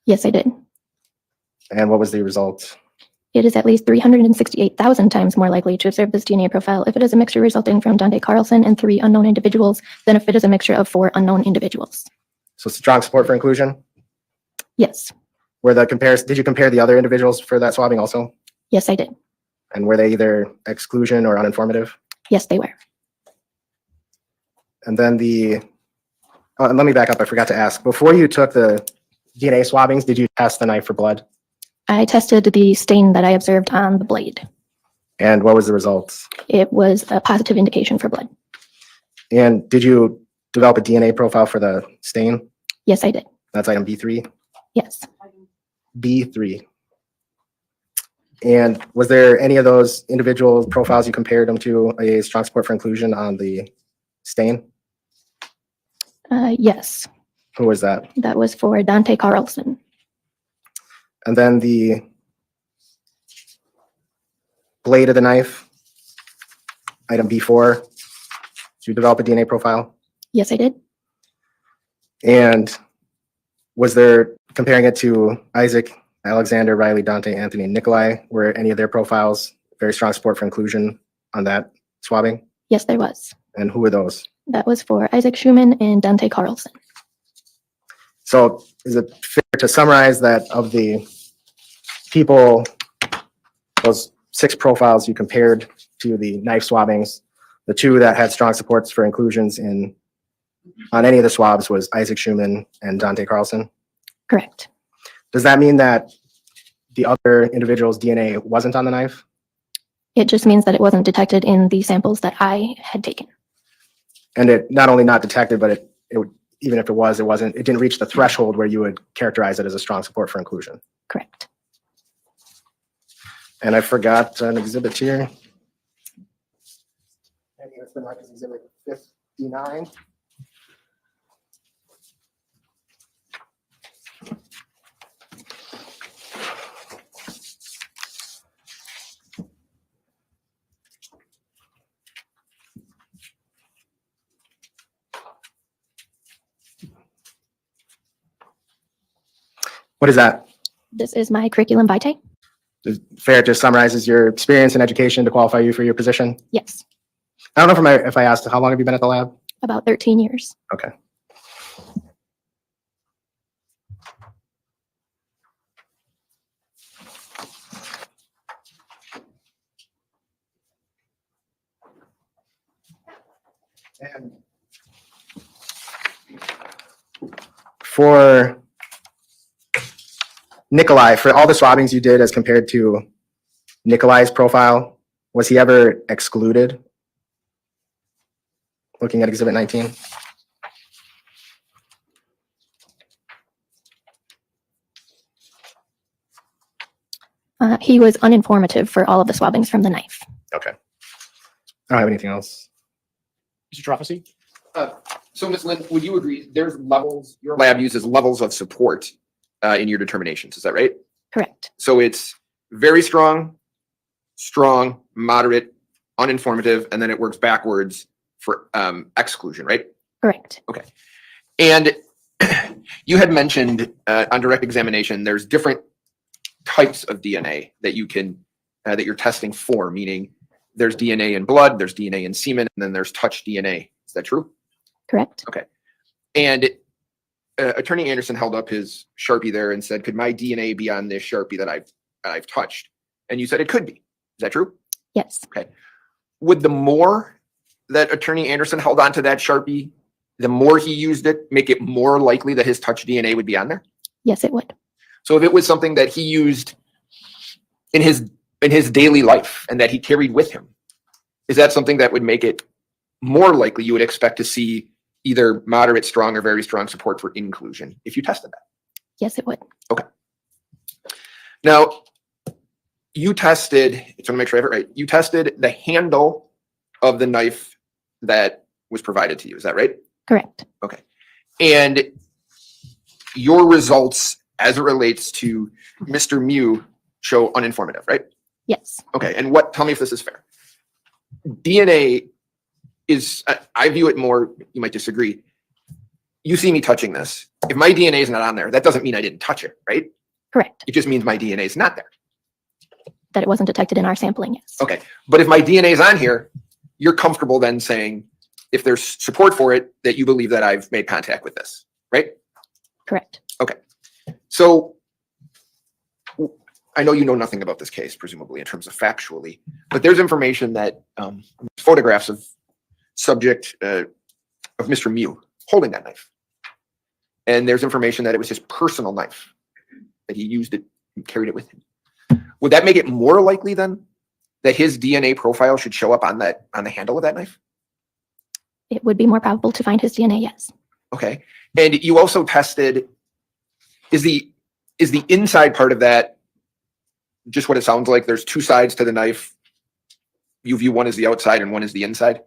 Yes, I did. And what was the result? It is at least 368,000 times more likely to observe this DNA profile if it is a mixture resulting from Dante Carlson and 3 unknown individuals than if it is a mixture of 4 unknown individuals. So strong support for inclusion? Yes. Did you compare the other individuals for that swabbing also? Yes, I did. And were they either exclusion or uninformative? Yes, they were. And then and let me back up, I forgot to ask. Before you took the DNA swabbings, did you test the knife for blood? I tested the stain that I observed on the blade. And what was the results? It was a positive indication for blood. And did you develop a DNA profile for the stain? Yes, I did. That's item B3? Yes. B3. And was there any of those individual profiles you compared them to a strong support for inclusion on the stain? Yes. Who was that? That was for Dante Carlson. And then the blade of the knife, item B4, did you develop a DNA profile? Yes, I did. And was there, comparing it to Isaac, Alexander, Riley, Dante, Anthony, Nicolae, were any of their profiles very strong support for inclusion on that swabbing? Yes, there was. And who were those? That was for Issac Schuman and Dante Carlson. So is it fair to summarize that of the people, those 6 profiles you compared to the knife swabbings, the 2 that had strong supports for inclusions on any of the swabs was Issac Schuman and Dante Carlson? Correct. Does that mean that the other individual's DNA wasn't on the knife? It just means that it wasn't detected in the samples that I had taken. And it not only not detected, but it even if it was, it didn't reach the threshold where you would characterize it as a strong support for inclusion. Correct. And I forgot an exhibit here. I think it's been like exhibit 59. What is that? This is my curriculum vitae. Is it fair to summarize as your experience and education to qualify you for your position? Yes, I don't know if I asked, how long have you been at the lab? about 13 years. Okay. And for Nicolae, for all the swabbings you did as compared to Nicolae's profile, was he ever excluded? Looking at Exhibit 19. He was uninformative for all of the swabbings from the knife. Okay. I don't have anything else. Mr. Trofficy? So Ms. Lynn, would you agree there's levels, your lab uses levels of support in your determinations, is that right? Correct. So it's very strong, strong, moderate, uninformative, and then it works backwards for exclusion, right? Correct. Okay. And you had mentioned on direct examination, there's different types of DNA that you can, that you're testing for, meaning there's DNA in blood, there's DNA in semen, and then there's touch DNA. Is that true? Correct. Okay. And Attorney Anderson held up his Sharpie there and said, could my DNA be on this Sharpie that I've touched? And you said it could be. Is that true? Yes. Okay. Would the more that Attorney Anderson held onto that Sharpie, the more he used it, make it more likely that his touch DNA would be on there? Yes, it would. So if it was something that he used in his daily life and that he carried with him, is that something that would make it more likely you would expect to see either moderate, strong, or very strong support for inclusion if you tested that? Yes, it would. Okay. Now, you tested, I just want to make sure I have it right. You tested the handle of the knife that was provided to you. Is that right? Correct. Okay. And your results as it relates to Mr. Miu show uninformative, right? Yes. Okay. And tell me if this is fair. DNA is, I view it more, you might disagree. You see me touching this. If my DNA is not on there, that doesn't mean I didn't touch it, right? Correct. It just means my DNA is not there. That it wasn't detected in our sampling, yes. Okay. But if my DNA is on here, you're comfortable then saying, if there's support for it, that you believe that I've made contact with this, right? Correct. Okay. So I know you know nothing about this case, presumably in terms of factually, but there's information that photographs of subject of Mr. Miu holding that knife. And there's information that it was his personal knife, that he used it and carried it with him. Would that make it more likely then that his DNA profile should show up on the handle of that knife? It would be more probable to find his DNA, yes. Okay. And you also tested, is the inside part of that just what it sounds like? There's two sides to the knife. You view one as the outside and one as the inside?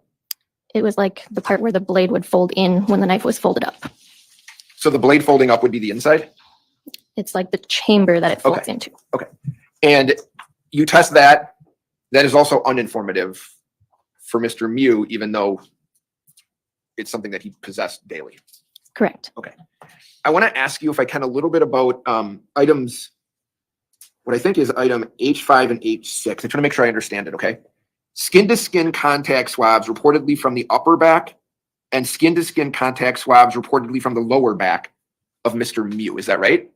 It was like the part where the blade would fold in when the knife was folded up. So the blade folding up would be the inside? It's like the chamber that it folds into. Okay. And you test that. That is also uninformative for Mr. Miu, even though it's something that he possessed daily. Correct. Okay. I want to ask you if I can a little bit about items, what I think is item H5 and H6. I'm trying to make sure I understand it, okay? Skin-to-skin contact swabs reportedly from the upper back and skin-to-skin contact swabs reportedly from the lower back of Mr. Miu. Is that right?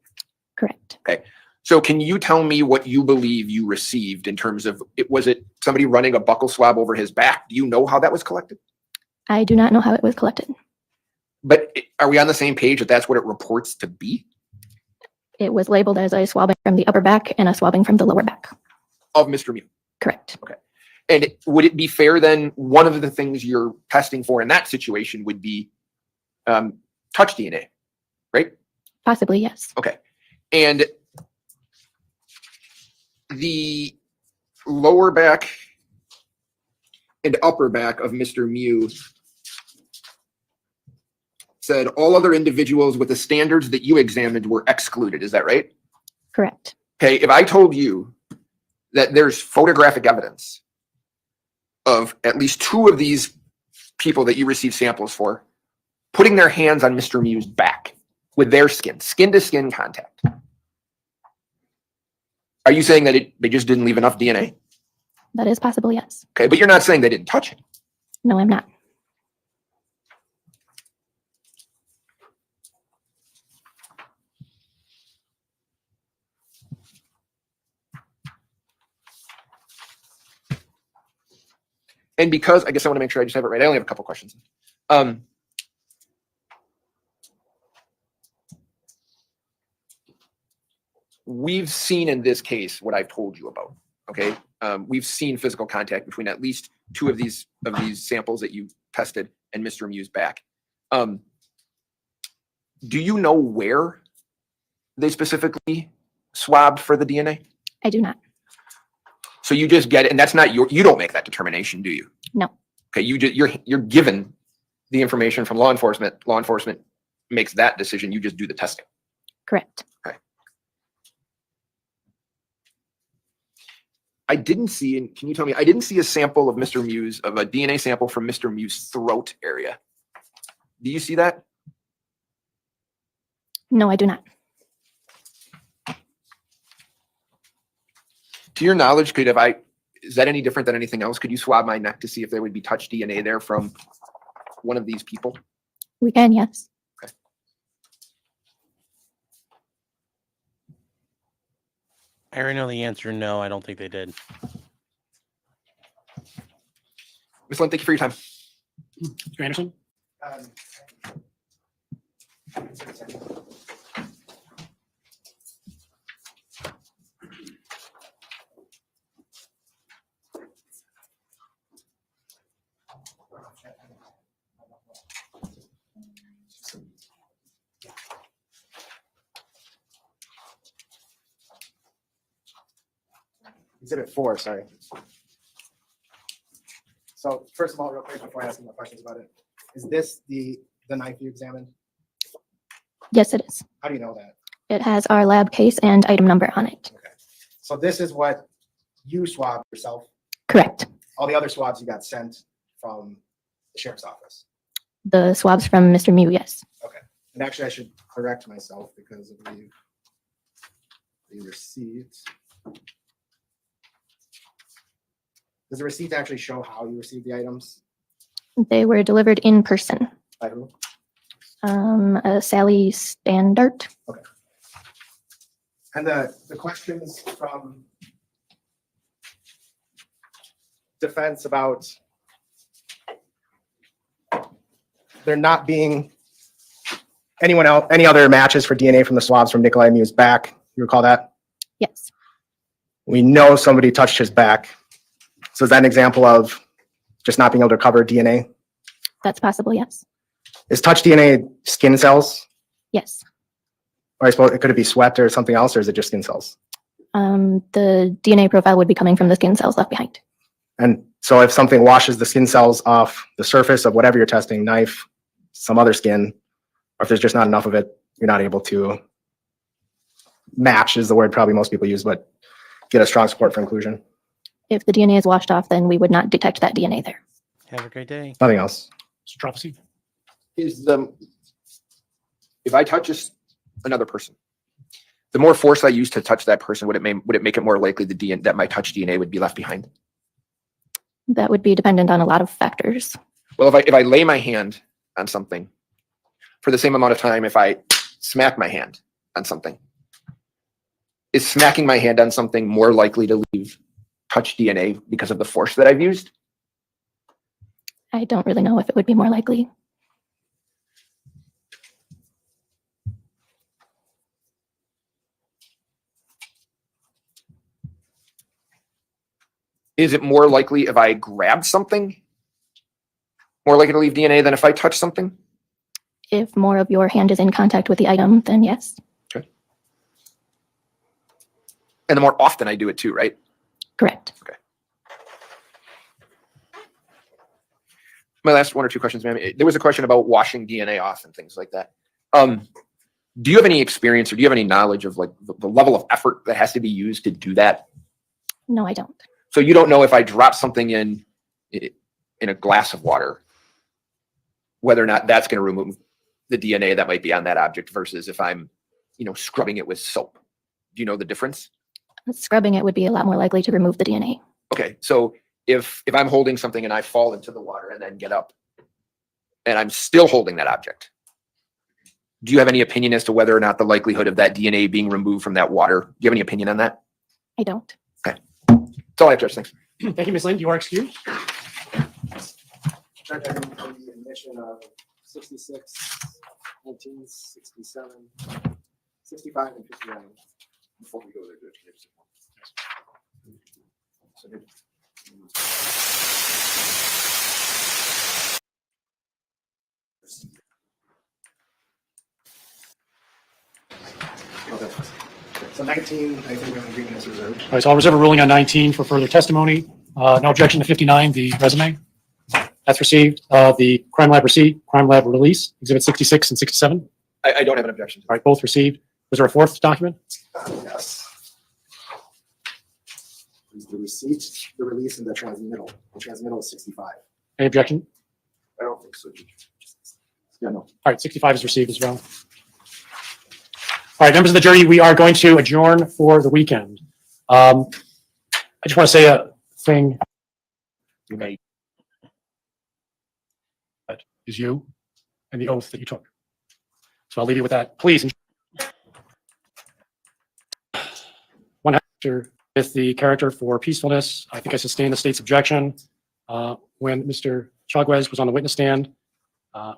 Correct. Okay. So can you tell me what you believe you received in terms of, was it somebody running a buccal swab over his back? Do you know how that was collected? I do not know how it was collected. But are we on the same page that that's what it reports to be? It was labeled as a swabbing from the upper back and a swabbing from the lower back. Of Mr. Miu? Correct. Okay. And would it be fair then, one of the things you're testing for in that situation would be touch DNA, right? Possibly, yes. Okay. And the lower back and upper back of Mr. Miu said all other individuals with the standards that you examined were excluded. Is that right? Correct. Okay. If I told you that there's photographic evidence of at least two of these people that you received samples for putting their hands on Mr. Miu's back with their skin to skin contact, Are you saying that they just didn't leave enough DNA? That is possible, yes. Okay, but you're not saying they didn't touch it. No, I'm not. And because, I guess I want to make sure I just have it right. I only have a couple questions. We've seen in this case what I've told you about, okay? We've seen physical contact between at least two of these samples that you tested and Mr. Miu's back. Do you know where they specifically swabbed for the DNA? I do not. So you just get it, and that's not you don't make that determination, do you? No. Okay, you're given the information from law enforcement. Law enforcement makes that decision. You just do the testing. Correct. Okay. I didn't see, and can you tell me, I didn't see a sample of Mr. Miu's, of a DNA sample from Mr. Miu's throat area. Do you see that? No, I do not. To your knowledge, is that any different than anything else? Could you swab my neck to see if there would be touch DNA there from one of these people? We can, yes. I already know the answer. No, I don't think they did. Ms. Lynn, thank you for your time. Mr. Anderson? Exhibit 4, sorry. So first of all, real quick, before I ask you more questions about it, is this the knife you examined? Yes, it is. How do you know that? It has our lab case and item number on it. So this is what you swabbed yourself? Correct. All the other swabs you got sent from the sheriff's office? The swabs from Mr. Miu, yes. Okay. And actually, I should correct myself because of the receipt. Does the receipt actually show how you received the items? They were delivered in person. By who? Sally Standard. Okay. And the questions from defense about there not being anyone else, any other matches for DNA from the swabs from Nicolae Miu's back. You recall that? Yes. We know somebody touched his back. So is that an example of just not being able to recover DNA? That's possible, yes. Is touch DNA skin cells? Yes. Or I suppose could it be sweat or something else, or is it just skin cells? The DNA profile would be coming from the skin cells left behind. And so if something washes the skin cells off the surface of whatever you're testing, knife, some other skin, or if there's just not enough of it, you're not able to match is the word probably most people use, but get a strong support for inclusion. If the DNA is washed off, then we would not detect that DNA there. Have a great day. Nothing else. Mr. Prophecy? If I touch another person, the more force I use to touch that person, would it make it more likely that my touch DNA would be left behind? That would be dependent on a lot of factors. Well, if I lay my hand on something for the same amount of time, if I smack my hand on something, is smacking my hand on something more likely to leave touch DNA because of the force that I've used? I don't really know if it would be more likely. Is it more likely if I grab something? More likely to leave DNA than if I touch something? If more of your hand is in contact with the item, then yes. Okay. And the more often I do it too, right? Correct. Okay. My last one or two questions, ma'am. There was a question about washing DNA off and things like that. Do you have any experience or do you have any knowledge of like the level of effort that has to be used to do that? No, I don't. So you don't know if I drop something in a glass of water, whether or not that's going to remove the DNA that might be on that object versus if I'm, scrubbing it with soap. Do you know the difference? Scrubbing it would be a lot more likely to remove the DNA. Okay, so if I'm holding something and I fall into the water and then get up and I'm still holding that object, do you have any opinion as to whether or not the likelihood of that DNA being removed from that water? Do you have any opinion on that? I don't. Okay. That's all I have, Judge. Thanks. Thank you, Ms. Lind. You are excused. Judge, I think on the admission of 66, 19, 67, 65, and 59. Before we go there, Judge, can I just- So 19, I think an agreement is reserved. All right, so I'll reserve a ruling on 19 for further testimony. No objection to 59, the resume. That's received. The crime lab receipt, crime lab release, exhibit 66 and 67. I don't have an objection. All right, both received. Was there a fourth document? Yes. Is the receipt, the release, and the transmittal. The transmittal is 65. Any objection? I don't think so. Yeah, no. All right, 65 is received as well. All right, members of the jury, we are going to adjourn for the weekend. I just want to say a thing. You may. That is you and the oath that you took. So I'll leave you with that. Please. One after with the character for peacefulness. I think I sustained the state's objection when Mr. Chaguez was on the witness stand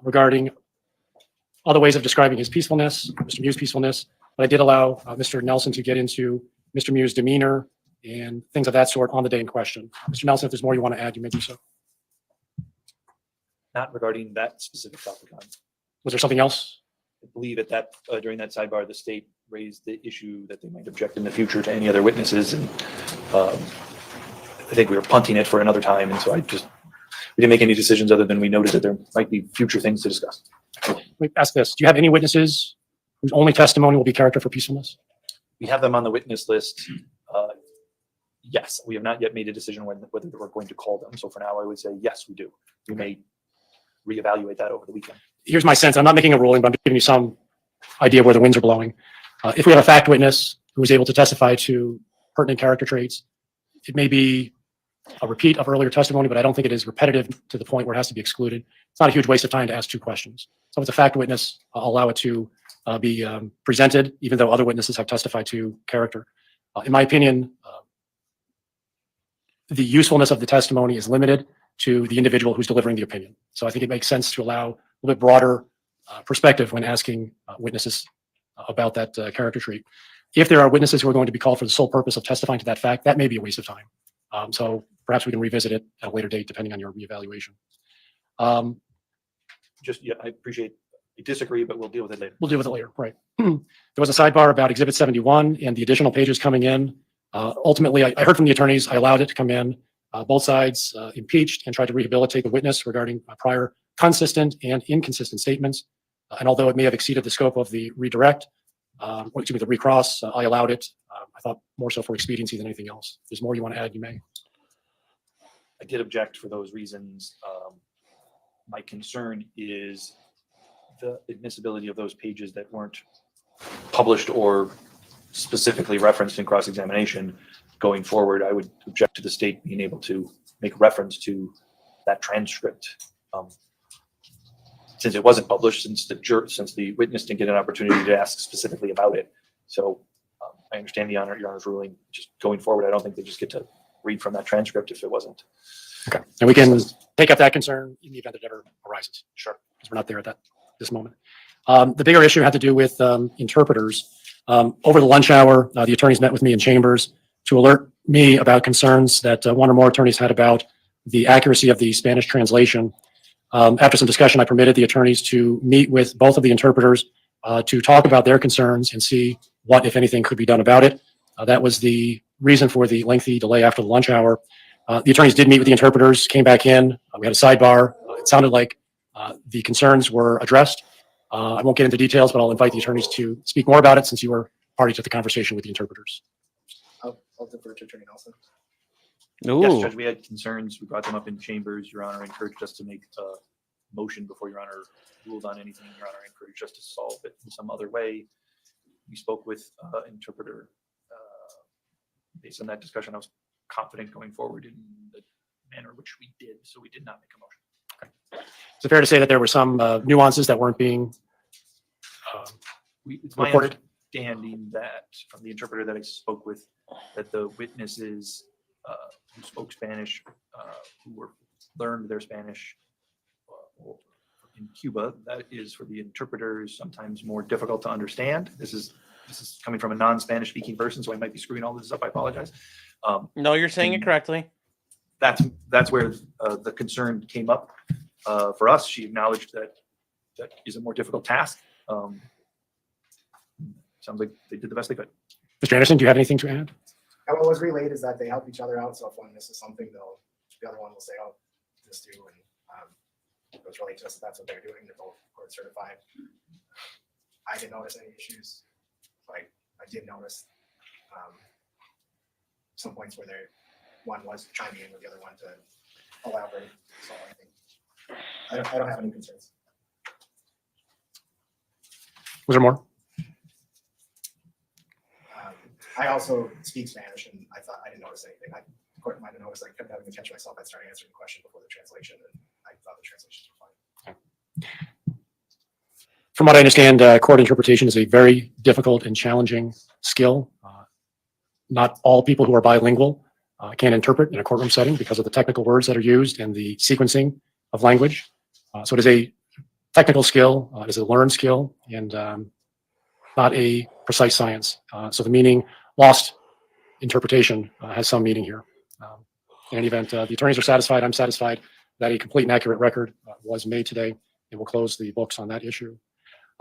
regarding other ways of describing his peacefulness, Mr. Miu's peacefulness. But I did allow Mr. Nelson to get into Mr. Miu's demeanor and things of that sort on the day in question. Mr. Nelson, if there's more you want to add, you may do so. Not regarding that specific topic. Was there something else? I believe at that, during that sidebar, the state raised the issue that they might object in the future to any other witnesses. And I think we were punting it for another time. And so we didn't make any decisions other than we noted that there might be future things to discuss. Let me ask this. Do you have any witnesses whose only testimony will be character for peacefulness? We have them on the witness list. Yes, we have not yet made a decision whether we're going to call them. So for now, I would say, yes, we do. We may reevaluate that over the weekend. Here's my sense. I'm not making a ruling, but I'm giving you some idea of where the winds are blowing. If we have a fact witness who is able to testify to pertinent character traits, it may be a repeat of earlier testimony, but I don't think it is repetitive to the point where it has to be excluded. It's not a huge waste of time to ask two questions. So if it's a fact witness, I'll allow it to be presented, even though other witnesses have testified to character. In my opinion, the usefulness of the testimony is limited to the individual who's delivering the opinion. So I think it makes sense to allow a little bit broader perspective when asking witnesses about that character trait. If there are witnesses who are going to be called for the sole purpose of testifying to that fact, that may be a waste of time. So perhaps we can revisit it at a later date, depending on your reevaluation. I appreciate, I disagree, but we'll deal with it later. We'll deal with it later, right. There was a sidebar about Exhibit 71 and the additional pages coming in. Ultimately, I heard from the attorneys, I allowed it to come in. Both sides impeached and tried to rehabilitate the witness regarding prior consistent and inconsistent statements. And although it may have exceeded the scope of the redirect, the recross, I allowed it. I thought more so for expediency than anything else. If there's more you want to add, you may. I did object for those reasons. My concern is the admissibility of those pages that weren't published or specifically referenced in cross-examination. Going forward, I would object to the state being able to make reference to that transcript. Since it wasn't published, since the witness didn't get an opportunity to ask specifically about it. So I understand your Honor's ruling. Just going forward, I don't think they just get to read from that transcript if it wasn't. Okay, and we can take up that concern in the event it ever arises. Sure. Because we're not there at this moment. The bigger issue had to do with interpreters. Over the lunch hour, the attorneys met with me in chambers to alert me about concerns that one or more attorneys had about the accuracy of the Spanish translation. After some discussion, I permitted the attorneys to meet with both of the interpreters to talk about their concerns and see what, if anything, could be done about it. That was the reason for the lengthy delay after the lunch hour. The attorneys did meet with the interpreters, came back in. We had a sidebar. It sounded like the concerns were addressed. I won't get into details, but I'll invite the attorneys to speak more about it since you were party to the conversation with the interpreters. I'll defer to Attorney Nelson. Yes, Judge, we had concerns. We brought them up in chambers. Your Honor encouraged us to make a motion before Your Honor ruled on anything. Your Honor encouraged us to solve it in some other way. We spoke with interpreter based on that discussion, I was confident going forward in the manner in which we did, so we did not make a motion. Is it fair to say that there were some nuances that weren't being It's my reported? understanding that from the interpreter that I spoke with, that the witnesses who spoke Spanish, who learned their Spanish in Cuba, that is for the interpreters sometimes more difficult to understand. This is coming from a non-Spanish speaking person, so I might be screwing all this up. I apologize. No, you're saying it correctly. That's where the concern came up for us. She acknowledged that is a more difficult task. Sounds like they did the best they could. Mr. Anderson, do you have anything to add? And what was relayed is that they help each other out. So if one misses something, the other one will say, "Oh, this too." And it was really just that's what they're doing. They're both court certified. I didn't notice any issues. Like I did notice some points where one was chiming in with the other one to elaborate. So I think I don't have any concerns. Was there more? I also speak Spanish, and I didn't notice anything. The court might have noticed I kept having to catch myself. I'd start answering the question before the translation, and I thought the translations were fine. From what I understand, court interpretation is a very difficult and challenging skill. Not all people who are bilingual can interpret in a courtroom setting because of the technical words that are used and the sequencing of language. So it is a technical skill, it is a learned skill, and not a precise science. So the meaning lost interpretation has some meaning here. In any event, the attorneys are satisfied. I'm satisfied that a complete and accurate record was made today, and we'll close the books on that issue.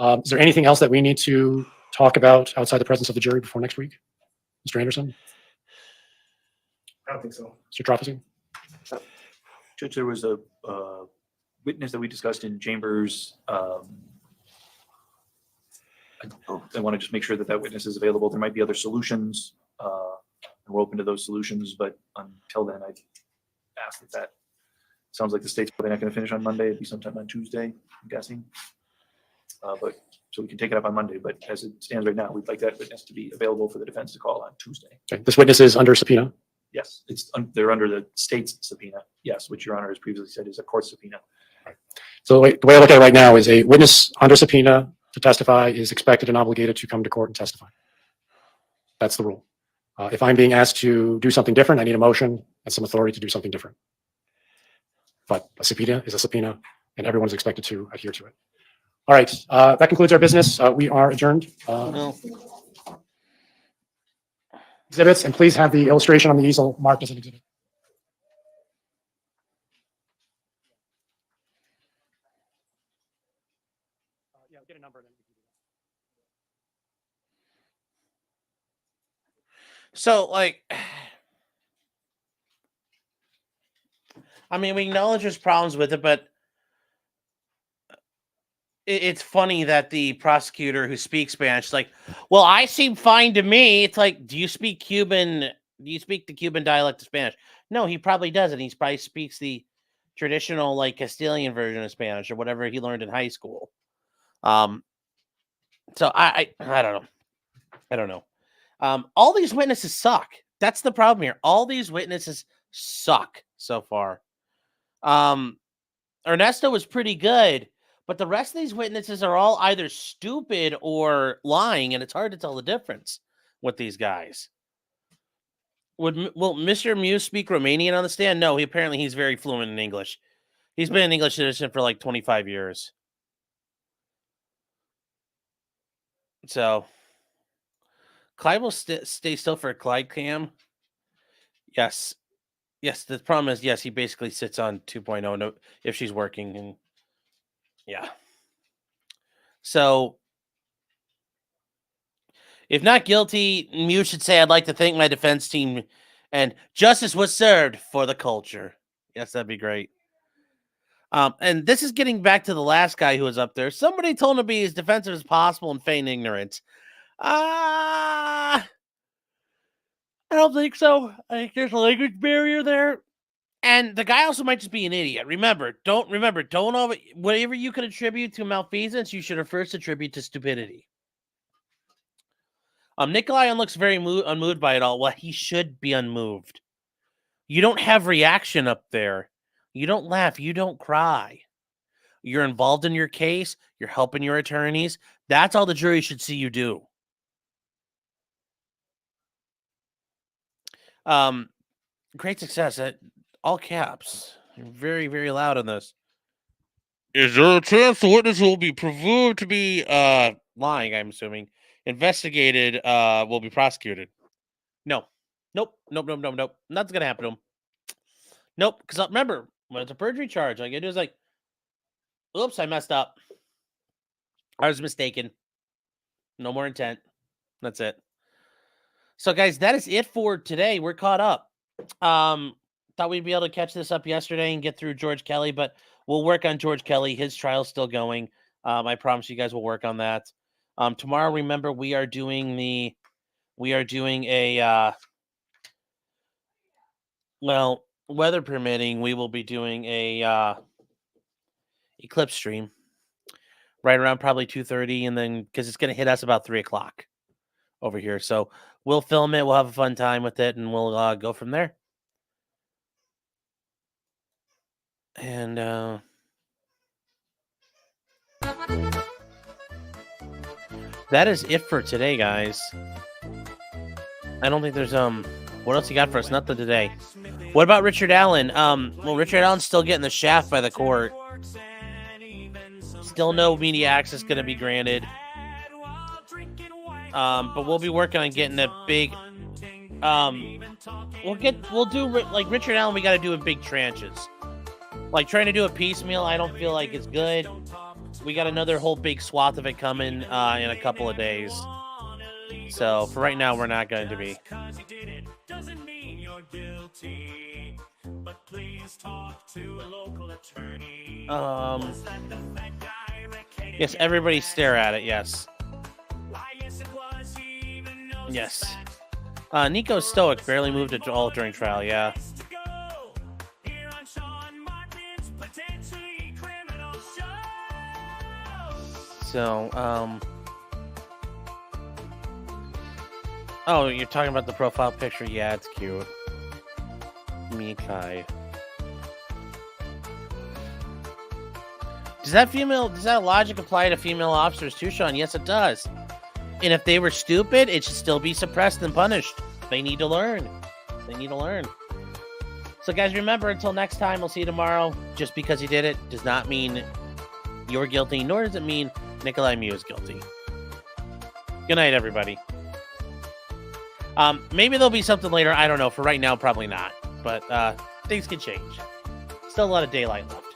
Is there anything else that we need to talk about outside the presence of the jury before next week? Mr. Anderson? I don't think so. Mr. Trophy? Judge, there was a witness that we discussed in chambers. I want to just make sure that witness is available. There might be other solutions, and we're open to those solutions, but until then, I asked that sounds like the state's probably not going to finish on Monday. It'd be sometime on Tuesday, I'm guessing. But so we can take it up on Monday, but as it stands right now, we'd like that witness to be available for the defense to call on Tuesday. Okay. This witness is under subpoena? Yes, they're under the state's subpoena. Yes, which Your Honor has previously said is a court subpoena. So the way I look at it right now is a witness under subpoena to testify is expected and obligated to come to court and testify. That's the rule. If I'm being asked to do something different, I need a motion and some authority to do something different. But a subpoena is a subpoena, and everyone is expected to adhere to it. All right, that concludes our business. We are adjourned. Exhibits, and please have the illustration on the easel marked as an exhibit. Yeah, get a number. And then we can do that. So, like, I mean, we acknowledge there's problems with it, but it's funny that the prosecutor who speaks Spanish is like, well, I seem fine to me. It's like, do you speak Cuban? Do you speak the Cuban dialect of Spanish? No, he probably doesn't. He probably speaks the traditional, like, Castilian version of Spanish or whatever he learned in high school. So I don't know. I don't know. All these witnesses suck. That's the problem here. All these witnesses suck so far. Ernesto was pretty good, but the rest of these witnesses are all either stupid or lying, and it's hard to tell the difference with these guys. Will Mr. Miu speak Romanian on the stand? No, he's very fluent in English. He's been an English citizen for like 25 years. So, Clyde will stay still for a Clyde cam. Yes. Yes, the problem is, yes, he basically sits on 2.0 no, if she's working. And yeah. So, if not guilty, Miu should say, I'd like to thank my defense team and justice was served for the culture. Yes, that'd be great. And this is getting back to the last guy who was up there. Somebody told him to be as defensive as possible and feign ignorance. I don't think so. I think there's a language barrier there. And the guy also might just be an idiot. Don't whatever you can attribute to malfeasance, you should first attribute to stupidity. Nicolae looks very unmoved by it all. Well, he should be unmoved. You don't have reaction up there. You don't laugh. You don't cry. You're involved in your case. You're helping your attorneys. That's all the jury should see you do. Great success at all caps. You're very, very loud on this. Is there a chance the witness will be proved to be lying? I'm assuming investigated. Will be prosecuted. No. Nope. Nothing's gonna happen to him. Nope. Because remember, when it's a perjury charge, all you gotta do is like, oops, I messed up. I was mistaken. No more intent. That's it. So, guys, that is it for today. We're caught up. Thought we'd be able to catch this up yesterday and get through George Kelly, but we'll work on George Kelly. His trial's still going. I promise you guys will work on that. Tomorrow, remember, we are doing a well, weather permitting, we will be doing a eclipse stream right around probably 2:30, and then because it's going to hit us about 3:00 over here. So we'll film it. We'll have a fun time with it, and we'll go from there. And that is it for today, guys. I don't think there's what else you got for us? Nothing today. What about Richard Allen? Well, Richard Allen's still getting the shaft by the court. Still no media access going to be granted. But we'll be working on getting a big. We'll do like Richard Allen. We got to do in big tranches. Like trying to do a piecemeal, I don't feel like it's good. We got another whole big swath of it coming in a couple of days. So for right now, we're not going to be. Yes, everybody stare at it. Yes. Yes. Nico's stoic, barely moved at all during trial. Yeah. So, oh, you're talking about the profile picture? Yeah, it's cute. Mikai. Does that logic apply to female officers too, Sean? Yes, it does. And if they were stupid, it should still be suppressed and punished. They need to learn. So, guys, remember, until next time, we'll see you tomorrow. Just because you did it does not mean you're guilty, nor does it mean Nicolae Miu is guilty. Good night, everybody. Maybe there'll be something later. I don't know. For right now, probably not. But things can change. Still a lot of daylight left.